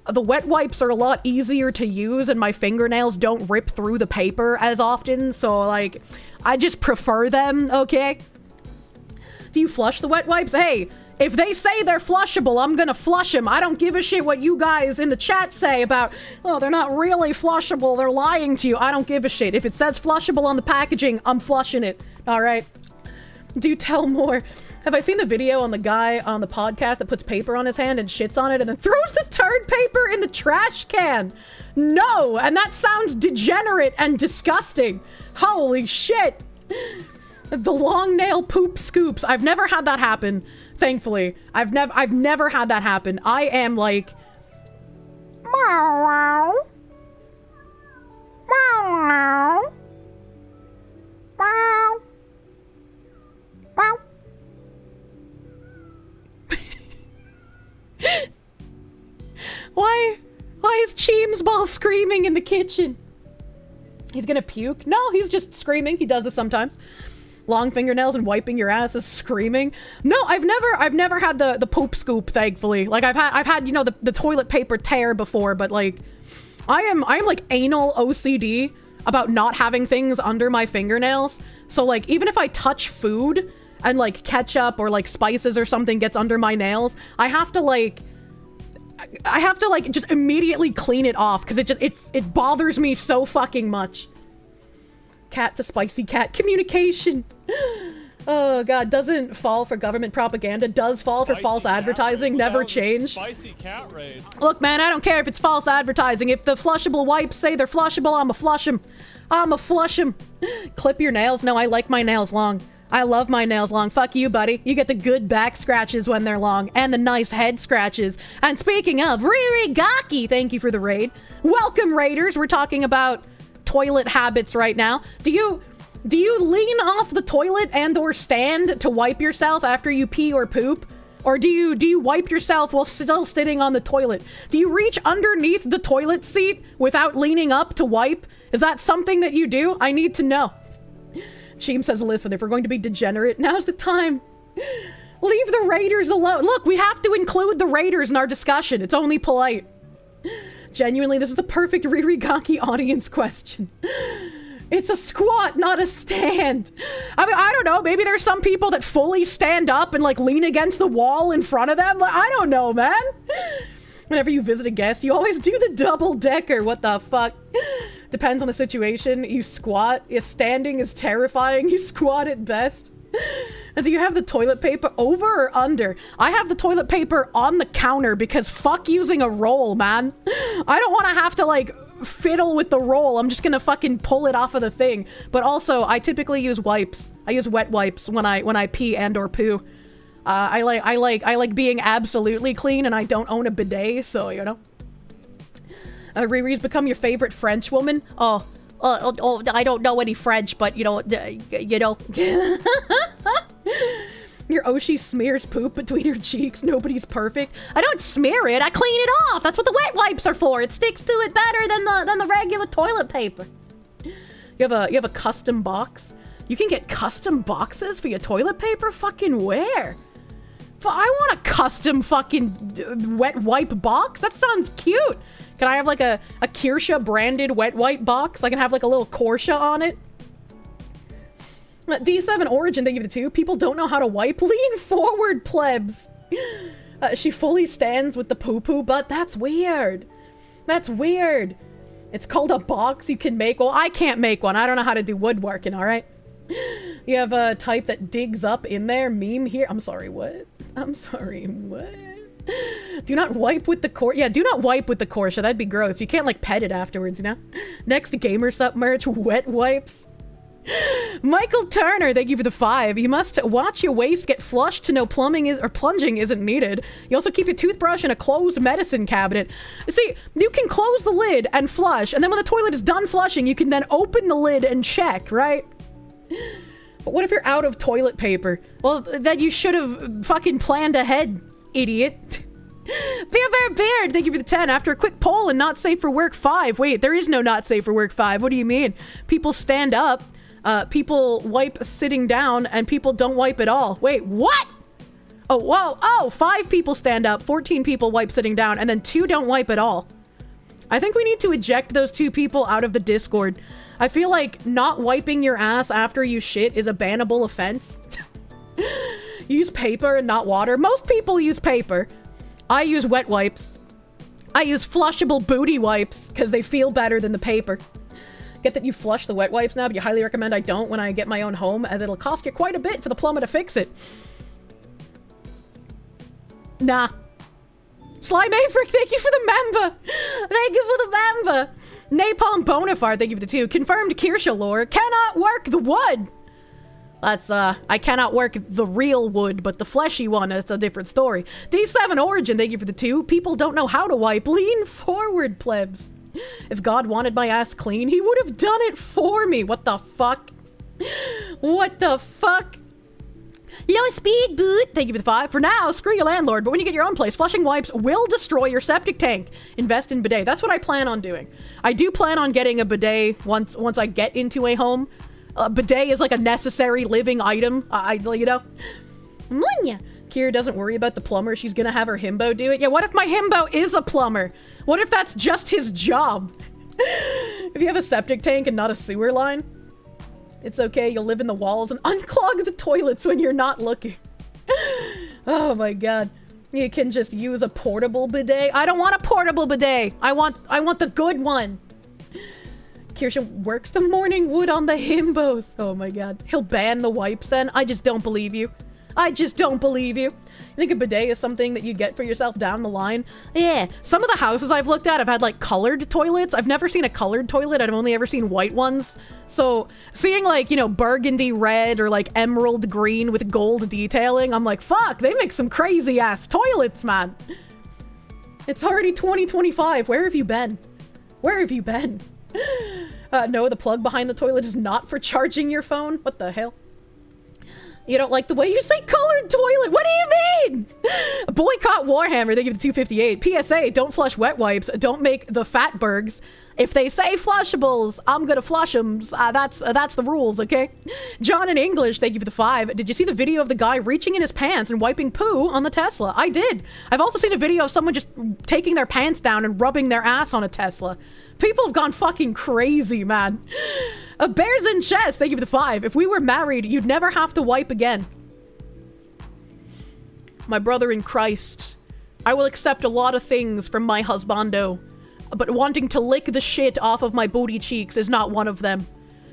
the wet wipes are a lot easier to use and my fingernails don't rip through the paper as often, so, like, I just prefer them, okay? Do you flush the wet wipes? Hey, if they say they're flushable, I'm gonna flush them. I don't give a shit what you guys in the chat say about, oh, they're not really flushable, they're lying to you. I don't give a shit. If it says flushable on the packaging, I'm flushing it. Alright? Do tell more. Have I seen the video on the guy on the podcast that puts paper on his hand and shits on it and then throws the turd paper in the trash can? No! And that sounds degenerate and disgusting. Holy shit! The long nail poop scoops. I've never had that happen. Thankfully, I've never had that happen. I am like, meow, meow, meow, meow. Why is Cheems Ball screaming in the kitchen? He's gonna puke? No, he's just screaming. He does this sometimes. Long fingernails and wiping your ass is screaming. No, I've never had the poop scoop, thankfully. Like, I've had, you know, the toilet paper tear before, but, like, I am like anal OCD about not having things under my fingernails. So, like, even if I touch food and, like, ketchup or, like, spices or something gets under my nails, I have to, like, just immediately clean it off, because it bothers me so fucking much. Cat to spicy cat communication. Oh god, doesn't fall for government propaganda, does fall for false advertising, never change. Spicy cat raid. Look, man, I don't care if it's false advertising. If the flushable wipes say they're flushable, I'ma flush them. I'ma flush them. Clip your nails? No, I like my nails long. I love my nails long. Fuck you, buddy. You get the good back scratches when they're long, and the nice head scratches. And speaking of, Ririgaki, thank you for the raid. Welcome, raiders. We're talking about toilet habits right now. Do you lean off the toilet and or stand to wipe yourself after you pee or poop? Or do you wipe yourself while still sitting on the toilet? Do you reach underneath the toilet seat without leaning up to wipe? Is that something that you do? I need to know. Sheem says, listen, if we're going to be degenerate, now's the time. Leave the Raiders alone. Look, we have to include the Raiders in our discussion. It's only polite. Genuinely, this is the perfect Ririgaki audience question. It's a squat, not a stand. I mean, I don't know. Maybe there's some people that fully stand up and, like, lean against the wall in front of them. Like, I don't know, man. Whenever you visit a guest, you always do the double-decker. What the fuck? Depends on the situation. You squat. Standing is terrifying. You squat at best. And do you have the toilet paper over or under? I have the toilet paper on the counter because fuck using a roll, man. I don't want to have to, like, fiddle with the roll. I'm just gonna fucking pull it off of the thing. But also, I typically use wipes. I use wet wipes when I pee and or poo. I like being absolutely clean, and I don't own a bidet, so you know. Riri's become your favorite French woman? Oh, I don't know any French, but you know. Your Oshi smears poop between her cheeks. Nobody's perfect. I don't smear it. I clean it off. That's what the wet wipes are for. It sticks to it better than the regular toilet paper. You have a custom box. You can get custom boxes for your toilet paper. Fucking where? I want a custom fucking wet wipe box. That sounds cute. Can I have like a Kirsche branded wet wipe box? I can have like a little Kirsche on it. D7 Origin, thank you for the 2. People don't know how to wipe. Lean forward, plebs. She fully stands with the poo-poo butt. That's weird. That's weird. It's called a box you can make. Well, I can't make one. I don't know how to do woodworking, alright? You have a type that digs up in there. Meme here. I'm sorry, what? I'm sorry, what? Do not wipe with the Kirsche. Yeah, do not wipe with the Kirsche. That'd be gross. You can't, like, pet it afterwards, you know? Next, GamerSup merch. Wet wipes. Michael Turner, thank you for the 5. You must watch your waste get flushed to know plunging isn't needed. You also keep your toothbrush in a closed medicine cabinet. See, you can close the lid and flush, and then when the toilet is done flushing, you can then open the lid and check, right? But what if you're out of toilet paper? Well, then you should have fucking planned ahead, idiot. Beer Beard, thank you for the 10. After a quick poll and not safe for work 5. Wait, there is no not safe for work 5. What do you mean? People stand up. People wipe sitting down, and people don't wipe at all. Wait, what? Oh, whoa. Oh, 5 people stand up, 14 people wipe sitting down, and then 2 don't wipe at all. I think we need to eject those 2 people out of the Discord. I feel like not wiping your ass after you shit is a bannable offense. Use paper and not water. Most people use paper. I use wet wipes. I use flushable booty wipes because they feel better than the paper. Get that you flush the wet wipes now, but you highly recommend I don't when I get my own home, as it'll cost you quite a bit for the plumber to fix it. Nah. Slime Afric, thank you for the member. Thank you for the member. Napalm Bonafide, thank you for the 2. Confirmed Kirsche lore. Cannot work the wood. That's, I cannot work the real wood, but the fleshy one, that's a different story. D7 Origin, thank you for the 2. People don't know how to wipe. Lean forward, plebs. If God wanted my ass clean, he would have done it for me. What the fuck? What the fuck? Low speed boot. Thank you for the 5. For now, screw your landlord, but when you get your own place, flushing wipes will destroy your septic tank. Invest in bidet. That's what I plan on doing. I do plan on getting a bidet once I get into a home. Bidet is like a necessary living item. You know. Kira doesn't worry about the plumber. She's gonna have her himbo do it. Yeah, what if my himbo is a plumber? What if that's just his job? If you have a septic tank and not a sewer line, it's okay. You'll live in the walls and unclog the toilets when you're not looking. Oh my god. You can just use a portable bidet. I don't want a portable bidet. I want the good one. Kirsche works the morning wood on the himbos. Oh my god. He'll ban the wipes then? I just don't believe you. I just don't believe you. You think a bidet is something that you get for yourself down the line? Yeah. Some of the houses I've looked at have had like colored toilets. I've never seen a colored toilet. I've only ever seen white ones. So seeing like, you know, burgundy red or like emerald green with gold detailing, I'm like, fuck, they make some crazy ass toilets, man. It's already 2025. Where have you been? Where have you been? No, the plug behind the toilet is not for charging your phone. What the hell? You don't like the way you say colored toilet? What do you mean? Boycott Warhammer, they give the 258. PSA, don't flush wet wipes. Don't make the fatbergs. If they say flushables, I'm gonna flush them. That's the rules, okay? John in English, thank you for the 5. Did you see the video of the guy reaching in his pants and wiping poo on the Tesla? I did. I've also seen a video of someone just taking their pants down and rubbing their ass on a Tesla. People have gone fucking crazy, man. Bears in chest, thank you for the 5. If we were married, you'd never have to wipe again. My brother in Christ, I will accept a lot of things from my husbando, but wanting to lick the shit off of my booty cheeks is not one of them.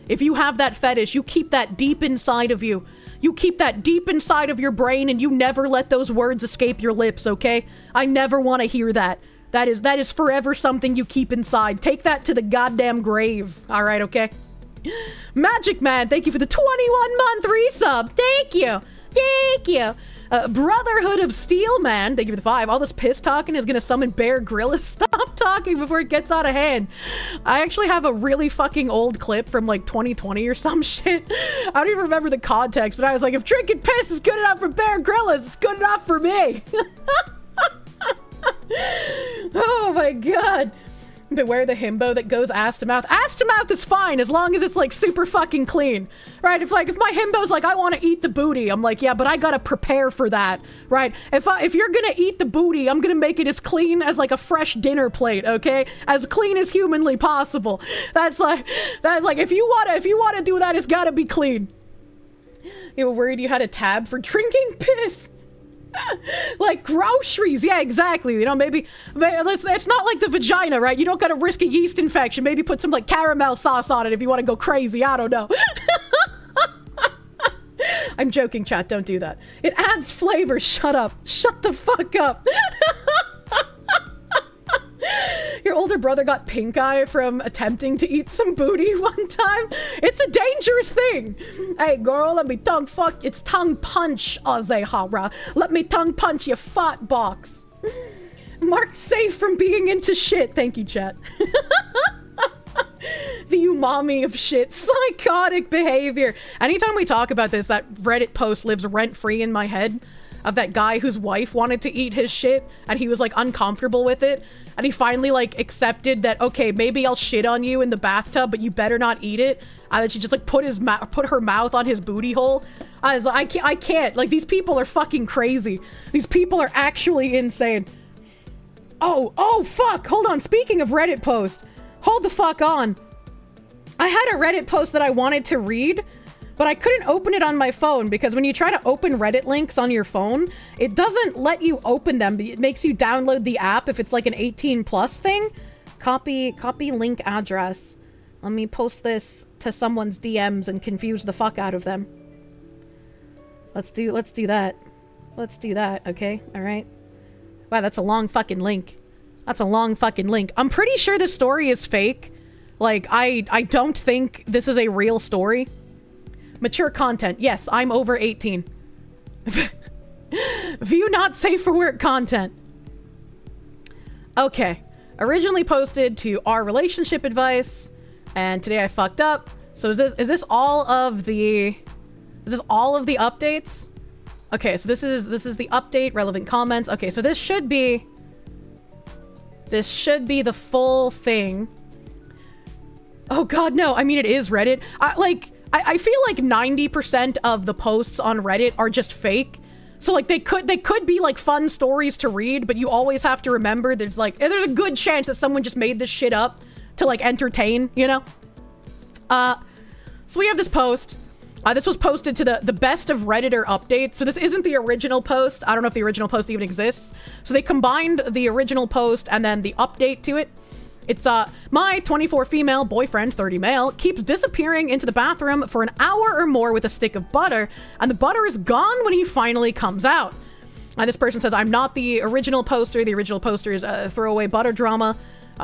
If you have that fetish, you keep that deep inside of you. You keep that deep inside of your brain and you never let those words escape your lips, okay? I never want to hear that. That is forever something you keep inside. Take that to the goddamn grave. All right, okay? Magic Man, thank you for the 21-month resub. Thank you. Thank you. Brotherhood of Steel Man, thank you for the 5. All this piss talking is gonna summon Bear Grylls. Stop talking before it gets out of hand. I actually have a really fucking old clip from like 2020 or some shit. I don't even remember the context, but I was like, if drinking piss is good enough for Bear Grylls, it's good enough for me. Oh my god. Beware the himbo that goes ass to mouth. Ass to mouth is fine as long as it's like super fucking clean, right? If my himbo's like, I want to eat the booty, I'm like, yeah, but I gotta prepare for that, right? If you're gonna eat the booty, I'm gonna make it as clean as like a fresh dinner plate, okay? As clean as humanly possible. That's like if you wanna do that, it's gotta be clean. You were worried you had a tab for drinking piss. Like groceries, yeah, exactly. You know, maybe it's not like the vagina, right? You don't gotta risk a yeast infection. Maybe put some like caramel sauce on it if you want to go crazy. I don't know. I'm joking, chat. Don't do that. It adds flavor. Shut up. Shut the fuck up. Your older brother got pink eye from attempting to eat some booty one time. It's a dangerous thing. Hey, girl, let me tongue fuck. It's tongue punch, Azehara. Let me tongue punch you fat box. Marked safe from being into shit. Thank you, chat. The umami of shit. Psychotic behavior. Anytime we talk about this, that Reddit post lives rent-free in my head of that guy whose wife wanted to eat his shit and he was like uncomfortable with it. And he finally like accepted that, okay, maybe I'll shit on you in the bathtub, but you better not eat it. And then she just like put her mouth on his booty hole. I was like, I can't. Like, these people are fucking crazy. These people are actually insane. Oh, fuck. Hold on. Speaking of Reddit post, hold the fuck on. I had a Reddit post that I wanted to read, but I couldn't open it on my phone because when you try to open Reddit links on your phone, it doesn't let you open them. It makes you download the app if it's like an 18+ thing. Copy link address. Let me post this to someone's DMs and confuse the fuck out of them. Let's do that. Let's do that, okay? All right. Wow, that's a long fucking link. That's a long fucking link. I'm pretty sure this story is fake. Like, I don't think this is a real story. Mature content. Yes, I'm over 18. View not safe for work content. Okay. Originally posted to our relationship advice, and today I fucked up. So is this all of the updates? Okay, so this is the update, relevant comments. Okay, so this should be the full thing. Oh god, no. I mean, it is Reddit. I feel like 90% of the posts on Reddit are just fake. So like they could be like fun stories to read, but you always have to remember there's a good chance that someone just made this shit up to like entertain, you know? So we have this post. This was posted to the best of Redditor updates. So this isn't the original post. I don't know if the original post even exists. So they combined the original post and then the update to it. It's, my 24 female boyfriend, 30 male, keeps disappearing into the bathroom for an hour or more with a stick of butter, and the butter is gone when he finally comes out. And this person says, I'm not the original poster. The original poster is throwaway butter drama.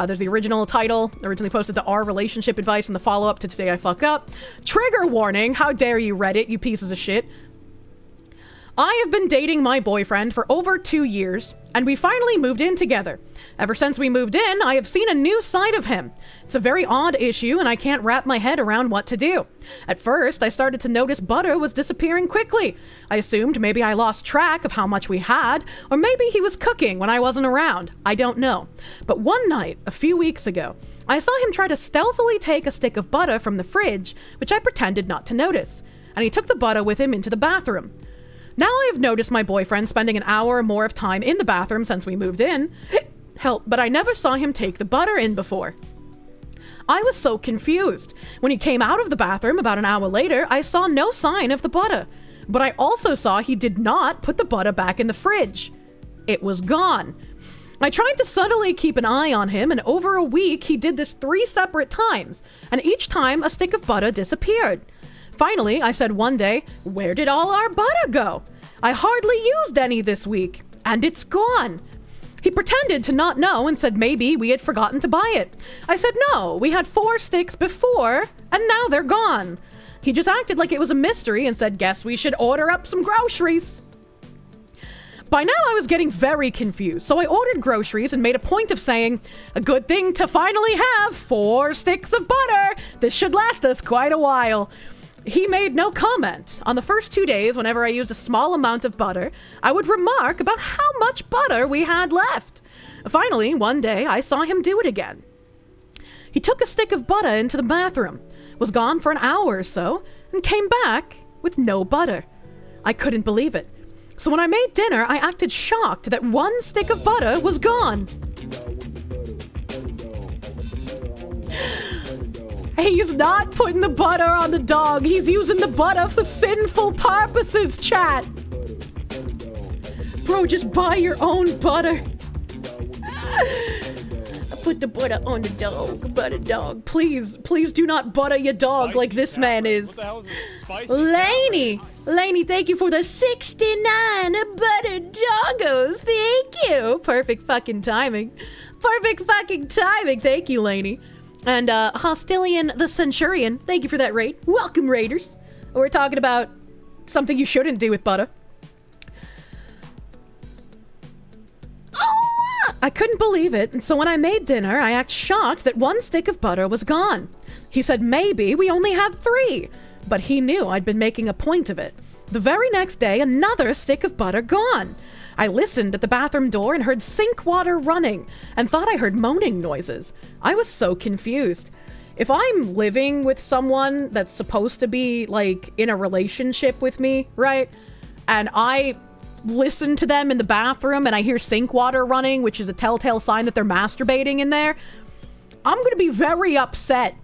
There's the original title, originally posted to our relationship advice, and the follow-up to Today I Fuck Up. Trigger warning, how dare you, Reddit, you pieces of shit. I have been dating my boyfriend for over 2 years, and we finally moved in together. Ever since we moved in, I have seen a new side of him. It's a very odd issue, and I can't wrap my head around what to do. At first, I started to notice butter was disappearing quickly. I assumed maybe I lost track of how much we had, or maybe he was cooking when I wasn't around. I don't know. But one night, a few weeks ago, I saw him try to stealthily take a stick of butter from the fridge, which I pretended not to notice, and he took the butter with him into the bathroom. Now I have noticed my boyfriend spending an hour or more of time in the bathroom since we moved in. Help, but I never saw him take the butter in before. I was so confused. When he came out of the bathroom about an hour later, I saw no sign of the butter. But I also saw he did not put the butter back in the fridge. It was gone. I tried to subtly keep an eye on him, and over a week he did this 3 separate times, and each time a stick of butter disappeared. Finally, I said one day, "Where did all our butter go? I hardly used any this week, and it's gone." He pretended to not know and said maybe we had forgotten to buy it. I said no, we had 4 sticks before, and now they're gone. He just acted like it was a mystery and said, "Guess we should order up some groceries." By now I was getting very confused, so I ordered groceries and made a point of saying, "A good thing to finally have 4 sticks of butter. This should last us quite a while." He made no comment. On the first 2 days, whenever I used a small amount of butter, I would remark about how much butter we had left. Finally, one day, I saw him do it again. He took a stick of butter into the bathroom, was gone for an hour or so, and came back with no butter. I couldn't believe it. So when I made dinner, I acted shocked that 1 stick of butter was gone. He's not putting the butter on the dog. He's using the butter for sinful purposes, chat. Bro, just buy your own butter. Put the butter on the dog. Butter dog. Please do not butter your dog like this man is. Laney, thank you for the 69 butter doggos. Thank you. Perfect fucking timing. Thank you, Laney. And Hostilian the Centurion, thank you for that raid. Welcome, raiders. We're talking about something you shouldn't do with butter. Oh! I couldn't believe it, and so when I made dinner, I acted shocked that 1 stick of butter was gone. He said maybe we only had 3, but he knew I'd been making a point of it. The very next day, another stick of butter gone. I listened at the bathroom door and heard sink water running and thought I heard moaning noises. I was so confused. If I'm living with someone that's supposed to be, like, in a relationship with me, right? And I listen to them in the bathroom and I hear sink water running, which is a telltale sign that they're masturbating in there, I'm gonna be very upset.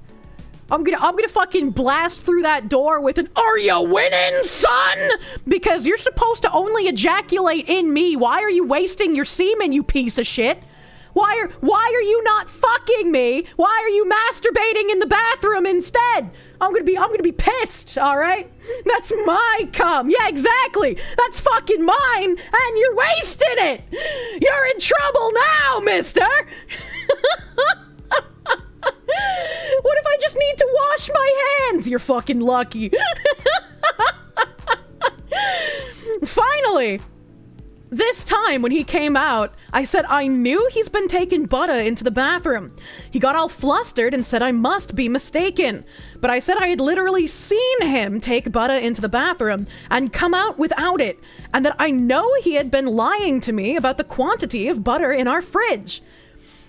I'm gonna fucking blast through that door with an "Are you winning, son?" Because you're supposed to only ejaculate in me. Why are you wasting your semen, you piece of shit? Why are you not fucking me? Why are you masturbating in the bathroom instead? I'm gonna be pissed, alright? That's my cum. Yeah, exactly. That's fucking mine, and you're wasting it. You're in trouble now, mister. What if I just need to wash my hands? You're fucking lucky. Finally, this time when he came out, I said I knew he's been taking butter into the bathroom. He got all flustered and said I must be mistaken. But I said I had literally seen him take butter into the bathroom and come out without it, and that I know he had been lying to me about the quantity of butter in our fridge.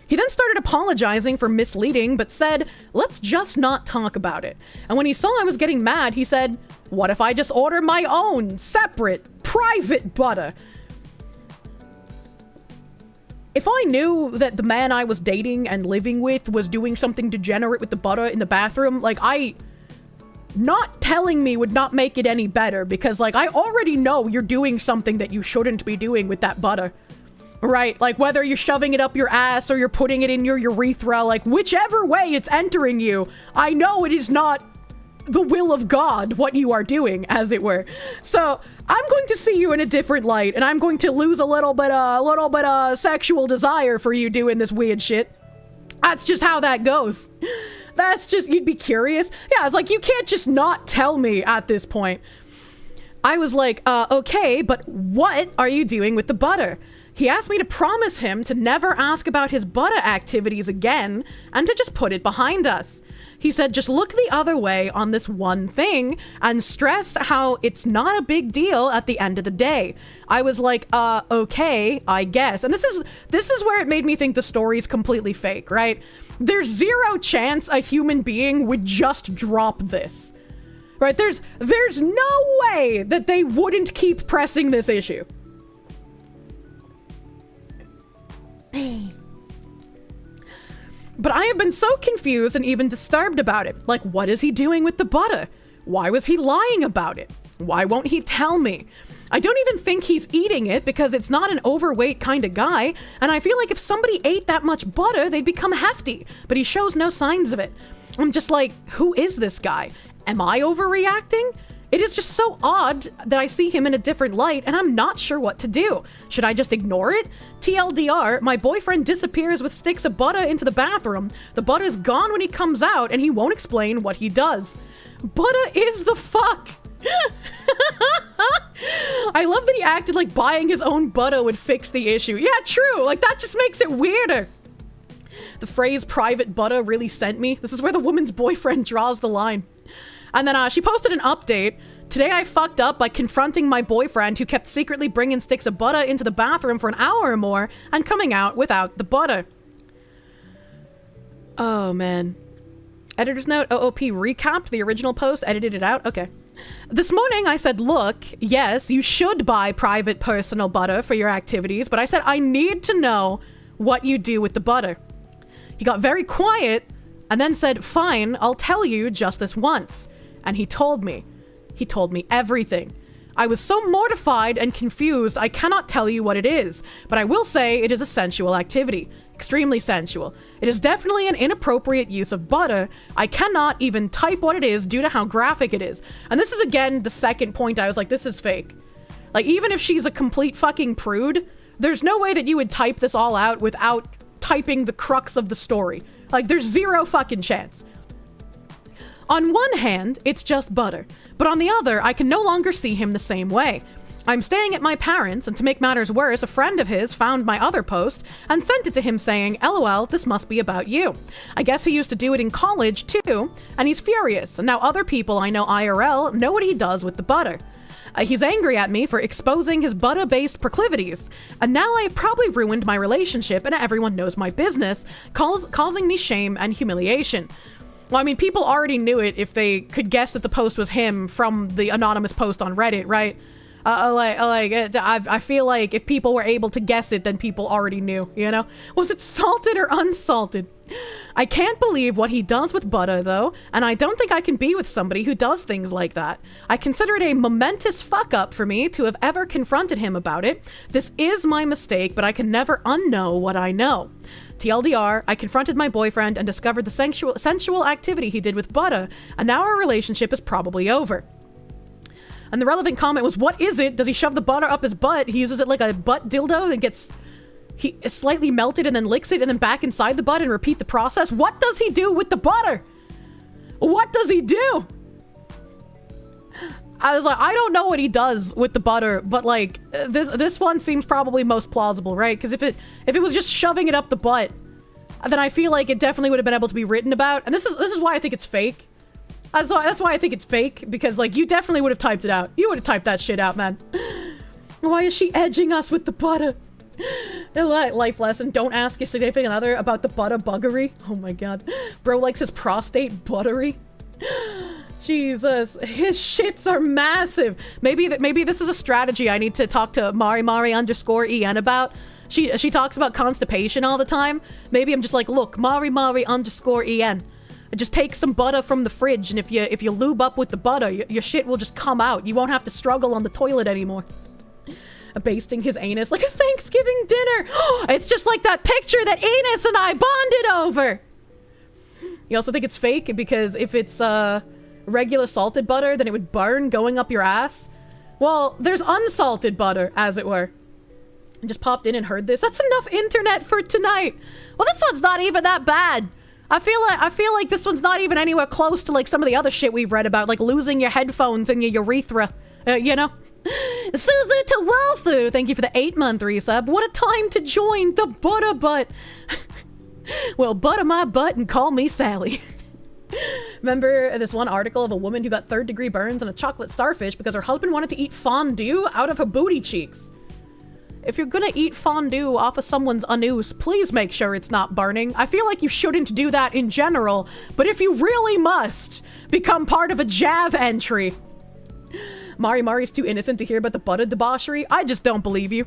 He then started apologizing for misleading, but said, let's just not talk about it. And when he saw I was getting mad, he said, what if I just order my own, separate, private butter? If I knew that the man I was dating and living with was doing something degenerate with the butter in the bathroom, like, not telling me would not make it any better, because, like, I already know you're doing something that you shouldn't be doing with that butter. Right, like whether you're shoving it up your ass or you're putting it in your urethra, like whichever way it's entering you, I know it is not the will of God what you are doing, as it were. So I'm going to see you in a different light, and I'm going to lose a little bit of sexual desire for you doing this weird shit. That's just how that goes. That's just, you'd be curious. Yeah, it's like you can't just not tell me at this point. I was like, okay, but what are you doing with the butter? He asked me to promise him to never ask about his butter activities again and to just put it behind us. He said, just look the other way on this one thing, and stressed how it's not a big deal at the end of the day. I was like, okay, I guess. And this is where it made me think the story's completely fake, right? There's zero chance a human being would just drop this. Right? There's no way that they wouldn't keep pressing this issue. But I have been so confused and even disturbed about it. Like, what is he doing with the butter? Why was he lying about it? Why won't he tell me? I don't even think he's eating it because it's not an overweight kind of guy, and I feel like if somebody ate that much butter, they'd become hefty, but he shows no signs of it. I'm just like, who is this guy? Am I overreacting? It is just so odd that I see him in a different light, and I'm not sure what to do. Should I just ignore it? TLDR, my boyfriend disappears with sticks of butter into the bathroom. The butter's gone when he comes out, and he won't explain what he does. Butter is the fuck. I love that he acted like buying his own butter would fix the issue. Yeah, true. Like, that just makes it weirder. The phrase private butter really sent me. This is where the woman's boyfriend draws the line. And then she posted an update. Today I fucked up by confronting my boyfriend who kept secretly bringing sticks of butter into the bathroom for an hour or more and coming out without the butter. Oh, man. Editor's note, OOP recapped the original post, edited it out. Okay. This morning I said, look, yes, you should buy private personal butter for your activities, but I said I need to know what you do with the butter. He got very quiet and then said, fine, I'll tell you just this once. And he told me. He told me everything. I was so mortified and confused, I cannot tell you what it is, but I will say it is a sensual activity. Extremely sensual. It is definitely an inappropriate use of butter. I cannot even type what it is due to how graphic it is. And this is, again, the second point I was like, this is fake. Like, even if she's a complete fucking prude, there's no way that you would type this all out without typing the crux of the story. Like, there's zero fucking chance. On one hand, it's just butter, but on the other, I can no longer see him the same way. I'm staying at my parents', and to make matters worse, a friend of his found my other post and sent it to him saying, LOL, this must be about you. I guess he used to do it in college too, and he's furious, and now other people I know IRL know what he does with the butter. He's angry at me for exposing his butter-based proclivities, and now I have probably ruined my relationship and everyone knows my business, causing me shame and humiliation. Well, I mean, people already knew it if they could guess that the post was him from the anonymous post on Reddit, right? I feel like if people were able to guess it, then people already knew, you know? Was it salted or unsalted? I can't believe what he does with butter, though, and I don't think I can be with somebody who does things like that. I consider it a momentous fuck-up for me to have ever confronted him about it. This is my mistake, but I can never unknow what I know. TLDR, I confronted my boyfriend and discovered the sensual activity he did with butter, and now our relationship is probably over. And the relevant comment was, what is it? Does he shove the butter up his butt? He uses it like a butt dildo and gets slightly melted and then licks it and then back inside the butt and repeat the process? What does he do with the butter? What does he do? I was like, I don't know what he does with the butter, but like this one seems probably most plausible, right? Because if it was just shoving it up the butt, then I feel like it definitely would have been able to be written about. And this is why I think it's fake. That's why I think it's fake, because like you definitely would have typed it out. You would have typed that shit out, man. Why is she edging us with the butter? Life lesson: don't ask your significant other about the butter buggery. Oh my god, bro likes his prostate buttery. Jesus, his shits are massive. Maybe this is a strategy I need to talk to Mari_en about. She talks about constipation all the time. Maybe I'm just like, look, Mari_en. Just take some butter from the fridge, and if you lube up with the butter, your shit will just come out. You won't have to struggle on the toilet anymore. Basting his anus like a Thanksgiving dinner. It's just like that picture that Enos and I bonded over. You also think it's fake because if it's regular salted butter, then it would burn going up your ass. Well, there's unsalted butter, as it were. I just popped in and heard this. That's enough internet for tonight. Well, this one's not even that bad. I feel like this one's not even anywhere close to like some of the other shit we've read about, like losing your headphones and your urethra You know? Suzu to Wolfu, thank you for the 8-month resub. What a time to join the butter butt. Well, butter my butt and call me Sally. Remember this one article of a woman who got 3rd-degree burns on a chocolate starfish because her husband wanted to eat fondue out of her booty cheeks? If you're gonna eat fondue off of someone's anus, please make sure it's not burning. I feel like you shouldn't do that in general, but if you really must, become part of a JAV entry. Mari's too innocent to hear about the butter debauchery. I just don't believe you.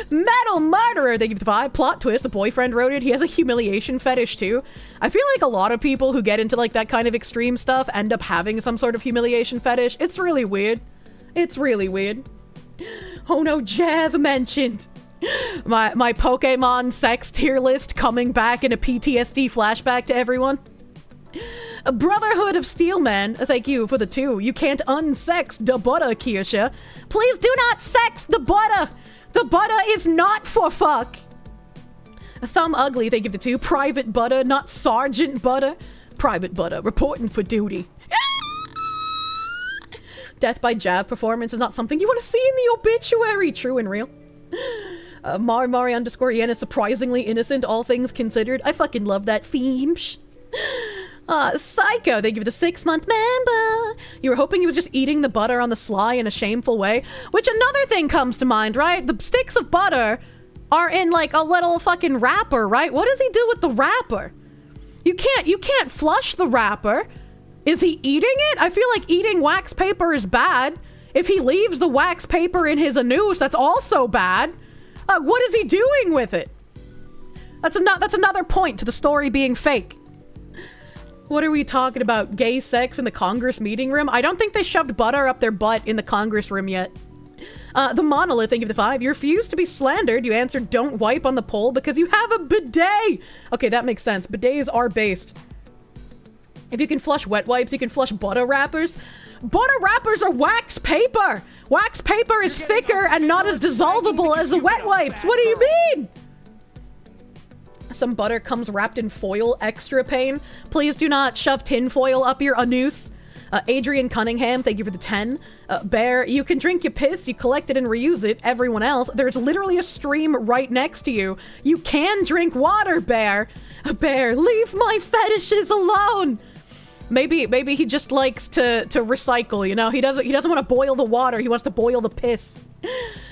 Metal Murderer, thank you for the 5. Plot twist, the boyfriend wrote it. He has a humiliation fetish too. I feel like a lot of people who get into like that kind of extreme stuff end up having some sort of humiliation fetish. It's really weird. It's really weird. Oh no, Jav mentioned. My Pokemon sex tier list coming back in a PTSD flashback to everyone. A Brotherhood of Steelman, thank you for the 2. You can't unsex the butter, Kirsche. Please do not sex the butter. The butter is not for fuck. Thumb Ugly, thank you for the 2. Private butter, not Sergeant butter. Private butter, reporting for duty. Death by jab performance is not something you want to see in the obituary. True and real. Mari underscore Yen is surprisingly innocent, all things considered. I fucking love that theme. Psycho, thank you for the 6-month member. You were hoping he was just eating the butter on the sly in a shameful way, which another thing comes to mind, right? The sticks of butter are in like a little fucking wrapper, right? What does he do with the wrapper? You can't flush the wrapper. Is he eating it? I feel like eating wax paper is bad. If he leaves the wax paper in his anus, that's also bad. What is he doing with it? That's another point to the story being fake. What are we talking about? Gay sex in the Congress meeting room? I don't think they shoved butter up their butt in the Congress room yet. The Monolith, thank you for the 5. You refused to be slandered. You answered don't wipe on the pole because you have a bidet. Okay, that makes sense. Bidets are based. If you can flush wet wipes, you can flush butter wrappers. Butter wrappers are wax paper. Wax paper is thicker and not as dissolvable as the wet wipes. What do you mean? Some butter comes wrapped in foil, extra pain. Please do not shove tin foil up your anus. Adrian Cunningham, thank you for the 10. Bear, you can drink your piss, you collect it and reuse it. Everyone else, there's literally a stream right next to you. You can drink water, Bear. Bear, leave my fetishes alone. Maybe he just likes to recycle, you know? He doesn't want to boil the water, he wants to boil the piss.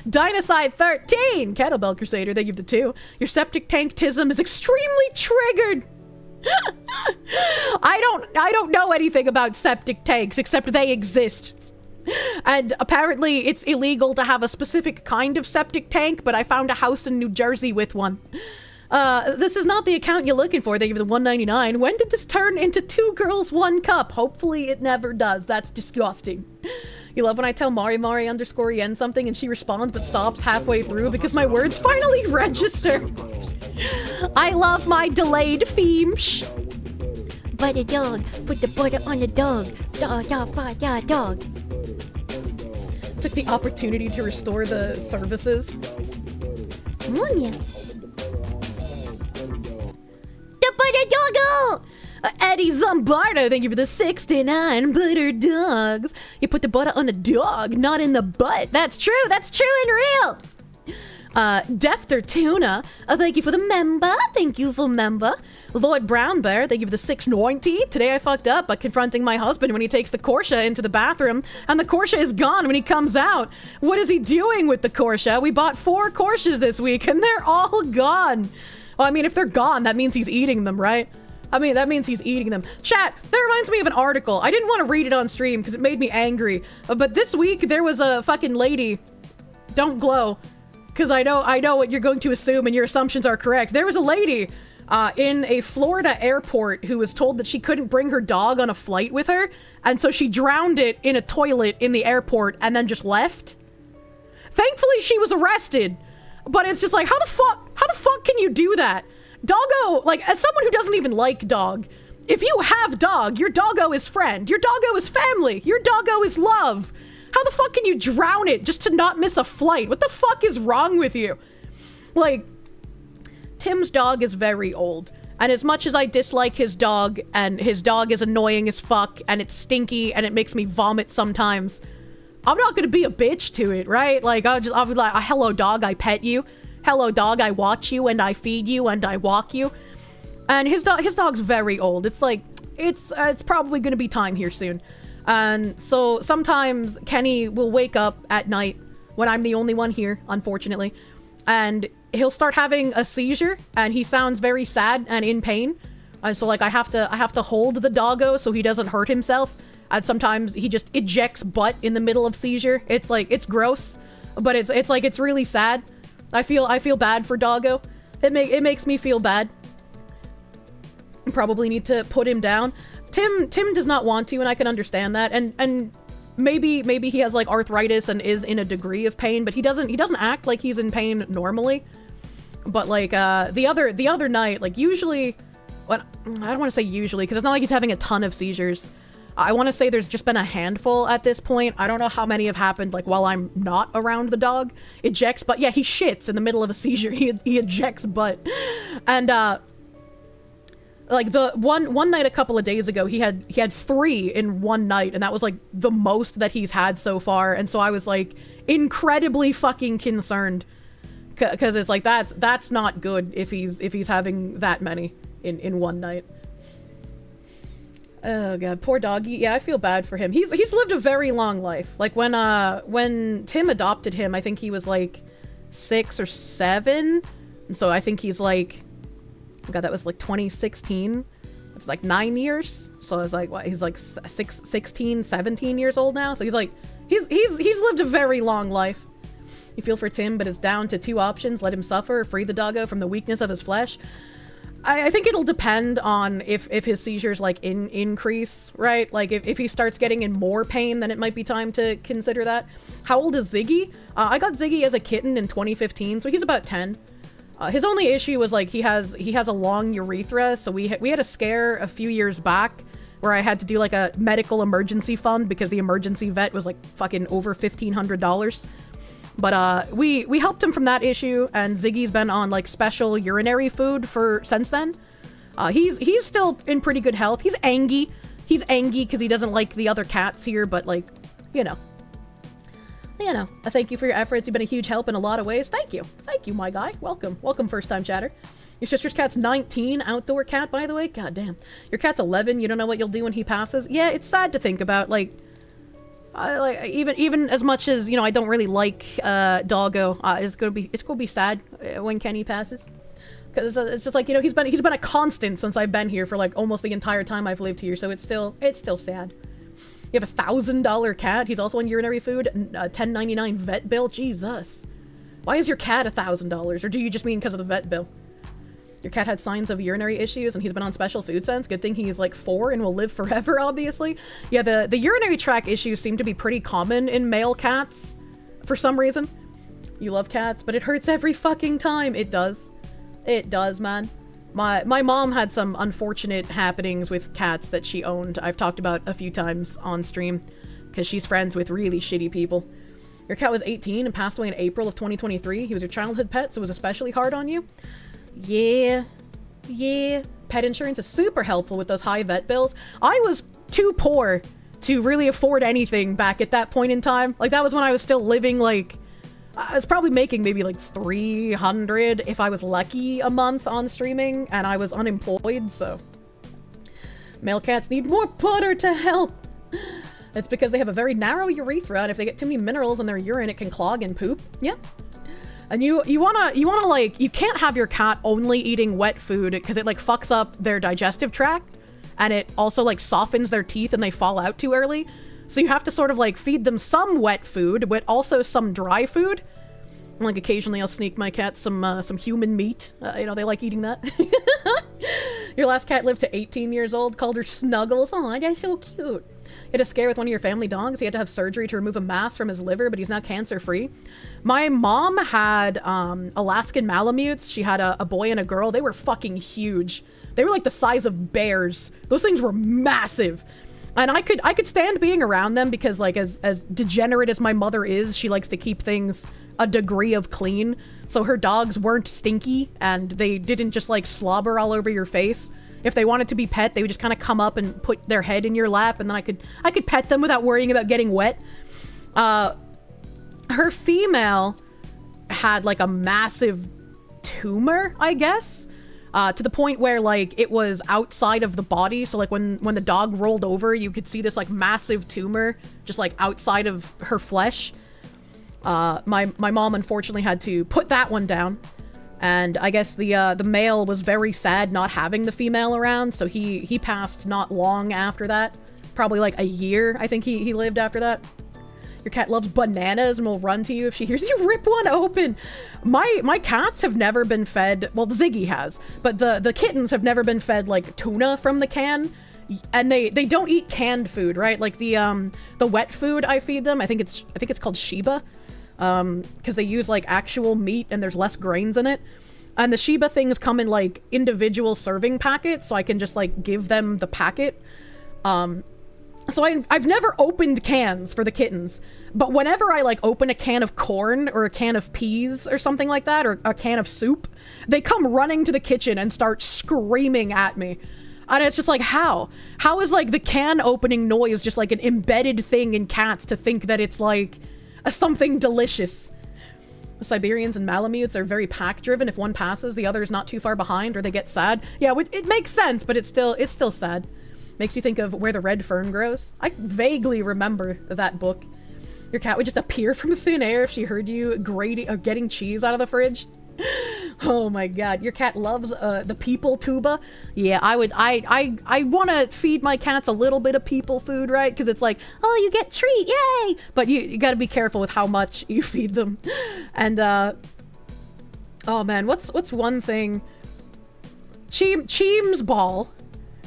Dynaside 13, Kettlebell Crusader, thank you for the 2. Your septic tank-tism is extremely triggered. I don't know anything about septic tanks except they exist. And apparently it's illegal to have a specific kind of septic tank, but I found a house in New Jersey with one. This is not the account you're looking for. Thank you for the 199. When did this turn into 2 girls, 1 cup? Hopefully it never does. That's disgusting. You love when I tell Mari underscore Yen something and she responds but stops halfway through because my words finally register. I love my delayed themes. Butter dog. Put the butter on the dog. Dog. Took the opportunity to restore the services. The butter doggo! Eddie Zombardo, thank you for the 69 butter dogs. You put the butter on the dog, not in the butt. That's true and real. Defter Tuna, thank you for the member. Thank you for member. Lloyd Brown Bear, thank you for the 690. Today I fucked up by confronting my husband when he takes the Kirsche into the bathroom, and the Kirsche is gone when he comes out. What is he doing with the Kirsche? We bought 4 Kirsches this week, and they're all gone. Well, I mean, if they're gone, that means he's eating them, right? I mean, that means he's eating them. Chat, that reminds me of an article. I didn't want to read it on stream because it made me angry. But this week, there was a fucking lady. Don't glow. Because I know what you're going to assume and your assumptions are correct. There was a lady in a Florida airport who was told that she couldn't bring her dog on a flight with her. And so she drowned it in a toilet in the airport and then just left. Thankfully, she was arrested. But it's just like, how the fuck can you do that? Doggo, like, as someone who doesn't even like dog, if you have dog, your doggo is friend, your doggo is family, your doggo is love. How the fuck can you drown it just to not miss a flight? What the fuck is wrong with you? Like, Tim's dog is very old, and as much as I dislike his dog, and his dog is annoying as fuck, and it's stinky, and it makes me vomit sometimes, I'm not gonna be a bitch to it, right? Like, I'll be like, hello dog, I pet you. Hello dog, I watch you and I feed you and I walk you. And his dog's very old. It's like, it's probably gonna be time here soon. And so sometimes Kenny will wake up at night when I'm the only one here, unfortunately, and he'll start having a seizure and he sounds very sad and in pain. And so like I have to hold the doggo so he doesn't hurt himself. And sometimes he just ejects butt in the middle of seizure. It's like, it's gross, but it's like, it's really sad. I feel bad for doggo. It makes me feel bad. Probably need to put him down. Tim does not want to, and I can understand that. And maybe he has like arthritis and is in a degree of pain, but he doesn't act like he's in pain normally. But like the other night, like usually, I don't want to say usually because it's not like he's having a ton of seizures. I want to say there's just been a handful at this point. I don't know how many have happened like while I'm not around the dog. Ejects, but yeah, he shits in the middle of a seizure. He ejects butt, and like the one night a couple of days ago, he had 3 in one night, and that was like the most that he's had so far. And so I was like incredibly fucking concerned, because it's like that's not good if he's having that many in one night. Oh god, poor doggy. Yeah, I feel bad for him. He's lived a very long life. Like when Tim adopted him, I think he was like 6 or 7, and so I think he's like, oh god, that was like 2016. It's like 9 years. So it's like, what, he's like 16, 17 years old now. So he's like, he's lived a very long life. You feel for Tim, but it's down to 2 options: let him suffer, or free the doggo from the weakness of his flesh. I think it'll depend on if his seizures like increase, right? Like if he starts getting in more pain, then it might be time to consider that. How old is Ziggy? I got Ziggy as a kitten in 2015, so he's about 10. His only issue was like he has a long urethra, so we had a scare a few years back where I had to do like a medical emergency fund because the emergency vet was like fucking over $1,500. But we helped him from that issue, and Ziggy's been on like special urinary food since then. He's still in pretty good health. He's angry. He's angry because he doesn't like the other cats here, but like, you know, I thank you for your efforts. You've been a huge help in a lot of ways. Thank you, my guy. Welcome, first time chatter. Your sister's cat's 19, outdoor cat, by the way. God damn. Your cat's 11. You don't know what you'll do when he passes. Yeah, it's sad to think about. Like even as much as, you know, I don't really like doggo, it's gonna be sad when Kenny passes, because it's just like, you know, he's been a constant since I've been here for like almost the entire time I've lived here, so it's still sad. You have a $1,000 cat. He's also on urinary food. $10.99 vet bill. Jesus, why is your cat $1,000? Or do you just mean because of the vet bill? Your cat had signs of urinary issues and he's been on special food sense. Good thing he's like 4 and will live forever, obviously. Yeah, the urinary tract issues seem to be pretty common in male cats for some reason. You love cats, but it hurts every fucking time. It does. It does, man. My mom had some unfortunate happenings with cats that she owned. I've talked about a few times on stream because she's friends with really shitty people. Your cat was 18 and passed away in April of 2023. He was your childhood pet, so it was especially hard on you. Yeah. Pet insurance is super helpful with those high vet bills. I was too poor to really afford anything back at that point in time. Like, that was when I was still living, like, I was probably making maybe like 300 if I was lucky a month on streaming, and I was unemployed, so. Male cats need more butter to help. It's because they have a very narrow urethra, and if they get too many minerals in their urine, it can clog and poop. Yeah. And you wanna like, you can't have your cat only eating wet food because it like fucks up their digestive tract, and it also like softens their teeth and they fall out too early. So you have to sort of like feed them some wet food, but also some dry food. And, like, occasionally I'll sneak my cat some human meat. You know, they like eating that. Your last cat lived to 18 years old, called her Snuggles. Aw, that's so cute. He had a scare with one of your family dogs. He had to have surgery to remove a mass from his liver, but he's now cancer-free. My mom had Alaskan Malamutes. She had a boy and a girl. They were fucking huge. They were like the size of bears. Those things were massive. And I could stand being around them because, like, as degenerate as my mother is, she likes to keep things a degree of clean. So her dogs weren't stinky, and they didn't just, like, slobber all over your face. If they wanted to be pet, they would just kind of come up and put their head in your lap, and then I could pet them without worrying about getting wet. Her female had like a massive tumor, I guess, to the point where like it was outside of the body. So like when the dog rolled over, you could see this like massive tumor just like outside of her flesh. My mom unfortunately had to put that one down, and I guess the male was very sad not having the female around, so he passed not long after that. Probably like a year, I think he lived after that. Your cat loves bananas and will run to you if she hears you rip one open. My cats have never been fed, well, Ziggy has, but the kittens have never been fed like tuna from the can. And they don't eat canned food, right? Like the wet food I feed them, I think it's called Shiba. Because they use like actual meat and there's less grains in it. And the Shiba things come in like individual serving packets, so I can just like give them the packet. So I've never opened cans for the kittens, but whenever I like open a can of corn or a can of peas or something like that, or a can of soup, they come running to the kitchen and start screaming at me. And it's just like, how is like the can opening noise just like an embedded thing in cats to think that it's like something delicious? The Siberians and Malamutes are very pack driven. If one passes, the other is not too far behind, or they get sad. Yeah, it makes sense, but it's still sad. Makes you think of Where the Red Fern Grows. I vaguely remember that book. Your cat would just appear from thin air if she heard you getting cheese out of the fridge. Oh my god, your cat loves the people tuba. Yeah, I want to feed my cats a little bit of people food, right? Because it's like, oh, you get treat, yay! But you got to be careful with how much you feed them. And oh man, what's one thing? Cheem's ball.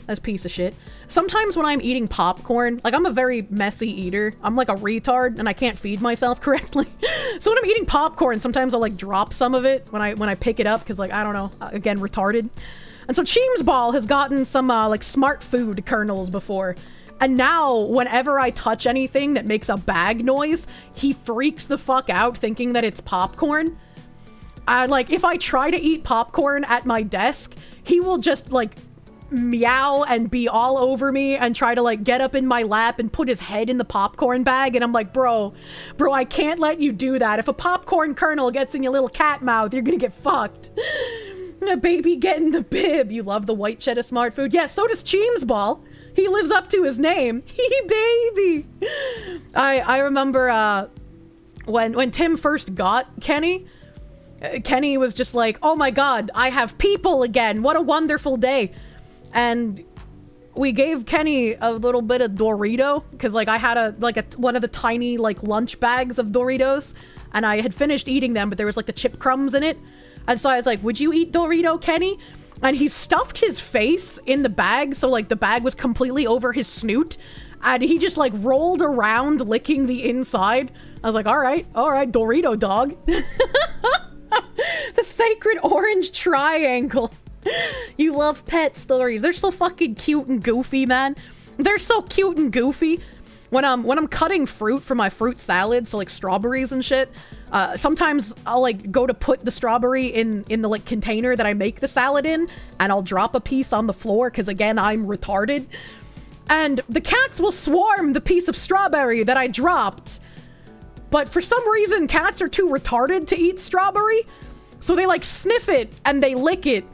That's a piece of shit. Sometimes when I'm eating popcorn, like I'm a very messy eater. I'm like a retard and I can't feed myself correctly. So when I'm eating popcorn, sometimes I'll like drop some of it when I pick it up because like, I don't know, again, retarded. And so Cheem's ball has gotten some like smart food kernels before. And now whenever I touch anything that makes a bag noise, he freaks the fuck out thinking that it's popcorn. Like if I try to eat popcorn at my desk, he will just like meow and be all over me and try to like get up in my lap and put his head in the popcorn bag, and I'm like, bro, I can't let you do that. If a popcorn kernel gets in your little cat mouth, you're gonna get fucked. A baby get in the bib. You love the white cheddar smart food. Yeah, so does Cheem's ball. He lives up to his name. Baby. I remember when Tim first got Kenny was just like, oh my god, I have people again. What a wonderful day. And we gave Kenny a little bit of Dorito because like I had one of the tiny like lunch bags of Doritos, and I had finished eating them, but there was like the chip crumbs in it. And so I was like, would you eat Dorito, Kenny? And he stuffed his face in the bag, so like the bag was completely over his snoot, and he just like rolled around licking the inside. I was like, all right, Dorito dog. The sacred orange triangle. You love pet stories. They're so fucking cute and goofy, man. They're so cute and goofy. When I'm cutting fruit for my fruit salad, so like strawberries and shit, sometimes I'll like go to put the strawberry in the like container that I make the salad in, and I'll drop a piece on the floor because again, I'm retarded. And the cats will swarm the piece of strawberry that I dropped. But for some reason, cats are too retarded to eat strawberry. So they like sniff it and they lick it,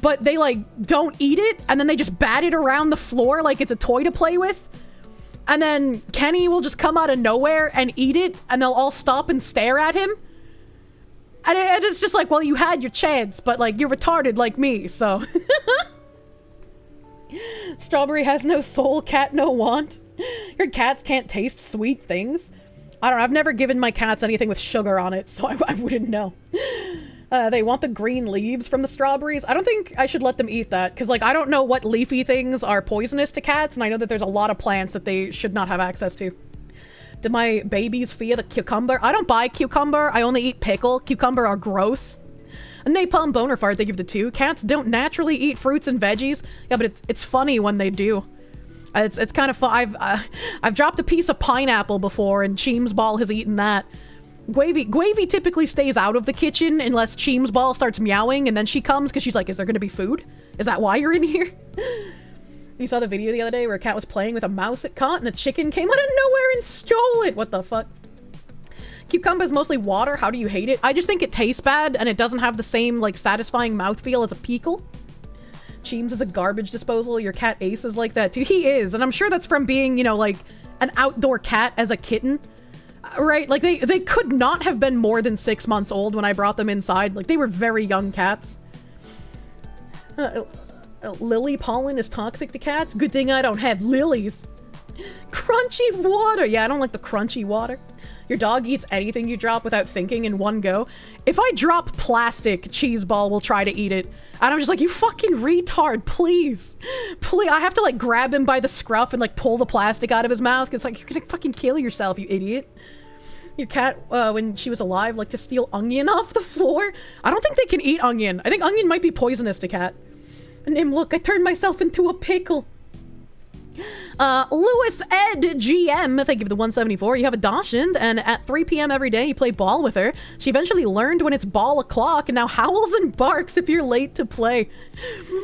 but they like don't eat it, and then they just bat it around the floor like it's a toy to play with. And then Kenny will just come out of nowhere and eat it, and they'll all stop and stare at him. And it's just like, well, you had your chance, but like you're retarded like me, so. Strawberry has no soul, cat no want. Your cats can't taste sweet things. I don't know, I've never given my cats anything with sugar on it, so I wouldn't know. They want the green leaves from the strawberries. I don't think I should let them eat that, because like I don't know what leafy things are poisonous to cats, and I know that there's a lot of plants that they should not have access to. Do my babies fear the cucumber? I don't buy cucumber. I only eat pickle. Cucumber are gross. Napalm boner fart, they give the two. Cats don't naturally eat fruits and veggies. Yeah, but it's funny when they do. It's kind of fun. I've dropped a piece of pineapple before, and Cheem's ball has eaten that. Gwavy typically stays out of the kitchen unless Cheem's ball starts meowing, and then she comes because she's like, is there going to be food? Is that why you're in here? You saw the video the other day where a cat was playing with a mouse it caught and the chicken came out of nowhere and stole it. What the fuck? Cucumber is mostly water. How do you hate it? I just think it tastes bad and it doesn't have the same, like, satisfying mouthfeel as a pickle. Cheems is a garbage disposal. Your cat Ace is like that too. He is, and I'm sure that's from being, you know, like, an outdoor cat as a kitten. Right? Like, they could not have been more than 6 months old when I brought them inside. Like, they were very young cats. Lily pollen is toxic to cats? Good thing I don't have lilies. Crunchy water! Yeah, I don't like the crunchy water. Your dog eats anything you drop without thinking in one go. If I drop plastic, Cheese Ball will try to eat it. And I'm just like, you fucking retard, please. Please. I have to, like, grab him by the scruff and, like, pull the plastic out of his mouth. It's like, you're gonna fucking kill yourself, you idiot. Your cat, when she was alive, liked to steal onion off the floor. I don't think they can eat onion. I think onion might be poisonous to cat. And then, look, I turned myself into a pickle. Lewis Ed GM, thank you for the 174. You have a Dachshund, and at 3 p.m. every day you play ball with her. She eventually learned when it's ball o'clock and now howls and barks if you're late to play.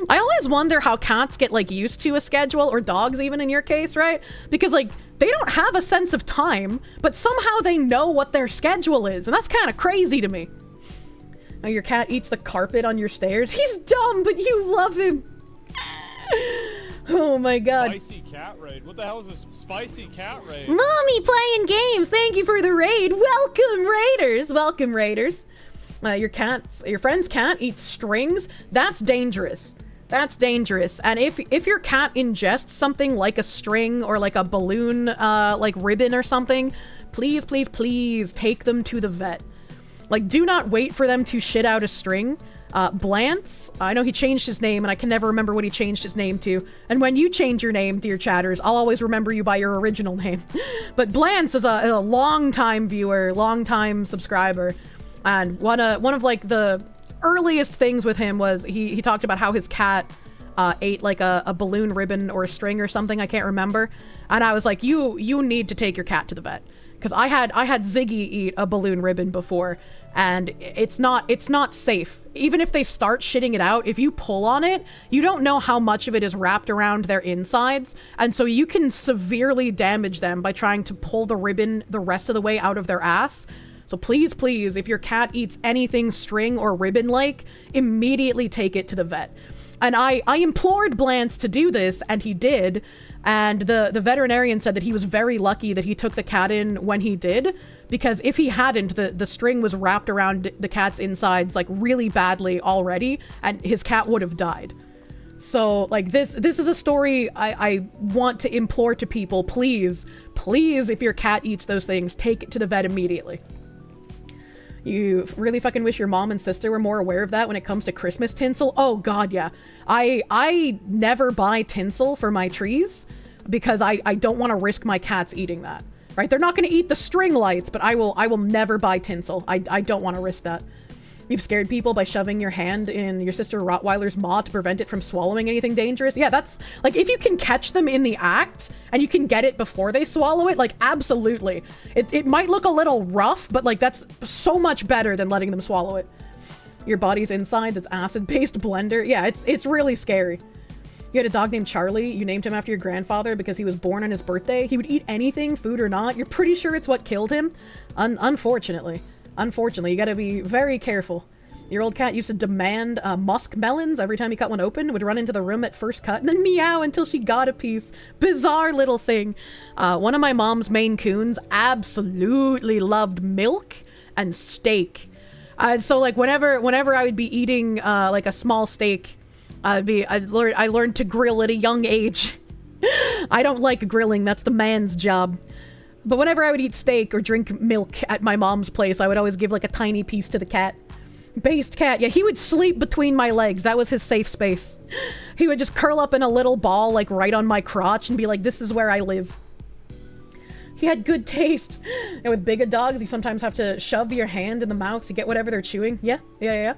I always wonder how cats get, like, used to a schedule, or dogs even in your case, right? Because, like, they don't have a sense of time, but somehow they know what their schedule is, and that's kind of crazy to me. Now your cat eats the carpet on your stairs. He's dumb, but you love him. Oh my god. Spicy cat raid. What the hell is this spicy cat raid? Mommy playing games. Thank you for the raid. Welcome, Raiders. Welcome, Raiders. Your friend's cat eats strings. That's dangerous. That's dangerous. And if your cat ingests something like a string or like a balloon, like ribbon or something, please, please, please take them to the vet. Like, do not wait for them to shit out a string. Blance, I know he changed his name and I can never remember what he changed his name to. And when you change your name, dear chatters, I'll always remember you by your original name. But Blance is a long-time viewer, long-time subscriber. And one of like the earliest things with him was he talked about how his cat ate like a balloon ribbon or a string or something, I can't remember. And I was like, you need to take your cat to the vet. Because I had Ziggy eat a balloon ribbon before, and it's not safe. Even if they start shitting it out, if you pull on it, you don't know how much of it is wrapped around their insides, and so you can severely damage them by trying to pull the ribbon the rest of the way out of their ass. So please, please, if your cat eats anything string or ribbon-like, immediately take it to the vet. And I implored Blance to do this, and he did. And the veterinarian said that he was very lucky that he took the cat in when he did, because if he hadn't, the string was wrapped around the cat's insides, like, really badly already, and his cat would have died. So, like, this is a story I want to implore to people. Please, please, if your cat eats those things, take it to the vet immediately. You really fucking wish your mom and sister were more aware of that when it comes to Christmas tinsel? Oh god, yeah. I never buy tinsel for my trees because I don't want to risk my cats eating that. Right? They're not going to eat the string lights, but I will never buy tinsel. I don't want to risk that. You've scared people by shoving your hand in your sister Rottweiler's maw to prevent it from swallowing anything dangerous. Yeah, that's, like, if you can catch them in the act and you can get it before they swallow it, like, absolutely. It might look a little rough, but, like, that's so much better than letting them swallow it. Your body's insides, it's acid-based blender. Yeah, it's really scary. You had a dog named Charlie. You named him after your grandfather because he was born on his birthday. He would eat anything, food or not. You're pretty sure it's what killed him? Unfortunately. Unfortunately, you gotta be very careful. Your old cat used to demand musk melons every time he cut one open, would run into the room at first cut, and then meow until she got a piece. Bizarre little thing. One of my mom's Maine Coons absolutely loved milk and steak. So, like, whenever I would be eating, like, a small steak, I learned to grill at a young age. I don't like grilling, that's the man's job. But whenever I would eat steak or drink milk at my mom's place, I would always give, like, a tiny piece to the cat. Based cat. Yeah, he would sleep between my legs. That was his safe space. He would just curl up in a little ball, like, right on my crotch and be like, this is where I live. He had good taste. And with bigger dogs, you sometimes have to shove your hand in the mouth to get whatever they're chewing. Yeah.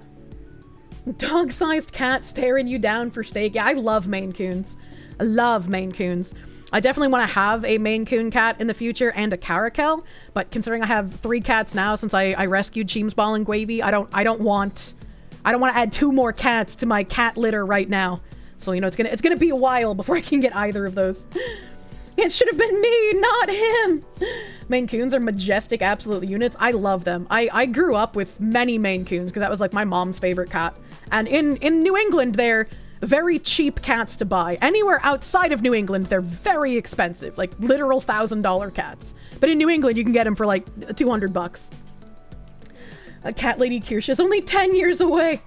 Dog-sized cat staring you down for steak. Yeah, I love Maine Coons. I love Maine Coons. I definitely want to have a Maine Coon cat in the future and a Caracal, but considering I have 3 cats now since I rescued Cheemsball and Gravy, I don't want to add 2 more cats to my cat litter right now. So, you know, it's gonna be a while before I can get either of those. It should have been me, not him! Maine Coons are majestic absolute units. I love them. I grew up with many Maine Coons because that was like my mom's favorite cat. And in New England, they're very cheap cats to buy. Anywhere outside of New England, they're very expensive. Like literal $1,000 cats. But in New England, you can get them for like $200. A cat lady Kirsche is only 10 years away.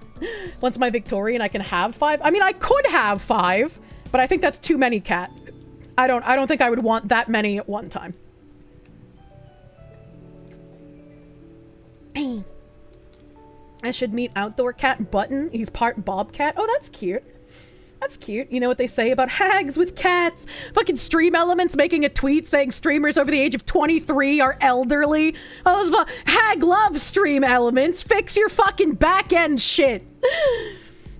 Once my Victorian, I can have 5. I mean, I could have 5, but I think that's too many cat. I don't think I would want that many at one time. I should meet outdoor cat Button. He's part bobcat. Oh, that's cute. That's cute. You know what they say about hags with cats? Fucking Stream Elements making a tweet saying streamers over the age of 23 are elderly. Oh, hag loves Stream Elements. Fix your fucking back end shit.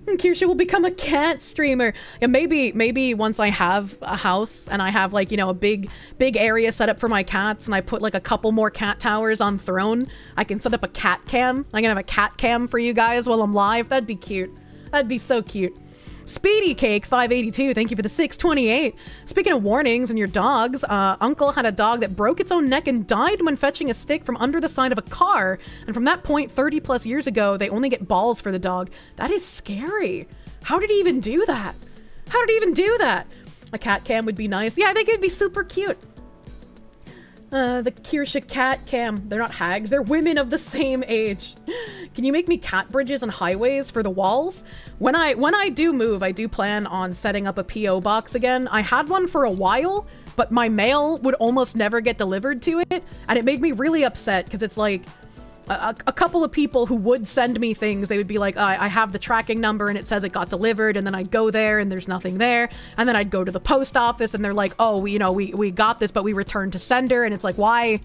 And Kirsche will become a cat streamer. And maybe once I have a house and I have like, you know, a big area set up for my cats and I put like a couple more cat towers on Throne, I can set up a cat cam. I can have a cat cam for you guys while I'm live. That'd be cute. That'd be so cute. Speedy Cake 582, thank you for the 628. Speaking of warnings and your dogs, Uncle had a dog that broke its own neck and died when fetching a stick from under the side of a car. And from that point, 30 plus years ago, they only get balls for the dog. That is scary. How did he even do that? How did he even do that? A cat cam would be nice. Yeah, I think it'd be super cute. The Kirsche cat cam. They're not hags, they're women of the same age. Can you make me cat bridges and highways for the walls? When I do move, I do plan on setting up a P.O. box again. I had one for a while, but my mail would almost never get delivered to it, and it made me really upset because it's like a couple of people who would send me things, they would be like, I have the tracking number and it says it got delivered, and then I'd go there and there's nothing there, and then I'd go to the post office and they're like, oh, we got this, but we returned to sender, and it's like, why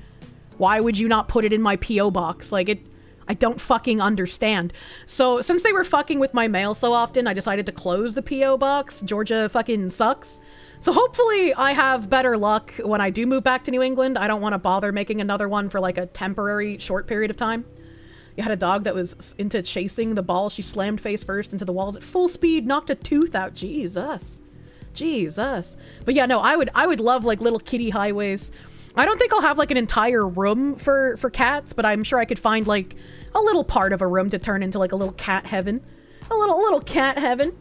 would you not put it in my P.O. box? Like, I don't fucking understand. So since they were fucking with my mail so often, I decided to close the P.O. box. Georgia fucking sucks. So hopefully I have better luck when I do move back to New England. I don't want to bother making another one for like a temporary short period of time. You had a dog that was into chasing the ball. She slammed face first into the walls at full speed, knocked a tooth out. Jesus. But yeah, no, I would love like little kitty highways. I don't think I'll have like an entire room for cats, but I'm sure I could find like a little part of a room to turn into like a little cat heaven. A little cat heaven.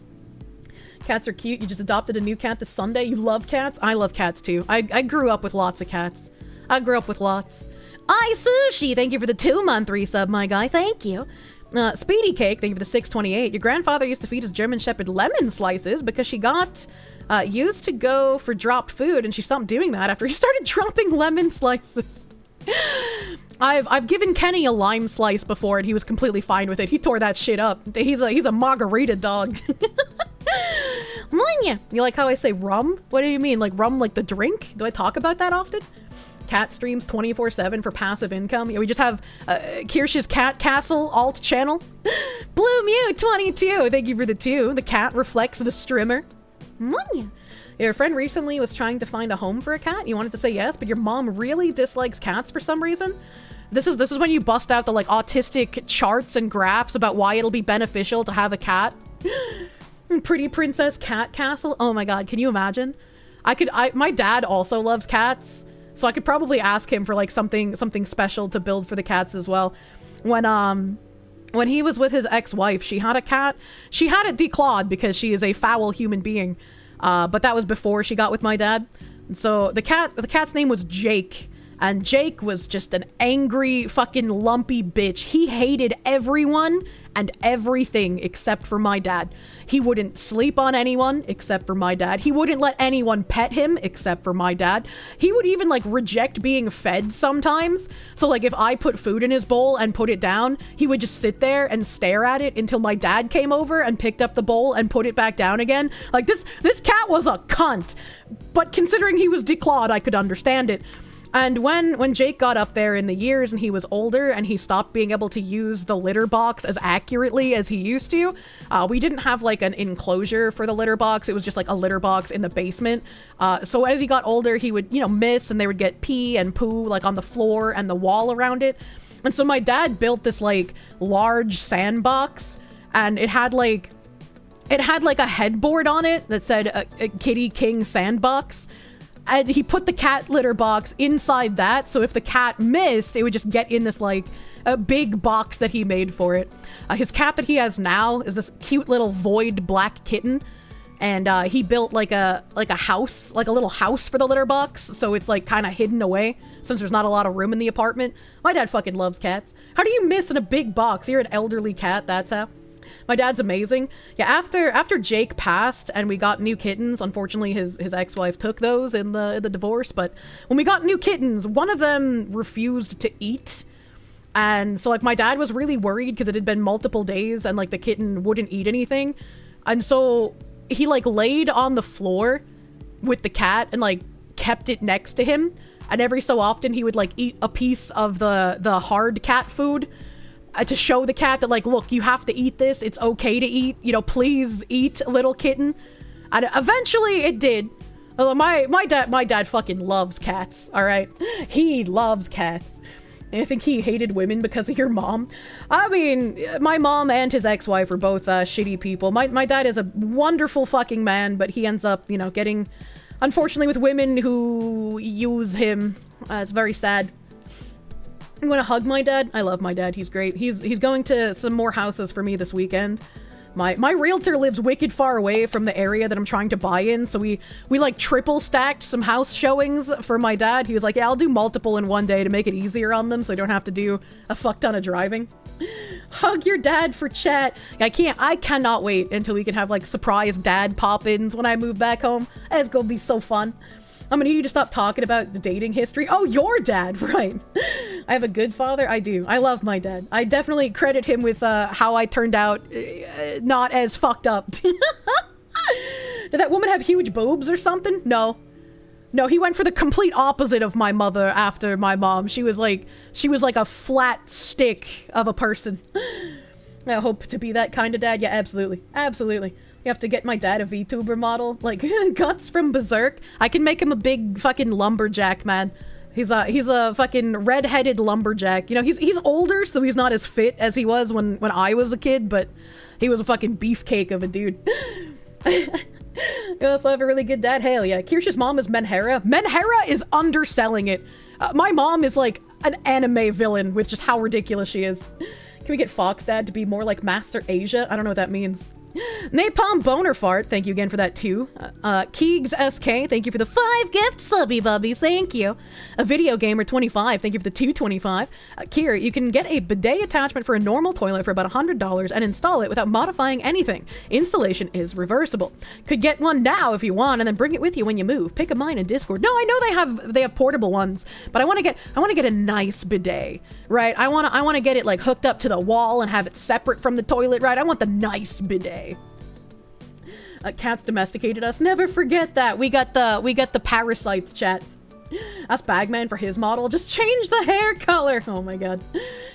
Cats are cute. You just adopted a new cat this Sunday. You love cats? I love cats too. I grew up with lots of cats. I grew up with lots. Sushi, thank you for the 2-month resub, my guy. Thank you. Speedy Cake, thank you for the 628. Your grandfather used to feed his German Shepherd lemon slices because she got used to go for dropped food, and she stopped doing that after he started dropping lemon slices. I've given Kenny a lime slice before, and he was completely fine with it. He tore that shit up. He's a margarita dog. You like how I say rum? What do you mean? Like rum like the drink? Do I talk about that often? Cat streams 24/7 for passive income. Yeah, we just have Kirsche's Cat Castle alt channel. Blue Mew 22, thank you for the 2. The cat reflects the streamer. Your friend recently was trying to find a home for a cat. You wanted to say yes, but your mom really dislikes cats for some reason. This is when you bust out the like autistic charts and graphs about why it'll be beneficial to have a cat. Pretty Princess Cat Castle. Oh my god, can you imagine? My dad also loves cats, so I could probably ask him for like something special to build for the cats as well. When he was with his ex-wife, she had a cat. She had it declawed because she is a foul human being. But that was before she got with my dad. So the cat's name was Jake. And Jake was just an angry fucking lumpy bitch. He hated everyone and everything except for my dad. He wouldn't sleep on anyone except for my dad. He wouldn't let anyone pet him except for my dad. He would even like reject being fed sometimes. So like if I put food in his bowl and put it down, he would just sit there and stare at it until my dad came over and picked up the bowl and put it back down again. Like this cat was a cunt. But considering he was declawed, I could understand it. And when Jake got up there in the years and he was older and he stopped being able to use the litter box as accurately as he used to, we didn't have like an enclosure for the litter box. It was just like a litter box in the basement. So as he got older, he would, miss, and they would get pee and poo like on the floor and the wall around it. And so my dad built this like large sandbox, and it had like it had like a headboard on it that said a Kitty King Sandbox. And he put the cat litter box inside that, so if the cat missed, it would just get in this, like, a big box that he made for it. His cat that he has now is this cute little void black kitten, and he built, like a house, like a little house for the litter box, so it's, like, kind of hidden away, since there's not a lot of room in the apartment. My dad fucking loves cats. How do you miss in a big box? You're an elderly cat, that's how. My dad's amazing. Yeah, after Jake passed and we got new kittens, unfortunately his ex-wife took those in the divorce, but when we got new kittens, one of them refused to eat. And so, like, my dad was really worried because it had been multiple days and, like, the kitten wouldn't eat anything. And so he, like, laid on the floor with the cat and, like, kept it next to him. And every so often he would, like, eat a piece of the hard cat food to show the cat that, like, look, you have to eat this. It's okay to eat. You know, please eat, little kitten. And eventually it did. My dad fucking loves cats, all right? He loves cats. And I think he hated women because of your mom. I mean, my mom and his ex-wife are both shitty people. My dad is a wonderful fucking man, but he ends up, you know, getting, unfortunately, with women who use him. It's very sad. I'm gonna hug my dad. I love my dad. He's great. He's going to some more houses for me this weekend. My realtor lives wicked far away from the area that I'm trying to buy in, so we like triple stacked some house showings for my dad. He was like, yeah, I'll do multiple in one day to make it easier on them so they don't have to do a fuck ton of driving. Hug your dad for chat. I cannot wait until we can have like surprise dad pop-ins when I move back home. It's gonna be so fun. I'm gonna need you to stop talking about the dating history. Oh, your dad, right. I have a good father. I do. I love my dad. I definitely credit him with how I turned out not as fucked up. Did that woman have huge boobs or something? No. No, he went for the complete opposite of my mother after my mom. She was like a flat stick of a person. I hope to be that kind of dad. Yeah, absolutely. Absolutely. You have to get my dad a VTuber model, like Guts from Berserk. I can make him a big fucking lumberjack, man. He's a fucking red-headed lumberjack. You know, he's older, so he's not as fit as he was when I was a kid, but he was a fucking beefcake of a dude. You also have a really good dad. Hell yeah. Kirsche's mom is Menhera. Menhera is underselling it. My mom is like an anime villain with just how ridiculous she is. Can we get Fox Dad to be more like Master Asia? I don't know what that means. Napalm Boner Fart, thank you again for that too. Keegs SK, thank you for the 5 gifts, subby bubby, thank you. A Video Gamer 25, thank you for the 225. Kier, you can get a bidet attachment for a normal toilet for about $100 and install it without modifying anything. Installation is reversible. Could get one now if you want and then bring it with you when you move. Pick a mine in Discord. No, I know they have portable ones, but I want to get a nice bidet, right? I want to get it like hooked up to the wall and have it separate from the toilet, right? I want the nice bidet. Cats domesticated us. Never forget that. We got the parasites, chat. Ask Bagman for his model. Just change the hair color. Oh my god.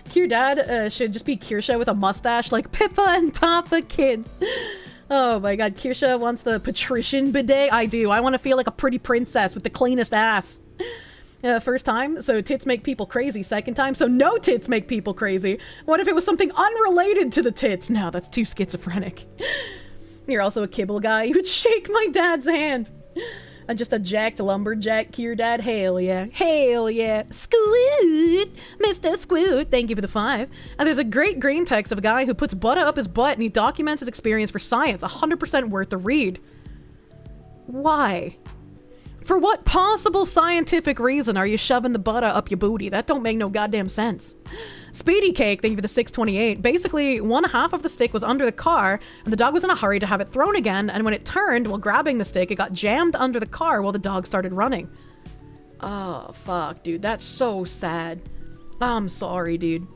Kier dad should just be Kirsche with a mustache like Pippa and Papa Kid. Oh my god. Kirsche wants the patrician bidet. I do. I want to feel like a pretty princess with the cleanest ass. First time, so tits make people crazy. Second time, so no tits make people crazy. What if it was something unrelated to the tits? No, that's too schizophrenic. You're also a kibble guy. You would shake my dad's hand. And just a jacked lumberjack, Kier dad. Hell yeah. Hell yeah. Squoot! Mr. Squoot, thank you for the 5. And there's a great green text of a guy who puts butter up his butt and he documents his experience for science. 100% worth the read. Why? For what possible scientific reason are you shoving the butter up your booty? That don't make no goddamn sense. Speedy Cake, thank you for the 628. Basically, one half of the stick was under the car, and the dog was in a hurry to have it thrown again, and when it turned while grabbing the stick, it got jammed under the car while the dog started running. Oh, fuck, dude. That's so sad. I'm sorry, dude.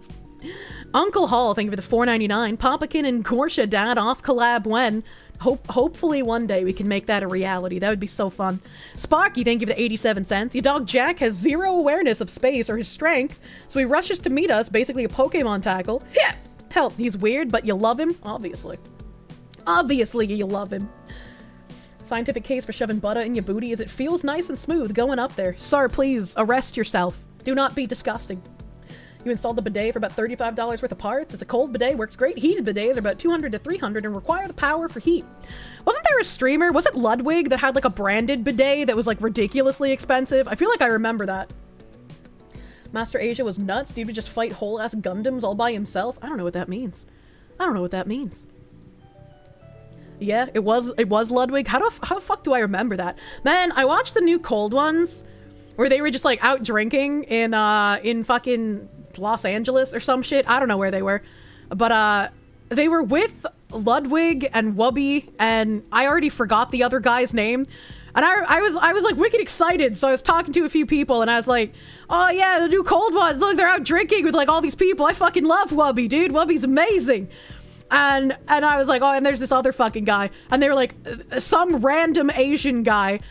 Uncle Hall, thank you for the 499. Papakin and Kirsche dad off collab when? Hopefully one day we can make that a reality. That would be so fun. Sparky, thank you for the 87 cents. Your dog Jack has zero awareness of space or his strength, so he rushes to meet us, basically a Pokemon tackle. Yeah. Hell, he's weird, but you love him? Obviously. Obviously you love him. Scientific case for shoving butter in your booty is it feels nice and smooth going up there. Sir, please, arrest yourself. Do not be disgusting. You installed the bidet for about $35 worth of parts. It's a cold bidet, works great. Heated bidets are about $200 to $300 and require the power for heat. Wasn't there a streamer, was it Ludwig, that had like a branded bidet that was like ridiculously expensive? I feel like I remember that. Master Asia was nuts. Dude would just fight whole ass Gundams all by himself. I don't know what that means. I don't know what that means. Yeah, it was Ludwig. How the fuck do I remember that? Man, I watched the new Cold Ones where they were just like out drinking in fucking Los Angeles or some shit. I don't know where they were. But they were with Ludwig and Wubby, and I already forgot the other guy's name. And I was like wicked excited, so I was talking to a few people, and I was like, oh yeah, the new Cold Ones, look, they're out drinking with like all these people. I fucking love Wubby, dude. Wubby's amazing. And I was like, oh, and there's this other fucking guy. And they were like, some random Asian guy,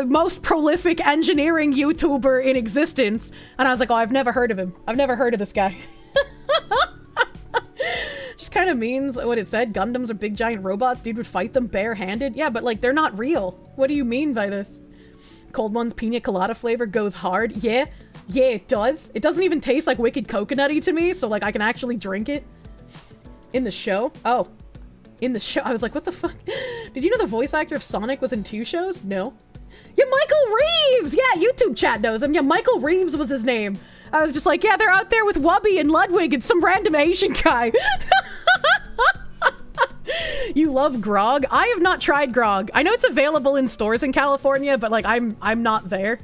most prolific engineering YouTuber in existence. And I was like, oh, I've never heard of him. I've never heard of this guy. Just kind of means what it said. Gundams are big giant robots. Dude would fight them barehanded. Yeah, but like, they're not real. What do you mean by this? Cold One's pina colada flavor goes hard. Yeah, it does. It doesn't even taste like wicked coconutty to me, so like I can actually drink it. In the show? Oh. In the show? I was like, what the fuck? Did you know the voice actor of Sonic was in 2 shows? No. Yeah, Michael Reeves! Yeah, YouTube chat knows him. Yeah, Michael Reeves was his name. I was just like, yeah, they're out there with Wubby and Ludwig and some random Asian guy. You love grog? I have not tried grog. I know it's available in stores in California, but like, I'm not there.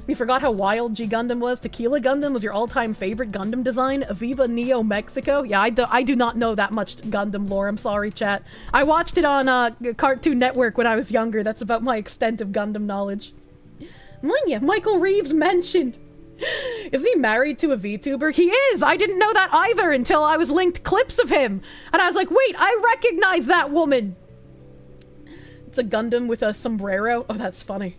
You forgot how wild G Gundam was? Tequila Gundam was your all-time favorite Gundam design? Viva Neo Mexico? Yeah, I do not know that much Gundam lore. I'm sorry, chat. I watched it on Cartoon Network when I was younger. That's about my extent of Gundam knowledge. Munya, Michael Reeves mentioned. Isn't he married to a VTuber? He is! I didn't know that either until I was linked clips of him. And I was like, wait, I recognize that woman! It's a Gundam with a sombrero. Oh, that's funny.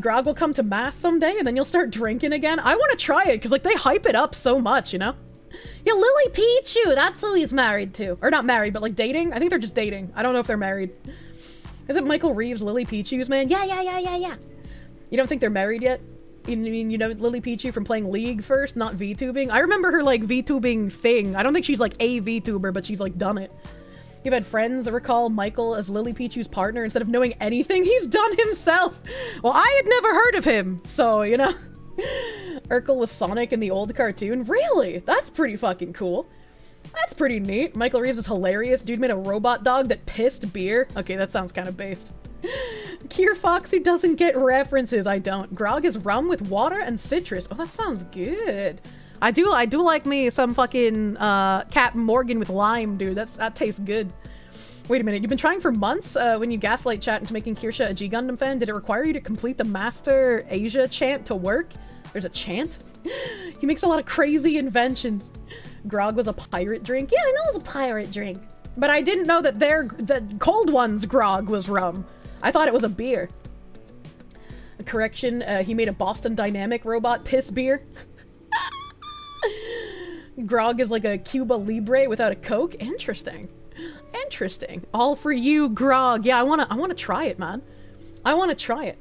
Grog will come to mass someday, and then you'll start drinking again. I want to try it, because, like, they hype it up so much, you know? Yeah, Lily Pichu! That's who he's married to. Or not married, but, like, dating? I think they're just dating. I don't know if they're married. Is it Michael Reeves, Lily Pichu's man? Yeah. You don't think they're married yet? You know Lily Pichu from playing League first, not VTubing? I remember her, like, VTubing thing. I don't think she's, like, a VTuber, but she's, like, done it. You've had friends recall Michael as Lily Pichu's partner instead of knowing anything he's done himself. Well, I had never heard of him, so, you know. Urkel was Sonic in the old cartoon. Really? That's pretty fucking cool. That's pretty neat. Michael Reeves is hilarious. Dude made a robot dog that pissed beer. Okay, that sounds kind of based. Kier Foxy doesn't get references. I don't. Grog is rum with water and citrus. Oh, that sounds good. I do like me some fucking Captain Morgan with lime, dude. That tastes good. Wait a minute, you've been trying for months when you gaslight chat into making Kirsche a G Gundam fan. Did it require you to complete the Master Asia chant to work? There's a chant? He makes a lot of crazy inventions. Grog was a pirate drink? Yeah, I know it was a pirate drink. But I didn't know that the Cold One's grog was rum. I thought it was a beer. A correction, he made a Boston Dynamic robot piss beer. Grog is like a Cuba Libre without a Coke. Interesting. All for you, Grog. Yeah, I wanna try it, man. I wanna try it.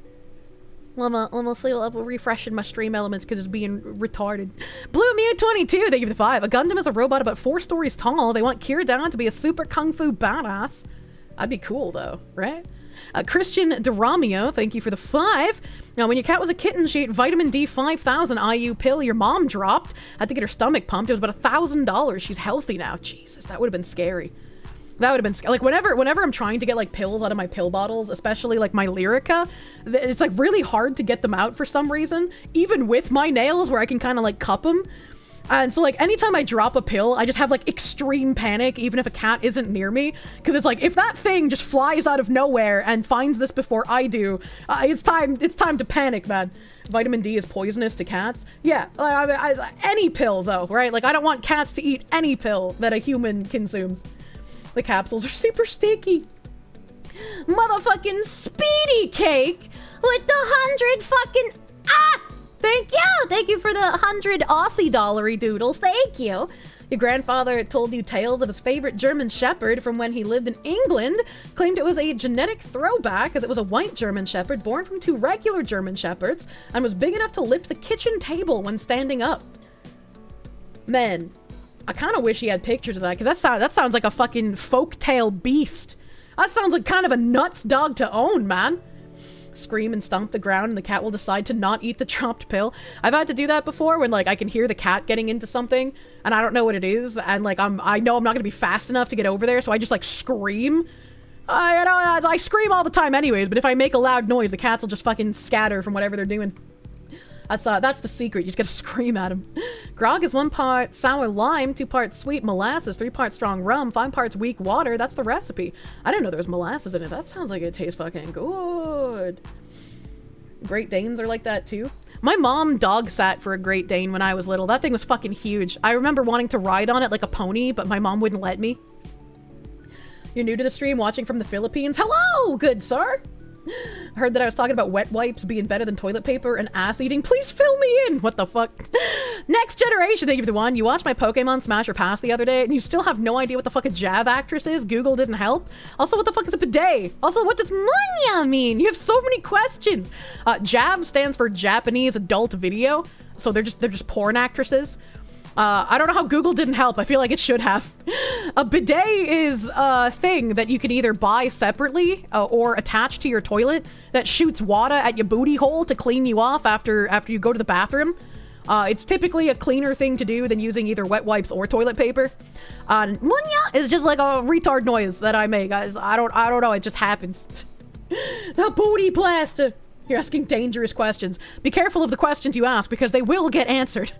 Let me see what I'm refreshing my stream elements because it's being retarded. Blue Mew 22, thank you for the 5. A Gundam is a robot about 4 stories tall. They want Kira down to be a super kung fu badass. That'd be cool though, right? Christian DeRamio, thank you for the 5. Now, when your cat was a kitten, she ate vitamin D 5000 IU pill your mom dropped. Had to get her stomach pumped. It was about $1,000. She's healthy now. Jesus, that would have been scary. That would have been like whenever I'm trying to get like pills out of my pill bottles, especially like my Lyrica, it's like really hard to get them out for some reason, even with my nails where I can kind of like cup them. And so like anytime I drop a pill, I just have like extreme panic, even if a cat isn't near me, because it's like if that thing just flies out of nowhere and finds this before I do, it's time to panic, man. Vitamin D is poisonous to cats. Yeah, any pill though, right? Like I don't want cats to eat any pill that a human consumes. The capsules are super sticky. Motherfucking Speedy Cake with the 100 fucking... Thank you for the 100 Aussie dollary doodles. Thank you. Your grandfather told you tales of his favorite German Shepherd from when he lived in England. Claimed it was a genetic throwback as it was a white German Shepherd born from 2 regular German Shepherds and was big enough to lift the kitchen table when standing up. Man, I kind of wish he had pictures of that, because that sounds like a fucking folktale beast. That sounds like kind of a nuts dog to own, man. Scream and stomp the ground and the cat will decide to not eat the chopped pill. I've had to do that before when, like, I can hear the cat getting into something and I don't know what it is, and, like, I know I'm not gonna be fast enough to get over there, so I just, like, scream. I scream all the time anyways, but if I make a loud noise, the cats will just fucking scatter from whatever they're doing. That's the secret. You just gotta scream at them. Grog is 1 part sour lime, 2 parts sweet molasses, 3 parts strong rum, 5 parts weak water. That's the recipe. I didn't know there was molasses in it. That sounds like it tastes fucking good. Great Danes are like that too. My mom dog sat for a Great Dane when I was little. That thing was fucking huge. I remember wanting to ride on it like a pony, but my mom wouldn't let me. You're new to the stream, watching from the Philippines. Hello, good sir. I heard that I was talking about wet wipes being better than toilet paper and ass eating. Please fill me in. What the fuck? Next generation, thank you for the one. You watched my Pokemon Smash or Pass the other day and you still have no idea what the fuck a Jav actress is? Google didn't help. Also, what the fuck is a bidet? Also, what does Munya mean? You have so many questions. Jav stands for Japanese adult video. So they're just porn actresses. I don't know how Google didn't help. I feel like it should have. A bidet is a thing that you can either buy separately or attach to your toilet that shoots water at your booty hole to clean you off after you go to the bathroom. It's typically a cleaner thing to do than using either wet wipes or toilet paper. Munya is just like a retard noise that I make. I don't know. It just happens. The booty blaster. You're asking dangerous questions. Be careful of the questions you ask because they will get answered.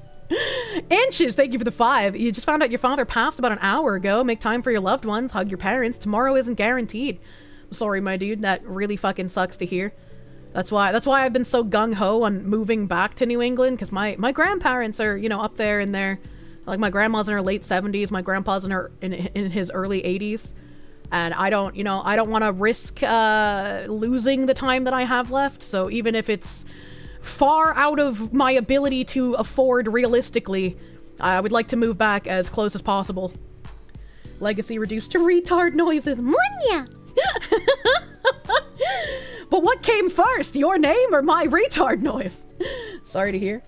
Inches, thank you for the 5. You just found out your father passed about an hour ago. Make time for your loved ones. Hug your parents. Tomorrow isn't guaranteed. I'm sorry, my dude. That really fucking sucks to hear. That's why I've been so gung-ho on moving back to New England, because my grandparents are, you know, up there in their, like, my grandma's in her late 70s, my grandpa's in his early 80s. And I don't want to risk losing the time that I have left. So even if it's far out of my ability to afford realistically, I would like to move back as close as possible. Legacy reduced to retard noises. Munya! But what came first, your name or my retard noise? Sorry to hear.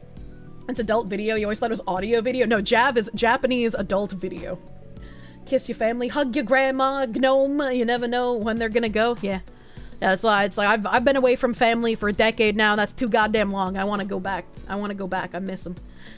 It's adult video. You always thought it was audio video. No, Jav is Japanese adult video. Kiss your family, hug your grandma, gnome. You never know when they're gonna go. Yeah, that's why it's like I've been away from family for a decade now. That's too goddamn long. I want to go back. I miss them.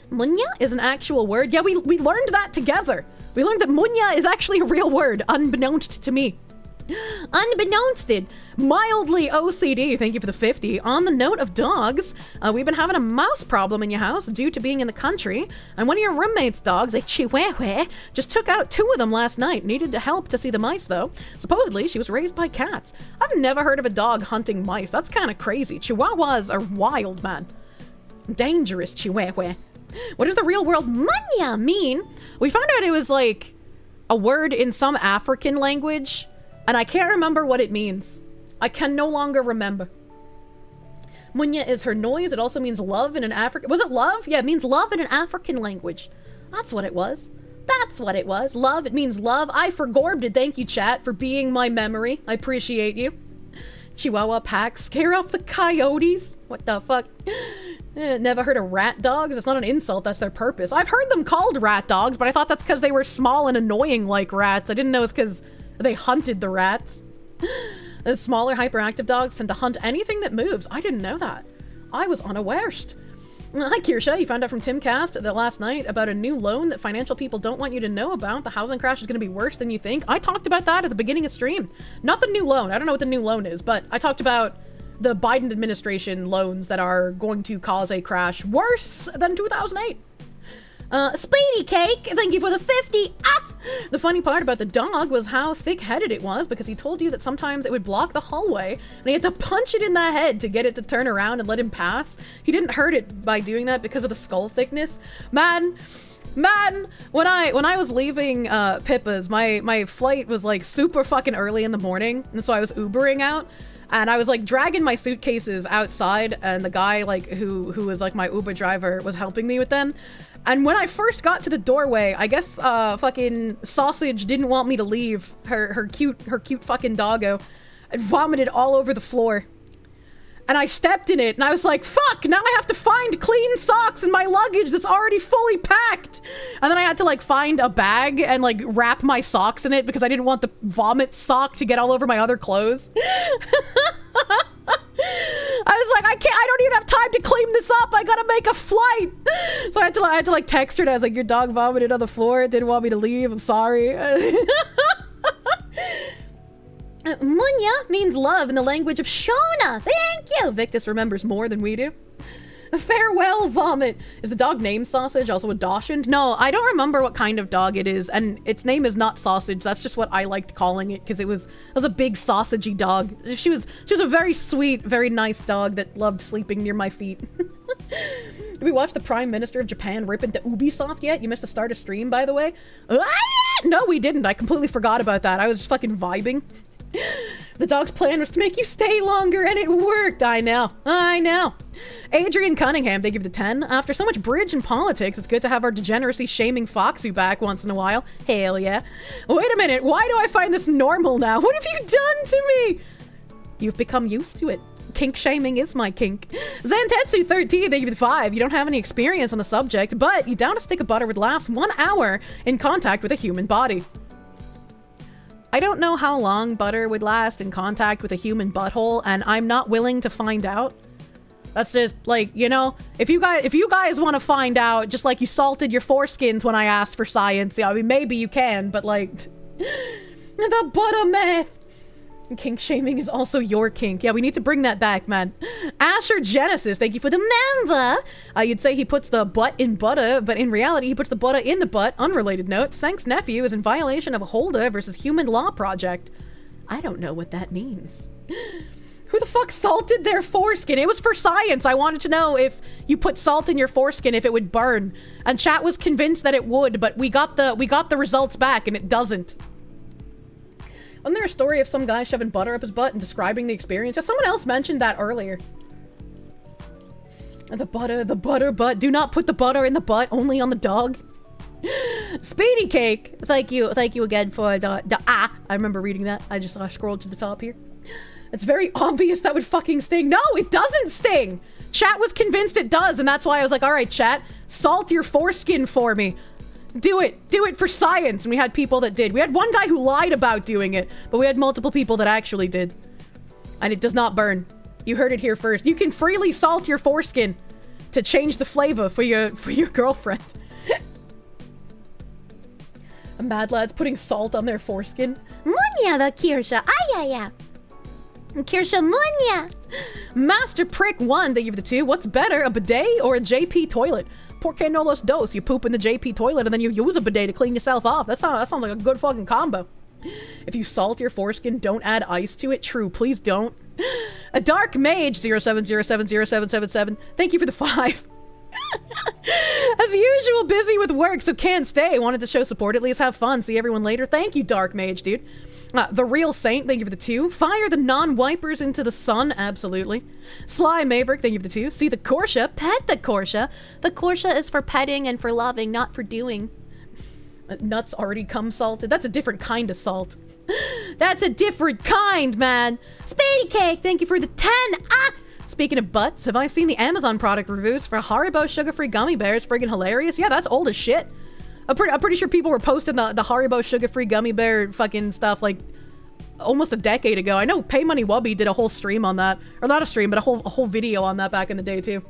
Munya is an actual word. Yeah, we learned that together. We learned that munya is actually a real word, unbeknownst to me. Unbeknownsted. Mildly OCD, thank you for the 50. On the note of dogs, we've been having a mouse problem in your house due to being in the country, and one of your roommate's dogs, a chihuahua, just took out 2 of them last night. Needed help to see the mice, though. Supposedly, she was raised by cats. I've never heard of a dog hunting mice. That's kind of crazy. Chihuahuas are wild, man. Dangerous chihuahua. What does the real world munya mean? We found out it was like a word in some African language, and I can't remember what it means. I can no longer remember. Munya is her noise. It also means love in an African... Was it love? Yeah, it means love in an African language. That's what it was. That's what it was. Love. It means love. I forgorbed. Thank you, chat, for being my memory. I appreciate you. Chihuahua pack. Scare off the coyotes. What the fuck? Never heard of rat dogs? It's not an insult. That's their purpose. I've heard them called rat dogs, but I thought that's because they were small and annoying like rats. I didn't know it's because they hunted the rats. The smaller hyperactive dogs tend to hunt anything that moves. I didn't know that. I was unawares. Hi, Kirsche. You found out from Timcast that last night about a new loan that financial people don't want you to know about. The housing crash is going to be worse than you think. I talked about that at the beginning of stream. Not the new loan. I don't know what the new loan is, but I talked about the Biden administration loans that are going to cause a crash worse than 2008. Speedy Cake, thank you for the 50. The funny part about the dog was how thick-headed it was, because he told you that sometimes it would block the hallway and he had to punch it in the head to get it to turn around and let him pass. He didn't hurt it by doing that because of the skull thickness. Man, when I was leaving Pippa's, my flight was like super fucking early in the morning, and so I was Ubering out. And I was like dragging my suitcases outside, and the guy like who was like my Uber driver was helping me with them. And when I first got to the doorway, I guess fucking Sausage didn't want me to leave her cute fucking doggo, and vomited all over the floor. and I stepped in it, and I was like, fuck, now I have to find clean socks in my luggage that's already fully packed. And then I had to like find a bag and like wrap my socks in it because I didn't want the vomit sock to get all over my other clothes. I was like, I don't even have time to clean this up. I gotta make a flight. So I had to like text her, and I was like, your dog vomited on the floor. It didn't want me to leave. I'm sorry. Munya means love in the language of Shona. Thank you. Victus remembers more than we do. Farewell, vomit. Is the dog named Sausage also a Dachshund? No, I don't remember what kind of dog it is, and its name is not Sausage. That's just what I liked calling it because it was a big sausagey dog. She was a very sweet, very nice dog that loved sleeping near my feet. Did we watch the Prime Minister of Japan rip into Ubisoft yet? You missed the start of stream, by the way. No, we didn't. I completely forgot about that. I was just fucking vibing. The dog's plan was to make you stay longer, and it worked. I know. Adrian Cunningham, they give the 10. After so much bridge and politics, it's good to have our degeneracy shaming Foxy back once in a while. Hell yeah. Wait a minute, why do I find this normal now? What have you done to me? You've become used to it. Kink shaming is my kink. Zantetsu13, they give you the 5. You don't have any experience on the subject, but you down a stick of butter would last 1 hour in contact with a human body. I don't know how long butter would last in contact with a human butthole, and I'm not willing to find out. That's just, like, you know, if you guys want to find out, just like you salted your foreskins when I asked for science, yeah, I mean, maybe you can, but, like, the butter myth. Kink shaming is also your kink. Yeah, we need to bring that back, man. Asher Genesis, thank you for the member. You'd say he puts the butt in butter, but in reality, he puts the butter in the butt. Unrelated note, Sank's nephew is in violation of a Holder versus Human Law Project. I don't know what that means. Who the fuck salted their foreskin? It was for science. I wanted to know if you put salt in your foreskin, if it would burn. And chat was convinced that it would, but we got the results back, and it doesn't. Wasn't there a story of some guy shoving butter up his butt and describing the experience? Yeah, someone else mentioned that earlier. The butter butt. Do not put the butter in the butt, only on the dog. Speedy Cake, thank you again for the I remember reading that. I just scrolled to the top here. It's very obvious that would fucking sting. No, it doesn't sting. Chat was convinced it does, and that's why I was like, all right, chat, salt your foreskin for me. Do it for science. And we had people that did. We had one guy who lied about doing it, but we had multiple people that actually did. And it does not burn. You heard it here first. You can freely salt your foreskin to change the flavor for your girlfriend. Mad lads putting salt on their foreskin. Munya the Kirsche. Ayaya. Kirsche Munya. Master Prick 1, they give the 2. What's better, a bidet or a JP toilet? Porque no los dos. You poop in the JP toilet and then you use a bidet to clean yourself off. That sounds like a good fucking combo. If you salt your foreskin, don't add ice to it. True, please don't. A Dark Mage 07070777. Thank you for the 5. As usual, busy with work, so can't stay. Wanted to show support, at least have fun. See everyone later. Thank you, Dark Mage, dude. The Real Saint, thank you for the 2. Fire the non-wipers into the sun, absolutely. Sly Maverick, thank you for the 2. See the Kirsche, pet the Kirsche. The Kirsche is for petting and for loving, not for doing. Nuts already come salted. That's a different kind of salt. That's a different kind, man. Speedy Cake, thank you for the 10. Speaking of butts, have I seen the Amazon product reviews for Haribo sugar-free gummy bears? Friggin' hilarious. Yeah, that's old as shit. I'm pretty sure people were posting the Haribo sugar-free gummy bear fucking stuff like almost a decade ago. I know Pay Money Wubby did a whole stream on that. Or not a stream, but a whole video on that back in the day too.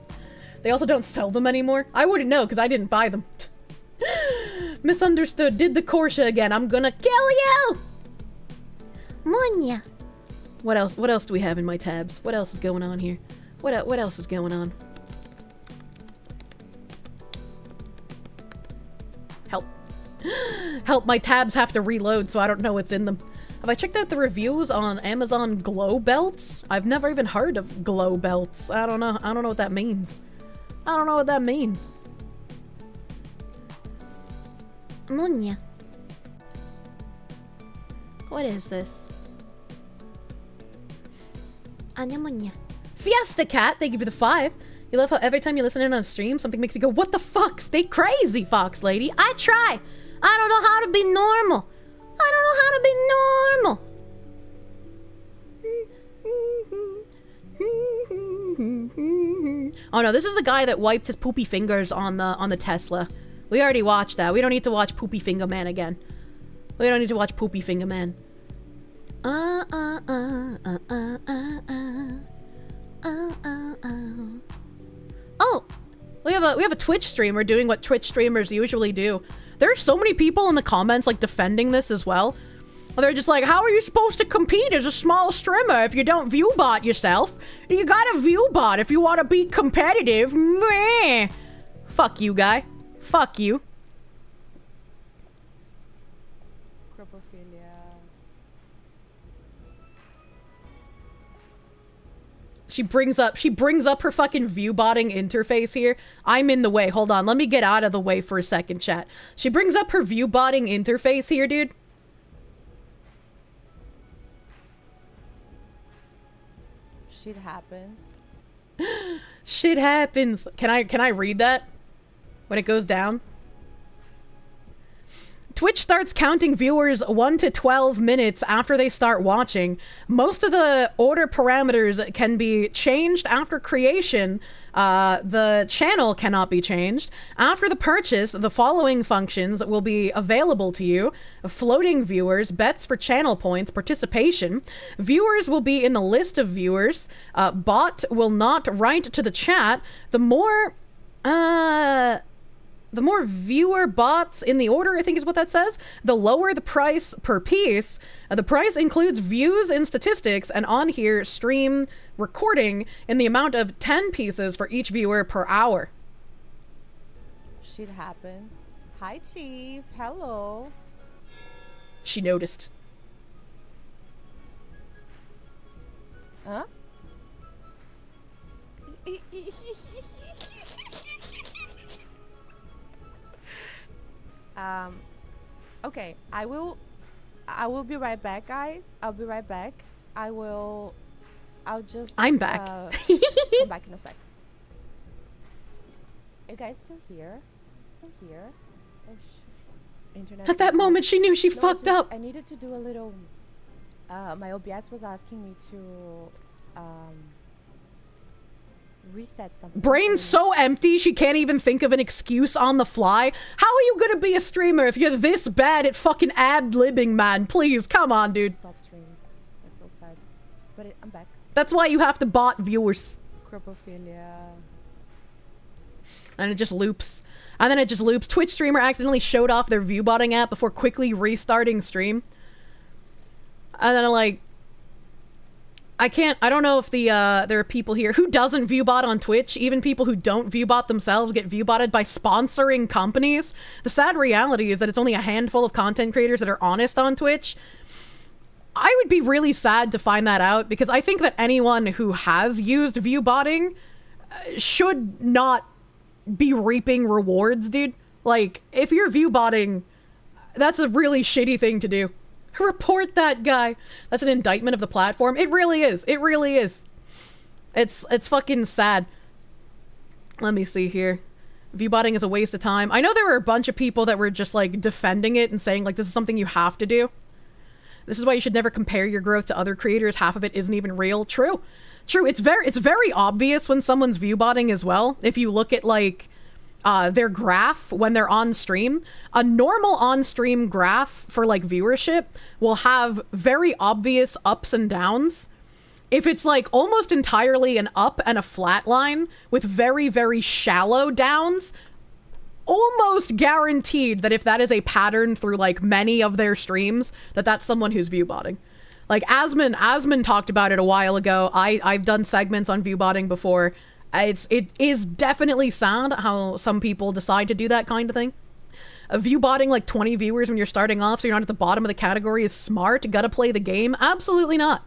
They also don't sell them anymore. I wouldn't know because I didn't buy them. Misunderstood. Did the Kirsche again. I'm gonna kill you! Munya. What else do we have in my tabs? What else is going on here? What else is going on? Help, my tabs have to reload, so I don't know what's in them. Have I checked out the reviews on Amazon glow belts? I've never even heard of glow belts. I don't know what that means. I don't know what that means. Munya. What is this? Anya Munya. Fiesta Cat, thank you for the 5. You love how every time you listen in on a stream, something makes you go, what the fuck? Stay crazy, Fox Lady. I try. I don't know how to be normal. I don't know how to be normal. Oh no, this is the guy that wiped his poopy fingers on the Tesla. We already watched that. We don't need to watch Poopy Finger Man again. We don't need to watch Poopy Finger Man. Oh, we have a Twitch streamer doing what Twitch streamers usually do. There are so many people in the comments like defending this as well. They're just like, how are you supposed to compete as a small streamer if you don't viewbot yourself? You gotta viewbot if you want to be competitive. Meh. Fuck you, guy. Fuck you. She brings up her fucking viewbotting interface here. I'm in the way. Hold on. Let me get out of the way for a second, chat. She brings up her viewbotting interface here, dude. Shit happens. Shit happens. Can I read that? When it goes down? Twitch starts counting viewers 1 to 12 minutes after they start watching. Most of the order parameters can be changed after creation. The channel cannot be changed. After the purchase, the following functions will be available to you. Floating viewers, bets for channel points, participation. Viewers will be in the list of viewers. Bot will not write to the chat. The more viewer bots in the order, I think is what that says, the lower the price per piece. The price includes views and statistics, and on here, stream recording in the amount of 10 pieces for each viewer per hour. Shit happens. Hi, Chief. Hello. She noticed. Huh? Okay, I'll be right back, guys. I'll be right back. I'll just... I'm back. I'm back in a sec. Are you guys still here? Still here? Oh, internet. At that moment, she knew she fucked up. I needed to do a little... my OBS was asking me to... reset something. Brain's so empty she can't even think of an excuse on the fly. How are you gonna be a streamer if you're this bad at fucking ad-libbing, man? Please, come on, dude. Stop streaming. That's so sad. But I'm back. That's why you have to bot viewers. Cropophilia. And it just loops. And then it just loops. Twitch streamer accidentally showed off their viewbotting app before quickly restarting stream. And then like... I don't know if there are people here who doesn't viewbot on Twitch. Even people who don't viewbot themselves get viewbotted by sponsoring companies. The sad reality is that it's only a handful of content creators that are honest on Twitch. I would be really sad to find that out because I think that anyone who has used viewbotting should not be reaping rewards, dude. Like, if you're viewbotting, that's a really shitty thing to do. Report that guy. That's an indictment of the platform. It really is. It really is. It's fucking sad. Let me see here. Viewbotting is a waste of time. I know there were a bunch of people that were just like defending it and saying like this is something you have to do. This is why you should never compare your growth to other creators. Half of it isn't even real. True. True. It's very obvious when someone's viewbotting as well. If you look at like their graph when they're on stream, a normal on-stream graph for like viewership will have very obvious ups and downs. If it's like almost entirely an up and a flat line with very, very shallow downs, almost guaranteed that if that is a pattern through like many of their streams, that's someone who's viewbotting. Like Asman talked about it a while ago. I've done segments on viewbotting before. It is definitely sad how some people decide to do that kind of thing. Viewbotting like 20 viewers when you're starting off so you're not at the bottom of the category is smart. Gotta play the game. Absolutely not.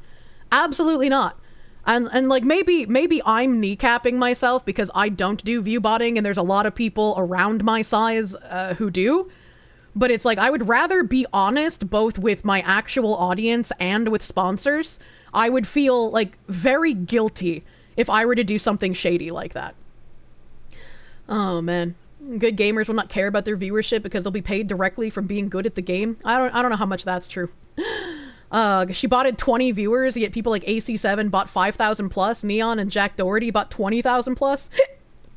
Absolutely not. And like maybe I'm kneecapping myself because I don't do viewbotting and there's a lot of people around my size who do. But it's like I would rather be honest both with my actual audience and with sponsors. I would feel like very guilty if I were to do something shady like that. Oh man. Good gamers will not care about their viewership because they'll be paid directly from being good at the game. I don't know how much that's true. She botted 20 viewers, yet people like AC7 bought 5,000 plus. Neon and Jack Doherty bought 20,000 plus.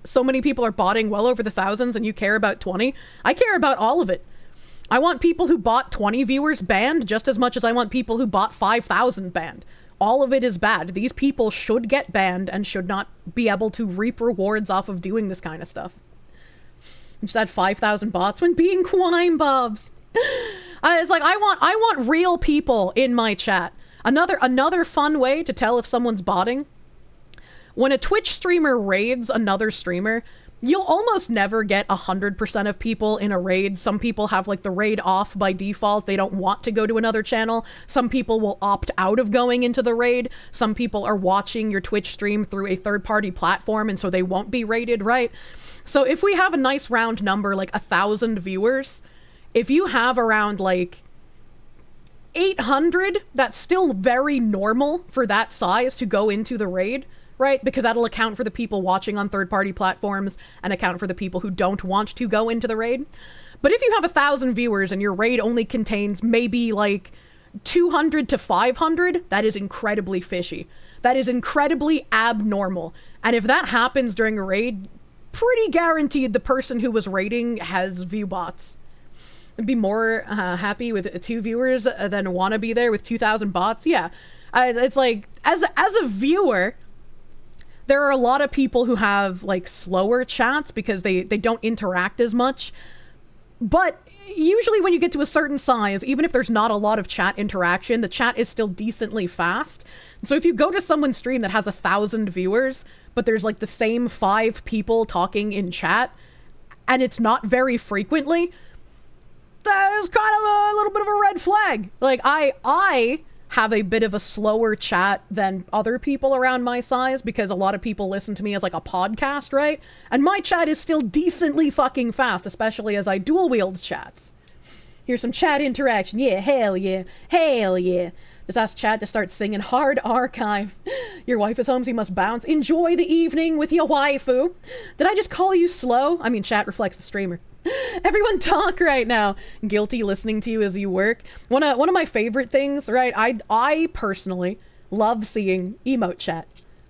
so many people are botting well over the thousands and you care about 20. I care about all of it. I want people who bought 20 viewers banned just as much as I want people who bought 5,000 banned. All of it is bad. These people should get banned and should not be able to reap rewards off of doing this kind of stuff. Just had 5,000 bots when being Quine Bobs. It's like, I want real people in my chat. Another fun way to tell if someone's botting. When a Twitch streamer raids another streamer, you'll almost never get 100% of people in a raid. Some people have like the raid off by default. They don't want to go to another channel. Some people will opt out of going into the raid. Some people are watching your Twitch stream through a third-party platform, and so they won't be raided, right? So if we have a nice round number, like 1,000 viewers, if you have around like 800, that's still very normal for that size to go into the raid, right? Because that'll account for the people watching on third-party platforms and account for the people who don't want to go into the raid. But if you have 1,000 viewers and your raid only contains maybe like 200 to 500, that is incredibly fishy. That is incredibly abnormal. And if that happens during a raid, pretty guaranteed the person who was raiding has view bots. I'd be more happy with 2 viewers than want to be there with 2,000 bots. Yeah, it's like, as a viewer, there are a lot of people who have like slower chats because they don't interact as much. But usually when you get to a certain size, even if there's not a lot of chat interaction, the chat is still decently fast. So if you go to someone's stream that has 1,000 viewers, but there's like the same 5 people talking in chat, and it's not very frequently, that's kind of a little bit of a red flag. Like, I have a bit of a slower chat than other people around my size because a lot of people listen to me as like a podcast, right? And my chat is still decently fucking fast, especially as I dual wield chats. Here's some chat interaction. Yeah, hell yeah. Hell yeah. Just ask chat to start singing Hard Archive. Your wife is home, so you must bounce. Enjoy the evening with your waifu. Did I just call you slow? I mean, chat reflects the streamer. Everyone talk right now. Guilty listening to you as you work. One of my favorite things, right? I personally love seeing emote chat.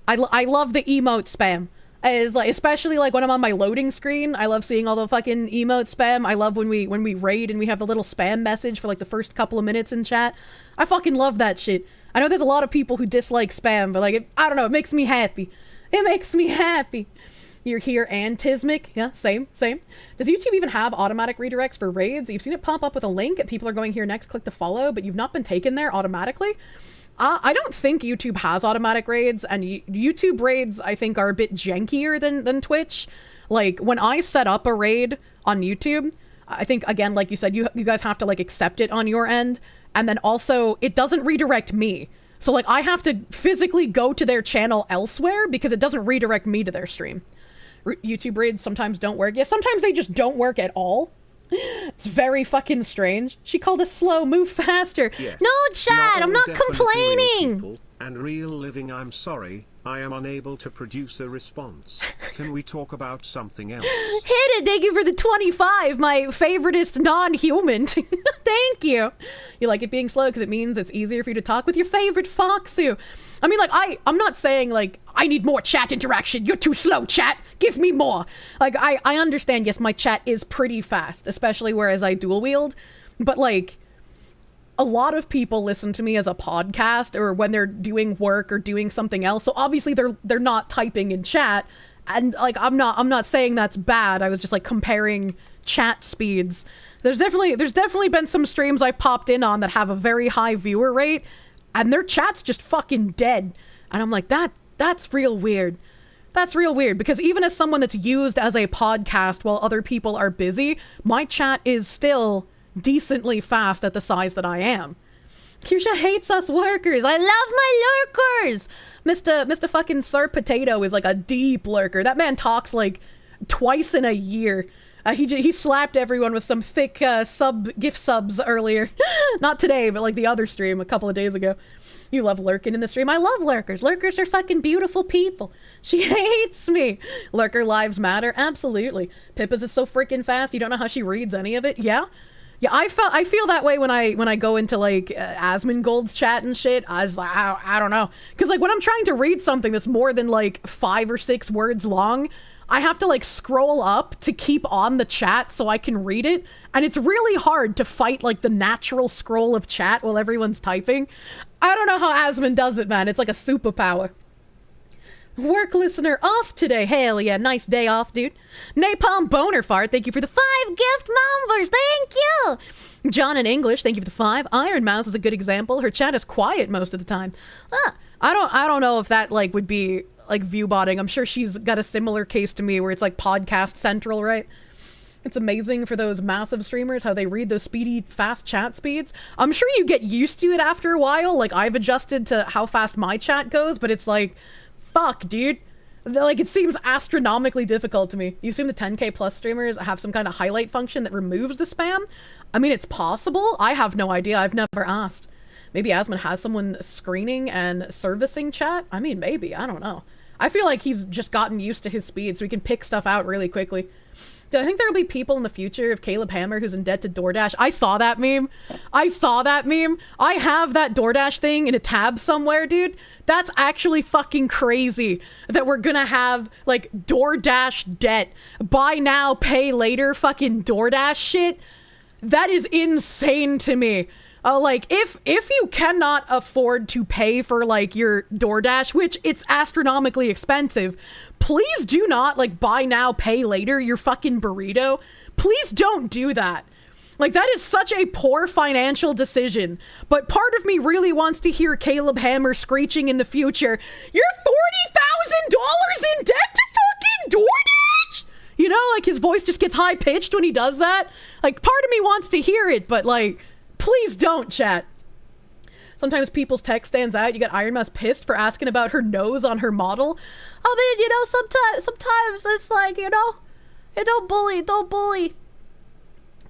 I love the emote spam. Is like, especially like when I'm on my loading screen, I love seeing all the fucking emote spam. I love when we raid and we have the little spam message for like the first couple of minutes in chat. I fucking love that shit. I know there's a lot of people who dislike spam, but like, I don't know, it makes me happy. It makes me happy. You're here and Tismic. Yeah, same. Does YouTube even have automatic redirects for raids? You've seen it pop up with a link and people are going here next, click to follow, but you've not been taken there automatically? I don't think YouTube has automatic raids, and YouTube raids, I think, are a bit jankier than Twitch. Like, when I set up a raid on YouTube, I think, again, like you said, you guys have to, like, accept it on your end, and then also, it doesn't redirect me. So, like, I have to physically go to their channel elsewhere because it doesn't redirect me to their stream. YouTube raids sometimes don't work. Yeah, sometimes they just don't work at all. It's very fucking strange. She called us slow. Move faster. Yes. No, Chad, I'm not complaining. Real and real living. I'm sorry. I am unable to produce a response. Can we talk about something else? Hit it. Thank you for the 25. My favoriteest non-human. Thank you. You like it being slow because it means it's easier for you to talk with your favorite Foxu. I mean, like, I'm not saying, like, I need more chat interaction. You're too slow, chat. Give me more. Like, I understand, yes, my chat is pretty fast, especially whereas I dual wield. But, like, a lot of people listen to me as a podcast or when they're doing work or doing something else. So obviously they're not typing in chat. And, like, I'm not saying that's bad. I was just, like, comparing chat speeds. There's definitely been some streams I've popped in on that have a very high viewer rate, and their chat's just fucking dead. And I'm like, that's real weird. That's real weird, because even as someone that's used as a podcast while other people are busy, my chat is still decently fast at the size that I am. Kirsche hates us workers. I love my lurkers. Mr. fucking Sir Potato is like a deep lurker. That man talks like twice in a year. He slapped everyone with some thick gift subs earlier. Not today, but like the other stream a couple of days ago. You love lurking in the stream. I love lurkers. Lurkers are fucking beautiful people. She hates me. Lurker lives matter. Absolutely. Pippa's is so freaking fast. You don't know how she reads any of it. Yeah. Yeah, I feel that way when I go into like Asmongold's chat and shit. I was like, I don't know, because like when I'm trying to read something that's more than like 5 or 6 words long, I have to like scroll up to keep on the chat so I can read it. And it's really hard to fight like the natural scroll of chat while everyone's typing. I don't know how Asmon does it, man. It's like a superpower. Work listener off today. Hell yeah, nice day off, dude. Napalm Boner Fart, thank you for the 5 gift members. Thank you. John in English, thank you for the 5. Iron Mouse is a good example. Her chat is quiet most of the time. I don't know if that like would be like view botting. I'm sure she's got a similar case to me where it's like podcast central, right? It's amazing for those massive streamers how they read those speedy, fast chat speeds. I'm sure you get used to it after a while. Like I've adjusted to how fast my chat goes, but it's like, fuck, dude. Like it seems astronomically difficult to me. You assume the 10K plus streamers have some kind of highlight function that removes the spam? I mean, it's possible. I have no idea. I've never asked. Maybe Asmon has someone screening and servicing chat? I mean, maybe. I don't know. I feel like he's just gotten used to his speed so he can pick stuff out really quickly. Do I think there'll be people in the future of Caleb Hammer who's in debt to DoorDash? I saw that meme. I have that DoorDash thing in a tab somewhere, dude. That's actually fucking crazy that we're gonna have, like, DoorDash debt. Buy now, pay later fucking DoorDash shit. That is insane to me. Like, if you cannot afford to pay for, like, your DoorDash, which it's astronomically expensive, please do not, like, buy now, pay later your fucking burrito. Please don't do that. Like, that is such a poor financial decision. But part of me really wants to hear Caleb Hammer screeching in the future, "You're $40,000 in debt to fucking DoorDash?" You know, like, his voice just gets high-pitched when he does that. Like, part of me wants to hear it, but, like, please don't, chat. Sometimes people's text stands out. You get Iron Mouse pissed for asking about her nose on her model. I mean, you know, sometimes it's like, you know, don't bully.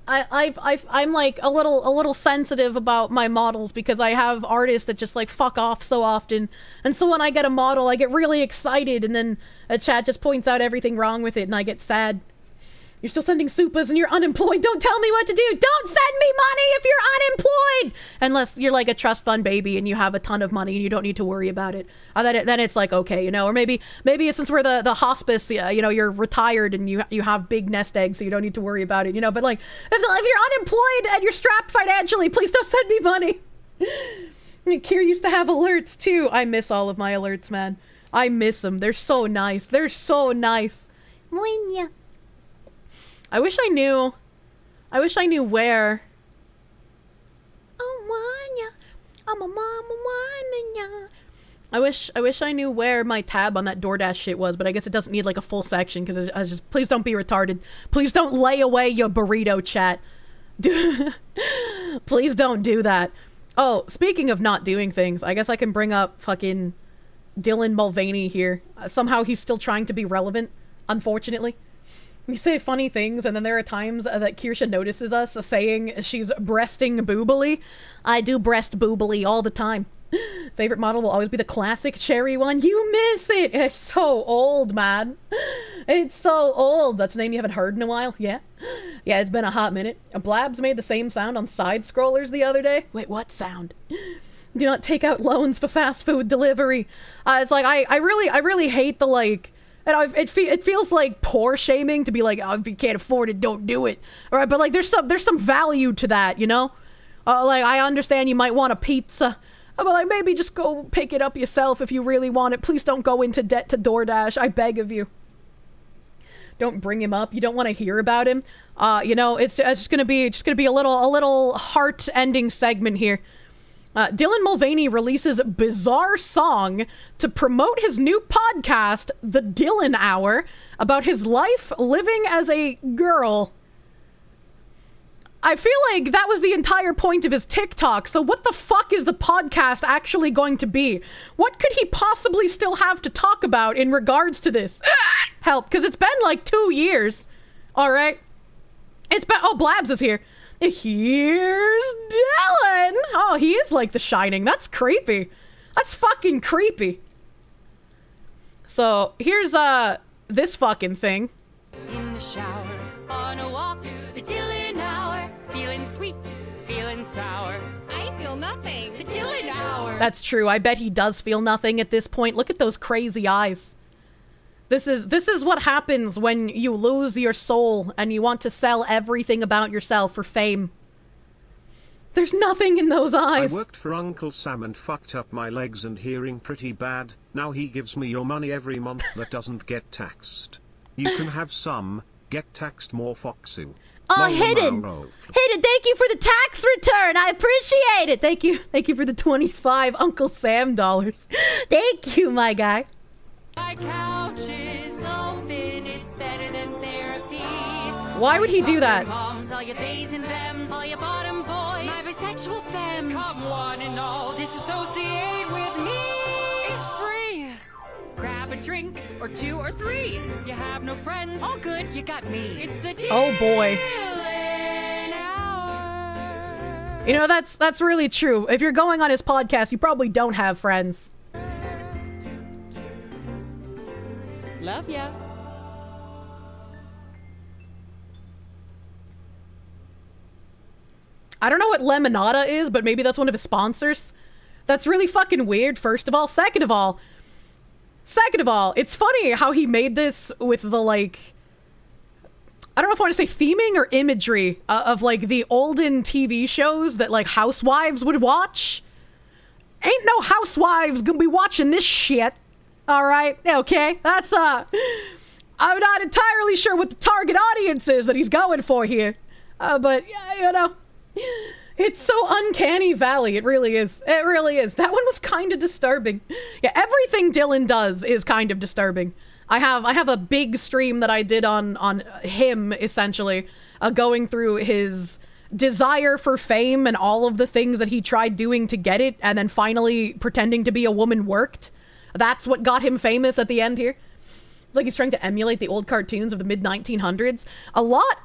I'm like a little sensitive about my models because I have artists that just like fuck off so often. And so when I get a model, I get really excited and then a chat just points out everything wrong with it and I get sad. You're still sending supas and you're unemployed. Don't tell me what to do. Don't send me money if you're unemployed. Unless you're like a trust fund baby and you have a ton of money and you don't need to worry about it. Then it's like, okay, you know, or maybe since we're the hospice, you know, you're retired and you have big nest eggs, so you don't need to worry about it, you know. But like, if you're unemployed and you're strapped financially, please don't send me money. Kier used to have alerts too. I miss all of my alerts, man. I miss them. They're so nice. They're so nice. Moinya. I wish I knew where. Oh, I'm a mama. I wish I knew where my tab on that DoorDash shit was, but I guess it doesn't need like a full section because I just please don't be retarded. Please don't lay away your burrito, chat. Please don't do that. Oh, speaking of not doing things, I guess I can bring up fucking Dylan Mulvaney here. Somehow he's still trying to be relevant, unfortunately. We say funny things, and then there are times that Kirsche notices us saying she's breasting boobily. I do breast boobily all the time. Favorite model will always be the classic cherry one. You miss it! It's so old, man. It's so old. That's a name you haven't heard in a while. Yeah? Yeah, it's been a hot minute. Blabs made the same sound on side scrollers the other day. Wait, what sound? Do not take out loans for fast food delivery. It's like, I really hate the, like... And it feels like poor shaming to be like, oh, if you can't afford it, don't do it. All right, but like there's some value to that, you know? Like I understand you might want a pizza, but like maybe just go pick it up yourself if you really want it. Please don't go into debt to DoorDash. I beg of you. Don't bring him up. You don't want to hear about him. You know, it's just gonna be a little heart-ending segment here. Dylan Mulvaney releases a bizarre song to promote his new podcast, The Dylan Hour, about his life living as a girl. I feel like that was the entire point of his TikTok, so what the fuck is the podcast actually going to be? What could he possibly still have to talk about in regards to this? Help, because it's been like 2 years. Alright? Oh, Blabs is here. Here's Dylan! Oh, he is like The Shining. That's creepy. That's fucking creepy. So, here's, this fucking thing. In the shower, on a walk, the Dylan Hour. Feeling sweet, feeling sour. I feel nothing. The Dylan Hour. That's true. I bet he does feel nothing at this point. Look at those crazy eyes. This is what happens when you lose your soul and you want to sell everything about yourself for fame. There's nothing in those eyes. I worked for Uncle Sam and fucked up my legs and hearing pretty bad. Now he gives me your money every month that doesn't get taxed. You can have some, get taxed more, Foxu. Oh, Hidden, thank you for the tax return. I appreciate it. Thank you for the 25 Uncle Sam dollars. Thank you, my guy. My couch is open, it's better than therapy. Why would he do that? Moms, all your theys and thems, all your bottom boys, my bisexual femmes. Come one and all, disassociate with me. It's free. Grab a drink, or 2 or 3. You have no friends. All good, you got me. It's the deal. Oh boy. You know, that's really true. If you're going on his podcast, you probably don't have friends. Love ya. I don't know what Lemonada is, but maybe that's one of his sponsors. That's really fucking weird, first of all. Second of all, it's funny how he made this with the, like, I don't know if I want to say theming or imagery of, like, the olden TV shows that, like, housewives would watch. Ain't no housewives gonna be watching this shit. All right, okay, that's, I'm not entirely sure what the target audience is that he's going for here. But, you know, it's so uncanny valley, it really is. It really is. That one was kind of disturbing. Yeah, everything Dylan does is kind of disturbing. I have a big stream that I did on him, essentially, going through his desire for fame and all of the things that he tried doing to get it, and then finally pretending to be a woman worked. That's what got him famous at the end here. Like he's trying to emulate the old cartoons of the mid-1900s. A lot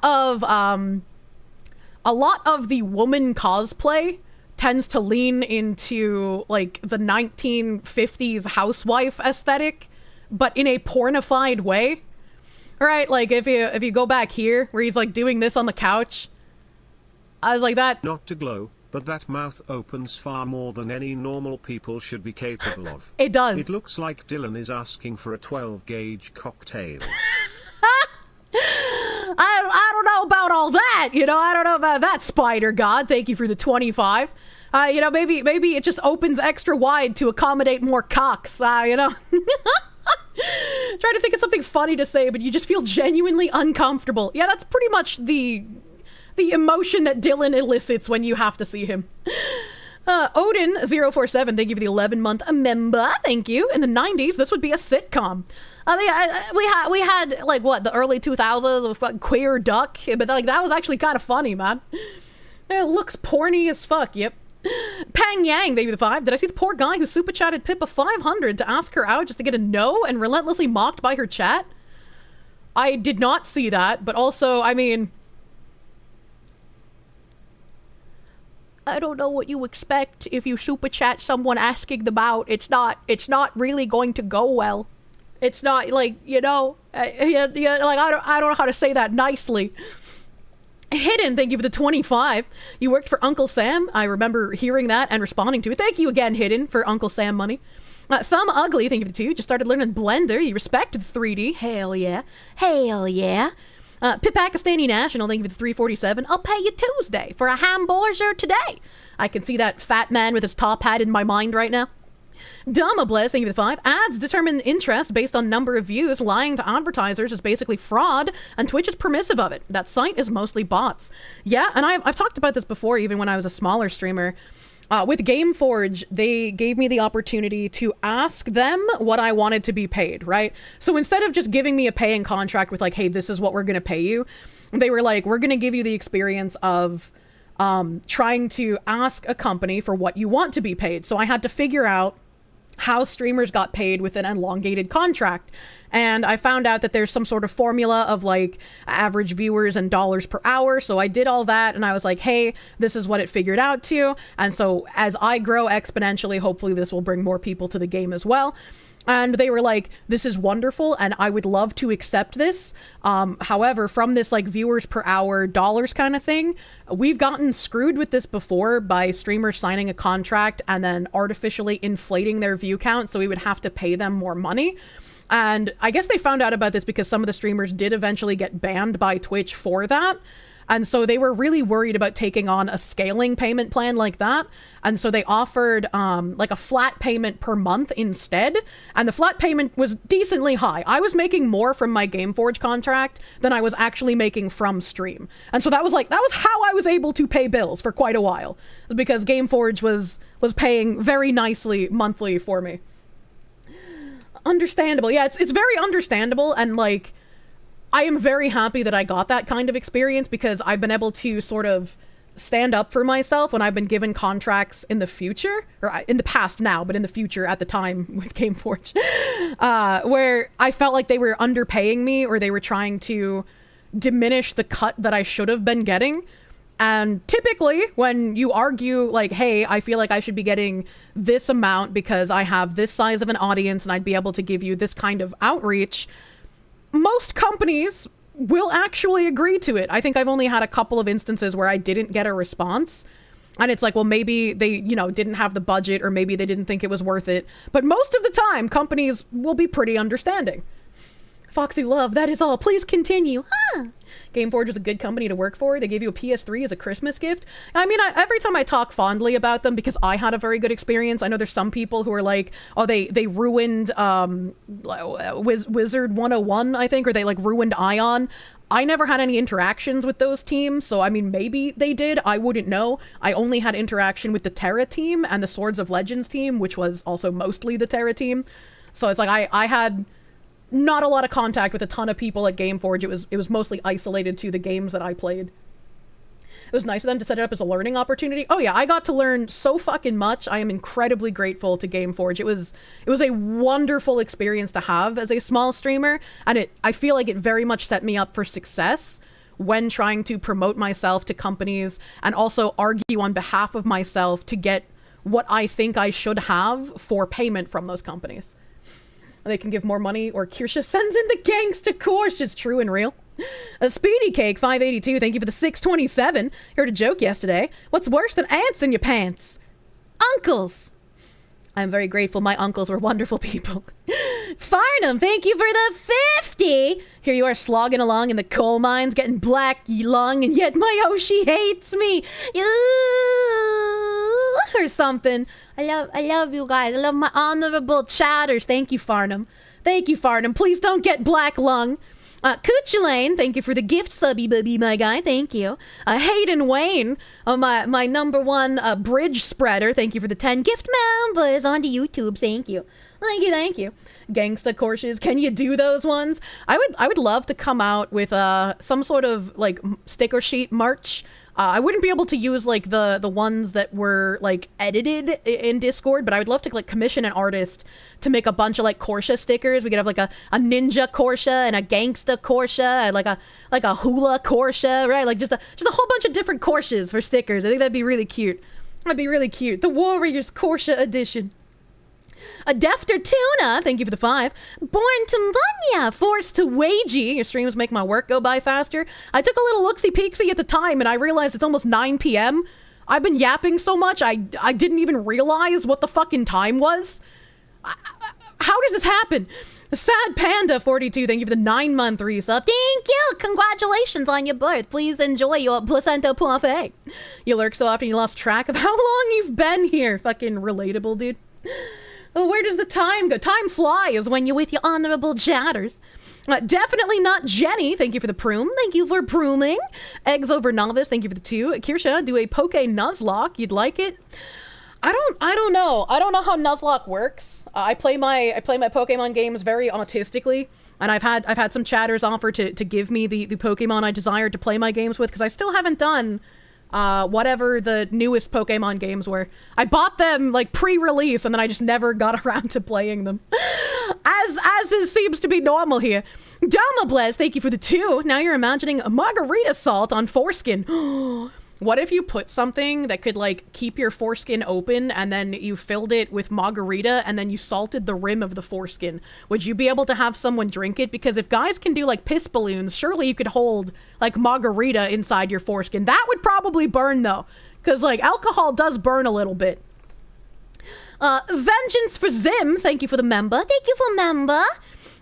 of the woman cosplay tends to lean into, like, the 1950s housewife aesthetic, but in a pornified way. Right? Like, if you go back here, where he's, like, doing this on the couch, I was like, that... Not to glow, but that mouth opens far more than any normal people should be capable of. It does. It looks like Dylan is asking for a 12-gauge cocktail. I don't know about all that, you know, I don't know about that, Spider God. Thank you for the 25. You know, maybe it just opens extra wide to accommodate more cocks, you know. Trying to think of something funny to say, but you just feel genuinely uncomfortable. Yeah, that's pretty much the emotion that Dylan elicits when you have to see him. Odin047, thank you for the 11-month member. Thank you. In the 90s, this would be a sitcom. We had like, what, the early 2000s with Queer Duck, but like that was actually kind of funny, man. It looks porny as fuck, yep. Pang Yang, thank you for the 5. Did I see the poor guy who super chatted Pippa 500 to ask her out just to get a no and relentlessly mocked by her chat? I did not see that, but also, I mean... I don't know what you expect if you super chat someone asking them out. It's not really going to go well. It's not, like, you know, like, I don't know how to say that nicely. Hidden, thank you for the 25. You worked for Uncle Sam. I remember hearing that and responding to it. Thank you again, Hidden, for Uncle Sam money. Thumb Ugly, thank you for the 2. Just started learning Blender. You respected 3D. Hell yeah. Hell yeah. Pip Pakistani National, thank you for the 347. I'll pay you Tuesday for a hamburger today. I can see that fat man with his top hat in my mind right now. Dama Bless, thank you for the 5. Ads determine interest based on number of views. Lying to advertisers is basically fraud, and Twitch is permissive of it. That site is mostly bots. Yeah, and I've talked about this before, even when I was a smaller streamer. With GameForge, they gave me the opportunity to ask them what I wanted to be paid, right? So instead of just giving me a paying contract with like, hey, this is what we're going to pay you, they were like, we're going to give you the experience of trying to ask a company for what you want to be paid. So I had to figure out how streamers got paid with an elongated contract. And I found out that there's some sort of formula of like average viewers and dollars per hour. So I did all that and I was like, hey, this is what it figured out to. And so as I grow exponentially, hopefully this will bring more people to the game as well. And they were like, this is wonderful and I would love to accept this. However, from this like viewers per hour dollars kind of thing, we've gotten screwed with this before by streamers signing a contract and then artificially inflating their view count. So we would have to pay them more money. And I guess they found out about this because some of the streamers did eventually get banned by Twitch for that. And so they were really worried about taking on a scaling payment plan like that. And so they offered like a flat payment per month instead. And the flat payment was decently high. I was making more from my Gameforge contract than I was actually making from stream. And so that was how I was able to pay bills for quite a while, because Gameforge was paying very nicely monthly for me. Understandable. Yeah, it's very understandable. And like, I am very happy that I got that kind of experience, because I've been able to sort of stand up for myself when I've been given contracts in the future, or in the past now, but in the future at the time with Gameforge, where I felt like they were underpaying me, or they were trying to diminish the cut that I should have been getting. And typically when you argue like, hey, I feel like I should be getting this amount because I have this size of an audience and I'd be able to give you this kind of outreach, most companies will actually agree to it. I think I've only had a couple of instances where I didn't get a response. And it's like, well, maybe they, didn't have the budget, or maybe they didn't think it was worth it. But most of the time, companies will be pretty understanding. Foxy Love, that is all. Please continue. Huh? Gameforge is a good company to work for. They gave you a PS3 as a Christmas gift. I mean, every time I talk fondly about them, because I had a very good experience. I know there's some people who are like, oh, they ruined Wizard 101, I think, or they like ruined Ion. I never had any interactions with those teams, so I mean, maybe they did. I wouldn't know. I only had interaction with the Terra team and the Swords of Legends team, which was also mostly the Terra team. So it's like I had not a lot of contact with a ton of people at Gameforge. It was mostly isolated to the games that I played. It was nice of them to set it up as a learning opportunity. Oh yeah, I got to learn so fucking much. I am incredibly grateful to Gameforge. It was a wonderful experience to have as a small streamer, and I feel like it very much set me up for success when trying to promote myself to companies and also argue on behalf of myself to get what I think I should have for payment from those companies. They can give more money, or Kirsche sends in the gangsta course. It's true and real. A Speedy Cake 582, thank you for the 627. Heard a joke yesterday. What's worse than ants in your pants? Uncles. I'm very grateful. My uncles were wonderful people. Farnham, thank you for the 50. Here you are slogging along in the coal mines, getting black lung, and yet my Yoshi hates me. Or something. I love you guys. I love my honorable chatters. Thank you, Farnham. Thank you, Farnham. Please don't get black lung. Kuchelane, thank you for the gift, subby bubby, my guy. Thank you. Hayden Wayne, my number one bridge spreader. Thank you for the 10 gift members onto YouTube. Thank you. Thank you. Gangsta courses. Can you do those ones? I would love to come out with some sort of like sticker sheet merch. I wouldn't be able to use like the ones that were like edited in Discord, but I would love to like commission an artist to make a bunch of like Kirsche stickers. We could have like a ninja Kirsche and a gangsta Kirsche and like a hula Kirsche, right? Like just a whole bunch of different Kirsches for stickers. I think that'd be really cute. That'd be really cute. The Warriors Kirsche edition. A Defter Tuna, thank you for the 5. Born to Munya, forced to wagey. Your streams make my work go by faster. I took a little looksy-peeksy at the time, and I realized it's almost 9 p.m. I've been yapping so much, I didn't even realize what the fucking time was. How does this happen? Sad Panda 42, thank you for the 9-month resub. Thank you! Congratulations on your birth. Please enjoy your placenta parfait. You lurk so often you lost track of how long you've been here. Fucking relatable, dude. Oh, where does the time go? Time flies when you're with your honorable chatters. Definitely not Jenny. Thank you for the prune. Thank you for pruning. Eggs over novice. Thank you for the 2. Kirsche, do a Poke Nuzlocke. You'd like it? I don't know. I don't know how Nuzlocke works. I play my Pokemon games very autistically, and I've had some chatters offer to give me the Pokemon I desire to play my games with, because I still haven't done whatever the newest Pokemon games were. I bought them like pre-release, and then I just never got around to playing them. As it seems to be normal here. Dama Bless, thank you for the 2. Now you're imagining a margarita salt on foreskin. What if you put something that could like keep your foreskin open, and then you filled it with margarita, and then you salted the rim of the foreskin? Would you be able to have someone drink it? Because if guys can do like piss balloons, surely you could hold like margarita inside your foreskin. That would probably burn though, because like alcohol does burn a little bit. Vengeance for Zim, thank you for the member. Thank you for member.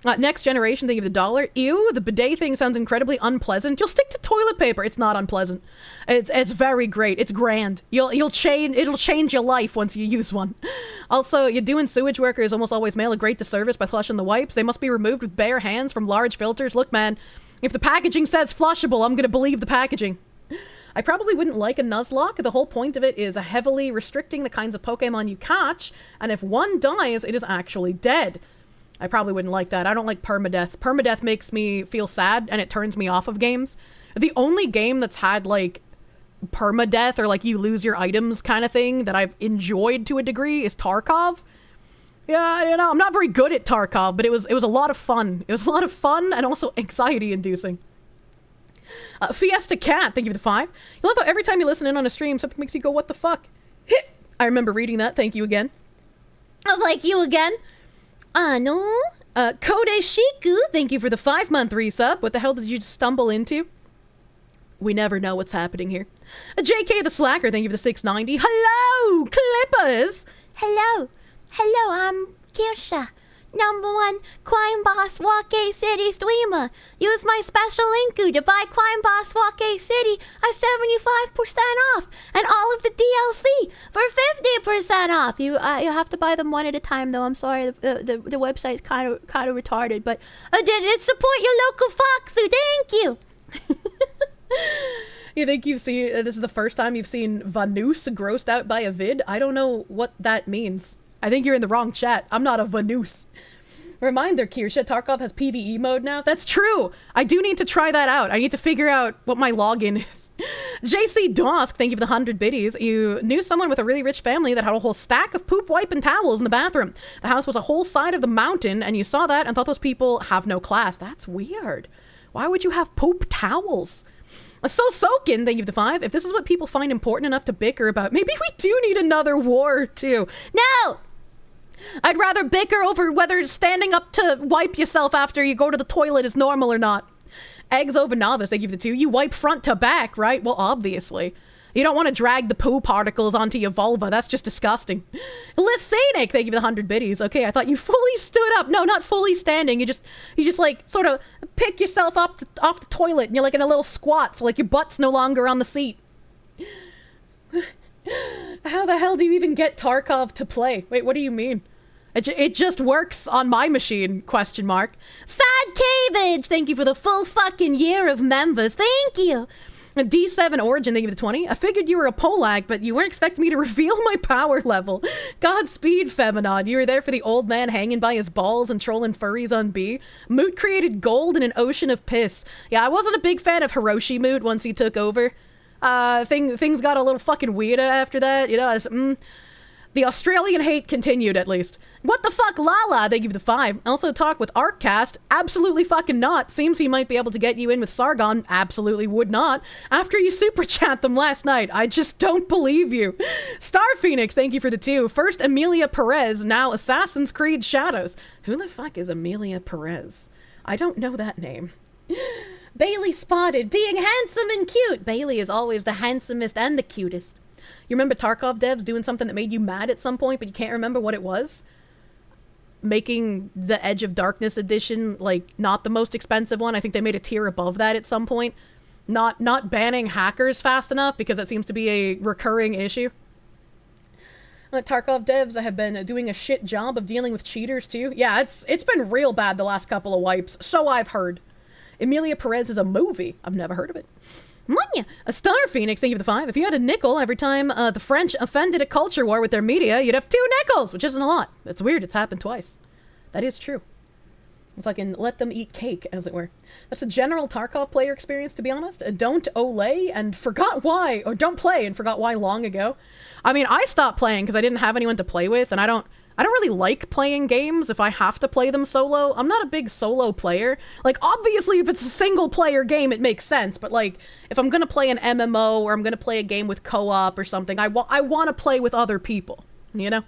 Next generation, thank you for the $1. Ew, the bidet thing sounds incredibly unpleasant. You'll stick to toilet paper. It's not unpleasant. It's very great. It's grand. It'll change your life once you use one. Also, you're doing sewage workers almost always mail a great disservice by flushing the wipes. They must be removed with bare hands from large filters. Look, man, if the packaging says flushable, I'm gonna believe the packaging. I probably wouldn't like a Nuzlocke. The whole point of it is heavily restricting the kinds of Pokemon you catch, and if one dies, it is actually dead. I probably wouldn't like that. I don't like permadeath. Permadeath makes me feel sad, and it turns me off of games. The only game that's had, like, permadeath or, like, you lose your items kind of thing that I've enjoyed to a degree is Tarkov. Yeah, you know, I'm not very good at Tarkov, but it was a lot of fun. It was a lot of fun and also anxiety-inducing. Fiesta Cat, thank you for the 5. You love how every time you listen in on a stream, something makes you go, what the fuck? I remember reading that. Thank you again. Like you again? No. Kode Shiku, thank you for the 5-month resub. What the hell did you just stumble into? We never know what's happening here. JK the Slacker, thank you for the 690. Hello, Clippers! Hello. Hello, I'm Kirsche. #1 Crime Boss Wake City streamer. Use my special link to buy Crime Boss Wake City at 75% off and all of the DLC for 50% off. You have to buy them one at a time though. I'm sorry, the website's kind of retarded, but it support your local fox, so thank you. You think you've seen this is the first time you've seen Vanus grossed out by a vid? I don't know what that means. I think you're in the wrong chat. I'm not a Vanus. Reminder, Kirsche, Tarkov has PvE mode now. That's true. I do need to try that out. I need to figure out what my login is. JC Dosk, thank you for the 100 biddies. You knew someone with a really rich family that had a whole stack of poop wipe and towels in the bathroom. The house was a whole side of the mountain, and you saw that and thought those people have no class. That's weird. Why would you have poop towels? So Soakin, thank you for the 5. If this is what people find important enough to bicker about, maybe we do need another war, too. No! I'd rather bicker over whether standing up to wipe yourself after you go to the toilet is normal or not. Eggs over novice, thank you for the 2. You wipe front to back, right? Well, obviously. You don't want to drag the poo particles onto your vulva. That's just disgusting. Lysanic, thank you for the 100 biddies. Okay, I thought you fully stood up. No, not fully standing. You just like sort of pick yourself up off the toilet and you're like in a little squat, so like your butt's no longer on the seat. How the hell do you even get Tarkov to play? Wait, what do you mean? It just works on my machine, question mark. Sad Cabbage, thank you for the full fucking year of members. Thank you. D7 Origin, thank you for the 20. I figured you were a Polak, but you weren't expecting me to reveal my power level. Godspeed, Feminine. You were there for the old man hanging by his balls and trolling furries on B. Moot created gold in an ocean of piss. Yeah, I wasn't a big fan of Hiroshi Moot once he took over. Things got a little fucking weirder after that, you know, the Australian hate continued, at least. What the fuck, Lala? Thank you for the 5. Also talk with Arccast. Absolutely fucking not. Seems he might be able to get you in with Sargon. Absolutely would not. After you super chat them last night. I just don't believe you. Star Phoenix, thank you for the 2. First, Amelia Perez, now Assassin's Creed Shadows. Who the fuck is Amelia Perez? I don't know that name. Bailey Spotted, being handsome and cute. Bailey is always the handsomest and the cutest. You remember Tarkov devs doing something that made you mad at some point, but you can't remember what it was? Making the Edge of Darkness edition, like, not the most expensive one. I think they made a tier above that at some point. Not banning hackers fast enough, because that seems to be a recurring issue. Tarkov devs have been doing a shit job of dealing with cheaters, too. Yeah, it's been real bad the last couple of wipes, so I've heard. Emilia Perez is a movie. I've never heard of it. Munya! A Star Phoenix, thank you for the 5. If you had a nickel every time the French offended a culture war with their media, you'd have 2 nickels, which isn't a lot. It's weird, it's happened twice. That is true. If I can let them eat cake, as it were. That's the general Tarkov player experience, to be honest. Don't Olay and forgot why, or don't play and forgot why long ago. I mean, I stopped playing because I didn't have anyone to play with, and I don't really like playing games if I have to play them solo. I'm not a big solo player. Like, obviously, if it's a single-player game, it makes sense. But, like, if I'm gonna play an MMO or I'm gonna play a game with co-op or something, I want to play with other people, you know?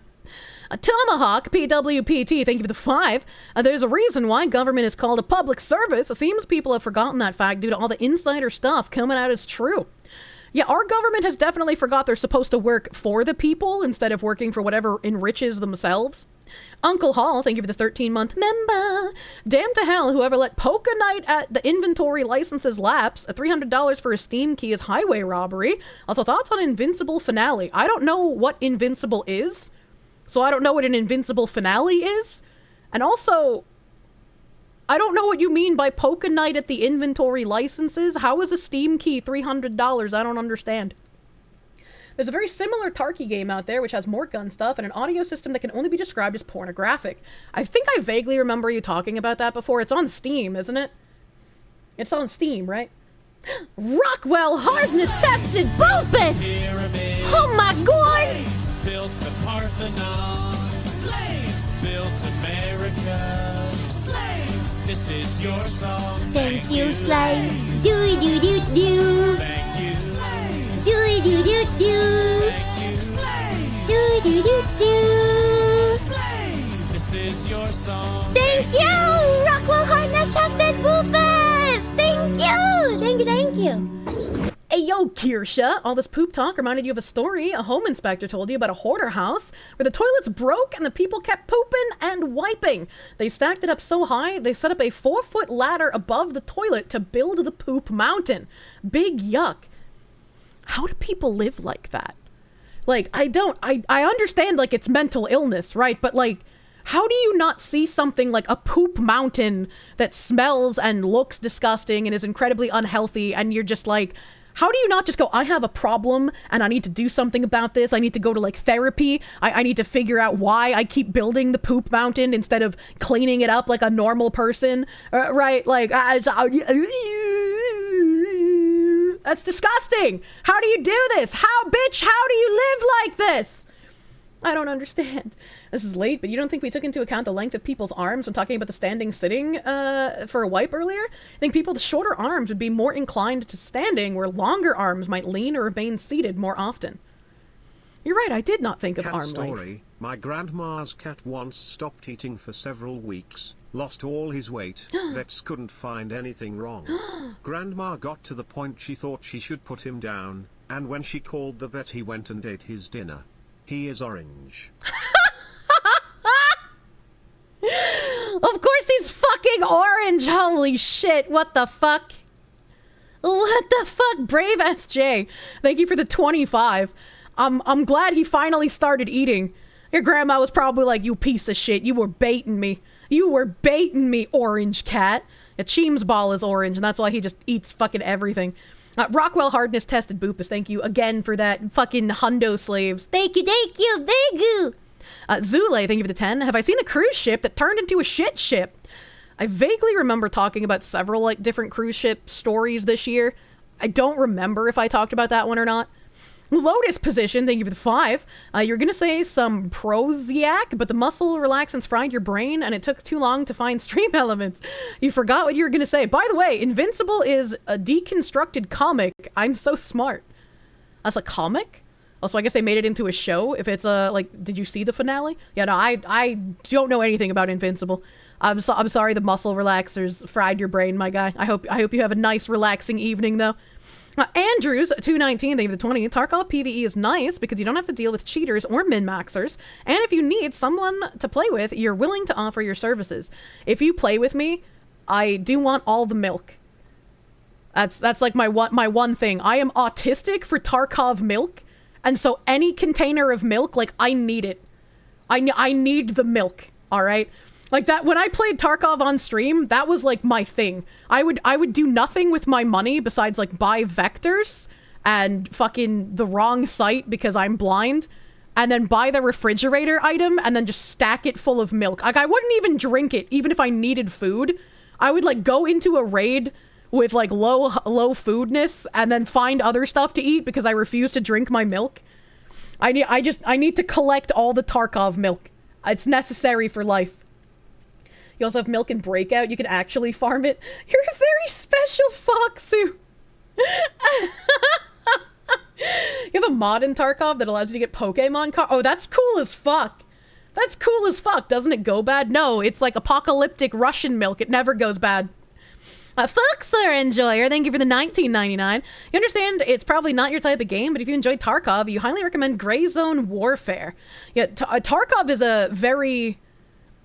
A Tomahawk, PWPT, thank you for the 5. There's a reason why government is called a public service. It seems people have forgotten that fact due to all the insider stuff coming out as true. Yeah, our government has definitely forgot they're supposed to work for the people instead of working for whatever enriches themselves. Uncle Hall, thank you for the 13-month member. Damn to hell, whoever let Polka Night at the inventory licenses lapse. $300 for a Steam key is highway robbery. Also, thoughts on Invincible finale. I don't know what Invincible is, so I don't know what an Invincible finale is. And also, I don't know what you mean by Polka Night at the inventory licenses. How is a Steam key $300? I don't understand. There's a very similar Tarky game out there which has more gun stuff and an audio system that can only be described as pornographic. I think I vaguely remember you talking about that before. It's on Steam, isn't it? It's on Steam, right? Rockwell hardness tested Bulbous! Oh my god! Slaves built the Parthenon. Slaves built America. Slaves, this is your song. Thank you, slaves. Do-do-do-do. Thank you, slaves. Do-do-do-do. Thank you, slaves. Do-do-do-do. Slaves, this is your song. Thank you! Rockwell hardness tested Bulbous! Thank you! Thank you, thank you. Hey yo, Kirsche! All this poop talk reminded you of a story a home inspector told you about a hoarder house where the toilets broke and the people kept pooping and wiping. They stacked it up so high, they set up a 4-foot ladder above the toilet to build the poop mountain. Big yuck. How do people live like that? Like, I understand, like, it's mental illness, right? But, like, how do you not see something like a poop mountain that smells and looks disgusting and is incredibly unhealthy, and you're just like, how do you not just go, I have a problem and I need to do something about this. I need to go to like therapy. I need to figure out why I keep building the poop mountain instead of cleaning it up like a normal person, right? Like, that's disgusting. How do you do this? How do you live like this? I don't understand. This is late, but you don't think we took into account the length of people's arms when talking about the standing sitting for a wipe earlier? I think people with shorter arms would be more inclined to standing, where longer arms might lean or remain seated more often. You're right, I did not think of arm story. length. My grandma's cat once stopped eating for several weeks, lost all his weight, vets couldn't find anything wrong. Grandma got to the point she thought she should put him down, and when she called the vet he went and ate his dinner. He is orange. Of course he's fucking orange! Holy shit, what the fuck? What the fuck? Brave SJ. Thank you for the 25. I'm glad he finally started eating. Your grandma was probably like, you piece of shit, you were baiting me. You were baiting me, orange cat. A Cheems ball is orange, and that's why he just eats fucking everything. Rockwell hardness tested Boopus, thank you again for that fucking hundo slaves. Thank you, thank you. Zule, thank you for the 10. Have I seen the cruise ship that turned into a shit ship? I vaguely remember talking about several like different cruise ship stories this year. I don't remember if I talked about that one or not. Lotus position, thank you for the 5. You're gonna say some Prozac, but the muscle relaxants fried your brain and it took too long to find stream elements. You forgot what you were gonna say. By the way, Invincible is a deconstructed comic. I'm so smart. That's a comic? Also, I guess they made it into a show. If it's like, did you see the finale? Yeah, no, I don't know anything about Invincible. I'm sorry the muscle relaxers fried your brain, my guy. I hope you have a nice relaxing evening though. Andrews, 219, they have the 20. Tarkov PvE is nice because you don't have to deal with cheaters or min-maxers. And if you need someone to play with, you're willing to offer your services. If you play with me, I do want all the milk. That's like my one thing. I am autistic for Tarkov milk. And so any container of milk, like, I need it. I need the milk, all right? Like that, when I played Tarkov on stream, that was like my thing. I would do nothing with my money besides like buy vectors and fucking the wrong site because I'm blind, and then buy the refrigerator item and then just stack it full of milk. Like I wouldn't even drink it, even if I needed food. I would like go into a raid with like low foodness and then find other stuff to eat because I refuse to drink my milk. I need to collect all the Tarkov milk. It's necessary for life. You also have milk in Breakout. You can actually farm it. You're a very special Foxu. You have a mod in Tarkov that allows you to get Pokemon cards. Oh, that's cool as fuck. That's cool as fuck. Doesn't it go bad? No, it's like apocalyptic Russian milk. It never goes bad. Foxer Enjoyer, thank you for the $19.99. You understand it's probably not your type of game, but if you enjoyed Tarkov, you highly recommend Gray Zone Warfare. Yeah, Tarkov is a very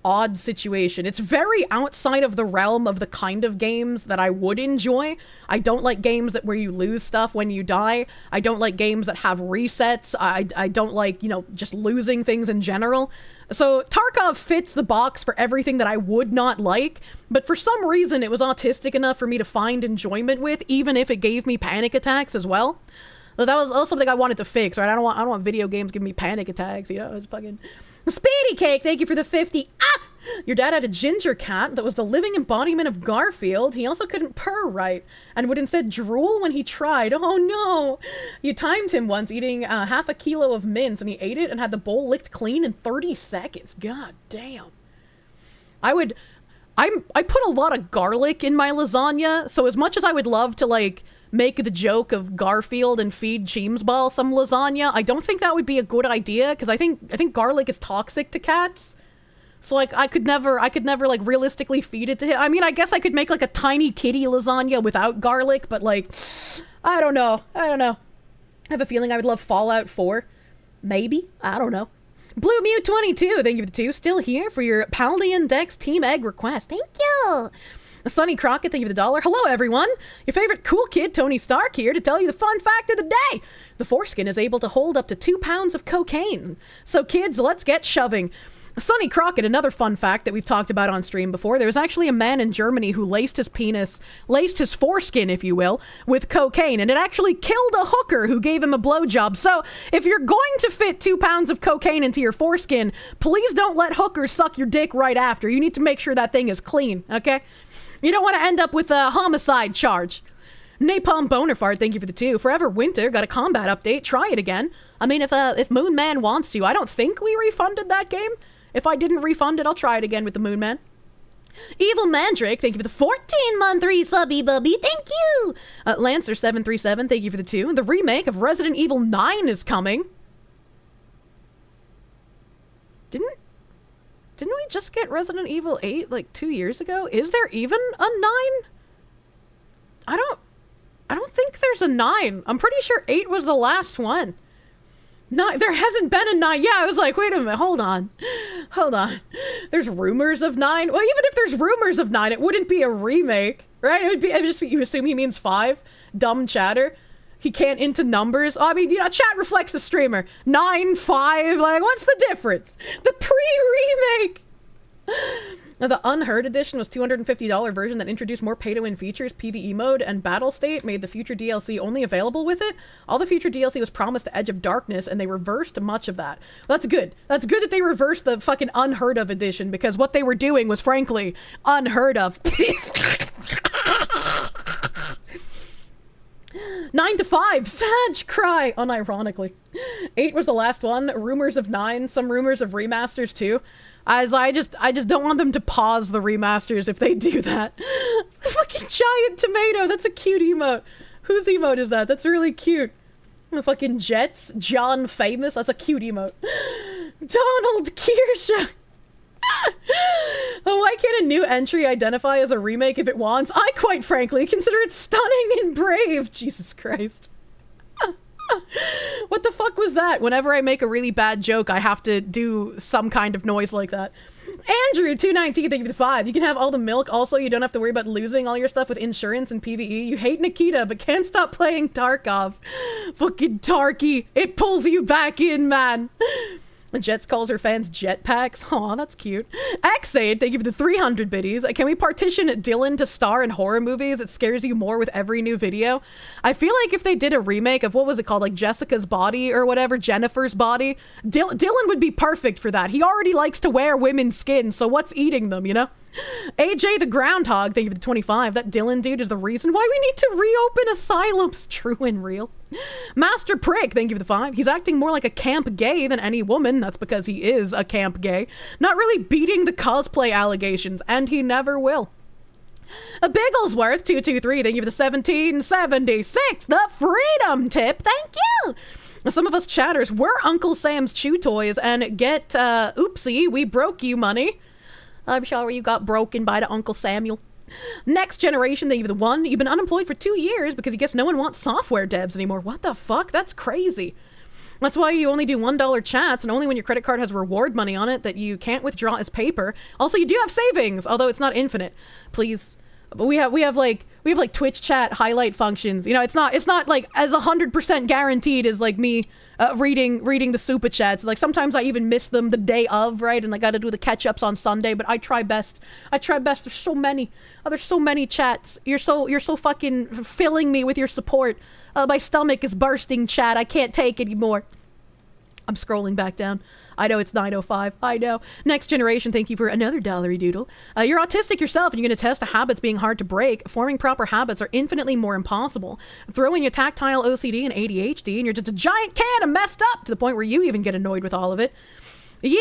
odd situation. It's very outside of the realm of the kind of games that I would enjoy. I don't like games where you lose stuff when you die. I don't like games that have resets. I don't like, just losing things in general. So Tarkov fits the box for everything that I would not like, but for some reason it was autistic enough for me to find enjoyment with, even if it gave me panic attacks as well. That was something I wanted to fix, right? I don't want video games giving me panic attacks, It's fucking... Speedy Cake, thank you for the 50. Your dad had a ginger cat that was the living embodiment of Garfield. He also couldn't purr right and would instead drool when he tried. Oh no! You timed him once eating half a kilo of mince, and he ate it and had the bowl licked clean in 30 seconds. God damn. I put a lot of garlic in my lasagna, so as much as I would love to make the joke of Garfield and feed Cheemsball some lasagna, I don't think that would be a good idea, because I think garlic is toxic to cats. So I could never realistically feed it to him. I mean, I guess I could make a tiny kitty lasagna without garlic, but I don't know. I have a feeling I would love Fallout 4. Maybe. I don't know. Blue Mew 22, thank you for the 2. Still here for your Paldean Dex Team Egg request. Thank you. Sonny Crockett, thank you for the $1. Hello, everyone. Your favorite cool kid, Tony Stark, here to tell you the fun fact of the day. The foreskin is able to hold up to 2 pounds of cocaine. So, kids, let's get shoving. Sonny Crockett, another fun fact that we've talked about on stream before. There was actually a man in Germany who laced his foreskin, if you will, with cocaine, and it actually killed a hooker who gave him a blowjob. So, if you're going to fit 2 pounds of cocaine into your foreskin, please don't let hookers suck your dick right after. You need to make sure that thing is clean, okay? You don't want to end up with a homicide charge. Napalm Bonafart, thank you for the 2. Forever Winter, got a combat update. Try it again. I mean, if Moon Man wants to. I don't think we refunded that game. If I didn't refund it, I'll try it again with the Moon Man. Evil Mandrake, thank you for the 14-month resubby bubby. Thank you. Lancer737, thank you for the 2. The remake of Resident Evil 9 is coming. Didn't we just get Resident Evil 8 2 years ago? Is there even a 9? I don't think there's a 9. I'm pretty sure 8 was the last one. No, there hasn't been a 9. Yeah, I was like, wait a minute, hold on. There's rumors of 9. Well, even if there's rumors of 9, it wouldn't be a remake, right? You assume he means 5. Dumb chatter. He can't into numbers. I mean, chat reflects the streamer. 9, 5, what's the difference? The pre-remake! Now, the Unheard edition was $250 version that introduced more pay-to-win features. PvE mode and Battle State made the future DLC only available with it. All the future DLC was promised to Edge of Darkness, and they reversed much of that. Well, that's good. That's good that they reversed the fucking Unheard of edition, because what they were doing was, frankly, unheard of. 9 to 5, Sag cry, unironically. 8 was the last one. Rumors of 9, some rumors of remasters too. I just don't want them to pause the remasters if they do that. Fucking giant tomato, that's a cute emote. Whose emote is that? That's really cute. The fucking Jets, John Famous, that's a cute emote. Donald Kirsche. Oh, why can't a new entry identify as a remake if it wants? I quite frankly consider it stunning and brave. Jesus Christ. What the fuck was that? Whenever I make a really bad joke, I have to do some kind of noise like that. Andrew, 219, thank you for the 5. You can have all the milk. Also, you don't have to worry about losing all your stuff with insurance and PvE. You hate Nikita, but can't stop playing Tarkov. Fucking Tarky. It pulls you back in, man. Jets calls her fans jetpacks. Aw, that's cute. Xade, thank you for the 300 biddies. Can we partition Dylan to star in horror movies? It scares you more with every new video. I feel like if they did a remake of, what was it called, Jessica's Body or whatever, Jennifer's Body, Dylan would be perfect for that. He already likes to wear women's skin, so what's eating them, AJ the Groundhog, thank you for the 25. That Dylan dude is the reason why we need to reopen asylums. True and real. Master Prick, thank you for the 5. He's acting more like a camp gay than any woman. That's because he is a camp gay. Not really beating the cosplay allegations, and he never will. A Bigglesworth, 223, thank you for the 1776. The Freedom Tip, thank you. Some of us chatters were Uncle Sam's chew toys and get, oopsie, we broke you money. I'm sorry you got broken by the Uncle Samuel. Next generation, thank you for the 1. You've been unemployed for 2 years because you guess no one wants software devs anymore. What the fuck? That's crazy. That's why you only do $1 chats, and only when your credit card has reward money on it that you can't withdraw as paper. Also, you do have savings, although it's not infinite. Please. But we have like Twitch chat highlight functions. You know, it's not like as 100% guaranteed as like me reading the super chats. Like sometimes I even miss them the day of, right? And I got to do the catch ups on Sunday, but I try best. There's so many. There's so many chats. You're so fucking filling me with your support. My stomach is bursting, chat. I can't take anymore. I'm scrolling back down. I know it's 9:05. I know. Next generation, thank you for another dollary doodle. You're autistic yourself, and you're going to test the habits being hard to break. Forming proper habits are infinitely more impossible. Throw in your tactile OCD and ADHD, and you're just a giant can of messed up to the point where you even get annoyed with all of it. Yeah,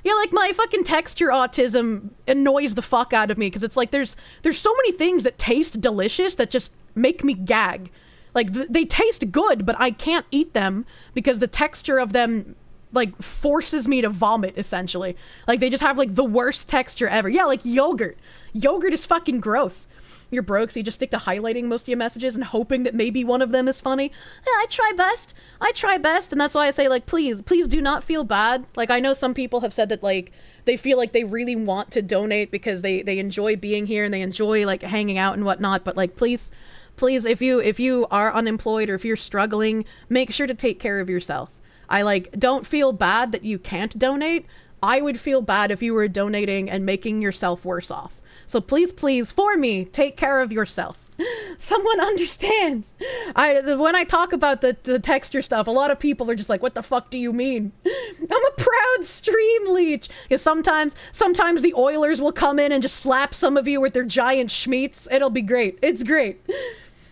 like my fucking texture autism annoys the fuck out of me, because it's like there's so many things that taste delicious that just make me gag. Like, they taste good, but I can't eat them because the texture of them, like, forces me to vomit, essentially. Like, they just have, like, the worst texture ever. Yeah, like yogurt. Yogurt is fucking gross. You're broke, so you just stick to highlighting most of your messages and hoping that maybe one of them is funny. Yeah, I try best, and that's why I say, like, please do not feel bad. Like, I know some people have said that, like, they feel like they really want to donate because they enjoy being here and they enjoy, like, hanging out and whatnot, but, like, please, if you are unemployed or if you're struggling, make sure to take care of yourself. Don't feel bad that you can't donate. I would feel bad if you were donating and making yourself worse off. So please, for me, take care of yourself. Someone understands. When I talk about the texture stuff, a lot of people are just like, what the fuck do you mean? I'm a proud stream leech. Yeah, sometimes the Oilers will come in and just slap some of you with their giant schmeats. It'll be great. It's great.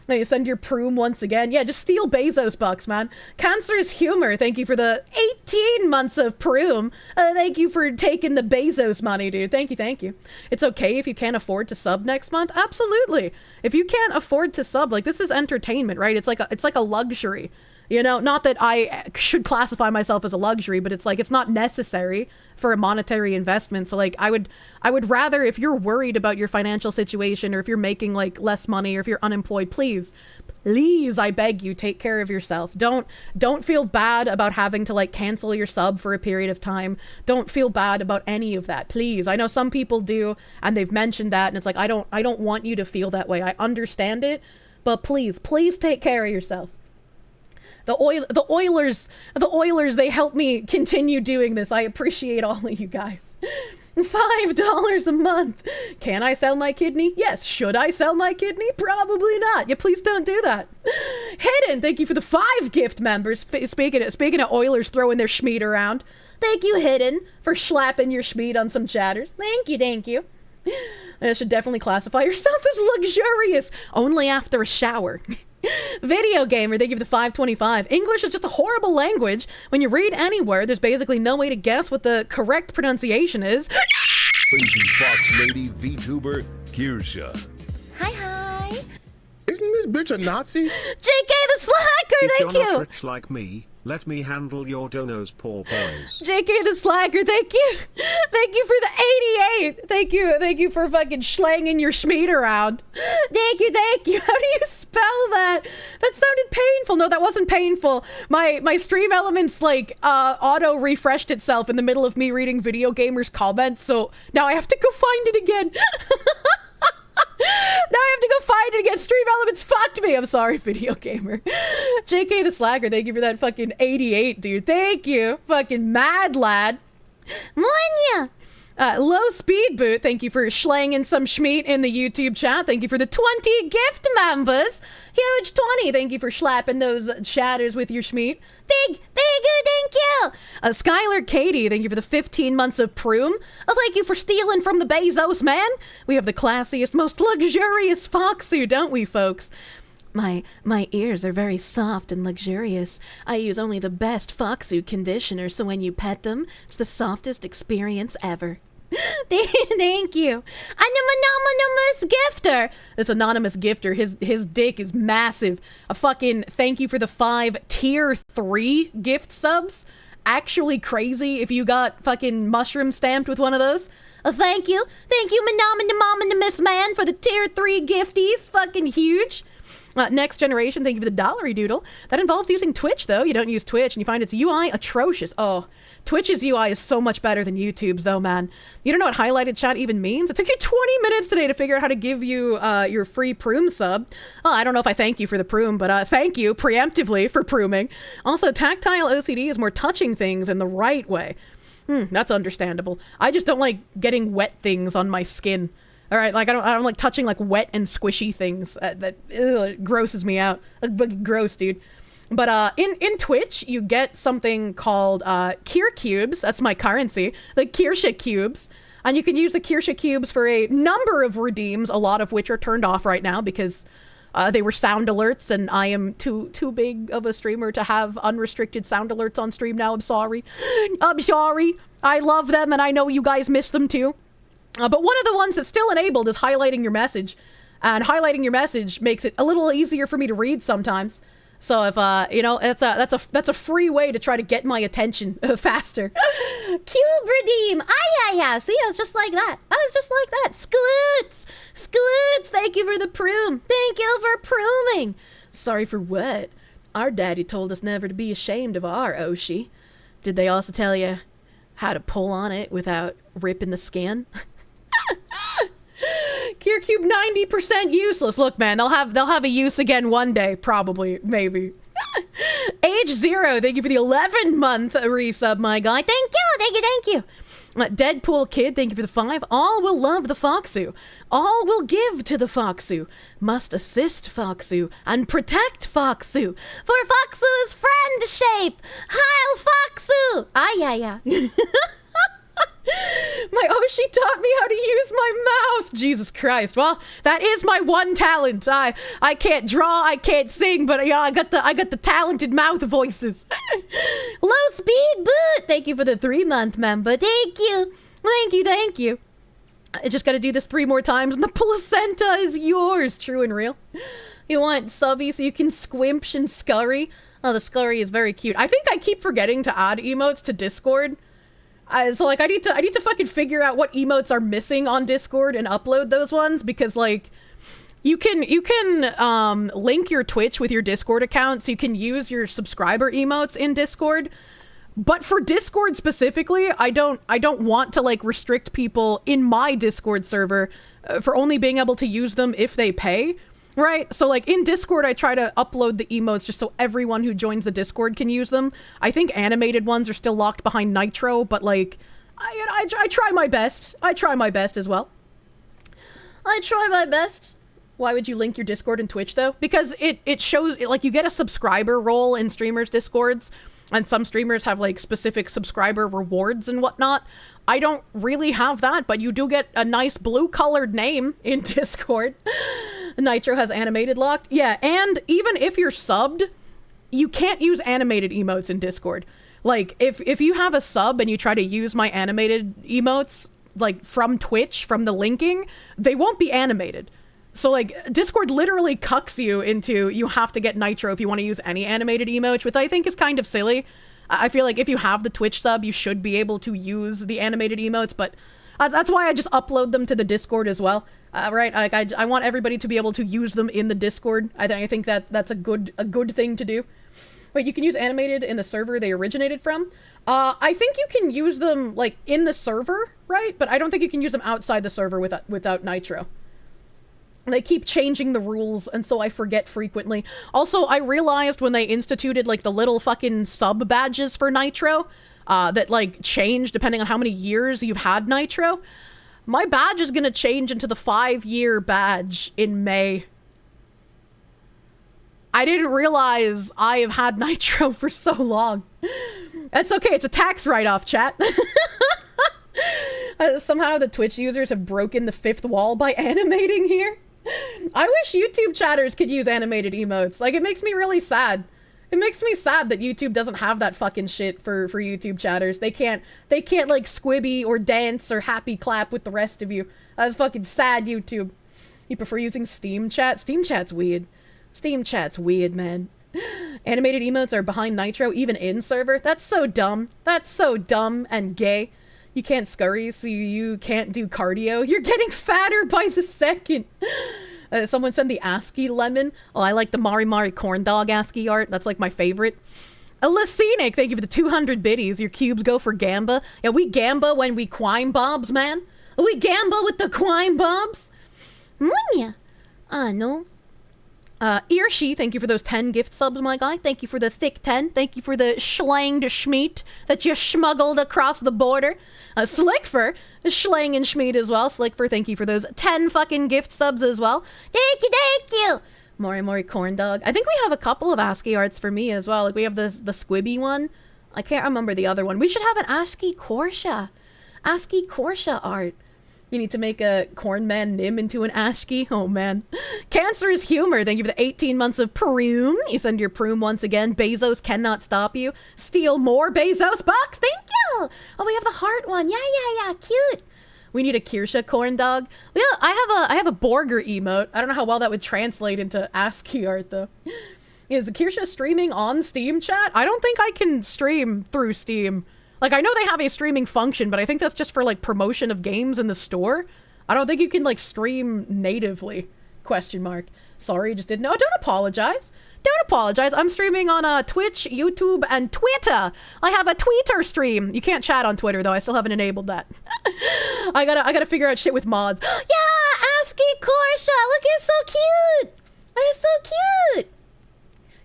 Now you send your Proom once again. Yeah, just steal Bezos bucks, man. Cancerous Humor, thank you for the 18 months of Proom. Thank you for taking the Bezos money, dude. Thank you. It's okay if you can't afford to sub next month. Absolutely. If you can't afford to sub, like, this is entertainment, right? It's like a luxury. You know, not that I should classify myself as a luxury, but it's like, it's not necessary for a monetary investment. So like, I would rather, if you're worried about your financial situation or if you're making like less money or if you're unemployed, please, I beg you, take care of yourself. Don't feel bad about having to like cancel your sub for a period of time. Don't feel bad about any of that, please. I know some people do, and they've mentioned that, and it's like, I don't want you to feel that way. I understand it, but please take care of yourself. The Oilers, they help me continue doing this. I appreciate all of you guys. $5 a month. Can I sell my kidney? Yes. Should I sell my kidney? Probably not. Yeah, please don't do that. Hidden, thank you for the 5 gift members. Speaking of Oilers throwing their schmeat around. Thank you, Hidden, for slapping your schmeat on some chatters. Thank you. I should definitely classify yourself as luxurious. Only after a shower. Video Gamer, they give the 525. English is just a horrible language. When you read anywhere, there's basically no way to guess what the correct pronunciation is. Crazy Fox Lady VTuber Kirsche. Hi. Isn't this bitch a Nazi? JK the Slacker, If thank you're not you. rich like me, let me handle your donos, poor boys. JK the Slacker, thank you. Thank you for the 88. Thank you for fucking slanging your schmeat around. Thank you. How do you spell that? That sounded painful. No, that wasn't painful. My Stream Elements like auto refreshed itself in the middle of me reading Video Gamer's comments, so now I have to go find it again. Now I have to go find it again. Stream Elements fucked me. I'm sorry, Video Gamer. JK the Slacker, thank you for that fucking 88, dude. Thank you. Fucking mad lad. Monya. Low Speed Boot, thank you for slanging some schmeat in the YouTube chat. Thank you for the 20 gift members. Huge 20, thank you for slapping those chatters with your schmeat. Thank you. Skylar Katie, thank you for the 15 months of Proom. Thank you for stealing from the Bezos man. We have the classiest, most luxurious foxu, don't we, folks? My ears are very soft and luxurious. I use only the best foxu conditioner, so when you pet them, it's the softest experience ever. Thank you. Anonymous gifter. This anonymous gifter, his dick is massive. A fucking thank you for the 5 tier 3 gift subs. Actually crazy if you got fucking mushroom stamped with one of those. Thank you, Miss Man, for the tier 3 gifties. Fucking huge. Next Generation, thank you for the dollary doodle. That involves using Twitch, though. You don't use Twitch, and you find its UI atrocious. Oh, Twitch's UI is so much better than YouTube's, though, man. You don't know what highlighted chat even means? It took you 20 minutes today to figure out how to give you your free Proom sub. Oh, I don't know if I thank you for the Proom, but thank you preemptively for Prooming. Also, tactile OCD is more touching things in the right way. That's understandable. I just don't like getting wet things on my skin. All right, like I don't like touching like wet and squishy things. It grosses me out. Gross, dude. But in Twitch, you get something called Kier cubes. That's my currency. The Kirsche cubes. And you can use the Kirsche cubes for a number of redeems, a lot of which are turned off right now because they were sound alerts, and I am too big of a streamer to have unrestricted sound alerts on stream now. I'm sorry. I'm sorry. I love them, and I know you guys miss them too. But one of the ones that's still enabled is highlighting your message. And highlighting your message makes it a little easier for me to read sometimes. So if, you know, that's a free way to try to get my attention faster. Cube redeem! Yeah. See, I was just like that. Scoots! Thank you for the Proom. Thank you for Prooming. Sorry for what? Our daddy told us never to be ashamed of our Oshi. Did they also tell you how to pull on it without ripping the skin? Kier Cube 90% useless. Look, man, they'll have a use again one day, probably, maybe. Age 0, thank you for the 11-month resub, my guy. Thank you. Deadpool Kid, thank you for the 5. All will love the Foxu. All will give to the Foxu. Must assist Foxu and protect Foxu. For Foxu is friend shape. Heil Foxu. Yeah. My Oshi taught me how to use my mouth. Jesus Christ. Well, that is my one talent. I can't draw, I can't sing, but yeah, I got the talented mouth voices. Low speed boot. Thank you for the 3-month member. Thank you. I just gotta do this 3 more times and the placenta is yours. True and real. You want subby so you can squimch and scurry? Oh, the scurry is very cute. I think I keep forgetting to add emotes to Discord. So like I need to fucking figure out what emotes are missing on Discord and upload those ones, because like you can link your Twitch with your Discord account, so you can use your subscriber emotes in Discord. But for Discord specifically, I don't want to like restrict people in my Discord server for only being able to use them if they pay. Right? So, like, in Discord, I try to upload the emotes just so everyone who joins the Discord can use them. I think animated ones are still locked behind Nitro, but, like, I try my best. I try my best as well. I try my best. Why would you link your Discord and Twitch, though? Because it shows, like, you get a subscriber role in streamers' Discords, and some streamers have, like, specific subscriber rewards and whatnot. I don't really have that, but you do get a nice blue-colored name in Discord. Nitro has animated locked. Yeah, and even if you're subbed, you can't use animated emotes in Discord. Like, if you have a sub and you try to use my animated emotes, like, from Twitch, from the linking, they won't be animated. So, like, Discord literally cucks you into, you have to get Nitro if you want to use any animated emote, which I think is kind of silly. I feel like if you have the Twitch sub, you should be able to use the animated emotes, but that's why I just upload them to the Discord as well. Right? Like, I want everybody to be able to use them in the Discord. I think that's a good thing to do. Wait, you can use animated in the server they originated from? I think you can use them, like, in the server, right? But I don't think you can use them outside the server without Nitro. They keep changing the rules, and so I forget frequently. Also, I realized when they instituted, like, the little fucking sub badges for Nitro, that, like, change depending on how many years you've had Nitro. My badge is gonna change into the 5-year badge in May. I didn't realize I have had Nitro for so long. That's okay, it's a tax write-off, chat. Somehow the Twitch users have broken the 5th wall by animating here. I wish YouTube chatters could use animated emotes. Like, it makes me really sad. It makes me sad that YouTube doesn't have that fucking shit for YouTube chatters. They can't like squibby or dance or happy clap with the rest of you. That's fucking sad, YouTube. You prefer using Steam chat? Steam chat's weird. Steam chat's weird, man. Animated emotes are behind Nitro, even in server. That's so dumb. That's so dumb and gay. You can't scurry, so you can't do cardio. You're getting fatter by the second. Someone sent the ASCII lemon. Oh, I like the Mari Mari corn dog ASCII art. That's like my favorite. Lysenic, thank you for the 200 biddies. Your cubes go for gamba. Yeah, we gamba when we quime bobs, man. We gamba with the quime bobs. Munya. No. Kirsche, thank you for those 10 gift subs, my guy. Thank you for the thick 10. Thank you for the schlanged schmeat that you smuggled across the border. Slickfer, schlang and schmeat as well. Slickfer, thank you for those 10 fucking gift subs as well. Thank you. Mori corn dog. I think we have a couple of ASCII arts for me as well. Like we have the squibby one. I can't remember the other one. We should have an ASCII Kirsche. ASCII Kirsche art. You need to make a corn man Nim into an ASCII. Oh man. Cancerous humor. Thank you for the 18 months of Proom. You send your Proom once again. Bezos cannot stop you. Steal more Bezos bucks. Thank you. Oh, we have the heart one. Yeah. Cute. We need a Kirsche corn dog. Yeah, I have a Borger emote. I don't know how well that would translate into ASCII art though. Is Kirsche streaming on Steam chat? I don't think I can stream through Steam. Like, I know they have a streaming function, but I think that's just for, like, promotion of games in the store. I don't think you can, like, stream natively. Question mark. Sorry, just didn't know. Don't apologize. Don't apologize. I'm streaming on Twitch, YouTube, and Twitter. I have a Twitter stream. You can't chat on Twitter, though. I still haven't enabled that. I gotta figure out shit with mods. Yeah, ASCII Kirsche. Look, it's so cute. It's so cute.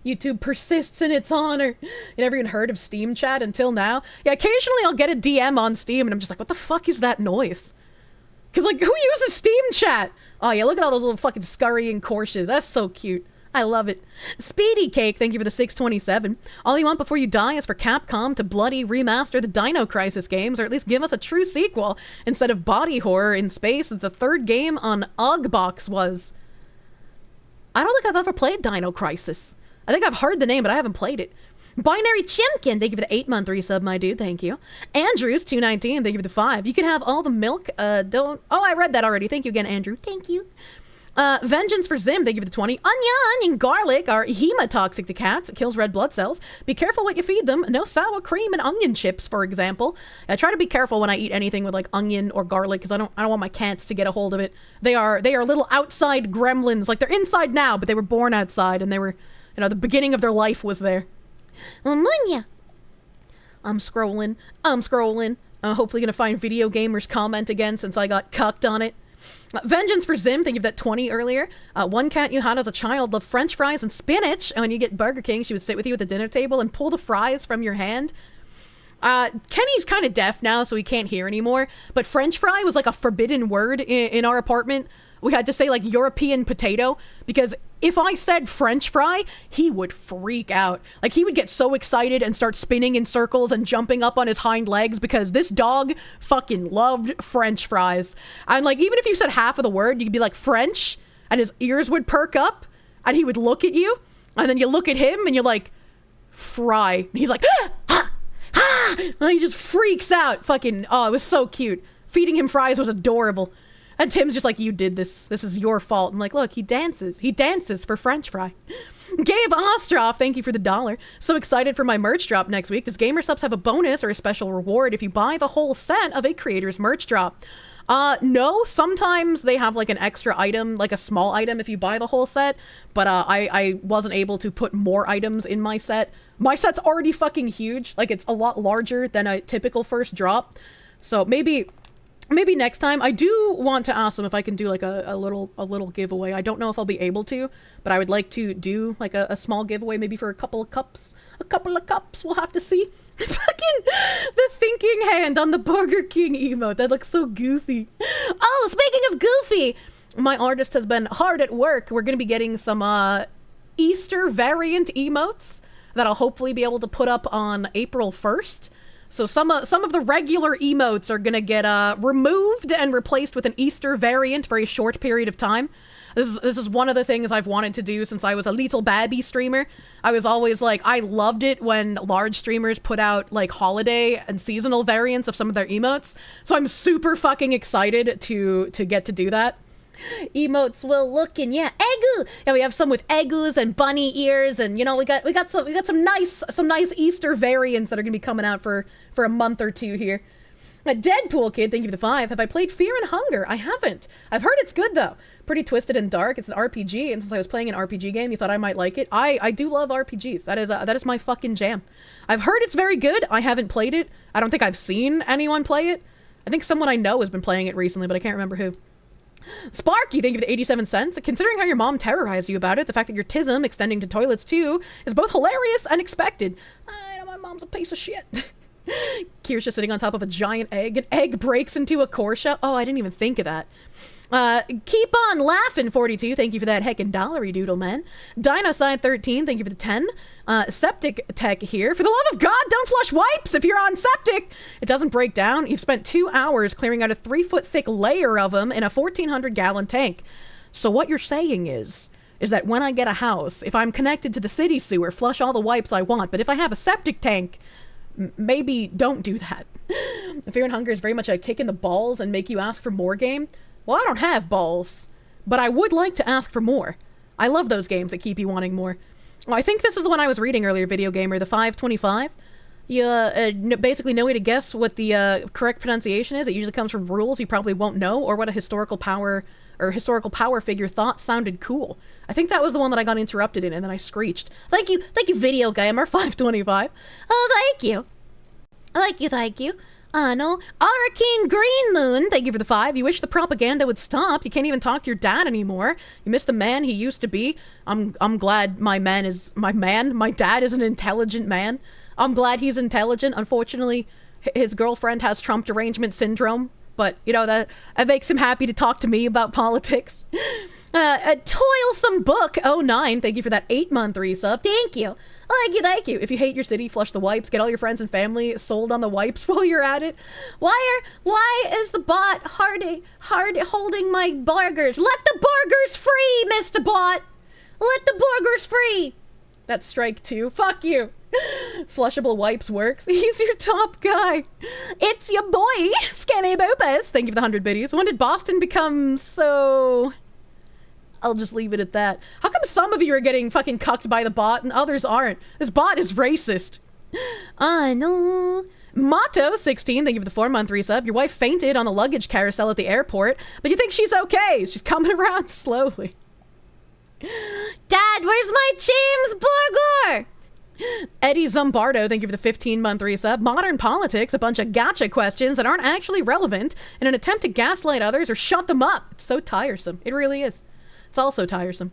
YouTube persists in its honor. You never even heard of Steam chat until now? Yeah, occasionally I'll get a DM on Steam and I'm just like, what the fuck is that noise? Because, like, who uses Steam chat? Oh, yeah, look at all those little fucking scurrying Kirsches. That's so cute. I love it. Speedy Cake, thank you for the 627. All you want before you die is for Capcom to bloody remaster the Dino Crisis games, or at least give us a true sequel instead of body horror in space that the third game on Ugbox was. I don't think I've ever played Dino Crisis. I think I've heard the name, but I haven't played it. Binary Chimkin, thank you for the 8-month resub, my dude. Thank you. Andrews, 219, thank you for the 5. You can have all the milk. Oh, I read that already. Thank you again, Andrew. Thank you. Vengeance for Zim, thank you for the 20. Onion garlic are hematoxic to cats. It kills red blood cells. Be careful what you feed them. No sour cream and onion chips, for example. I try to be careful when I eat anything with like onion or garlic because I don't want my cats to get a hold of it. They are little outside gremlins. Like they're inside now, but they were born outside and they were, you know, the beginning of their life was there. Munya. I'm scrolling. I'm hopefully gonna find Video Gamers comment again since I got cucked on it. Vengeance for Zim, thank you for that 20 earlier. One cat you had as a child loved French fries and spinach, and when you get Burger King, she would sit with you at the dinner table and pull the fries from your hand. Kenny's kind of deaf now, so he can't hear anymore, but French fry was like a forbidden word in our apartment. We had to say like European potato, because if I said French fry, he would freak out. Like he would get so excited and start spinning in circles and jumping up on his hind legs because this dog fucking loved French fries. And like, even if you said half of the word, you could be like French, and his ears would perk up and he would look at you, and then you look at him and you're like, fry. And he's like, ah, ah, ah, and he just freaks out. Fucking, oh, it was so cute. Feeding him fries was adorable. And Tim's just like, you did this. This is your fault. I'm like, look, he dances. He dances for French fry. Gabe Ostroff, thank you for the $1. So excited for my merch drop next week. Does Gamer Subs have a bonus or a special reward if you buy the whole set of a creator's merch drop? No, sometimes they have like an extra item, like a small item if you buy the whole set. But I wasn't able to put more items in my set. My set's already fucking huge. Like it's a lot larger than a typical first drop. So maybe next time. I do want to ask them if I can do like a little giveaway. I don't know if I'll be able to, but I would like to do like a small giveaway, maybe for a couple of cups. We'll have to see. Fucking the thinking hand on the Burger King emote. That looks so goofy. Oh, speaking of goofy, my artist has been hard at work. We're gonna be getting some Easter variant emotes that I'll hopefully be able to put up on April 1st. So some of the regular emotes are gonna get removed and replaced with an Easter variant for a short period of time. This is one of the things I've wanted to do since I was a little babby streamer. I was always like, I loved it when large streamers put out like holiday and seasonal variants of some of their emotes. So I'm super fucking excited to get to do that. Emotes will lookin', yeah, egu. Yeah, we have some with egus and bunny ears, and you know we got some nice Easter variants that are gonna be coming out for a month or two here. A Deadpool Kid, thank you for the 5. Have I played Fear and Hunger? I haven't. I've heard it's good, though. Pretty twisted and dark. It's an RPG, and since I was playing an RPG game, you thought I might like it. I do love RPGs. That is my fucking jam. I've heard it's very good. I haven't played it. I don't think I've seen anyone play it. I think someone I know has been playing it recently, but I can't remember who. Sparky, thank you for the 87 cents. Considering how your mom terrorized you about it, the fact that your tism extending to toilets, too, is both hilarious and expected. I know my mom's a piece of shit. Kirsche sitting on top of a giant egg. An egg breaks into a Kirsche. Oh, I didn't even think of that. Keep on laughing, 42. Thank you for that heckin' dollary doodle, man. Dinoside 13. Thank you for the 10. Septic Tech here. For the love of God, don't flush wipes if you're on septic. It doesn't break down. You've spent 2 hours clearing out a 3-foot thick layer of them in a 1,400-gallon tank. So what you're saying is that when I get a house, if I'm connected to the city sewer, flush all the wipes I want. But if I have a septic tank, maybe don't do that. Fear and Hunger is very much a kick in the balls and make you ask for more game. Well, I don't have balls, but I would like to ask for more. I love those games that keep you wanting more. Well, I think this is the one I was reading earlier, Video Gamer, the 525. You basically no way to guess what the correct pronunciation is. It usually comes from rules you probably won't know, or what a historical power figure thought sounded cool. I think that was the one that I got interrupted in, and then I screeched. Thank you, Video Gamer 525. Oh, thank you. Thank you. No. Arcane Green Moon, thank you for the 5. You wish the propaganda would stop. You can't even talk to your dad anymore. You miss the man he used to be. I'm glad my dad is an intelligent man. I'm glad he's intelligent. Unfortunately, his girlfriend has Trump derangement syndrome. But, you know, that makes him happy to talk to me about politics. A Toilsome Book 09, thank you for that 8-month resub. Thank you. Thank you. If you hate your city, flush the wipes. Get all your friends and family sold on the wipes while you're at it. Why is the bot hard holding my burgers? Let the burgers free, Mr. Bot. Let the burgers free. That's strike 2. Fuck you. Flushable wipes works. He's your top guy. It's your boy, Skinny Boopus. Thank you for the 100 biddies. When did Boston become so... I'll just leave it at that. How come some of you are getting fucking cucked by the bot and others aren't? This bot is racist. I know. Motto 16, thank you for the 4-month resub. Your wife fainted on the luggage carousel at the airport, but you think she's okay. She's coming around slowly. Dad, where's my James Burger? Eddie Zombardo, thank you for the 15-month resub. Modern politics, a bunch of gotcha questions that aren't actually relevant in an attempt to gaslight others or shut them up. It's so tiresome. It really is. It's also tiresome.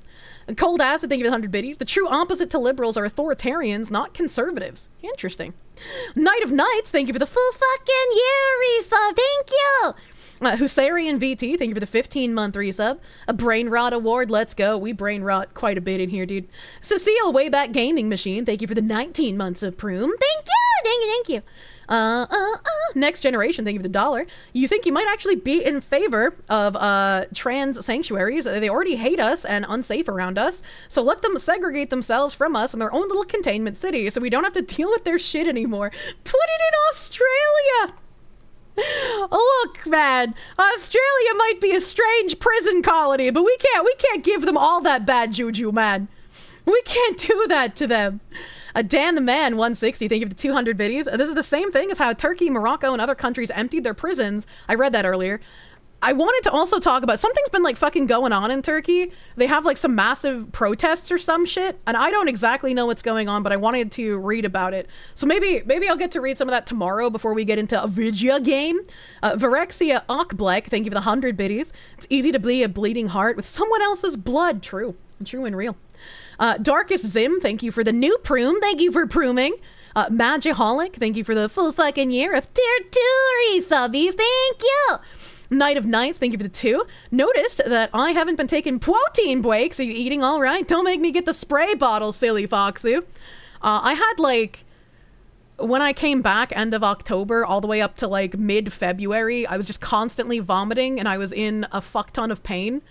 Cold Acid, thank you for the 100 biddies. The true opposite to liberals are authoritarians, not conservatives. Interesting. Night of Nights, thank you for the full fucking year resub. Thank you. Husarian VT, thank you for the 15-month resub. A Brain Rot Award, let's go. We brain rot quite a bit in here, dude. Cecile Wayback Gaming Machine, thank you for the 19 months of Proom. Thank you. Next Generation, thank you for the $1. You think you might actually be in favor of trans sanctuaries. They already hate us and unsafe around us, so let them segregate themselves from us in their own little containment city so we don't have to deal with their shit anymore. Put it in Australia! Look, man, Australia might be a strange prison colony, but we can't give them all that bad juju, man. We can't do that to them. Dan the Man 160, thank you for the 200 videos. This is the same thing as how Turkey, Morocco, and other countries emptied their prisons. I read that earlier. I wanted to also talk about, something's been like fucking going on in Turkey. They have like some massive protests or some shit, and I don't exactly know what's going on, but I wanted to read about it. So maybe I'll get to read some of that tomorrow before we get into a video game. Virexia Okblek, thank you for the 100 biddies. It's easy to be a bleeding heart with someone else's blood. True and real. Darkest Zim, thank you for the new Proom. Thank you for prooming. Magiholic, thank you for the full fucking year of tier 2 resubbies. Thank you. Night of Nights, thank you for the 2. Noticed that I haven't been taking protein breaks. Are you eating all right? Don't make me get the spray bottle, silly Foxu. I had like, when I came back end of October all the way up to like mid-February, I was just constantly vomiting and I was in a fuck ton of pain.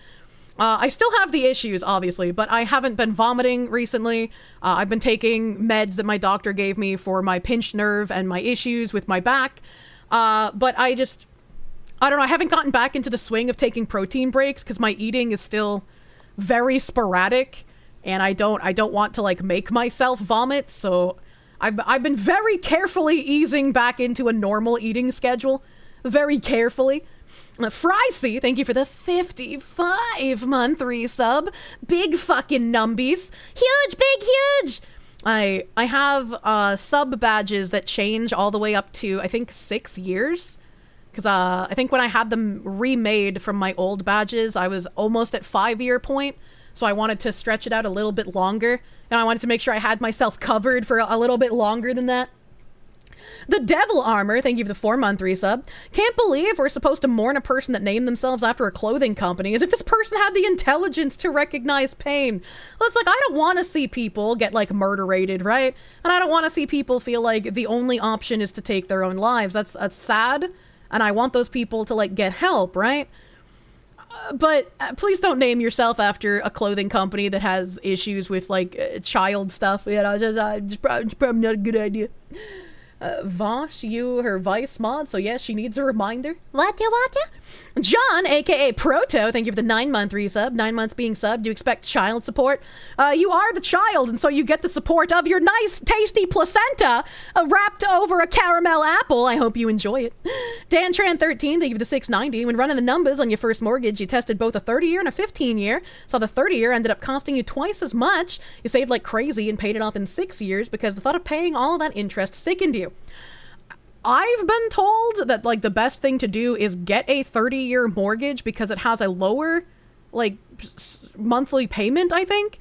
I still have the issues, obviously, but I haven't been vomiting recently. I've been taking meds that my doctor gave me for my pinched nerve and my issues with my back. But I don't know, I haven't gotten back into the swing of taking protein breaks because my eating is still very sporadic and I don't want to like make myself vomit. So I've been very carefully easing back into a normal eating schedule. very carefully. Frycy, thank you for the 55-month resub. Big fucking numbies. Huge, big, huge! I have sub badges that change all the way up to, I think, 6 years. Because I think when I had them remade from my old badges, I was almost at 5-year point. So I wanted to stretch it out a little bit longer. And I wanted to make sure I had myself covered for a little bit longer than that. The Devil Armor, thank you for the 4-month resub. Can't believe we're supposed to mourn a person that named themselves after a clothing company, as if this person had the intelligence to recognize pain. Well, it's like, I don't want to see people get, like, murderated, right? And I don't want to see people feel like the only option is to take their own lives. That's sad, and I want those people to, like, get help, right? But please don't name yourself after a clothing company that has issues with, like, child stuff. You know, just probably not a good idea. Vosh, her Vice mod, so yes, she needs a reminder. What? John, aka Proto, thank you for the 9-month resub. 9 months being subbed. Do you expect child support? You are the child, and so you get the support of your nice, tasty placenta wrapped over a caramel apple. I hope you enjoy it. DanTran13, thank you for the 690. When running the numbers on your first mortgage, you tested both a 30-year and a 15-year. So the 30-year ended up costing you twice as much. You saved like crazy and paid it off in 6 years because the thought of paying all that interest sickened you. I've been told that, like, the best thing to do is get a 30-year mortgage because it has a lower, like, monthly payment, I think.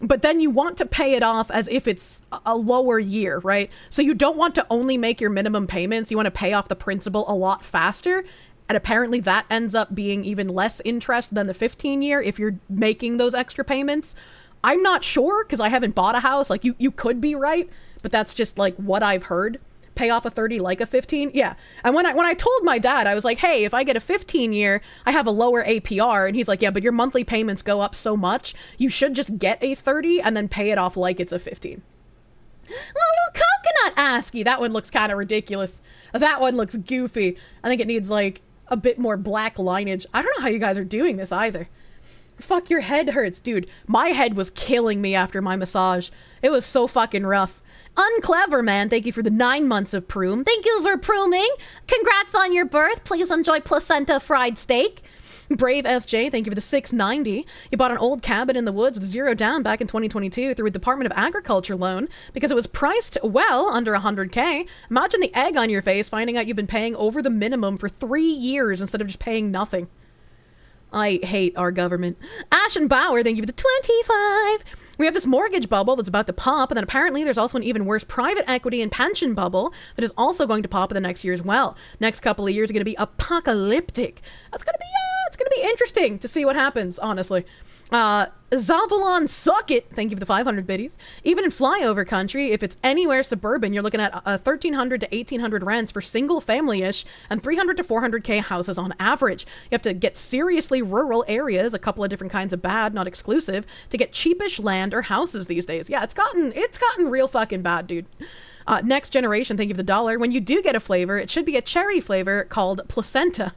But then you want to pay it off as if it's a lower year, right? So you don't want to only make your minimum payments. You want to pay off the principal a lot faster. And apparently that ends up being even less interest than the 15-year if you're making those extra payments. I'm not sure because I haven't bought a house. Like, you could be right, but that's just, like, what I've heard. Pay off a 30 like a 15. Yeah. And when I told my dad, I was like, hey, if I get a 15-year, I have a lower APR. And he's like, yeah, but your monthly payments go up so much. You should just get a 30 and then pay it off like it's a 15. Little coconut ASCII. That one looks kind of ridiculous. That one looks goofy. I think it needs, like, a bit more black lineage. I don't know how you guys are doing this either. Fuck, your head hurts. Dude, my head was killing me after my massage. It was so fucking rough. Unclever Man, thank you for the 9 months of Proom. Thank you for prooming. Congrats on your birth. Please enjoy placenta fried steak. Brave SJ, thank you for the 690. You bought an old cabin in the woods with 0 down back in 2022 through a Department of Agriculture loan because it was priced well under 100K. Imagine the egg on your face finding out you've been paying over the minimum for 3 years instead of just paying nothing. I hate our government. Ashen Bauer, thank you for the 25. We have this mortgage bubble that's about to pop, and then apparently there's also an even worse private equity and pension bubble that is also going to pop in the next year as well. Next couple of years are going to be apocalyptic. That's going to be, it's going to be interesting to see what happens, honestly. Zavalon Suck It, thank you for the 500 biddies. Even in flyover country, if it's anywhere suburban, you're looking at 1,300 to 1,800 rents for single family-ish and 300 to 400K houses on average. You have to get seriously rural areas, a couple of different kinds of bad, not exclusive, to get cheapish land or houses these days. Yeah, it's gotten real fucking bad, dude. Next generation, thank you for the dollar. When you do get a flavor, it should be a cherry flavor called placenta.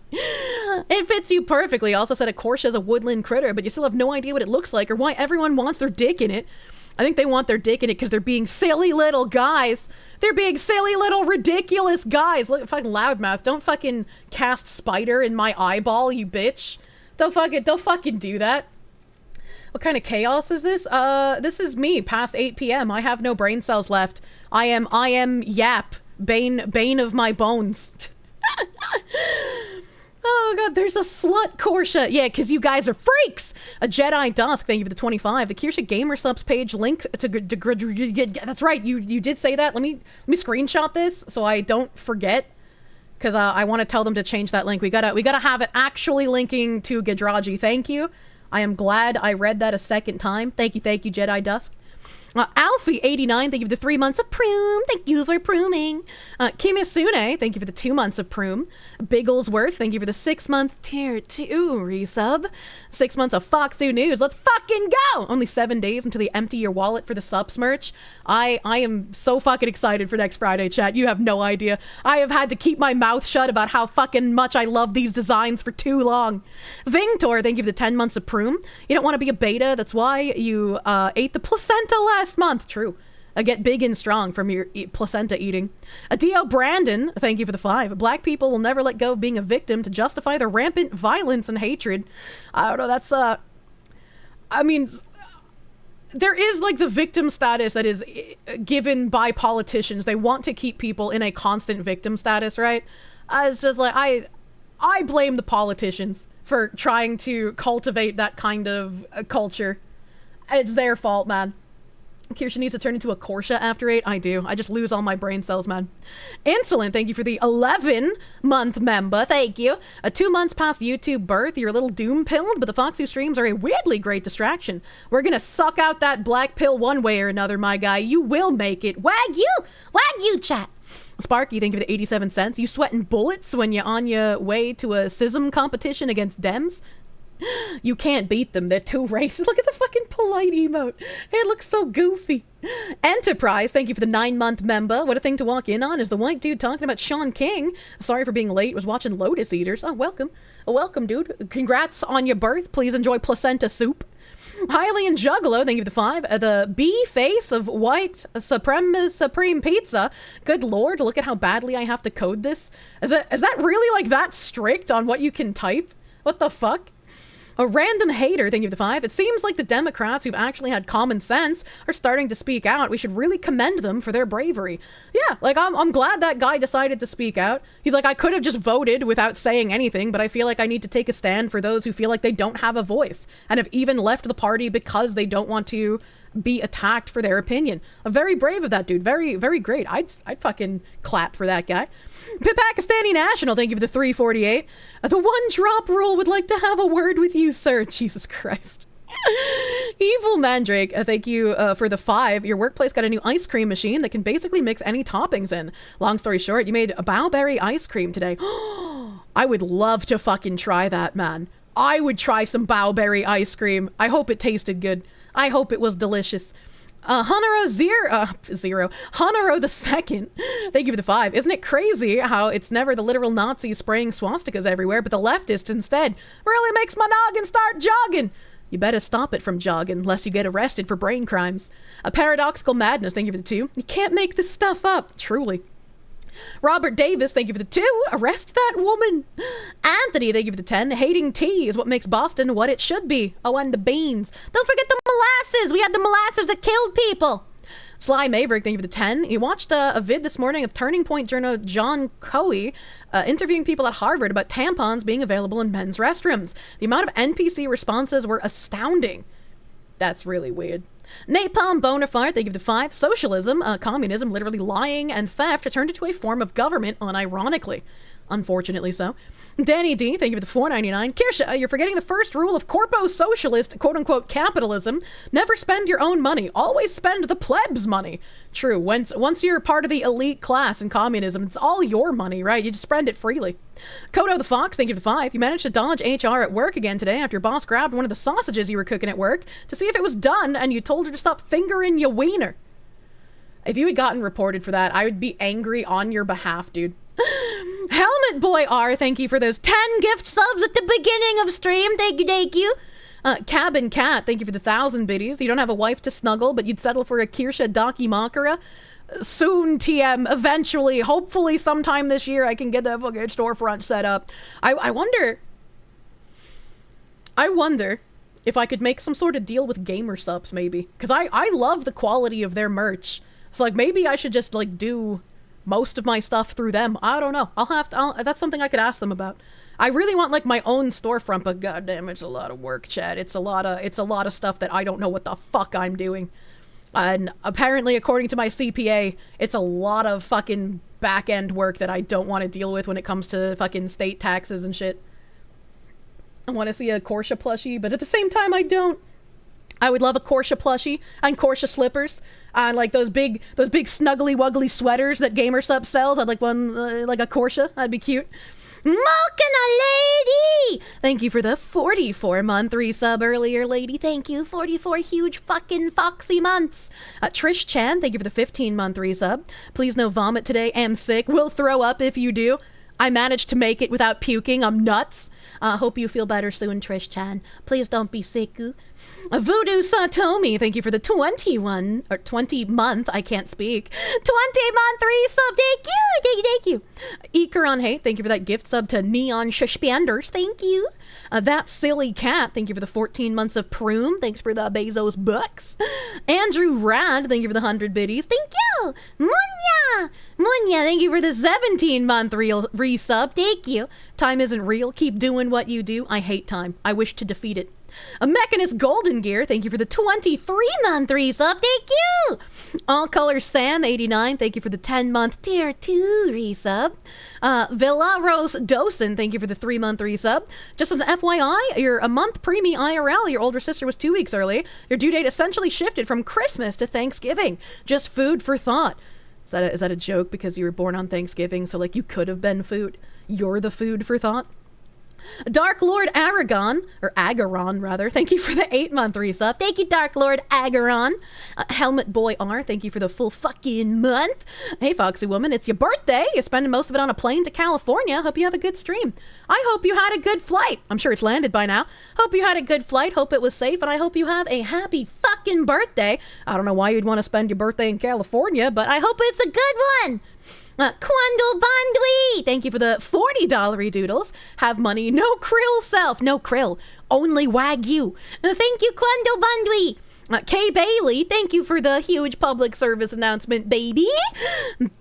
It fits you perfectly. Also said a Kirsche is a woodland critter, but you still have no idea what it looks like or why everyone wants their dick in it. I think they want their dick in it because they're being silly little guys. They're being silly little ridiculous guys. Look, fucking loudmouth. Don't fucking cast spider in my eyeball, you bitch. Don't fucking do that. What kind of chaos is this? This is me past 8 p.m. I have no brain cells left. I am Yap, bane of my bones. Oh god, there's a slut Kirsche. Yeah, because you guys are freaks. A Jedi Dusk, thank you for the 25. The Kirsche Gamer Subs page link to that's right, you did say that. Let me screenshot this so I don't forget. Because I want to tell them to change that link. We gotta have it actually linking to Gadraji. Thank you. I am glad I read that a second time. Thank you, Jedi Dusk. Alfie89, thank you for the 3 months of Proom. Thank you for prooming. Kimisune, thank you for the 2 months of Proom. Bigglesworth, thank you for the 6-month tier 2 resub. 6 months of Foxu News. Let's fucking go! Only 7 days until they empty your wallet for the subs merch. I am so fucking excited for next Friday, chat. You have no idea. I have had to keep my mouth shut about how fucking much I love these designs for too long. Vingtor, thank you for the 10 months of Proom. You don't want to be a beta, that's why you ate the placenta last month. True. Get big and strong from your placenta eating. Dio Brandon, thank you for the 5. Black people will never let go of being a victim to justify their rampant violence and hatred. I don't know, that's, I mean, there is, like, the victim status that is given by politicians. They want to keep people in a constant victim status, right? It's just like, I blame the politicians for trying to cultivate that kind of culture. It's their fault, man. Kirsche needs to turn into a Kirsche after 8. I do. I just lose all my brain cells, man. Insolent, thank you for the 11-month member. Thank you. 2 months past YouTube birth, you're a little doom-pilled, but the Fox 2 streams are a weirdly great distraction. We're gonna suck out that black pill one way or another, my guy. You will make it. Wagyu, chat. Sparky, thank you for the 87 cents. You sweating bullets when you're on your way to a SISM competition against Dems? You can't beat them. They're too racist. Look at the fucking polite emote. It looks so goofy. Enterprise, thank you for the 9-month member. What a thing to walk in on is the white dude talking about Sean King. Sorry for being late. Was watching Lotus Eaters. Oh, welcome. Welcome, dude. Congrats on your birth. Please enjoy placenta soup. Hylian Juggalo, thank you for the 5. The B face of white supreme pizza. Good lord, look at how badly I have to code this. Is that really, like, that strict on what you can type? What the fuck? A random hater, thank you for the 5. It seems like the Democrats who've actually had common sense are starting to speak out. We should really commend them for their bravery. Yeah, like, I'm glad that guy decided to speak out. He's like, I could have just voted without saying anything, but I feel like I need to take a stand for those who feel like they don't have a voice and have even left the party because they don't want to be attacked for their opinion. Very brave of that dude. Very, very great. I'd fucking clap for that guy. Pakistani National, thank you for the 348. The one drop rule would like to have a word with you, sir. Jesus Christ. Evil Mandrake, thank you for the 5. Your workplace got a new ice cream machine that can basically mix any toppings in. Long story short, you made a bowberry ice cream today. I would love to fucking try that, man. I would try some bowberry ice cream. I hope it tasted good. I hope it was delicious. Honoro the second, thank you for the 5. Isn't it crazy how it's never the literal Nazis spraying swastikas everywhere, but the leftists instead? Really makes my noggin start jogging. You better stop it from jogging, lest you get arrested for brain crimes. A paradoxical madness, thank you for the 2. You can't make this stuff up, truly. Robert Davis, thank you for the 2. Arrest that woman. Anthony, thank you for the 10. Hating tea is what makes Boston what it should be. Oh, and the beans. Don't forget the molasses. We had the molasses that killed people. Sly Maverick, thank you for the 10. He watched a vid this morning of Turning Point journal John Coey interviewing people at Harvard about tampons being available in men's restrooms. The amount of NPC responses were astounding. That's really weird. Napalm Bonafide, thank you for the 5. Socialism, communism, literally lying and theft turned into a form of government unironically. Unfortunately so. Danny D, thank you for the 4.99. Kirsche, you're forgetting the first rule of corpo socialist, quote-unquote, capitalism. Never spend your own money. Always spend the plebs' money. True, once you're part of the elite class in communism, it's all your money, right? You just spend it freely. Kodo the Fox, thank you for the 5. You managed to dodge HR at work again today after your boss grabbed one of the sausages you were cooking at work to see if it was done, and you told her to stop fingering your wiener. If you had gotten reported for that, I would be angry on your behalf, dude. Helmet Boy R, thank you for those 10 gift subs at the beginning of stream. Thank you. Cabin Cat, thank you for the 1,000 biddies. You don't have a wife to snuggle, but you'd settle for a Kirsche Dakimakura. Soon, TM, eventually, hopefully sometime this year, I can get that fucking storefront set up. I wonder if I could make some sort of deal with Gamer Subs, maybe. Because I love the quality of their merch. So, like, maybe I should just, like, do most of my stuff through them. I don't know. That's something I could ask them about. I really want, like, my own storefront, but goddamn, it's a lot of work, Chad. It's a lot of stuff that I don't know what the fuck I'm doing. And apparently, according to my CPA, it's a lot of fucking back-end work that I don't want to deal with when it comes to fucking state taxes and shit. I want to see a Kirsche plushie, but at the same time, I don't. I would love a Kirsche plushie and Kirsche slippers and like those big snuggly wuggly sweaters that GamerSup sells. I'd like one like a Kirsche. That'd be cute. Mocha lady! Thank you for the 44-month resub earlier, lady. Thank you. 44 huge fucking foxy months. Trish Chan, thank you for the 15-month resub. Please no vomit today. Am sick. Will throw up if you do. I managed to make it without puking. I'm nuts. Hope you feel better soon, Trish-chan. Please don't be sick. Voodoo Satomi, thank you for the 20 month, I can't speak, 20-month resub, thank you. Ikaron Hate, thank you for that gift sub to Neon Suspenders, thank you. That Silly Cat, thank you for the 14 months of Prune, thanks for the Bezos bucks. Andrew Rad, thank you for the 100 biddies, thank you. Munya, thank you for the 17-month resub, thank you. Time isn't real, keep doing what you do. I hate time, I wish to defeat it. A Mechanist Golden Gear, thank you for the 23-month resub, thank you! All Colors Sam, 89, thank you for the 10-month Tier 2 resub. Villa Rose Dosen, thank you for the 3-month resub. Just as an FYI, you're a month preemie IRL, your older sister was 2 weeks early. Your due date essentially shifted from Christmas to Thanksgiving. Just food for thought. Is that a joke because you were born on Thanksgiving, so like you could have been food? You're the food for thought? Dark Lord Aragon, or Agaron rather, thank you for the 8-month resub. Thank you, Dark Lord Agaron. Helmet Boy R, thank you for the full fucking month. Hey, Foxy Woman, it's your birthday. You're spending most of it on a plane to California. Hope you have a good stream. I hope you had a good flight. I'm sure it's landed by now. Hope you had a good flight. Hope it was safe, and I hope you have a happy fucking birthday. I don't know why you'd want to spend your birthday in California, but I hope it's a good one. Quandle Bondly, thank you for the $40 doodles. Have money, no krill self, no krill, only Wagyu. Thank you, Quandle Bondly. Kay Bailey, thank you for the huge public service announcement, baby.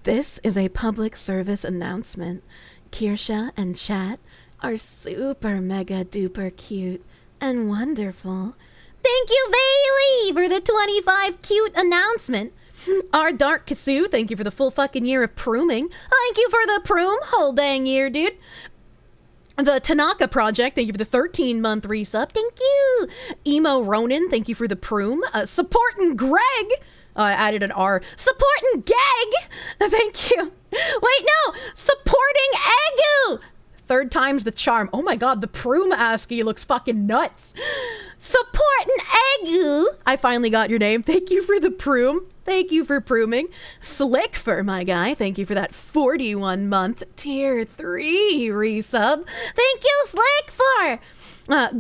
This is a public service announcement. Kirsche and chat are super mega duper cute and wonderful. Thank you, Bailey, for the 25 cute announcement. Our Dark Kasu, thank you for the full fucking year of pruning. Thank you for the prune, whole dang year, dude. The Tanaka Project, thank you for the 13-month resub. Thank you. Emo Ronan, thank you for the prune. Supporting Greg. I added an R. Supporting Gag. Thank you. Wait, no. Supporting Agu. 3rd time's the charm. Oh my god, the Proom ASCII looks fucking nuts. Supporting Agu. I finally got your name. Thank you for the Proom. Thank you for prooming. Slickfur, my guy. Thank you for that 41-month Tier 3 resub. Thank you, Slickfur.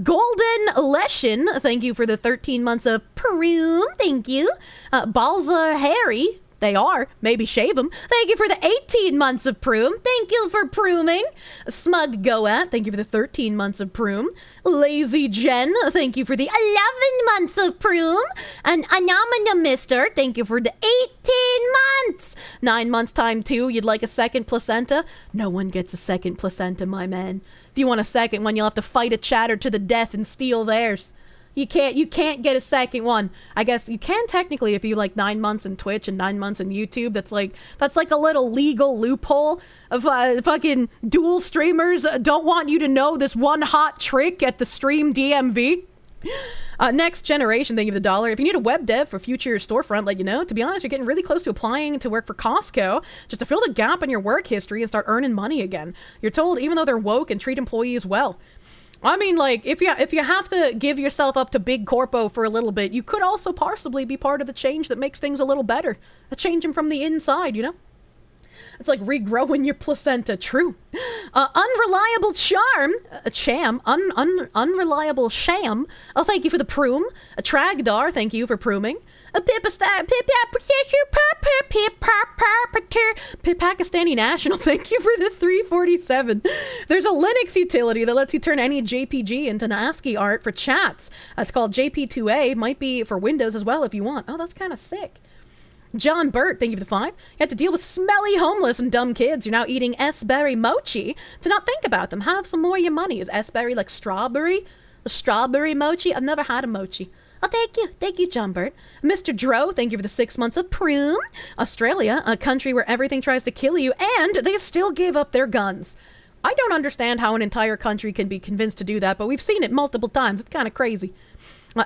Golden Leshin, thank you for the 13 months of Proom. Thank you. Balza Harry. They are. Maybe shave them. Thank you for the 18 months of Proom. Thank you for prooming. Smug Goat, thank you for the 13 months of Proom. Lazy Jen, thank you for the 11 months of Proom. And Anomina Mister, thank you for the 18 months. 9 months time 2, you'd like a second placenta? No one gets a second placenta, my man. If you want a second one, you'll have to fight a chatter to the death and steal theirs. You can't get a second one. I guess you can technically if you like 9 months in Twitch and 9 months in YouTube. That's like a little legal loophole of fucking dual streamers don't want you to know this one hot trick at the stream DMV. Next Generation, thank you for the $1. If you need a web dev for future storefront, let you know. To be honest, you're getting really close to applying to work for Costco just to fill the gap in your work history and start earning money again. You're told even though they're woke and treat employees well. I mean, like, if you have to give yourself up to big corpo for a little bit, you could also possibly be part of the change that makes things a little better. A change them from the inside, you know? It's like regrowing your placenta. True. Unreliable charm. Unreliable sham. Oh, thank you for the proom. A Tragdar, thank you for prooming. A Pakistani National, thank you for the 347. There's a Linux utility that lets you turn any JPG into ASCII art for chats. It's called JP2A. Might be for Windows as well if you want. Oh, that's kind of sick. John Burt, thank you for the 5. You have to deal with smelly homeless and dumb kids. You're now eating S-berry mochi. To not think about them. Have some more of your money. Is S-berry like strawberry? A strawberry mochi? I've never had a mochi. Oh, thank you. Thank you, John Burt. Mr. Dro, thank you for the 6 months of Proom. Australia, a country where everything tries to kill you, and they still give up their guns. I don't understand how an entire country can be convinced to do that, but we've seen it multiple times. It's kind of crazy.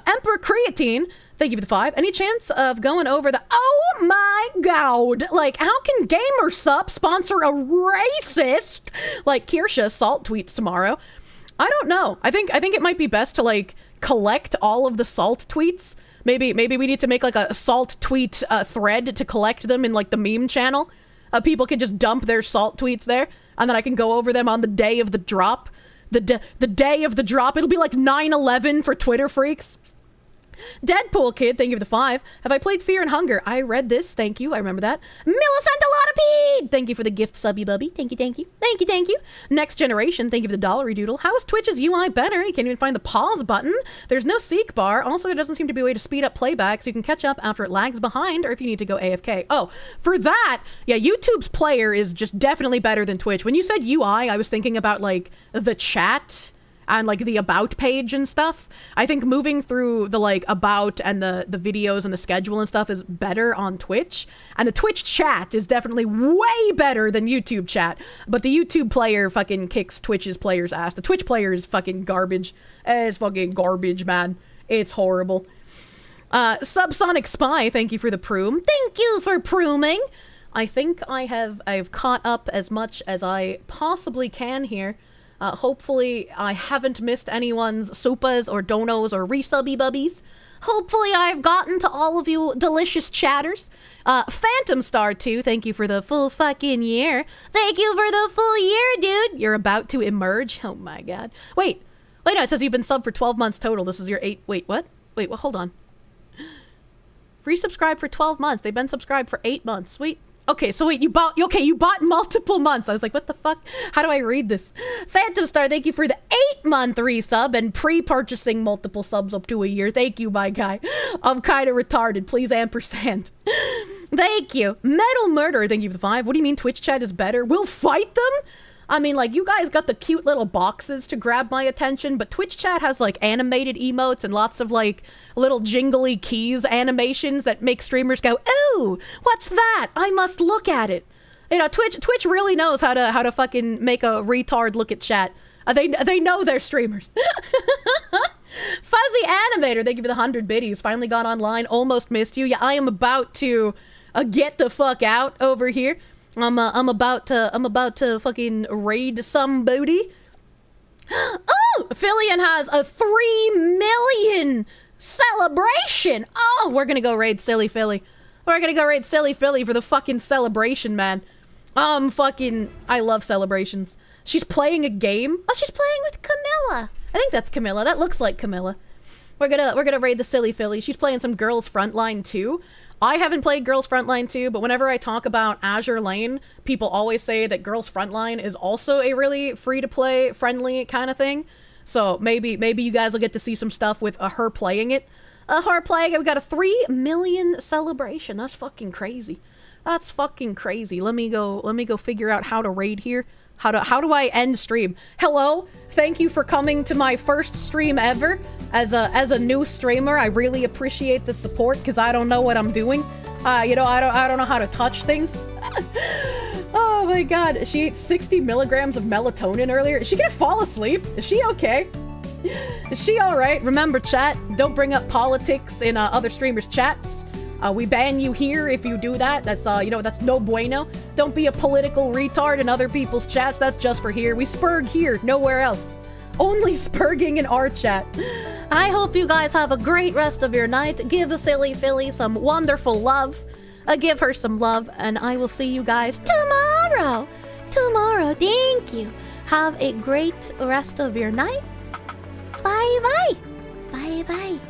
Emperor Creatine, thank you for the 5. Any chance of going over the... Oh my god! Like, how can GamerSup sponsor a racist like Kirsche salt tweets tomorrow? I don't know. I think it might be best to, like, collect all of the salt tweets. Maybe we need to make like a salt tweet thread to collect them in like the meme channel. People can just dump their salt tweets there, and then I can go over them on the day of the drop. the day of the drop. It'll be like 9/11 for Twitter freaks. Deadpool Kid, thank you for the 5. Have I played Fear and Hunger? I read this, thank you, I remember that. Millicent thank you for the gift, subby bubby. Thank you, thank you, thank you, thank you. Next Generation, thank you for the $1 doodle. How is Twitch's UI better? You can't even find the pause button. There's no seek bar. Also, there doesn't seem to be a way to speed up playback so you can catch up after it lags behind or if you need to go AFK. Oh, for that, yeah, YouTube's player is just definitely better than Twitch. When you said UI, I was thinking about like the chat and like the about page and stuff. I think moving through the like about and the videos and the schedule and stuff is better on Twitch. And the Twitch chat is definitely way better than YouTube chat. But the YouTube player fucking kicks Twitch's player's ass. The Twitch player is fucking garbage. It's fucking garbage, man. It's horrible. Subsonic Spy, thank you for the proom. Thank you for prooming. I think I've caught up as much as I possibly can here. Hopefully I haven't missed anyone's supas or donos or resubby bubbies. Hopefully I've gotten to all of you delicious chatters. Phantom Star 2, thank you for the full fucking year. Thank you for the full year, dude. You're about to emerge. Oh my god. Wait, no, it says you've been subbed for 12 months total. This is your 8, wait, what? Wait, hold on. Free subscribe for 12 months. They've been subscribed for 8 months. Sweet. Okay, so wait, you bought multiple months. I was like, what the fuck? How do I read this? Phantom Star, thank you for the 8-month resub and pre-purchasing multiple subs up to a year. Thank you, my guy. I'm kind of retarded. Please ampersand. Thank you. Metal Murder, thank you for the 5. What do you mean Twitch chat is better? We'll fight them? I mean, like, you guys got the cute little boxes to grab my attention, but Twitch chat has, like, animated emotes and lots of, like, little jingly keys animations that make streamers go, ooh, what's that? I must look at it. You know, Twitch really knows how to fucking make a retard look at chat. They know they're streamers. Fuzzy Animator, thank you for the 100 biddies. Finally got online, almost missed you. Yeah, I am about to get the fuck out over here. I'm about to fucking raid some booty. Oh, Phillian has a 3 million celebration. Oh, we're gonna go raid Silly Philly. We're gonna go raid Silly Philly for the fucking celebration, man. I love celebrations. She's playing a game. Oh, she's playing with Camilla. I think that's Camilla. That looks like Camilla. We're gonna raid the Silly Philly. She's playing some Girls Frontline 2. I haven't played Girls Frontline 2, but whenever I talk about Azure Lane, people always say that Girls Frontline is also a really free-to-play, friendly kind of thing. So maybe you guys will get to see some stuff with her playing it. Her playing it. We got a 3 million celebration. That's fucking crazy. That's fucking crazy. Let me go figure out how to raid here. How do I end stream? Hello, thank you for coming to my first stream ever. As a new streamer, I really appreciate the support because I don't know what I'm doing. You know, I don't know how to touch things. Oh my god, she ate 60 milligrams of melatonin earlier. Is she gonna fall asleep? Is she okay? Is she alright? Remember, chat, don't bring up politics in other streamers' chats. We ban you here if you do that. That's, you know, that's no bueno. Don't be a political retard in other people's chats. That's just for here. We spurg here, nowhere else. Only spurging in our chat. I hope you guys have a great rest of your night. Give the Silly Philly some wonderful love. Give her some love, and I will see you guys tomorrow. Thank you. Have a great rest of your night. Bye-bye. Bye-bye.